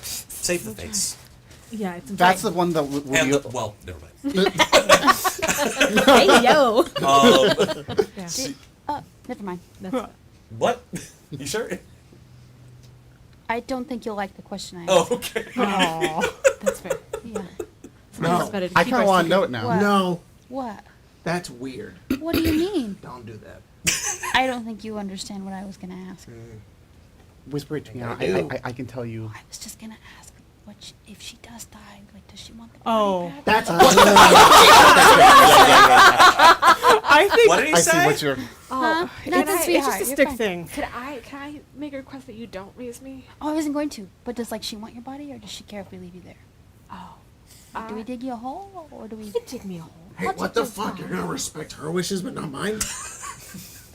Save the face. Yeah, it's That's the one that will And be. well, never mind. Hey yo. Um, Never mind. That's what? You sure? I don't think you'll like the question I asked. Oh, okay. that's fair. Yeah. Sometimes it's better to I keep kind of our want to secret. know it now. What? No, What? that's weird. What do you mean? Don't do that. I don't think you understand what I was gonna ask. Whisper it to me. I do. I can tell you. I was just gonna ask if she does die, like, does she want the Oh. body back? That's I think What did he I see say? what you're. Huh? Can Nothing, I- it's sweetheart. just a You're stick fine. thing. Can I make a request that you don't raise me? Oh, I wasn't going to. But does she want your body, or does she care if we leave you there? Oh. Do we dig you a hole, or do we? You can dig me a hole. Hey, I'll what dig the you a fuck? hole. You're gonna respect her wishes, but not mine?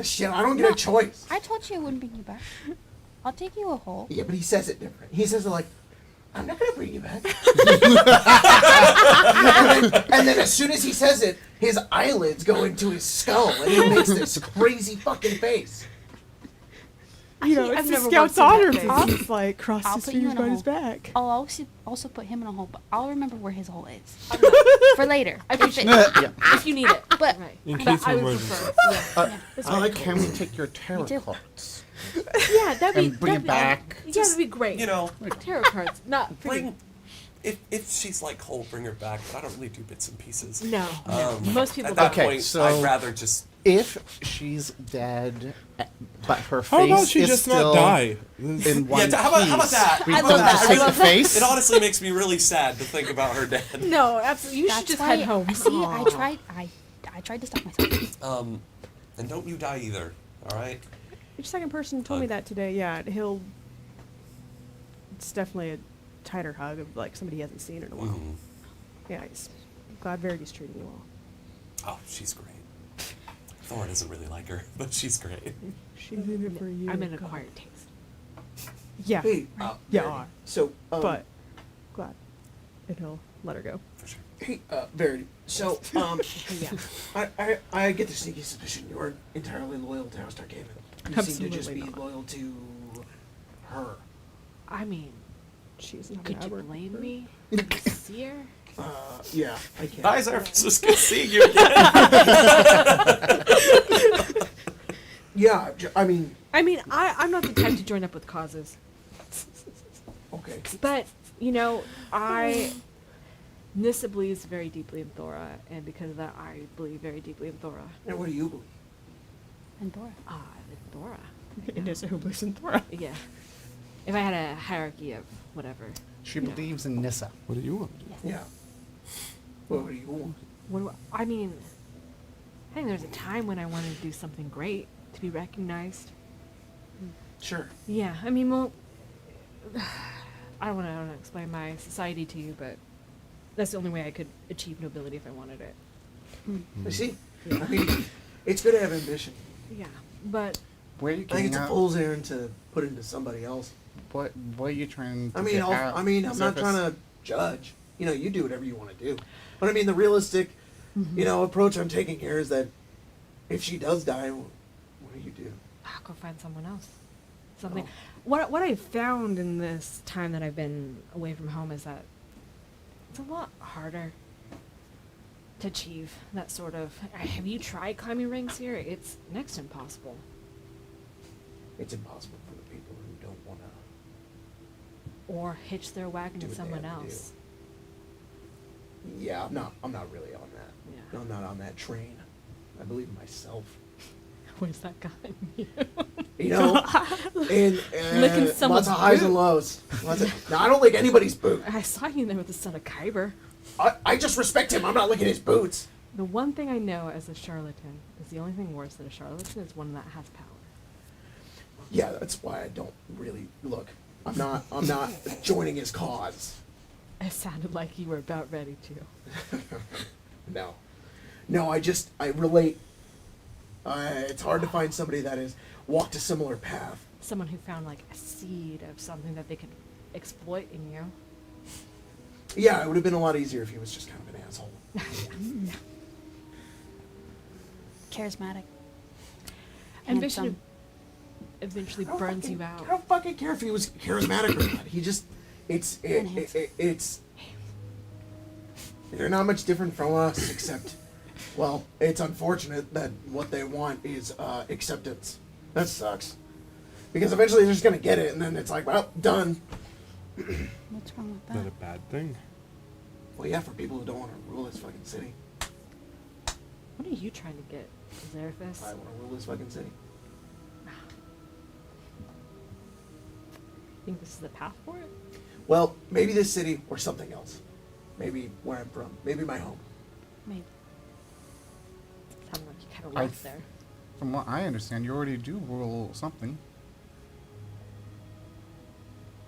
Shit, I don't get a choice. I told you I wouldn't bring you back. I'll dig you a hole. Yeah, but he says it different. He says it like, I'm not gonna bring you back. and then as soon as he says it, his eyelids go into his skull, and he makes this crazy fucking face. You know, I've it's the never scout's once seen honor that if he's like crossed I'll his put you fingers in a behind his hole. back. I'll also put him in a hole, but I'll remember where his hole is for later. I appreciate If it- it. If you need it. But Right. In But case of I would emergency. prefer. Yeah. I like Can we take your tarot too. cards Yeah, that'd be. and bring that'd it be- back? Yeah, that'd be great. You know, Tarot cards, not for bring. If she's like whole, bring her back. But I don't really do bits and pieces. No, no. Most people At that don't. Okay, point, so- I'd rather just. If she's dead, but her face How about she is just still not die? in one How about piece, that? we I don't love just that. take I the love face. It honestly makes me really sad to think about her dead. No, absolutely. You should that's just why, head home. See, I tried to stop myself. And don't you die either. All right. Your second person told me that today. Yeah, it's definitely a tighter hug of like somebody he hasn't seen in a while. Mhm. Yeah, he's glad Verity's treating you well. Oh, she's great. Thor doesn't really like her, but she's great. She's in it for you. I'm an God. acquired taste. Yeah, Hey, yeah, Verity. are. So, But glad, and he'll let her go. For sure. hey, Verity. So, Yeah. I get the sneaky suspicion you're entirely loyal to House Tarkaman. You seem to just be Absolutely not. loyal to her. I mean, She's not could an you Albert. blame me? Did you see her? Yeah, I can. Hi, Zarf. It's just good seeing you again. Yeah, I mean, I'm not the type to join up with causes. okay. But, Nissa believes very deeply in Thora, and because of that, I believe very deeply in Thora. And what do you believe? And Dora. In Thora. Nissa who believes in Thora. Yeah. If I had a hierarchy of whatever. She believes in Nissa. What do you want? Yeah. What do you want? I think there's a time when I wanted to do something great, to be recognized. Sure. Yeah, I mean, well, I don't want to explain my society to you, but that's the only way I could achieve nobility if I wanted it. I see. I mean, it's good to have ambition. Yeah, but Where are you I think getting it's a out? fool's errand to put into somebody else. What are you trying to I mean, get out? I'm not Surface? trying to judge. You do whatever you want to do. But I mean, the realistic, approach I'm taking here is that if she does die, what do you do? I'll go find someone else. Something. Oh. What I've found in this time that I've been away from home is that it's a lot harder to achieve that sort of. Have you tried climbing rings here? It's next to impossible. It's impossible for the people who don't want to. Or hitch their wagon Do to what they someone have to else. Yeah, I'm not really on that. Yeah. I'm not on that train. I believe in myself. Where's that gotten you? And Licking lots someone's of highs boot. and lows. No, I don't lick anybody's boot. I saw you there with the Son of Kyber. I just respect him. I'm not looking at his boots. The one thing I know as a charlatan is the only thing worse than a charlatan is one that has power. Yeah, that's why I don't really look. I'm not joining his cause. It sounded like you were about ready to. No, I relate. It's hard to find somebody that has walked a similar path. Someone who found like a seed of something that they could exploit in you. Yeah, it would have been a lot easier if he was just kind of an asshole. Charismatic. And Handsome. eventually I don't burns fucking- you out. I don't fucking care if he was charismatic or not. He just, it's they're not much different from us, except, well, it's unfortunate that what they want is acceptance. That sucks. Because eventually they're just gonna get it, and then it's like, well, done. What's wrong with Not that? a bad thing. Well, yeah, for people who don't want to rule this fucking city. What are you trying to get, Zarethus? I want to rule this fucking city. Think this is the path for it? Well, maybe this city or something else. Maybe where I'm from. Maybe my home. Maybe. Sounded like you kind of I left there. From what I understand, you already do rule something.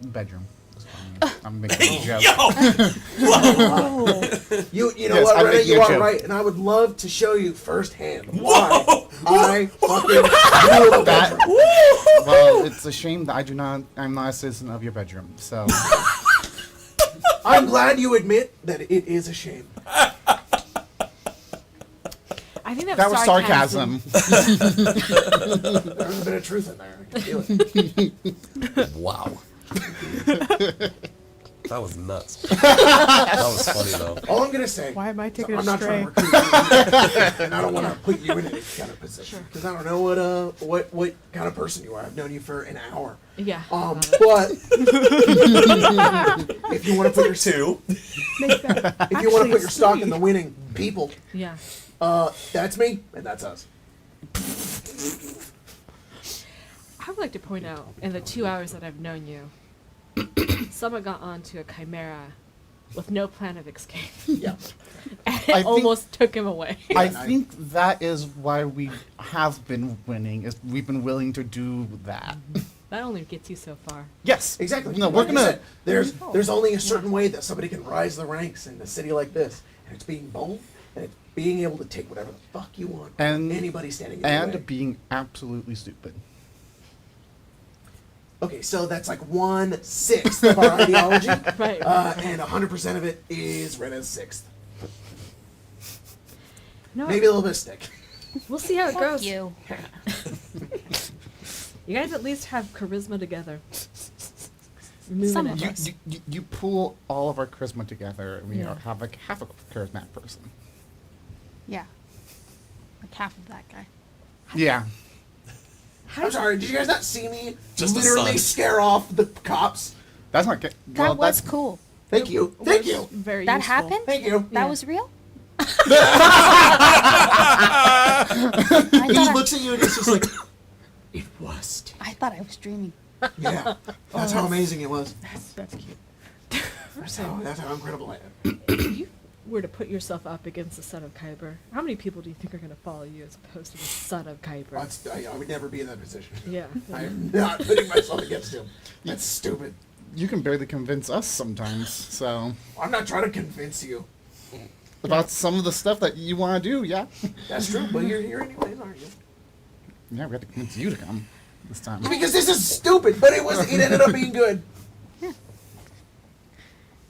Bedroom. That's funny. I'm making a joke. You know Yes, what, I'm Renee? making You a are joke. right, and I would love to show you firsthand why I fucking rule the That- bedroom. Well, it's a shame that I'm not a citizen of your bedroom, so. I'm glad you admit that it is a shame. I think That was sarcasm. There's a bit of truth in there. I can feel it. Wow. That was nuts. That was funny though. All I'm gonna say. Why am I taking I'm a not trying stray? to recruit you, and I don't want to put you in any kind of position because I don't know what kind of person you are. I've known you for an hour. Yeah. But if you want to put your Two. Make that if you want to actually put your stock in sweet. the winning people, Yeah. that's me and that's us. I would like to point out, in the 2 hours that I've known you, someone got onto a Chimera with no plan of escape. Yeah. And I it think- almost took him away. I think that is why we have been winning, is we've been willing to do that. That only gets you so far. Yes. Exactly. No, Like we're you gonna. said, there's only a certain way that somebody can rise the ranks in a city like this, and it's being bold, and it's being able to take whatever the fuck you want. And- anybody standing in your way. And being absolutely stupid. Okay, so that's like 1/6 of our ideology, Right. and 100% of it is Rena's 6th. No, Maybe a little bit of stick. we'll see how it Fuck goes. you. You guys at least have charisma together. Moving Some it. of You, us. you pull all of our charisma together, and we Yeah. have like half a charismatic person. Yeah. Like half of that guy. Yeah. I'm sorry, did you guys not see me Just the literally sun. scare off the cops? That's not good. That was cool. Thank you. Thank you. Very That useful. happened? Thank you. That Yeah. was real? He I thought looks at you and he's just like, it was. I thought I was dreaming. Yeah. That's how amazing it was. That's cute. That's how incredible I am. If you were to put yourself up against the Son of Kyber, how many people do you think are going to follow you as opposed to the Son of Kyber? I would never be in that position. Yeah. I am not putting myself against him. That's stupid. You can barely convince us sometimes. So I'm not trying to convince you. about some of the stuff that you want to do, yeah. That's true, but you're here anyways, aren't you? Yeah, we had to convince you to come this time. Because this is stupid, but it ended up being good.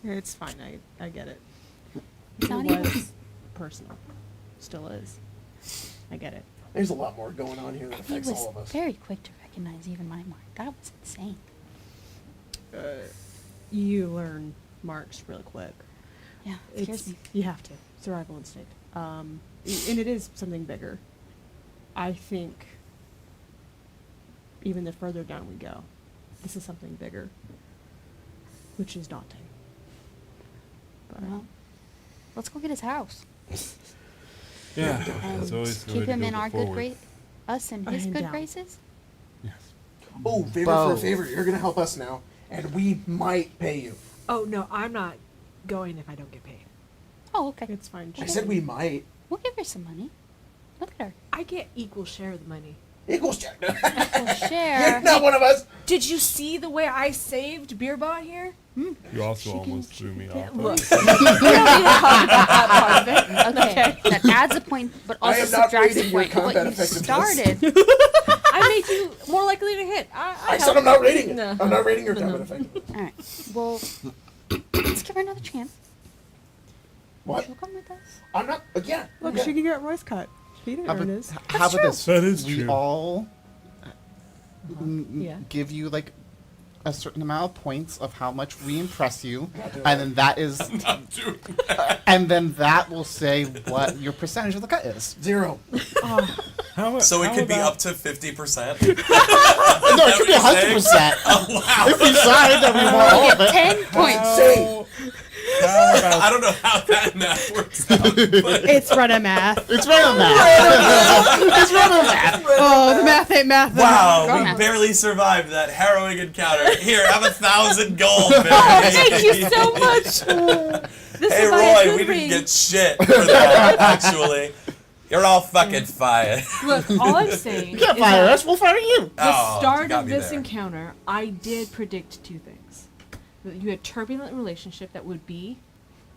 It's fine. I get it. It's not It even. was personal. Still is. I get it. There's a lot more going on here that And he affects was all of us. very quick to recognize even my mark. That was insane. You learn marks real quick. Yeah, it scares me. You have to. Survival instinct. And it is something bigger. I think even the further down we go, this is something bigger, which is daunting. But Well, let's go get his house Yeah. and That's always the way keep to him go in our good forward. grace, us in I his am good down. graces. Yes. Oh, favor for Bo. a favor. You're going to help us now, and we might pay you. Oh, no, I'm not going if I don't get paid. Oh, okay. It's fine. I said we might. We'll give her some money. Look at her. I get equal share of the money. Equals check. We'll share. You're not one of us. Did you see the way I saved Beerbot here? You also almost threw me off. Look, we don't need to talk about that part of it. Okay. That adds a point, but I also am not subtracts a rating your point. What combat you effectiveness. started. I made you more likely to hit. I said I'm not rating it. No. I'm not rating your combat effectiveness. All right. Well, let's give her another chance. What? She'll come with us. I'm not. Again. Look, yeah. she can get Roy's cut. She didn't How earn about, his. how about this? That is we true. all Yeah. give you like a certain amount of points of how much we impress you, and then that is, and then that will say what your percentage of the cut is. 0. So it how could be about- up to 50%. No, it could be 100%. If we decide that we want all of it. 10 points. Say. I don't know how that math works out. But It's run a math. It's random math. It's random math. Oh, the math ain't math. though. wow, math. we barely survived that harrowing encounter. Here, have 1,000 gold, baby. Thank you so much. This Hey, is my Roy, we good didn't ring. get shit for that, actually. You're all fucking fired. Look, all I'm saying You can't is fire that us. We'll fire you. the Oh, you start got of me this there. encounter, I did predict 2 things. That you had turbulent relationship that would be,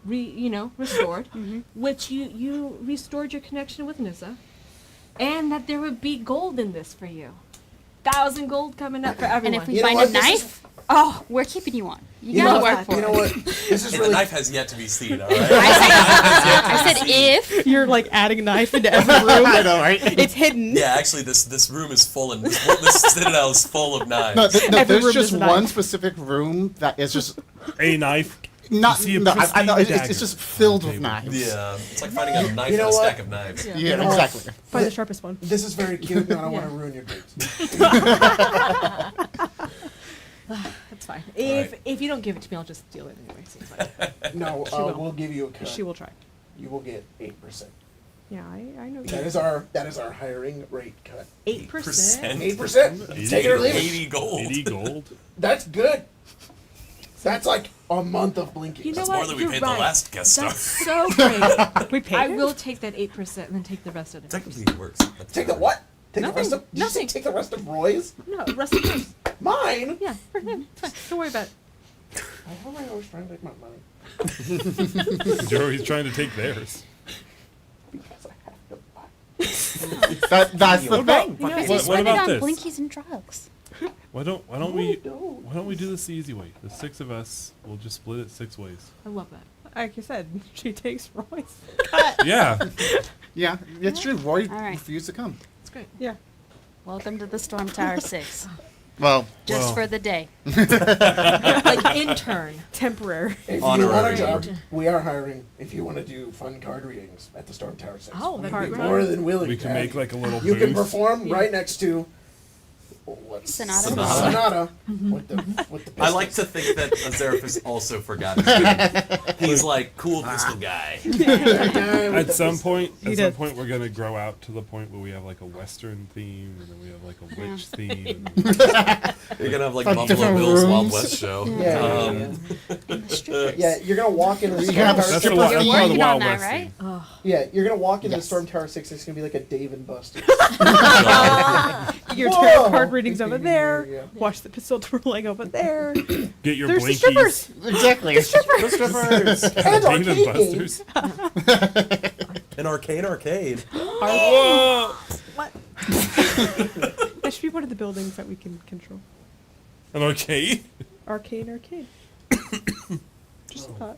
restored, which you restored your connection with Nissa, and that there would be gold in this for you. 1,000 gold coming up for And everyone. if we You know find what? a This is- knife, oh, we're keeping you on. You You gotta know, work for you know it. what? This is And really. the knife has yet to be seen, all right? I said if. You're like adding a knife into every room. I know, right? It's hidden. Yeah, actually, this room is full, and this citadel is full of knives. No, Every there's room just is a one knife. specific room that is just A knife. not. see a No, I know. pristine It's dagger just filled on with the table. knives. Yeah, it's like finding a knife You know in a what? stack of knives. Yeah. Yeah, know what? exactly. Find the sharpest one. This is very cute, and I don't want to Yeah. ruin your dates. That's fine. Right. If you don't give it to me, I'll just steal it anyway. So it's fine. No, She will. we'll give you a cut. She will try. You will get 8%. Yeah, I know. That is our hiring rate cut. 8%. 8%. Take it or leave it. 80 gold. 80 gold. That's good. That's like a month of blinking. You know That's what? more than we You're paid right. the last guest star. That's so great. We paid I it? will take that 8% and then take the rest of it. Technically, it works. That's Take the fine. what? Take Nothing. the rest of. Did you say Nothing. take the rest of Roy's? No, the rest of yours. Mine. Yeah, for him. It's fine. Don't worry about it. Why am I always trying to take my money? Joey's trying to take theirs. Because I have to buy. That's the thing. You know, What- they what spend it about on this? blinkies and drugs. Why don't we do this the easy way? The 6 of us will just split it 6 ways. I love that. Like you said, she takes Roy's. Yeah. Yeah, it's true. Roy All right. refused to come. It's great. Yeah. Welcome to the Storm Tower 6. Well, Just Well. for the day. Like intern. Temporary. If you Honorary. want a job, we are hiring. If you want to do fun card readings at the Storm Tower 6, Oh, we'd that'd be be more great. than willing. We to can have make you. like a little You can booth. perform Yeah. right next to. What's Sonata. Sonata with the I like pistols. to think that Azeraphus also forgot his name. He's like, cool pistol guy. At some point, He does. we're gonna grow out to the point where we have like a Western theme, and then we have like a witch theme. You're gonna have like Like Buffalo different Bill's Wild rooms. West show. Yeah. And the strippers. Yeah, you're gonna walk into the You Storm have a Tower That's 6. the, that's You're part of the working on Wild that, West right? theme. Yeah, you're gonna walk into the Yes. Storm Tower 6. It's gonna be like a Dave and Buster's. Your Whoa! tarot card readings over there. Yeah. Watch the pistol twirling over there. Get your There's the blinkies. strippers. exactly. And Dave arcade and games. Buster's. An arcade. Whoa! That should be one of the buildings that we can control. An arcade? Arcade. Just a thought.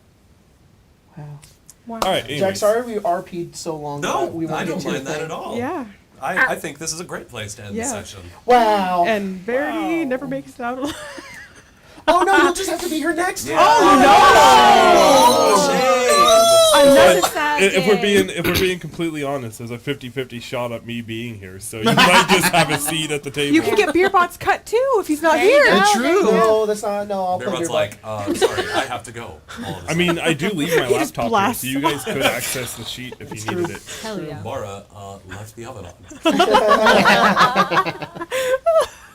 Wow. Wow. All right. Jack, Anyways. sorry we RP'd so long. No, that we won't I get don't to your mind that thing. at all. Yeah. I think this is a great place to end the Yeah. session. Wow. And Verity never makes it out alive. Oh no, you'll just have to be here next time. Oh, shame. Another But sad if we're day. being completely honest, there's a 50-50 shot at me being here, so you might just have a seat at the table. You can get Beerbot's cut too if he's not There you here. go. It's true. No, that's not. No, I'll play Everyone's your like, sorry, I have to go. All of a I mean, I do leave my He just laptop here, blasts so you guys could access the sheet if you needed it. Hell yeah. Mara left the oven on.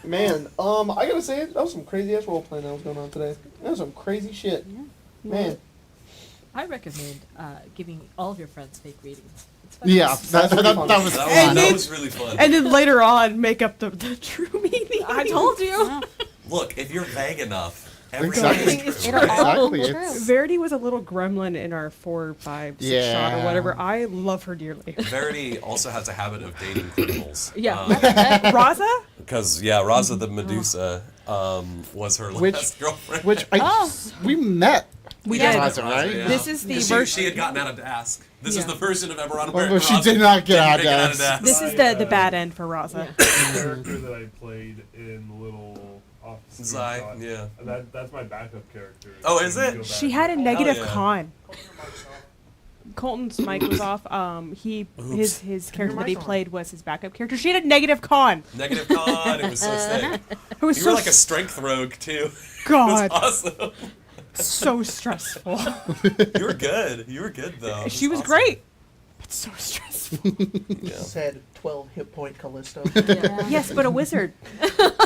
Man, I gotta say, that was some crazy ass role playing that was going on today. That was some crazy shit. Man, I recommend giving all of your friends fake readings. It's fun. Yeah, that was That fun. was really fun. And then later on, make up the true meaning. I told you. Look, if you're vague enough, everything Exactly. is true. It'll all Exactly, be it's- true. Verity was a little gremlin in our 4, 5, 6 shot or Yeah. whatever. I love her dearly. Verity also has a habit of dating criminals. Yeah. Raza? Because Raza the Medusa was her Which- last girlfriend. Which we met. We Yeah. did. Raza, right? Yeah. This is the She version. had gotten out of Dask. This is Yeah. the version of Eberron where Although she Raza did not get didn't out of make it out of Dask. Dask. This is the bad end for Raza. The character that I played in the little off Zai, screenshot, yeah. That's my backup character. Oh, is You can it? go back She had a and- negative yeah. con. Colton's mic was off. His character that he mic's on. played was his backup character. She had a negative con. Negative con. It was so sick. It was You so were like a strength rogue too. God, It was awesome. so stressful. You were good. You were good though. It She was awesome. great, but so stressful. Yeah. Said 12 hit point Callisto. Yes, but a wizard.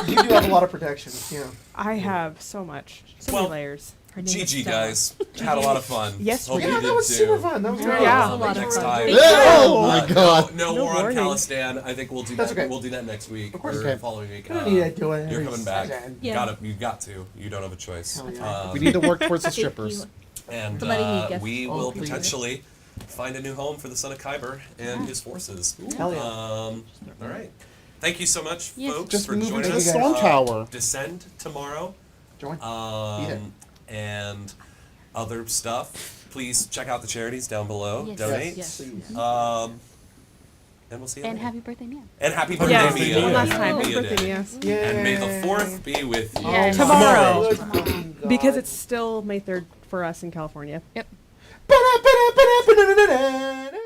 You do have a lot of protection. Yeah. I have so much, so Well, many layers. Her name is GG Stella. guys. Had a lot of fun. Yes, Hope we you Yeah, did that was too. super fun. That was great. Yeah. A lot of Next fun. time. Oh my god. No No more on warning. Calistan. I think we'll do That's that. okay. We'll do that next week. Of course. Or Okay. following week. You don't need to do it You're every coming back. second. Yeah. You've got to. You don't have a choice. Hell yeah. We need to work towards the Thank strippers. you. And For letting me guess. we Oh, will please. potentially find a new home for the Son of Kyber and his forces. Hell yeah. All right. Thank you so much, Yes. folks, Just for move joining into the us. storm tower. Descend tomorrow. Join. Beat it. And other stuff. Please check out the charities down below. Yes. Donate. Yes. Please. And we'll see you And later. happy birthday, Mia. And happy birthday, Yes, Mia. one last time. Mia Happy birthday, Day. Mia. Yeah. And may the 4th be with you. Yes. Tomorrow. God. Because it's still May 3rd for us in California. Yep. Ba-da-ba-da-ba-da-ba-da-da-da-da.